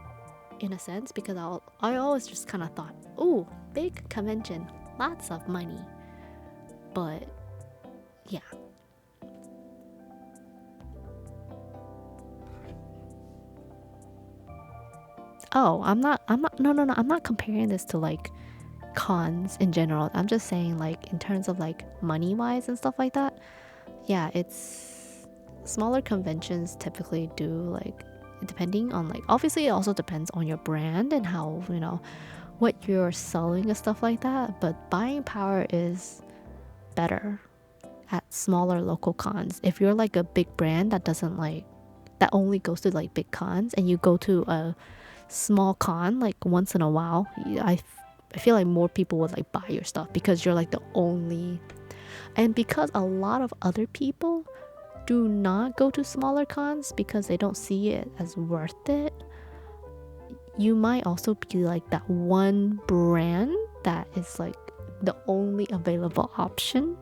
in a sense, because I always just kind of thought, "Ooh, big convention, lots of money." But yeah. Oh, no, I'm not comparing this to like cons in general. I'm just saying like in terms of like money wise and stuff like that. Yeah, it's smaller conventions typically do like, depending on like, obviously it also depends on your brand and how, you know, what you're selling and stuff like that, but buying power is better at smaller local cons. If you're like a big brand that doesn't like, that only goes to like big cons, and you go to a small con like once in a while, I feel like more people would like buy your stuff, because you're like the only, and because a lot of other people do not go to smaller cons because they don't see it as worth it. You might also be like that one brand that is like the only available option.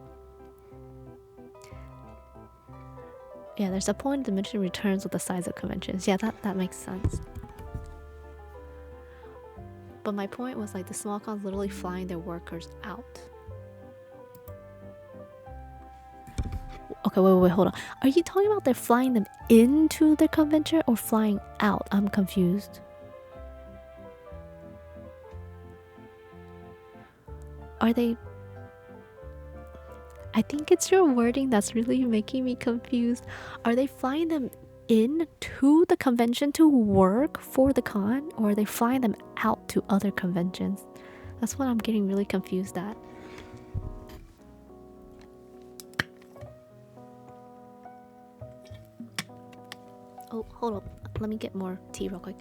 Yeah, there's a point diminishing returns with the size of conventions. Yeah, that makes sense. But my point was like the small cons literally flying their workers out. Okay, wait, hold on. Are you talking about they're flying them into the convention or flying out? I'm confused. Are they... I think it's your wording that's really making me confused. Are they flying them in to the convention to work for the con, or are they flying them out to other conventions? That's what I'm getting really confused at. Oh, hold up. Let me get more tea real quick.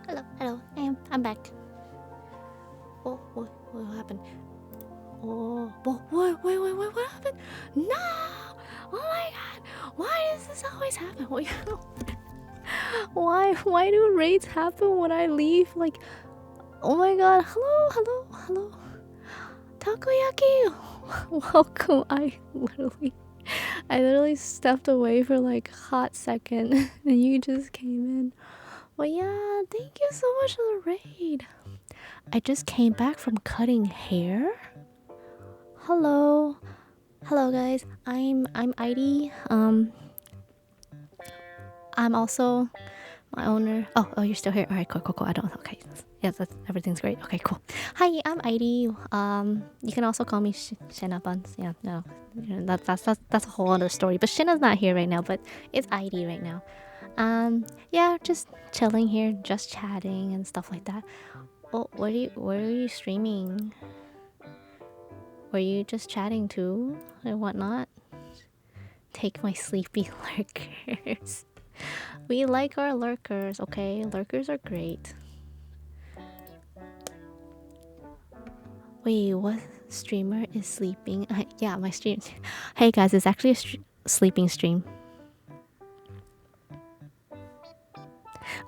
Hello, hello. I'm back. Oh, what happened? Oh, what happened? No! Oh my god! Why does this always happen? Why do raids happen when I leave? Like, oh my god! Hello. Takoyaki! Welcome. I literally stepped away for like a hot second, and you just came in. Well, yeah, thank you so much for the raid. I just came back from cutting hair. Hello, guys. I'm Airi. I'm also my owner. Oh, you're still here. All right, cool. I don't. Okay, yeah, everything's great. Okay, cool. Hi, I'm Airi. You can also call me Shina Buns. Yeah, no, that's a whole other story. But Shina's not here right now. But it's Airi right now. Yeah, just chilling here, just chatting and stuff like that. Oh, where are you streaming? Were you just chatting too and whatnot? Take my sleepy lurkers. We like our lurkers, okay? Lurkers are great. Wait, what streamer is sleeping? Yeah, my stream. Hey guys, it's actually a sleeping stream.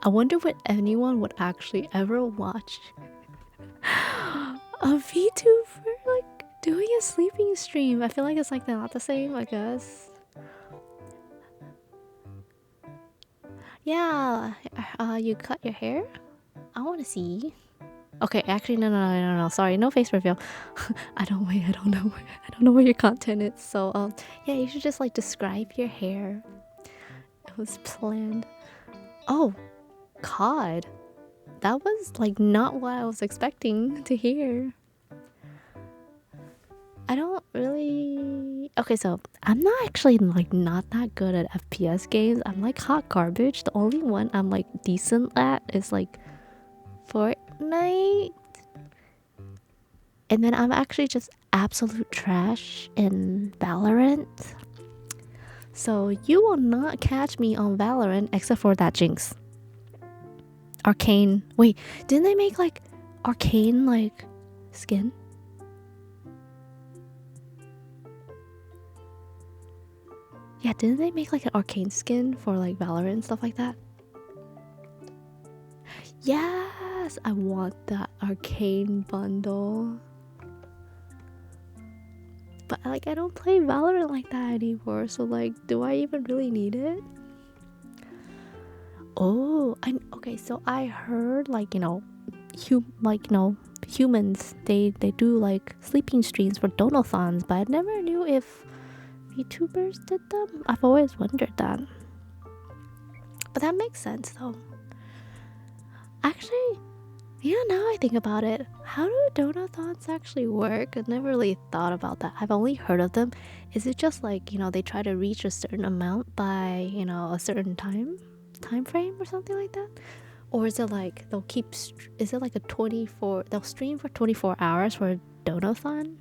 I wonder what anyone would actually ever watch a VTuber like doing a sleeping stream. I feel like it's like not the same, I guess. Yeah, you cut your hair? I want to see. Okay, actually, no. Sorry, no face reveal. I don't know where your content is. So, yeah, you should just like describe your hair. It was planned. Oh, COD. That was like not what I was expecting to hear. I don't really. Okay, so I'm not actually like not that good at FPS games. I'm like hot garbage. The only one I'm like decent at is like Fortnite. And then I'm actually just absolute trash in Valorant. So you will not catch me on Valorant except for that Jinx. Arcane. Wait, didn't they make like Arcane like skin? Yeah, didn't they make like an Arcane skin for like Valorant and stuff like that? Yes, I want that Arcane bundle. But like I don't play Valorant like that anymore, so like do I even really need it? Oh, okay, so I heard like, you know, humans they do like sleeping streams for donathons, but I never knew if VTubers did them. I've always wondered that. But that makes sense though. Actually, yeah, now I think about it, how do donathons actually work? I never really thought about that. I've only heard of them. Is it just like, you know, they try to reach a certain amount by, you know, a certain time frame or something like that? Or is it like they'll keep is it like a 24, they'll stream for 24 hours for a donathon?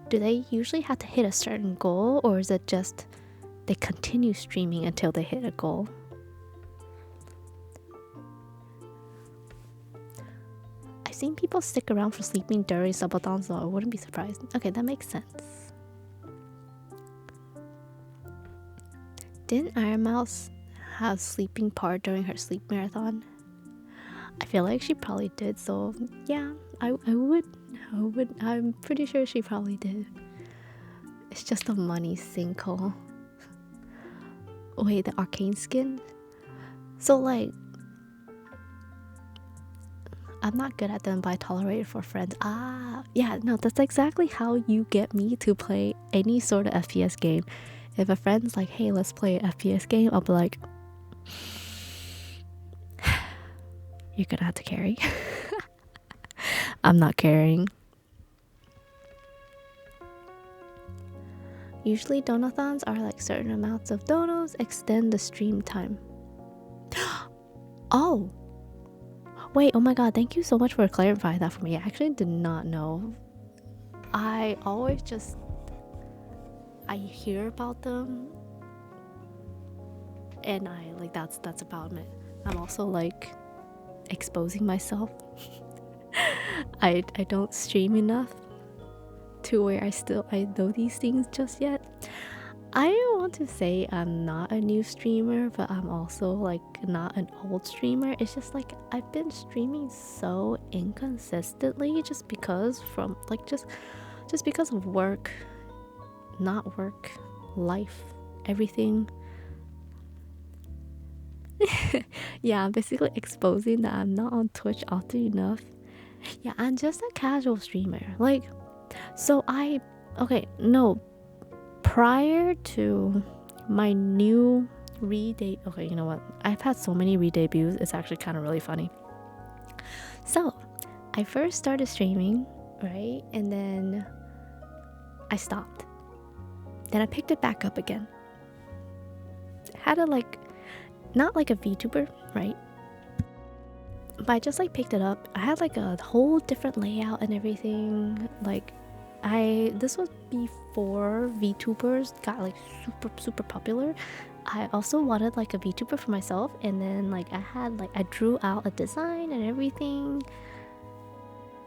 Do they usually have to hit a certain goal, or is it just they continue streaming until they hit a goal? I've seen people stick around for sleeping during subathons, so I wouldn't be surprised. Okay, that makes sense. Didn't Iron Mouse have sleeping part during her sleep marathon? I feel like she probably did, so yeah, I would. I'm pretty sure she probably did. It's just a money sinkhole. Wait, the arcane skin? So like, I'm not good at them, but I tolerate it for friends. Ah, yeah, no, that's exactly how you get me to play any sort of FPS game. If a friend's like, hey, let's play an FPS game, I'll be like, you're gonna have to carry. I'm not carrying. Usually donathons are like certain amounts of donos extend the stream time. Oh, wait, oh my god, thank you so much for clarifying that for me. I actually did not know. I always just I hear about them and I like that's about it. I'm also like exposing myself. I don't stream enough to where I know these things just yet. I don't want to say I'm not a new streamer, but I'm also like not an old streamer. It's just like I've been streaming so inconsistently just because from like just because of work, not work, life, everything. Yeah, I'm basically exposing that I'm not on Twitch often enough. Yeah, I'm just a casual streamer. Like, so okay, no, prior to my new okay, you know what? I've had so many re-debuts, it's actually kind of really funny. So, I first started streaming, right? And then I stopped. Then I picked it back up again. Had a not like a VTuber, right? But I just like picked it up. I had like a whole different layout and everything. Like this was before VTubers got like super popular. I also wanted like a VTuber for myself, and then like I drew out a design and everything.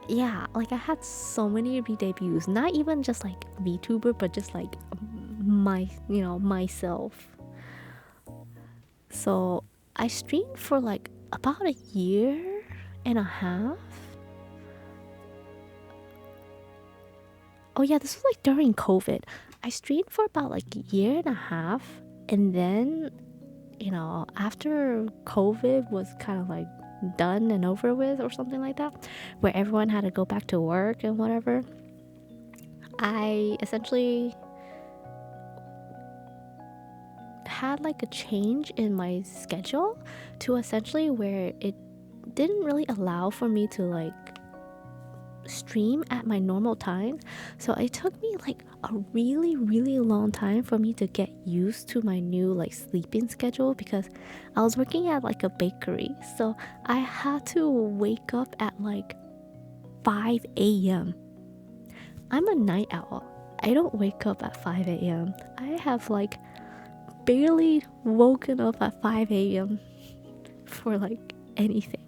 Yeah, like I had so many re-debuts, not even just like VTuber, but just like myself. So I streamed for like about a year and a half. Oh yeah, this was like during COVID. I streamed for about like a year and a half, and then after COVID was kind of like done and over with or something like that, where everyone had to go back to work and whatever, I essentially had like a change in my schedule to essentially where it didn't really allow for me to like stream at my normal time. So it took me like a really long time for me to get used to my new like sleeping schedule, because I was working at like a bakery, so I had to wake up at like 5 a.m. I'm a night owl. I don't wake up at 5 a.m. I have like barely woken up at 5 a.m. for like anything.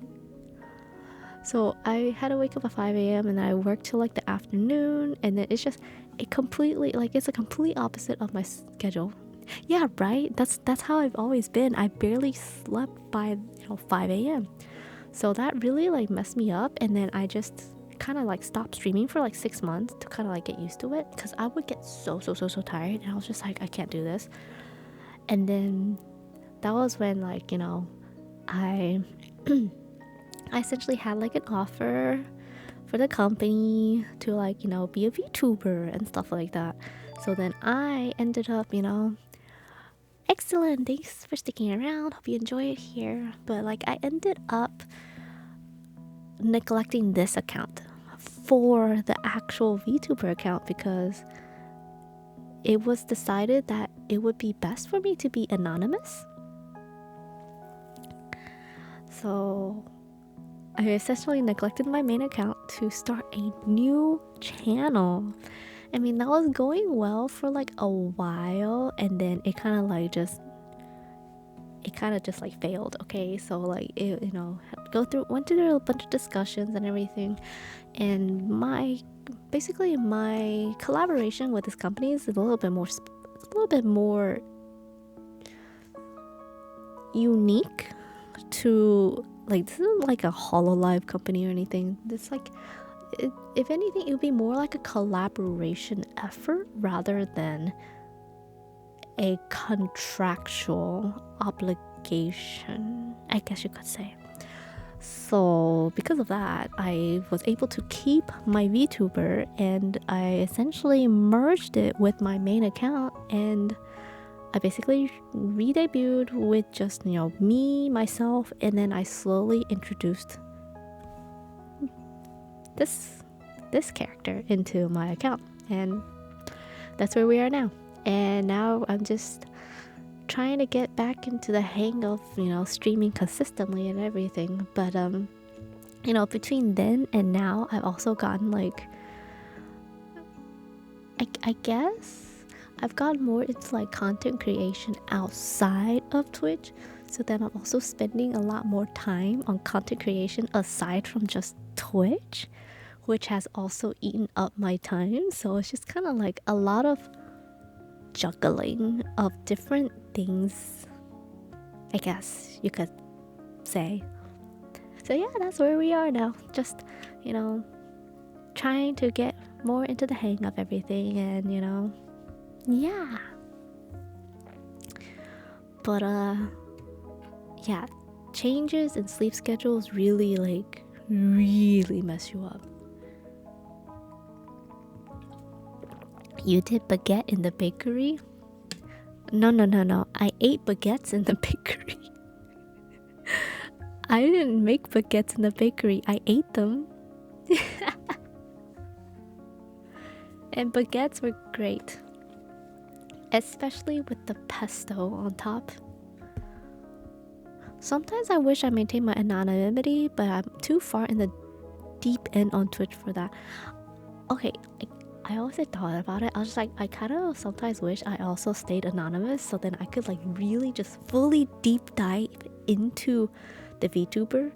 So I had to wake up at 5 a.m. and I worked till like the afternoon, and then it's just it's a complete opposite of my schedule. Yeah, right? That's how I've always been. I barely slept by 5 a.m. So that really like messed me up, and then I just kind of like stopped streaming for like 6 months to kind of like get used to it, because I would get so tired, and I was just like, I can't do this. And then that was when like I I essentially had like an offer for the company to like be a VTuber and stuff like that. So then I ended up excellent, thanks for sticking around, hope you enjoy it here. But like I ended up neglecting this account for the actual VTuber account, because it was decided that it would be best for me to be anonymous. So I essentially neglected my main account to start a new channel. I mean, that was going well for like a while, and then it kind of just like failed. Okay, so like it, went through a bunch of discussions and everything, and my collaboration with this company is a little bit more unique to like, this isn't like a Hololive company or anything. It's like, if anything, it would be more like a collaboration effort rather than a contractual obligation, I guess you could say. So because of that, I was able to keep my VTuber, and I essentially merged it with my main account, and I basically re-debuted with just me, myself, and then I slowly introduced this character into my account, and that's where we are now. And now I'm just trying to get back into the hang of streaming consistently and everything. But between then and now, I've also gotten like, I guess I've gotten more into like content creation outside of Twitch. So then I'm also spending a lot more time on content creation aside from just Twitch, which has also eaten up my time. So it's just kind of like a lot of juggling of different things, I guess you could say. So yeah, that's where we are now. Just, trying to get more into the hang of everything, and yeah. But yeah, changes in sleep schedules really mess you up. You did baguette in the bakery? No. I ate baguettes in the bakery. I didn't make baguettes in the bakery. I ate them. And baguettes were great. Especially with the pesto on top. Sometimes I wish I maintained my anonymity, but I'm too far in the deep end on Twitch for that. Okay, I also thought about it. I was just like, I kind of sometimes wish I also stayed anonymous, so then I could like really just fully deep dive into the VTuber,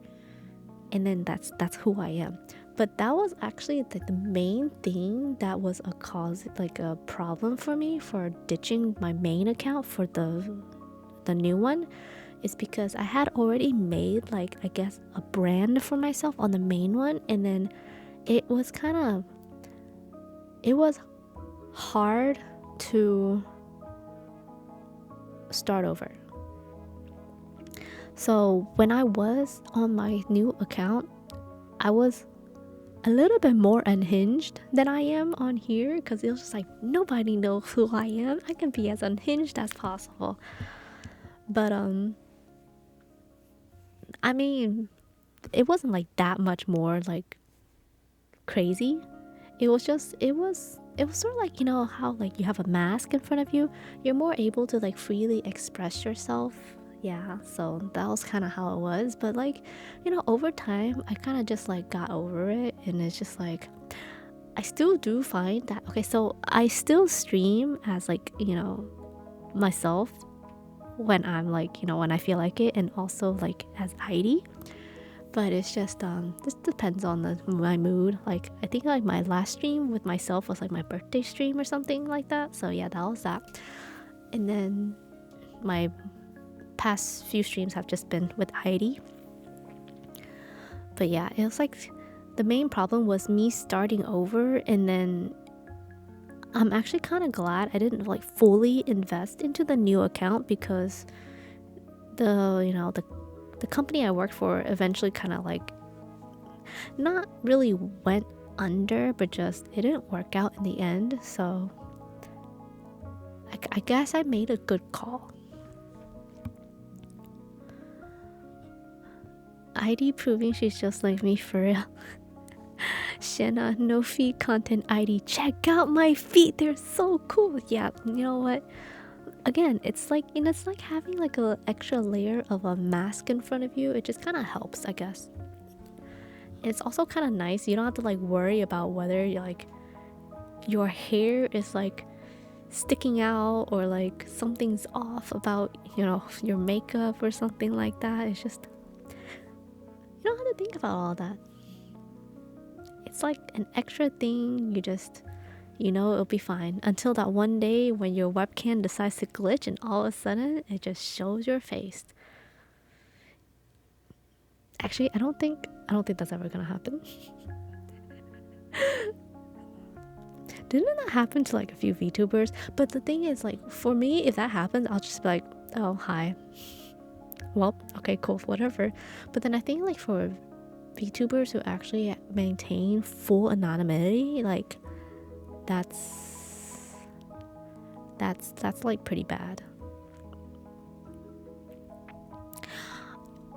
and then that's who I am. But that was actually the main thing that was a cause, like a problem for me for ditching my main account for the new one, is because I had already made, like, I guess a brand for myself on the main one, and then it was hard to start over. So when I was on my new account, I was a little bit more unhinged than I am on here, because it was just like nobody knows who I am. I can be as unhinged as possible. But I mean, it wasn't like that much more like crazy. It was sort of like, how like you have a mask in front of you, you're more able to like freely express yourself. Yeah, so that was kind of how it was. But like, over time I kind of just like got over it, and it's just like I still do find that, okay, so I still stream as like, myself when I'm like, when I feel like it, and also like as Airi. But it's just this depends on my mood. Like, I think like my last stream with myself was like my birthday stream or something like that. So yeah, that was that. And then my past few streams have just been with Heidi. But yeah, it was like the main problem was me starting over, and then I'm actually kind of glad I didn't like fully invest into the new account, because the company I worked for eventually kind of like not really went under, but just it didn't work out in the end. So I guess I made a good call. ID proving she's just like me for real. Shanna, no feet content ID. Check out my feet, they're so cool. Yeah, you know what? Again, it's like, it's like having like a extra layer of a mask in front of you. It just kind of helps, I guess. It's also kind of nice. You don't have to like worry about whether like your hair is like sticking out, or like something's off about, your makeup or something like that. It's just, you don't have to think about all that. It's like an extra thing. You just, it'll be fine until that one day when your webcam decides to glitch and all of a sudden it just shows your face. Actually, I don't think that's ever gonna happen. Didn't that happen to like a few VTubers? But the thing is, like, for me, if that happens, I'll just be like, oh, hi. Well, okay, cool, whatever. But then I think like for VTubers who actually maintain full anonymity, like that's like pretty bad.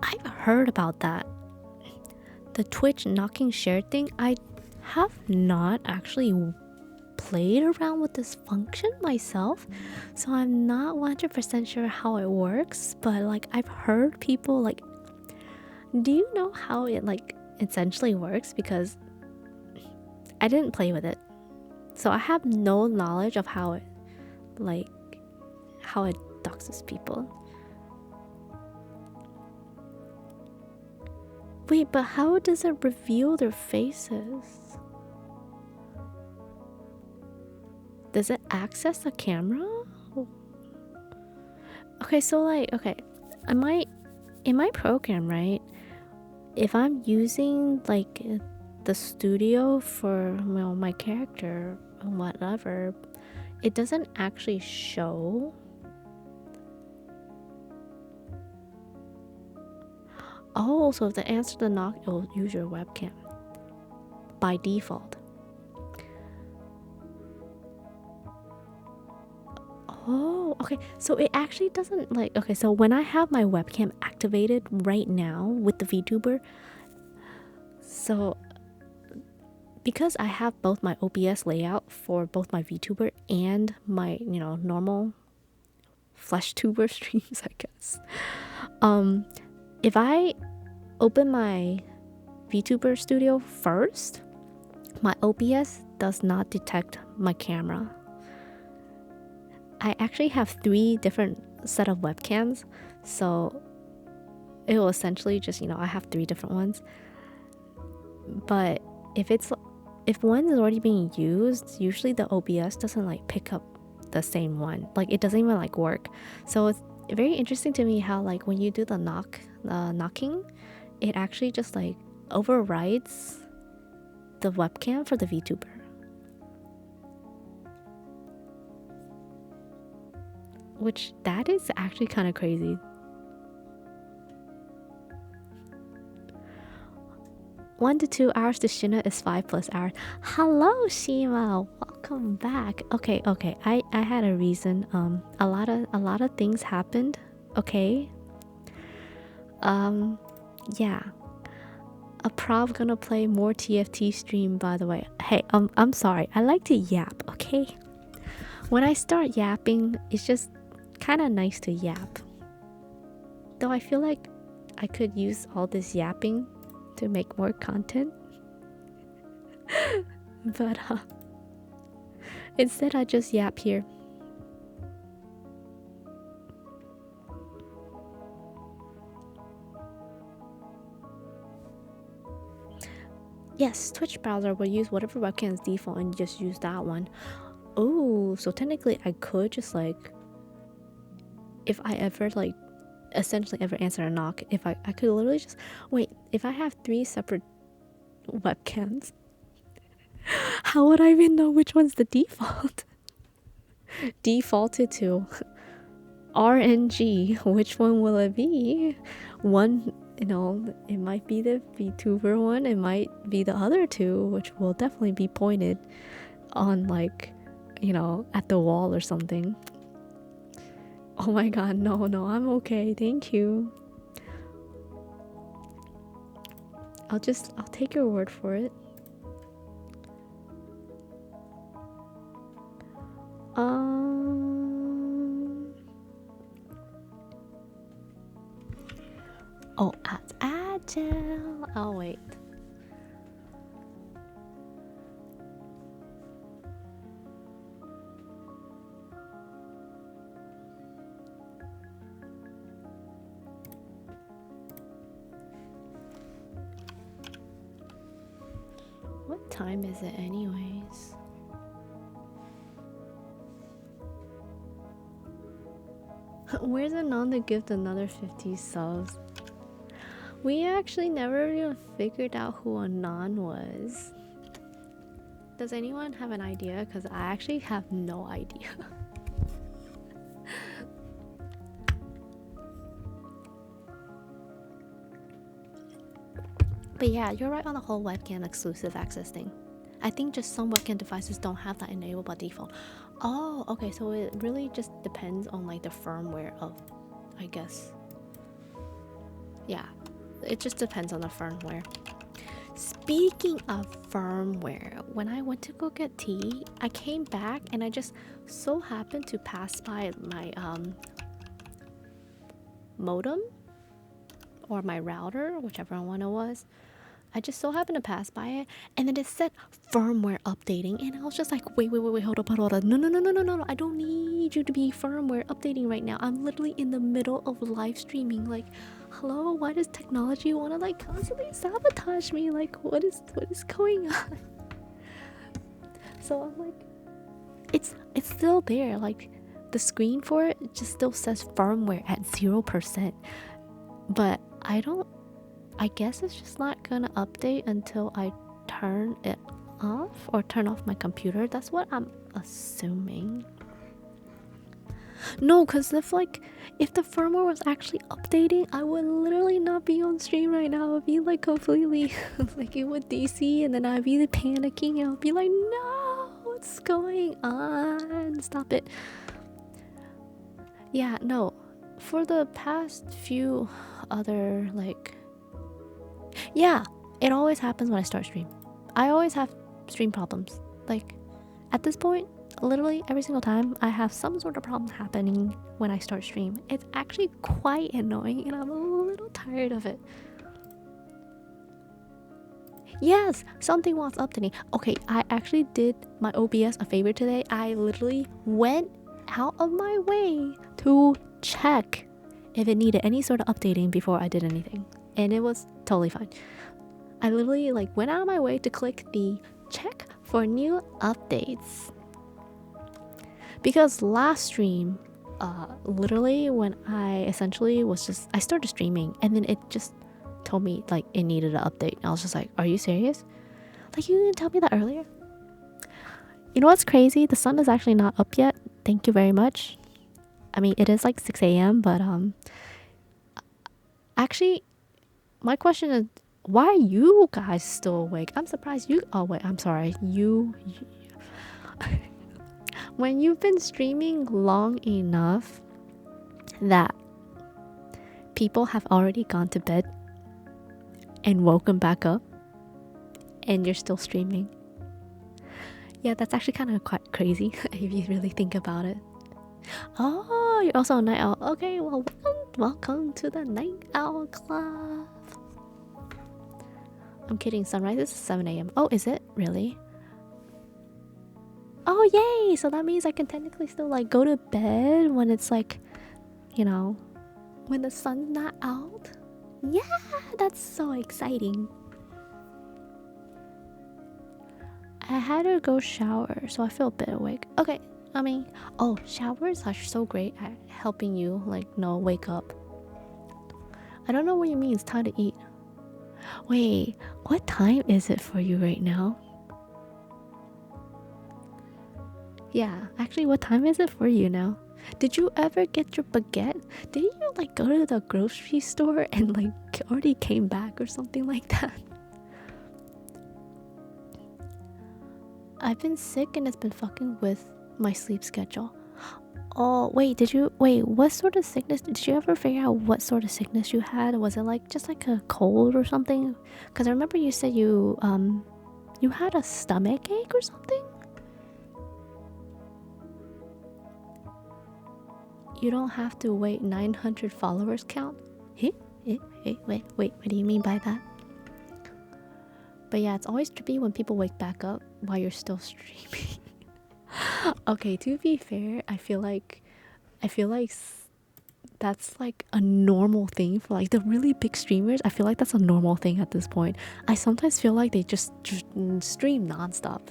I've heard about that. The Twitch knocking share thing. I have not actually played around with this function myself, so I'm not 100% sure how it works, but like I've heard people like, do you know how it like essentially works? Because I didn't play with it, so I have no knowledge of how it doxes people. Wait, but how does it reveal their faces? Does it access the camera? Okay, so like, okay, in my program, right? If I'm using like the studio for my character or whatever, it doesn't actually show. Oh, so if the answer to the knock, it'll use your webcam by default. Oh, okay. So it actually doesn't like, okay, so when I have my webcam activated right now with the VTuber, so because I have both my OBS layout for both my VTuber and my, normal flesh tuber streams, I guess. If I open my VTuber studio first, my OBS does not detect my camera. I actually have 3 different set of webcams, so it will essentially just, I have 3 different ones. But if one is already being used, usually the OBS doesn't like pick up the same one. Like it doesn't even like work. So it's very interesting to me how like when you do the knocking, it actually just like overrides the webcam for the VTuber. Which that is actually kind of crazy. 1 to 2 hours to Shina is 5+ hours. Hello, Shima. Welcome back. Okay. I had a reason. A lot of things happened. Okay. Yeah. A prov gonna play more TFT stream, by the way. Hey, I'm sorry. I like to yap. Okay. When I start yapping, it's just kind of nice to yap. Though I feel like I could use all this yapping to make more content. But instead I just yap here. Yes, Twitch browser will use whatever webcam is default and just use that one. Oh, so technically I could just like, if I ever like essentially ever answer a knock, if I could literally just wait, if I have 3 separate webcams, how would I even know which one's the default? Defaulted to RNG, which one will it be? One, it might be the VTuber one, it might be the other 2, which will definitely be pointed on like, at the wall or something. Oh my god, no, I'm okay, thank you. I'll take your word for it. Oh, at Agile. Oh wait. What time is it anyways? Where's Anon to give another 50 subs? We actually never even figured out who Anon was. Does anyone have an idea? Because I actually have no idea. But yeah, you're right on the whole webcam exclusive access thing. I think just some webcam devices don't have that enabled by default. Oh, okay, so it really just depends on like the firmware of, I guess. Yeah, it just depends on the firmware. Speaking of firmware, when I went to go get tea, I came back and I just so happened to pass by my modem or my router, whichever one it was, I just so happened to pass by it, and then it said firmware updating, and I was just like, wait, hold up, no, I don't need you to be firmware updating right now. I'm literally in the middle of live streaming. Like, hello, why does technology want to like constantly sabotage me? Like, what is going on? So I'm like, it's still there. Like, the screen for it just still says firmware at 0%, but I guess it's just not gonna update until I turn it off or turn off my computer. That's what I'm assuming. No, because if the firmware was actually updating, I would literally not be on stream right now. I would be like completely like it would DC, and then I'd be panicking. I would be like, no, what's going on? Stop it. Yeah, no. For the past few other yeah, it always happens when I start stream. I always have stream problems. Like, at this point, literally every single time I have some sort of problem happening when I start stream. It's actually quite annoying, and I'm a little tired of it. Yes, something wants updating. Okay, I actually did my OBS a favor today. I literally went out of my way to check if it needed any sort of updating before I did anything, and it was totally fine. I literally went out of my way to click the check for new updates, because last stream, literally when I essentially I started streaming, and then it just told me it needed an update. I was just like, are you serious? Like, you didn't tell me that earlier? You know what's crazy? The sun is actually not up yet. Thank you very much. I mean, it is 6 a.m, but actually, my question is, why are you guys still awake? I'm surprised you. Oh wait, I'm sorry. You when you've been streaming long enough that people have already gone to bed and woken back up, and you're still streaming. Yeah, that's actually kind of quite crazy if you really think about it. Oh, you're also a night owl. Okay, well, welcome to the Night Owl Club. I'm kidding, sunrise is 7 a.m. Oh, is it? Really? Oh, yay! So that means I can technically still go to bed when it's when the sun's not out? Yeah, that's so exciting. I had to go shower, so I feel a bit awake. Okay, I mean, oh, showers are so great at helping you wake up. I don't know what you mean, it's time to eat. Wait, what time is it for you right now? Yeah, actually, what time is it for you now? Did you ever get your baguette? Did you go to the grocery store and already came back or something like that? I've been sick and it's been fucking with my sleep schedule. Oh, wait, what sort of sickness? Did you ever figure out what sort of sickness you had? Was it just a cold or something? Because I remember you said you had a stomach ache or something? You don't have to wait 900 followers count? Wait, what do you mean by that? But yeah, it's always trippy when people wake back up while you're still streaming. Okay, to be fair, I feel like that's a normal thing for the really big streamers. I feel like that's a normal thing at this point. I sometimes feel like they just stream nonstop.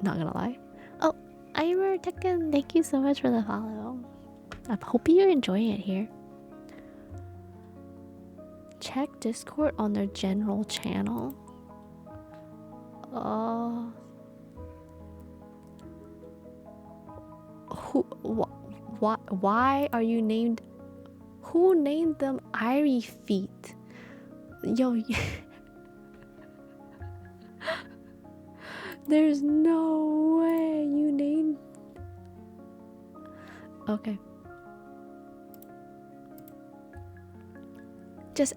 Not gonna lie. Oh, Airi Tekken, thank you so much for the follow. I hope you're enjoying it here. Check Discord on their general channel. Why are you named? Who named them Airi feet? Yo, there's no way you named. Okay. Just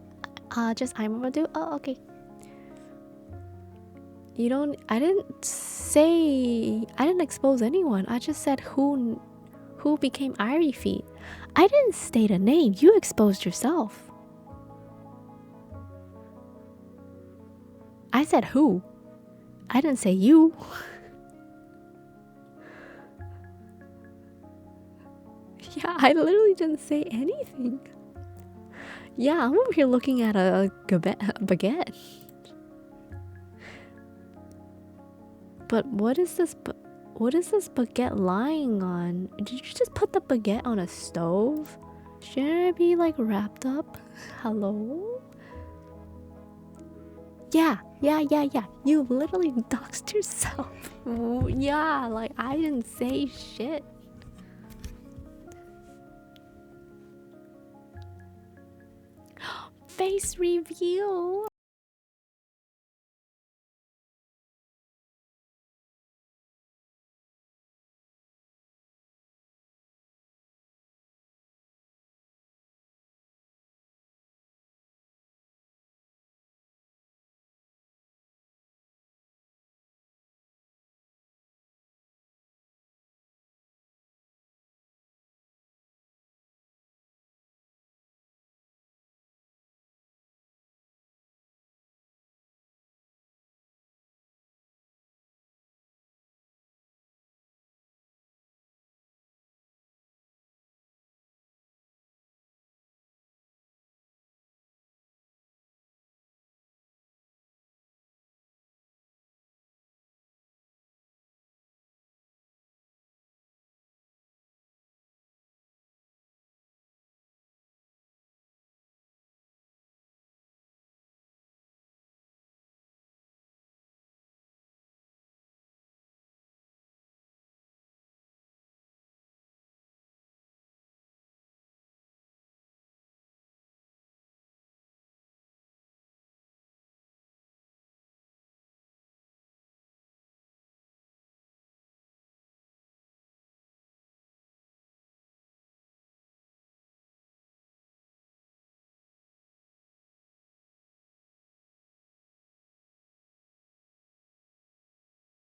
I'm gonna do. Oh, okay. I didn't expose anyone. I just said who became Airi feet. I didn't state a name. You exposed yourself. I said who? I didn't say you. Yeah, I literally didn't say anything. Yeah, I'm over here looking at a baguette. But what is this? What is this baguette lying on? Did you just put the baguette on a stove? Shouldn't it be like wrapped up? Hello? Yeah. You literally doxed yourself. Yeah, like I didn't say shit. Face reveal.